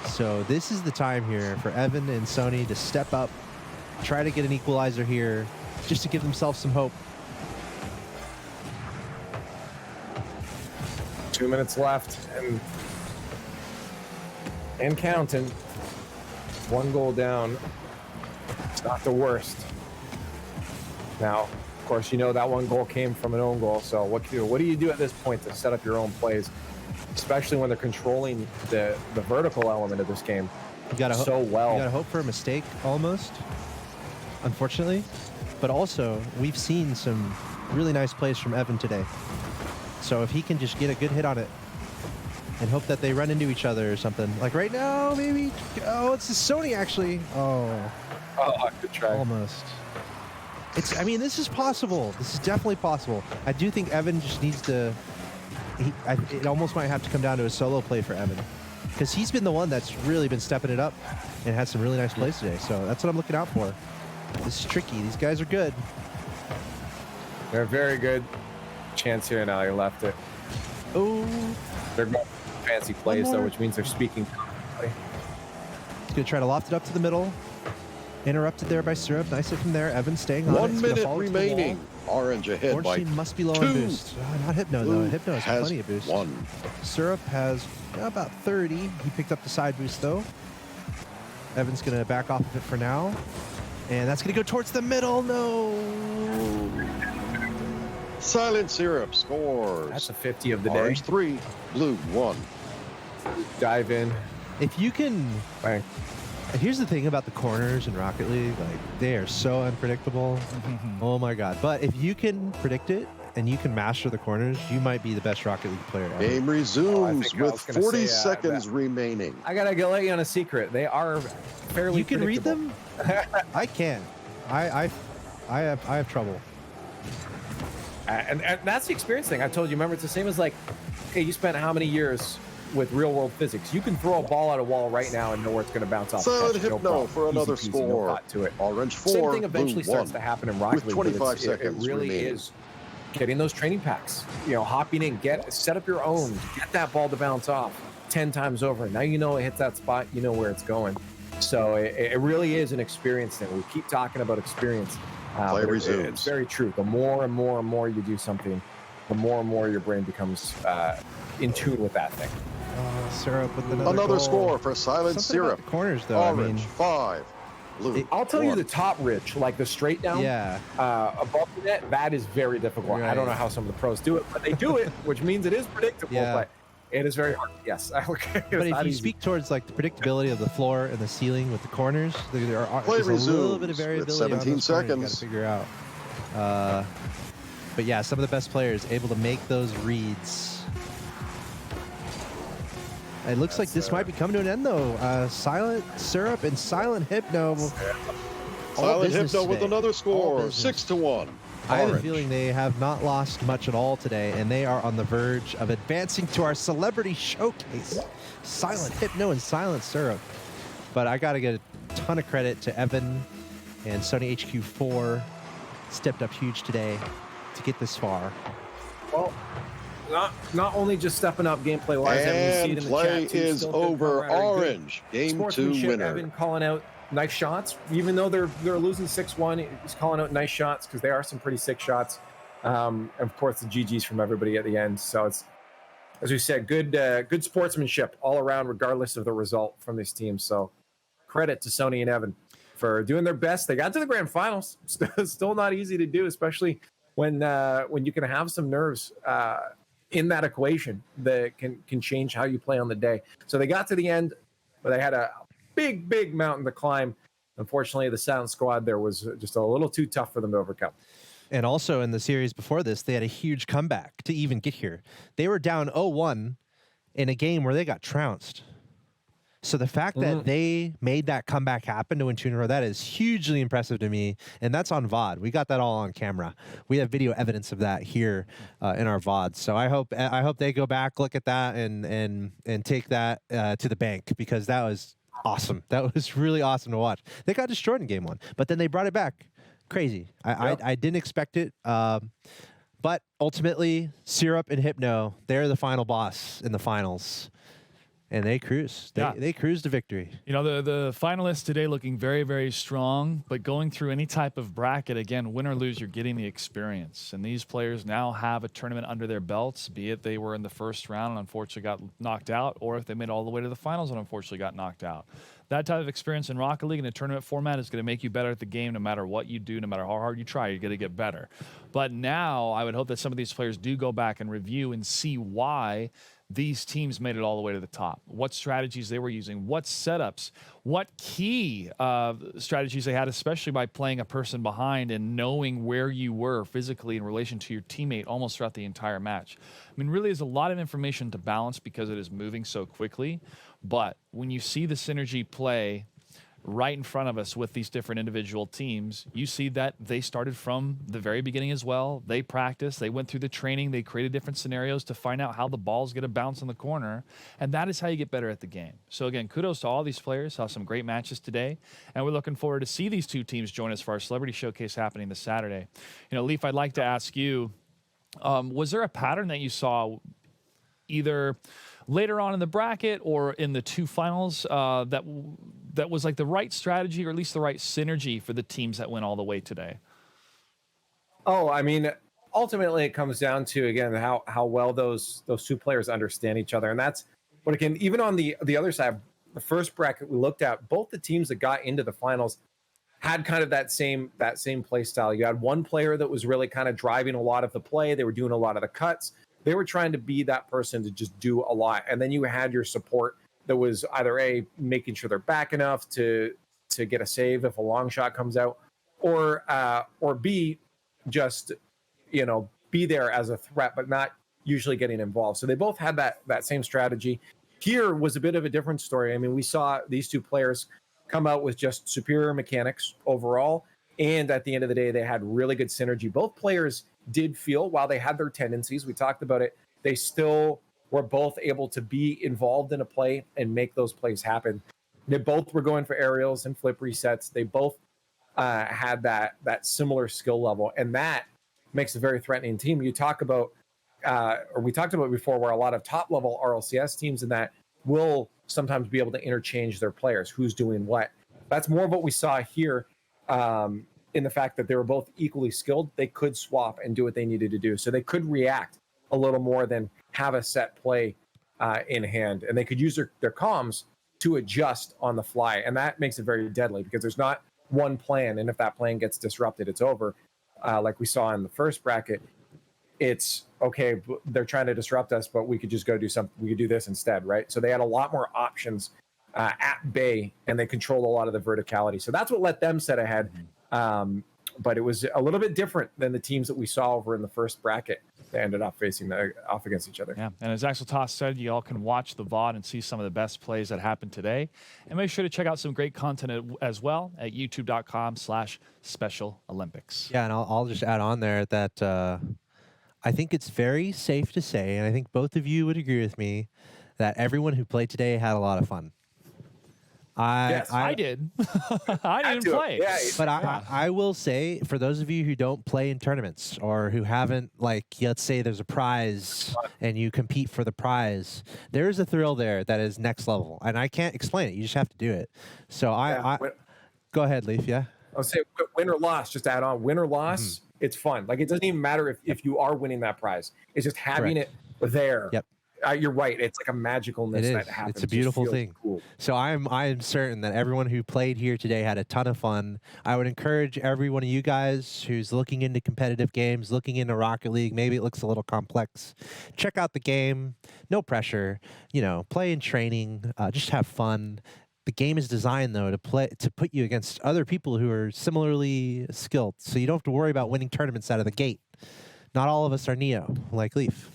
S2: So this is the time here for Evan and Sony to step up, try to get an equalizer here, just to give themselves some hope.
S4: 2 minutes left and counting. 1 goal down. It's not the worst. Now, of course, you know that 1 goal came from an own goal. So what do you do at this point to set up your own plays, especially when they're controlling the vertical element of this game so well?
S2: You gotta hope for a mistake almost, unfortunately. But also, we've seen some really nice plays from Evan today. So if he can just get a good hit on it and hope that they run into each other or something. Like right now, maybe. Oh, it's the Sony actually. Oh,
S4: good try.
S2: Almost. I mean, this is possible. This is definitely possible. I do think Evan just needs to. It almost might have to come down to a solo play for Evan, because he's been the one that's really been stepping it up and had some really nice plays today. So that's what I'm looking out for. This is tricky. These guys are good.
S4: They're very good. Chance here now. He left it.
S2: Oh,
S4: they're going fancy plays though, which means they're speaking.
S2: He's gonna try to loft it up to the middle. Interrupted there by Syrup. Nice hit from there. Evan staying on it.
S1: 1 minute remaining. Orange ahead
S2: Orange
S1: by
S2: team must be low on boost. Not Hypno though. Hypno has plenty of boost.
S1: 1.
S2: Syrup has about 30. He picked up the side boost though. Evan's gonna back off of it for now. And that's gonna go towards the middle. No.
S1: Silent Syrup scores.
S4: That's a 50 of the
S1: Orange
S4: day.
S1: 3, blue 1.
S4: Dive in.
S2: If you can.
S4: Bang.
S2: Here's the thing about the corners in Rocket League, like they are so unpredictable. Oh my God. But if you can predict it and you can master the corners, you might be the best Rocket League player ever.
S1: Game resumes with 40 seconds remaining.
S4: I gotta let you on a secret. They are fairly.
S2: You can read
S4: predictable.
S2: them? I can't. I have trouble.
S4: And that's the experience thing. I told you. Remember, it's the same as like, okay, you spent how many years with real world physics? You can throw a ball at a wall right now and know where it's going to bounce off.
S1: Solid
S4: the catch,
S1: Hypno for another
S4: Easy peasy,
S1: score.
S4: No thought to it.
S1: Orange 4,
S4: Same thing eventually
S1: blue
S4: starts
S1: 1.
S4: to happen in Rocket
S1: With
S4: League.
S1: 25
S4: It
S1: seconds
S4: really
S1: remaining.
S4: is getting those training packs. You know, hopping in, set up your own, get that ball to bounce off 10 times over. Now you know it hits that spot. You know where it's going. So it really is an experience thing. We keep talking about experience.
S1: Play resumes.
S4: It's very true. The more and more and more you do something, the more and more your brain becomes in tune with that thing.
S2: Syrup with another goal.
S1: Score for Silent
S2: Something about
S1: Syrup.
S2: the corners though.
S1: Orange
S2: I mean,
S1: 5, blue.
S4: I'll tell
S1: 1.
S4: you the top ridge, like the straight down, above the net, that is very difficult.
S2: Right.
S4: I don't know how some of the pros do it, but they do it, which means it is predictable.
S2: Yeah.
S4: But it is very hard. Yes. Okay.
S2: but if you speak towards like the predictability of the floor and the ceiling with the corners, there's a little bit of variability.
S1: with 17
S2: on those corners you got to
S1: seconds.
S2: figure out. But yeah, some of the best players able to make those reads. It looks like this might be coming to an end though. Silent Syrup and Silent Hypno.
S1: Silent Hypno with another score, 6-1.
S2: I have a feeling they have not lost much at all today, and they are on the verge of advancing to our celebrity showcase. Silent Hypno and Silent Syrup. But I got to get a ton of credit to Evan and Sony HQ4. Stepped up huge today to get this far.
S4: Well, not only just stepping up gameplay wise,
S1: And
S4: we see it in
S1: play
S4: the chat too,
S1: is
S4: still good
S1: over.
S4: camaraderie, good
S1: Orange, game 2
S4: sportsmanship.
S1: winner.
S4: Evan calling out nice shots, even though they're losing 6-1. He's calling out nice shots because they are some pretty sick shots. Of course, the GGs from everybody at the end. So it's, as we said, good sportsmanship all around, regardless of the result from this team. So credit to Sony and Evan for doing their best. They got to the grand finals. Still not easy to do, especially when you can have some nerves in that equation that can change how you play on the day. So they got to the end, but they had a big mountain to climb. Unfortunately, the Silent Squad there was just a little too tough for them to overcome.
S2: And also in the series before this, they had a huge comeback to even get here. They were down 0-1 in a game where they got trounced. So the fact that they made that comeback happen to win 2 in a row, that is hugely impressive to me. And that's on VOD. We got that all on camera. We have video evidence of that here in our VOD. So I hope they go back, look at that, and take that to the bank, because that was awesome. That was really awesome to watch. They got destroyed in game 1, but then they brought it back. Crazy. I didn't expect it. But ultimately, Syrup and Hypno, they're the final boss in the finals. And they cruise. They cruise to victory.
S3: You know, the finalists today looking very, very strong, but going through any type of bracket, again, win or lose, you're getting the experience. And these players now have a tournament under their belts, be it they were in the first round and unfortunately got knocked out, or if they made it all the way to the finals and unfortunately got knocked out. That type of experience in Rocket League in a tournament format is going to make you better at the game no matter what you do, no matter how hard you try, you're going to get better. But now I would hope that some of these players do go back and review and see why these teams made it all the way to the top, what strategies they were using, what setups, what key strategies they had, especially by playing a person behind and knowing where you were physically in relation to your teammate almost throughout the entire match. I mean, really is a lot of information to balance because it is moving so quickly. But when you see the synergy play right in front of us with these different individual teams, you see that they started from the very beginning as well. They practiced, they went through the training, they created different scenarios to find out how the ball's going to bounce in the corner, and that is how you get better at the game. So again, kudos to all these players. Saw some great matches today, and we're looking forward to see these two teams join us for our Celebrity Showcase happening this Saturday. You know, Leaf, I'd like to ask you, was there a pattern that you saw either later on in the bracket or in the 2 finals that was like the right strategy, or at least the right synergy for the teams that went all the way today?
S4: Oh, I mean, ultimately it comes down to, again, how well those 2 players understand each other. And that's what, again, even on the other side, the first bracket we looked at, both the teams that got into the finals had kind of that same play style. You had one player that was really kind of driving a lot of the play. They were doing a lot of the cuts. They were trying to be that person to just do a lot. And then you had your support that was either A, making sure they're back enough to get a save if a long shot comes out, or B, just, you know, be there as a threat, but not usually getting involved. So they both had that same strategy. Here was a bit of a different story. I mean, we saw these 2 players come out with just superior mechanics overall. And at the end of the day, they had really good synergy. Both players did feel, while they had their tendencies, we talked about it, they still were both able to be involved in a play and make those plays happen. They both were going for aerials and flip resets. They both had that similar skill level, and that makes a very threatening team. You talk about, or we talked about before, where a lot of top-level RLCS teams in that will sometimes be able to interchange their players, who's doing what. That's more of what we saw here, in the fact that they were both equally skilled. They could swap and do what they needed to do. So they could react a little more than have a set play in hand. And they could use their comms to adjust on the fly. And that makes it very deadly, because there's not one plan. And if that plan gets disrupted, it's over. Like we saw in the first bracket, it's okay, they're trying to disrupt us, but we could just go do something. We could do this instead, right? So they had a lot more options at bay, and they controlled a lot of the verticality. So that's what let them set ahead. But it was a little bit different than the teams that we saw over in the first bracket. They ended up facing off against each other.
S3: Yeah, and as Axel Toss said, you all can watch the VOD and see some of the best plays that happened today. And make sure to check out some great content as well at youtube.com/Special Olympics.
S2: Yeah, and I'll just add on there that I think it's very safe to say, and I think both of you would agree with me, that everyone who played today had a lot of fun.
S3: Yes, I did. I didn't play.
S2: Yeah, but I will say, for those of you who don't play in tournaments, or who haven't, like, let's say there's a prize and you compete for the prize, there's a thrill there that is next level. And I can't explain it. You just have to do it. So go ahead, Leaf. Yeah.
S4: I'll say win or loss, just add on win or loss. It's fun. Like, it doesn't even matter if you are winning that prize. It's just having it there.
S2: Yep.
S4: You're right. It's like a magicalness that happens.
S2: It's a beautiful thing.
S4: Cool.
S2: So I'm certain that everyone who played here today had a ton of fun. I would encourage every one of you guys who's looking into competitive games, looking into Rocket League, maybe it looks a little complex, check out the game. No pressure. You know, play in training. Just have fun. The game is designed, though, to put you against other people who are similarly skilled. So you don't have to worry about winning tournaments out of the gate. Not all of us are Neo, like Leaf.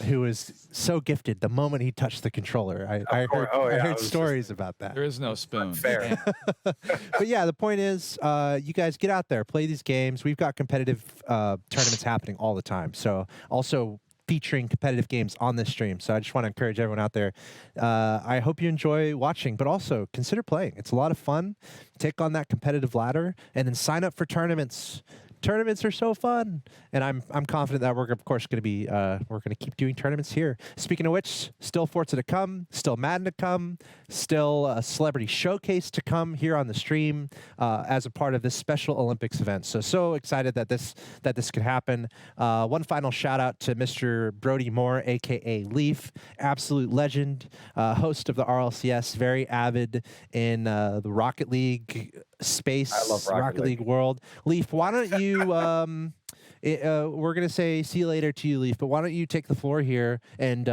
S2: who was so gifted the moment he touched the controller. I heard stories about that.
S3: There is no spoon.
S4: Fair.
S2: But yeah, the point is, you guys get out there, play these games. We've got competitive tournaments happening all the time. So also featuring competitive games on this stream. So I just want to encourage everyone out there. I hope you enjoy watching, but also consider playing. It's a lot of fun. Take on that competitive ladder and then sign up for tournaments. Tournaments are so fun, and I'm confident that we're of course going to be we're going to keep doing tournaments here. Speaking of which, still Forza to come, still Madden to come, still a celebrity showcase to come here on the stream as a part of this Special Olympics event. So excited that this could happen. One final shout out to Mr. Brody Moore, aka Leaf, absolute legend, host of the RLCS, very avid in the Rocket League space.
S4: I love
S2: Rocket League world. Leaf, why don't you we're gonna say see you later to you, Leaf, but why don't you take the floor here and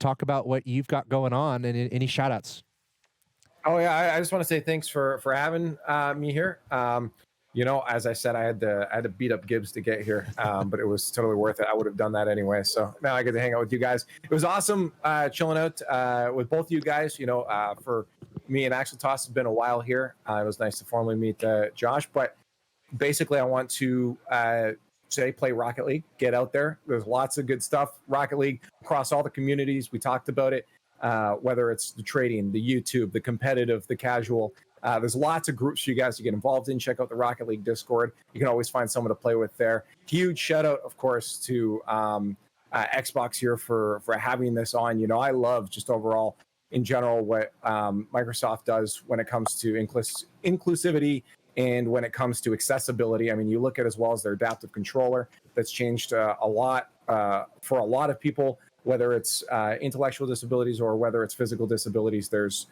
S2: talk about what you've got going on and any shout outs.
S4: Oh yeah, I just want to say thanks for having me here. As I said, I had to beat up Gibbs to get here, but it was totally worth it. I would have done that anyway. So now I get to hang out with you guys. It was awesome chilling out with both of you guys. For me and Axel Toss, has been a while here. It was nice to formally meet Josh. But basically, I want to say play Rocket League. Get out there. There's lots of good stuff. Rocket League across all the communities. We talked about it. Whether it's the trading, the YouTube, the competitive, the casual. There's lots of groups for you guys to get involved in. Check out the Rocket League Discord. You can always find someone to play with there. Huge shout out, of course, to Xbox here for having this on. I love just overall in general what Microsoft does when it comes to inclusivity and when it comes to accessibility. I mean, you look at as well as their adaptive controller that's changed a lot for a lot of people, whether it's intellectual disabilities or whether it's physical disabilities. There's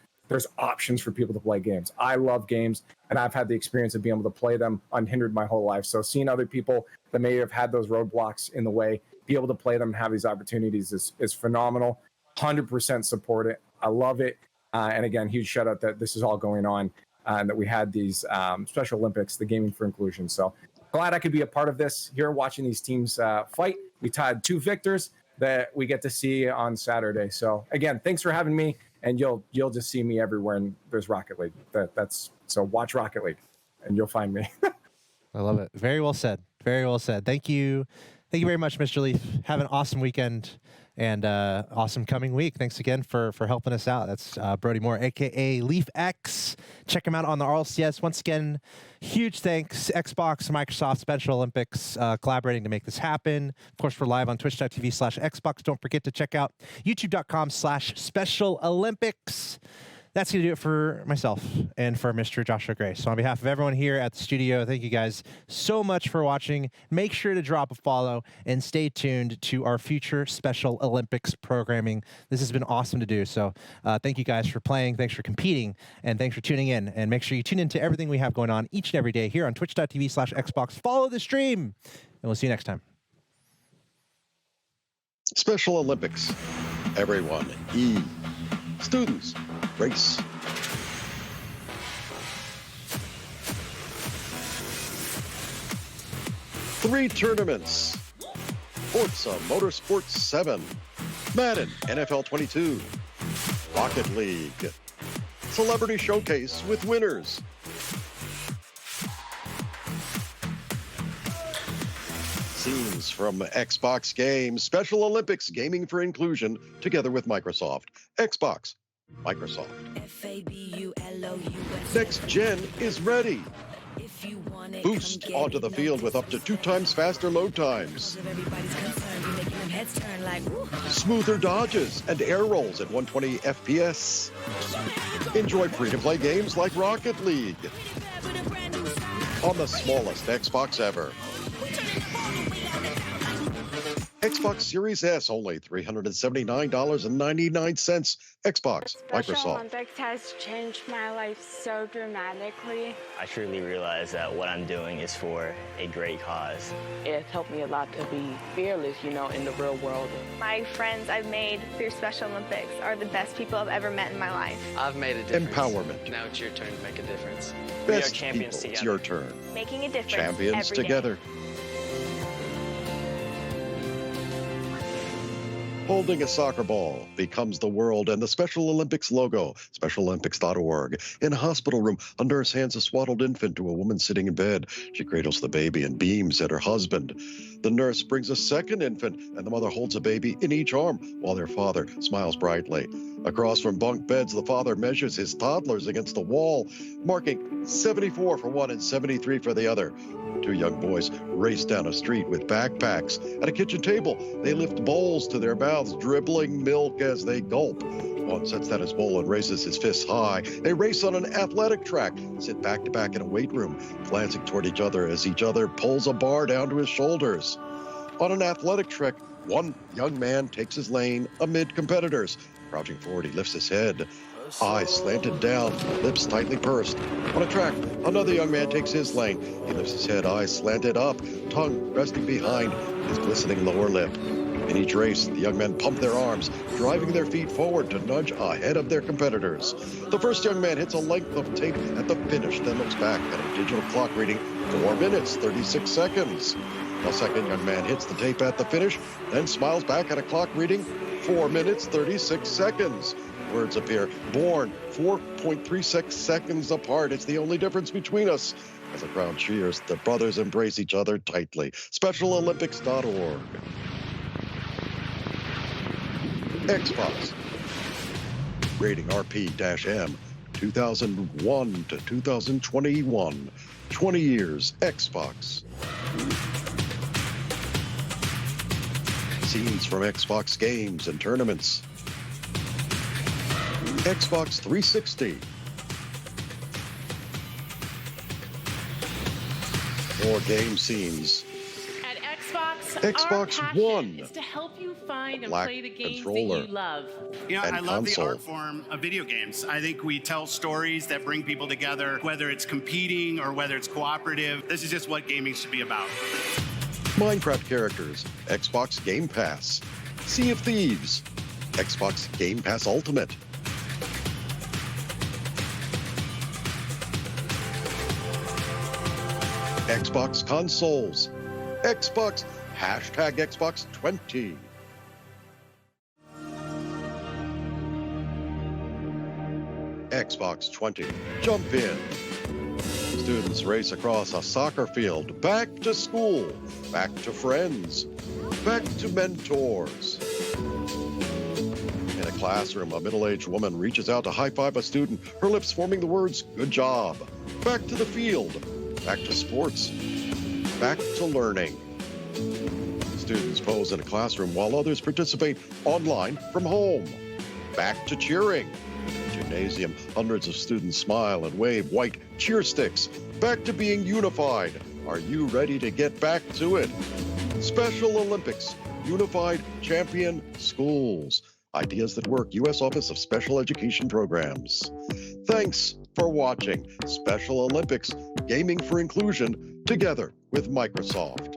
S4: options for people to play games. I love games, and I've had the experience of being able to play them unhindered my whole life. So seeing other people that may have had those roadblocks in the way, be able to play them and have these opportunities is phenomenal. 100% support it. I love it. And again, huge shout out that this is all going on and that we had these Special Olympics, the Gaming for Inclusion. So glad I could be a part of this here, watching these teams fight. We tied 2 victors that we get to see on Saturday. So again, thanks for having me. And you'll just see me everywhere, and there's Rocket League. So watch Rocket League, and you'll find me.
S2: I love it. Very well said. Very well said. Thank you very much, Mr. Leaf. Have an awesome weekend and awesome coming week. Thanks again for helping us out. That's Brody Moore, aka Leaf X. Check him out on the RLCS. Once again, huge thanks, Xbox, Microsoft, Special Olympics, collaborating to make this happen. Of course, we're live on twitch.tv/Xbox. Don't forget to check out youtube.com/Special Olympics. That's going to do it for myself and for Mr. Joshua Gray. So on behalf of everyone here at the studio, thank you guys so much for watching. Make sure to drop a follow and stay tuned to our future Special Olympics programming. This has been awesome to do. So thank you guys for playing. Thanks for competing. And thanks for tuning in. And make sure you tune into everything we have going on each and every day here on twitch.tv/Xbox. Follow the stream. And we'll see you next time.
S1: Special Olympics. Everyone, students, race. Three tournaments. Forza Motorsport 7. Madden NFL 22. Rocket League. Celebrity Showcase with winners. Scenes from Xbox games. Special Olympics Gaming for Inclusion together with Microsoft. Xbox. Microsoft. Next Gen is ready. Boost onto the field with up to 2 times faster load times. Smoother dodges and air rolls at 120 FPS. Enjoy free-to-play games like Rocket League on the smallest Xbox ever. Xbox Series S, only $379.99. Xbox, Microsoft.
S7: Special Olympics has changed my life so dramatically.
S8: I truly realize that what I'm doing is for a great cause.
S9: It's helped me a lot to be fearless, in the real world.
S10: My friends I've made through Special Olympics are the best people I've ever met in my life.
S8: I've made a difference.
S1: Empowerment.
S8: Now it's your turn to make a difference.
S1: Best
S8: we are champions
S1: people,
S8: together.
S1: It's your turn.
S10: Making a difference
S1: Champions
S10: every day.
S1: together. Holding a soccer ball becomes the world and the Special Olympics logo. SpecialOlympics.org. In a hospital room, a nurse hands a swaddled infant to a woman sitting in bed. She cradles the baby and beams at her husband. The nurse brings a second infant, and the mother holds a baby in each arm while their father smiles brightly. Across from bunk beds, the father measures his toddlers against the wall, marking 74 for one and 73 for the other. Two young boys race down a street with backpacks. At a kitchen table, they lift bowls to their mouths, dribbling milk as they gulp. One sets down his bowl and raises his fists high. They race on an athletic track, sit back to back in a weight room, glancing toward each other as each other pulls a bar down to his shoulders. On an athletic track, one young man takes his lane amid competitors. Crouching forward, he lifts his head, eyes slanted down, lips tightly pursed. On a track, another young man takes his lane. He lifts his head, eyes slanted up, tongue resting behind his glistening lower lip. In each race, the young men pump their arms, driving their feet forward to nudge ahead of their competitors. The first young man hits a length of tape at the finish, then looks back at a digital clock reading 4 minutes, 36 seconds. The second young man hits the tape at the finish, then smiles back at a clock reading 4 minutes, 36 seconds. Words appear, born 4.36 seconds apart. It's the only difference between us. As the crowd cheers, the brothers embrace each other tightly. SpecialOlympics.org. Xbox. Rating RP-M. 2001 to 2021. 20 years. Xbox. Scenes from Xbox games and tournaments. Xbox 360. More game scenes.
S11: At Xbox,
S1: Xbox
S11: our passion
S1: One.
S11: is to help you find and
S1: Black
S11: play the games
S1: controller.
S11: that you love.
S12: You know,
S1: And
S12: I love
S1: console.
S12: the art form of video games. I think we tell stories that bring people together, whether it's competing or whether it's cooperative. This is just what gaming should be about.
S1: Minecraft characters. Xbox Game Pass. Sea of Thieves. Xbox Game Pass Ultimate. Xbox consoles. Xbox, hashtag Xbox 20. Xbox 20. Jump in. Students race across a soccer field, back to school, back to friends, back to mentors. In a classroom, a middle-aged woman reaches out to high-five a student, her lips forming the words, "Good job." Back to the field, back to sports, back to learning. Students pose in a classroom while others participate online from home. Back to cheering. Gymnasium, hundreds of students smile and wave white cheer sticks. Back to being unified. Are you ready to get back to it? Special Olympics, Unified Champion Schools. Ideas that work, U.S. Office of Special Education Programs. Thanks for watching Special Olympics, Gaming for Inclusion, together with Microsoft.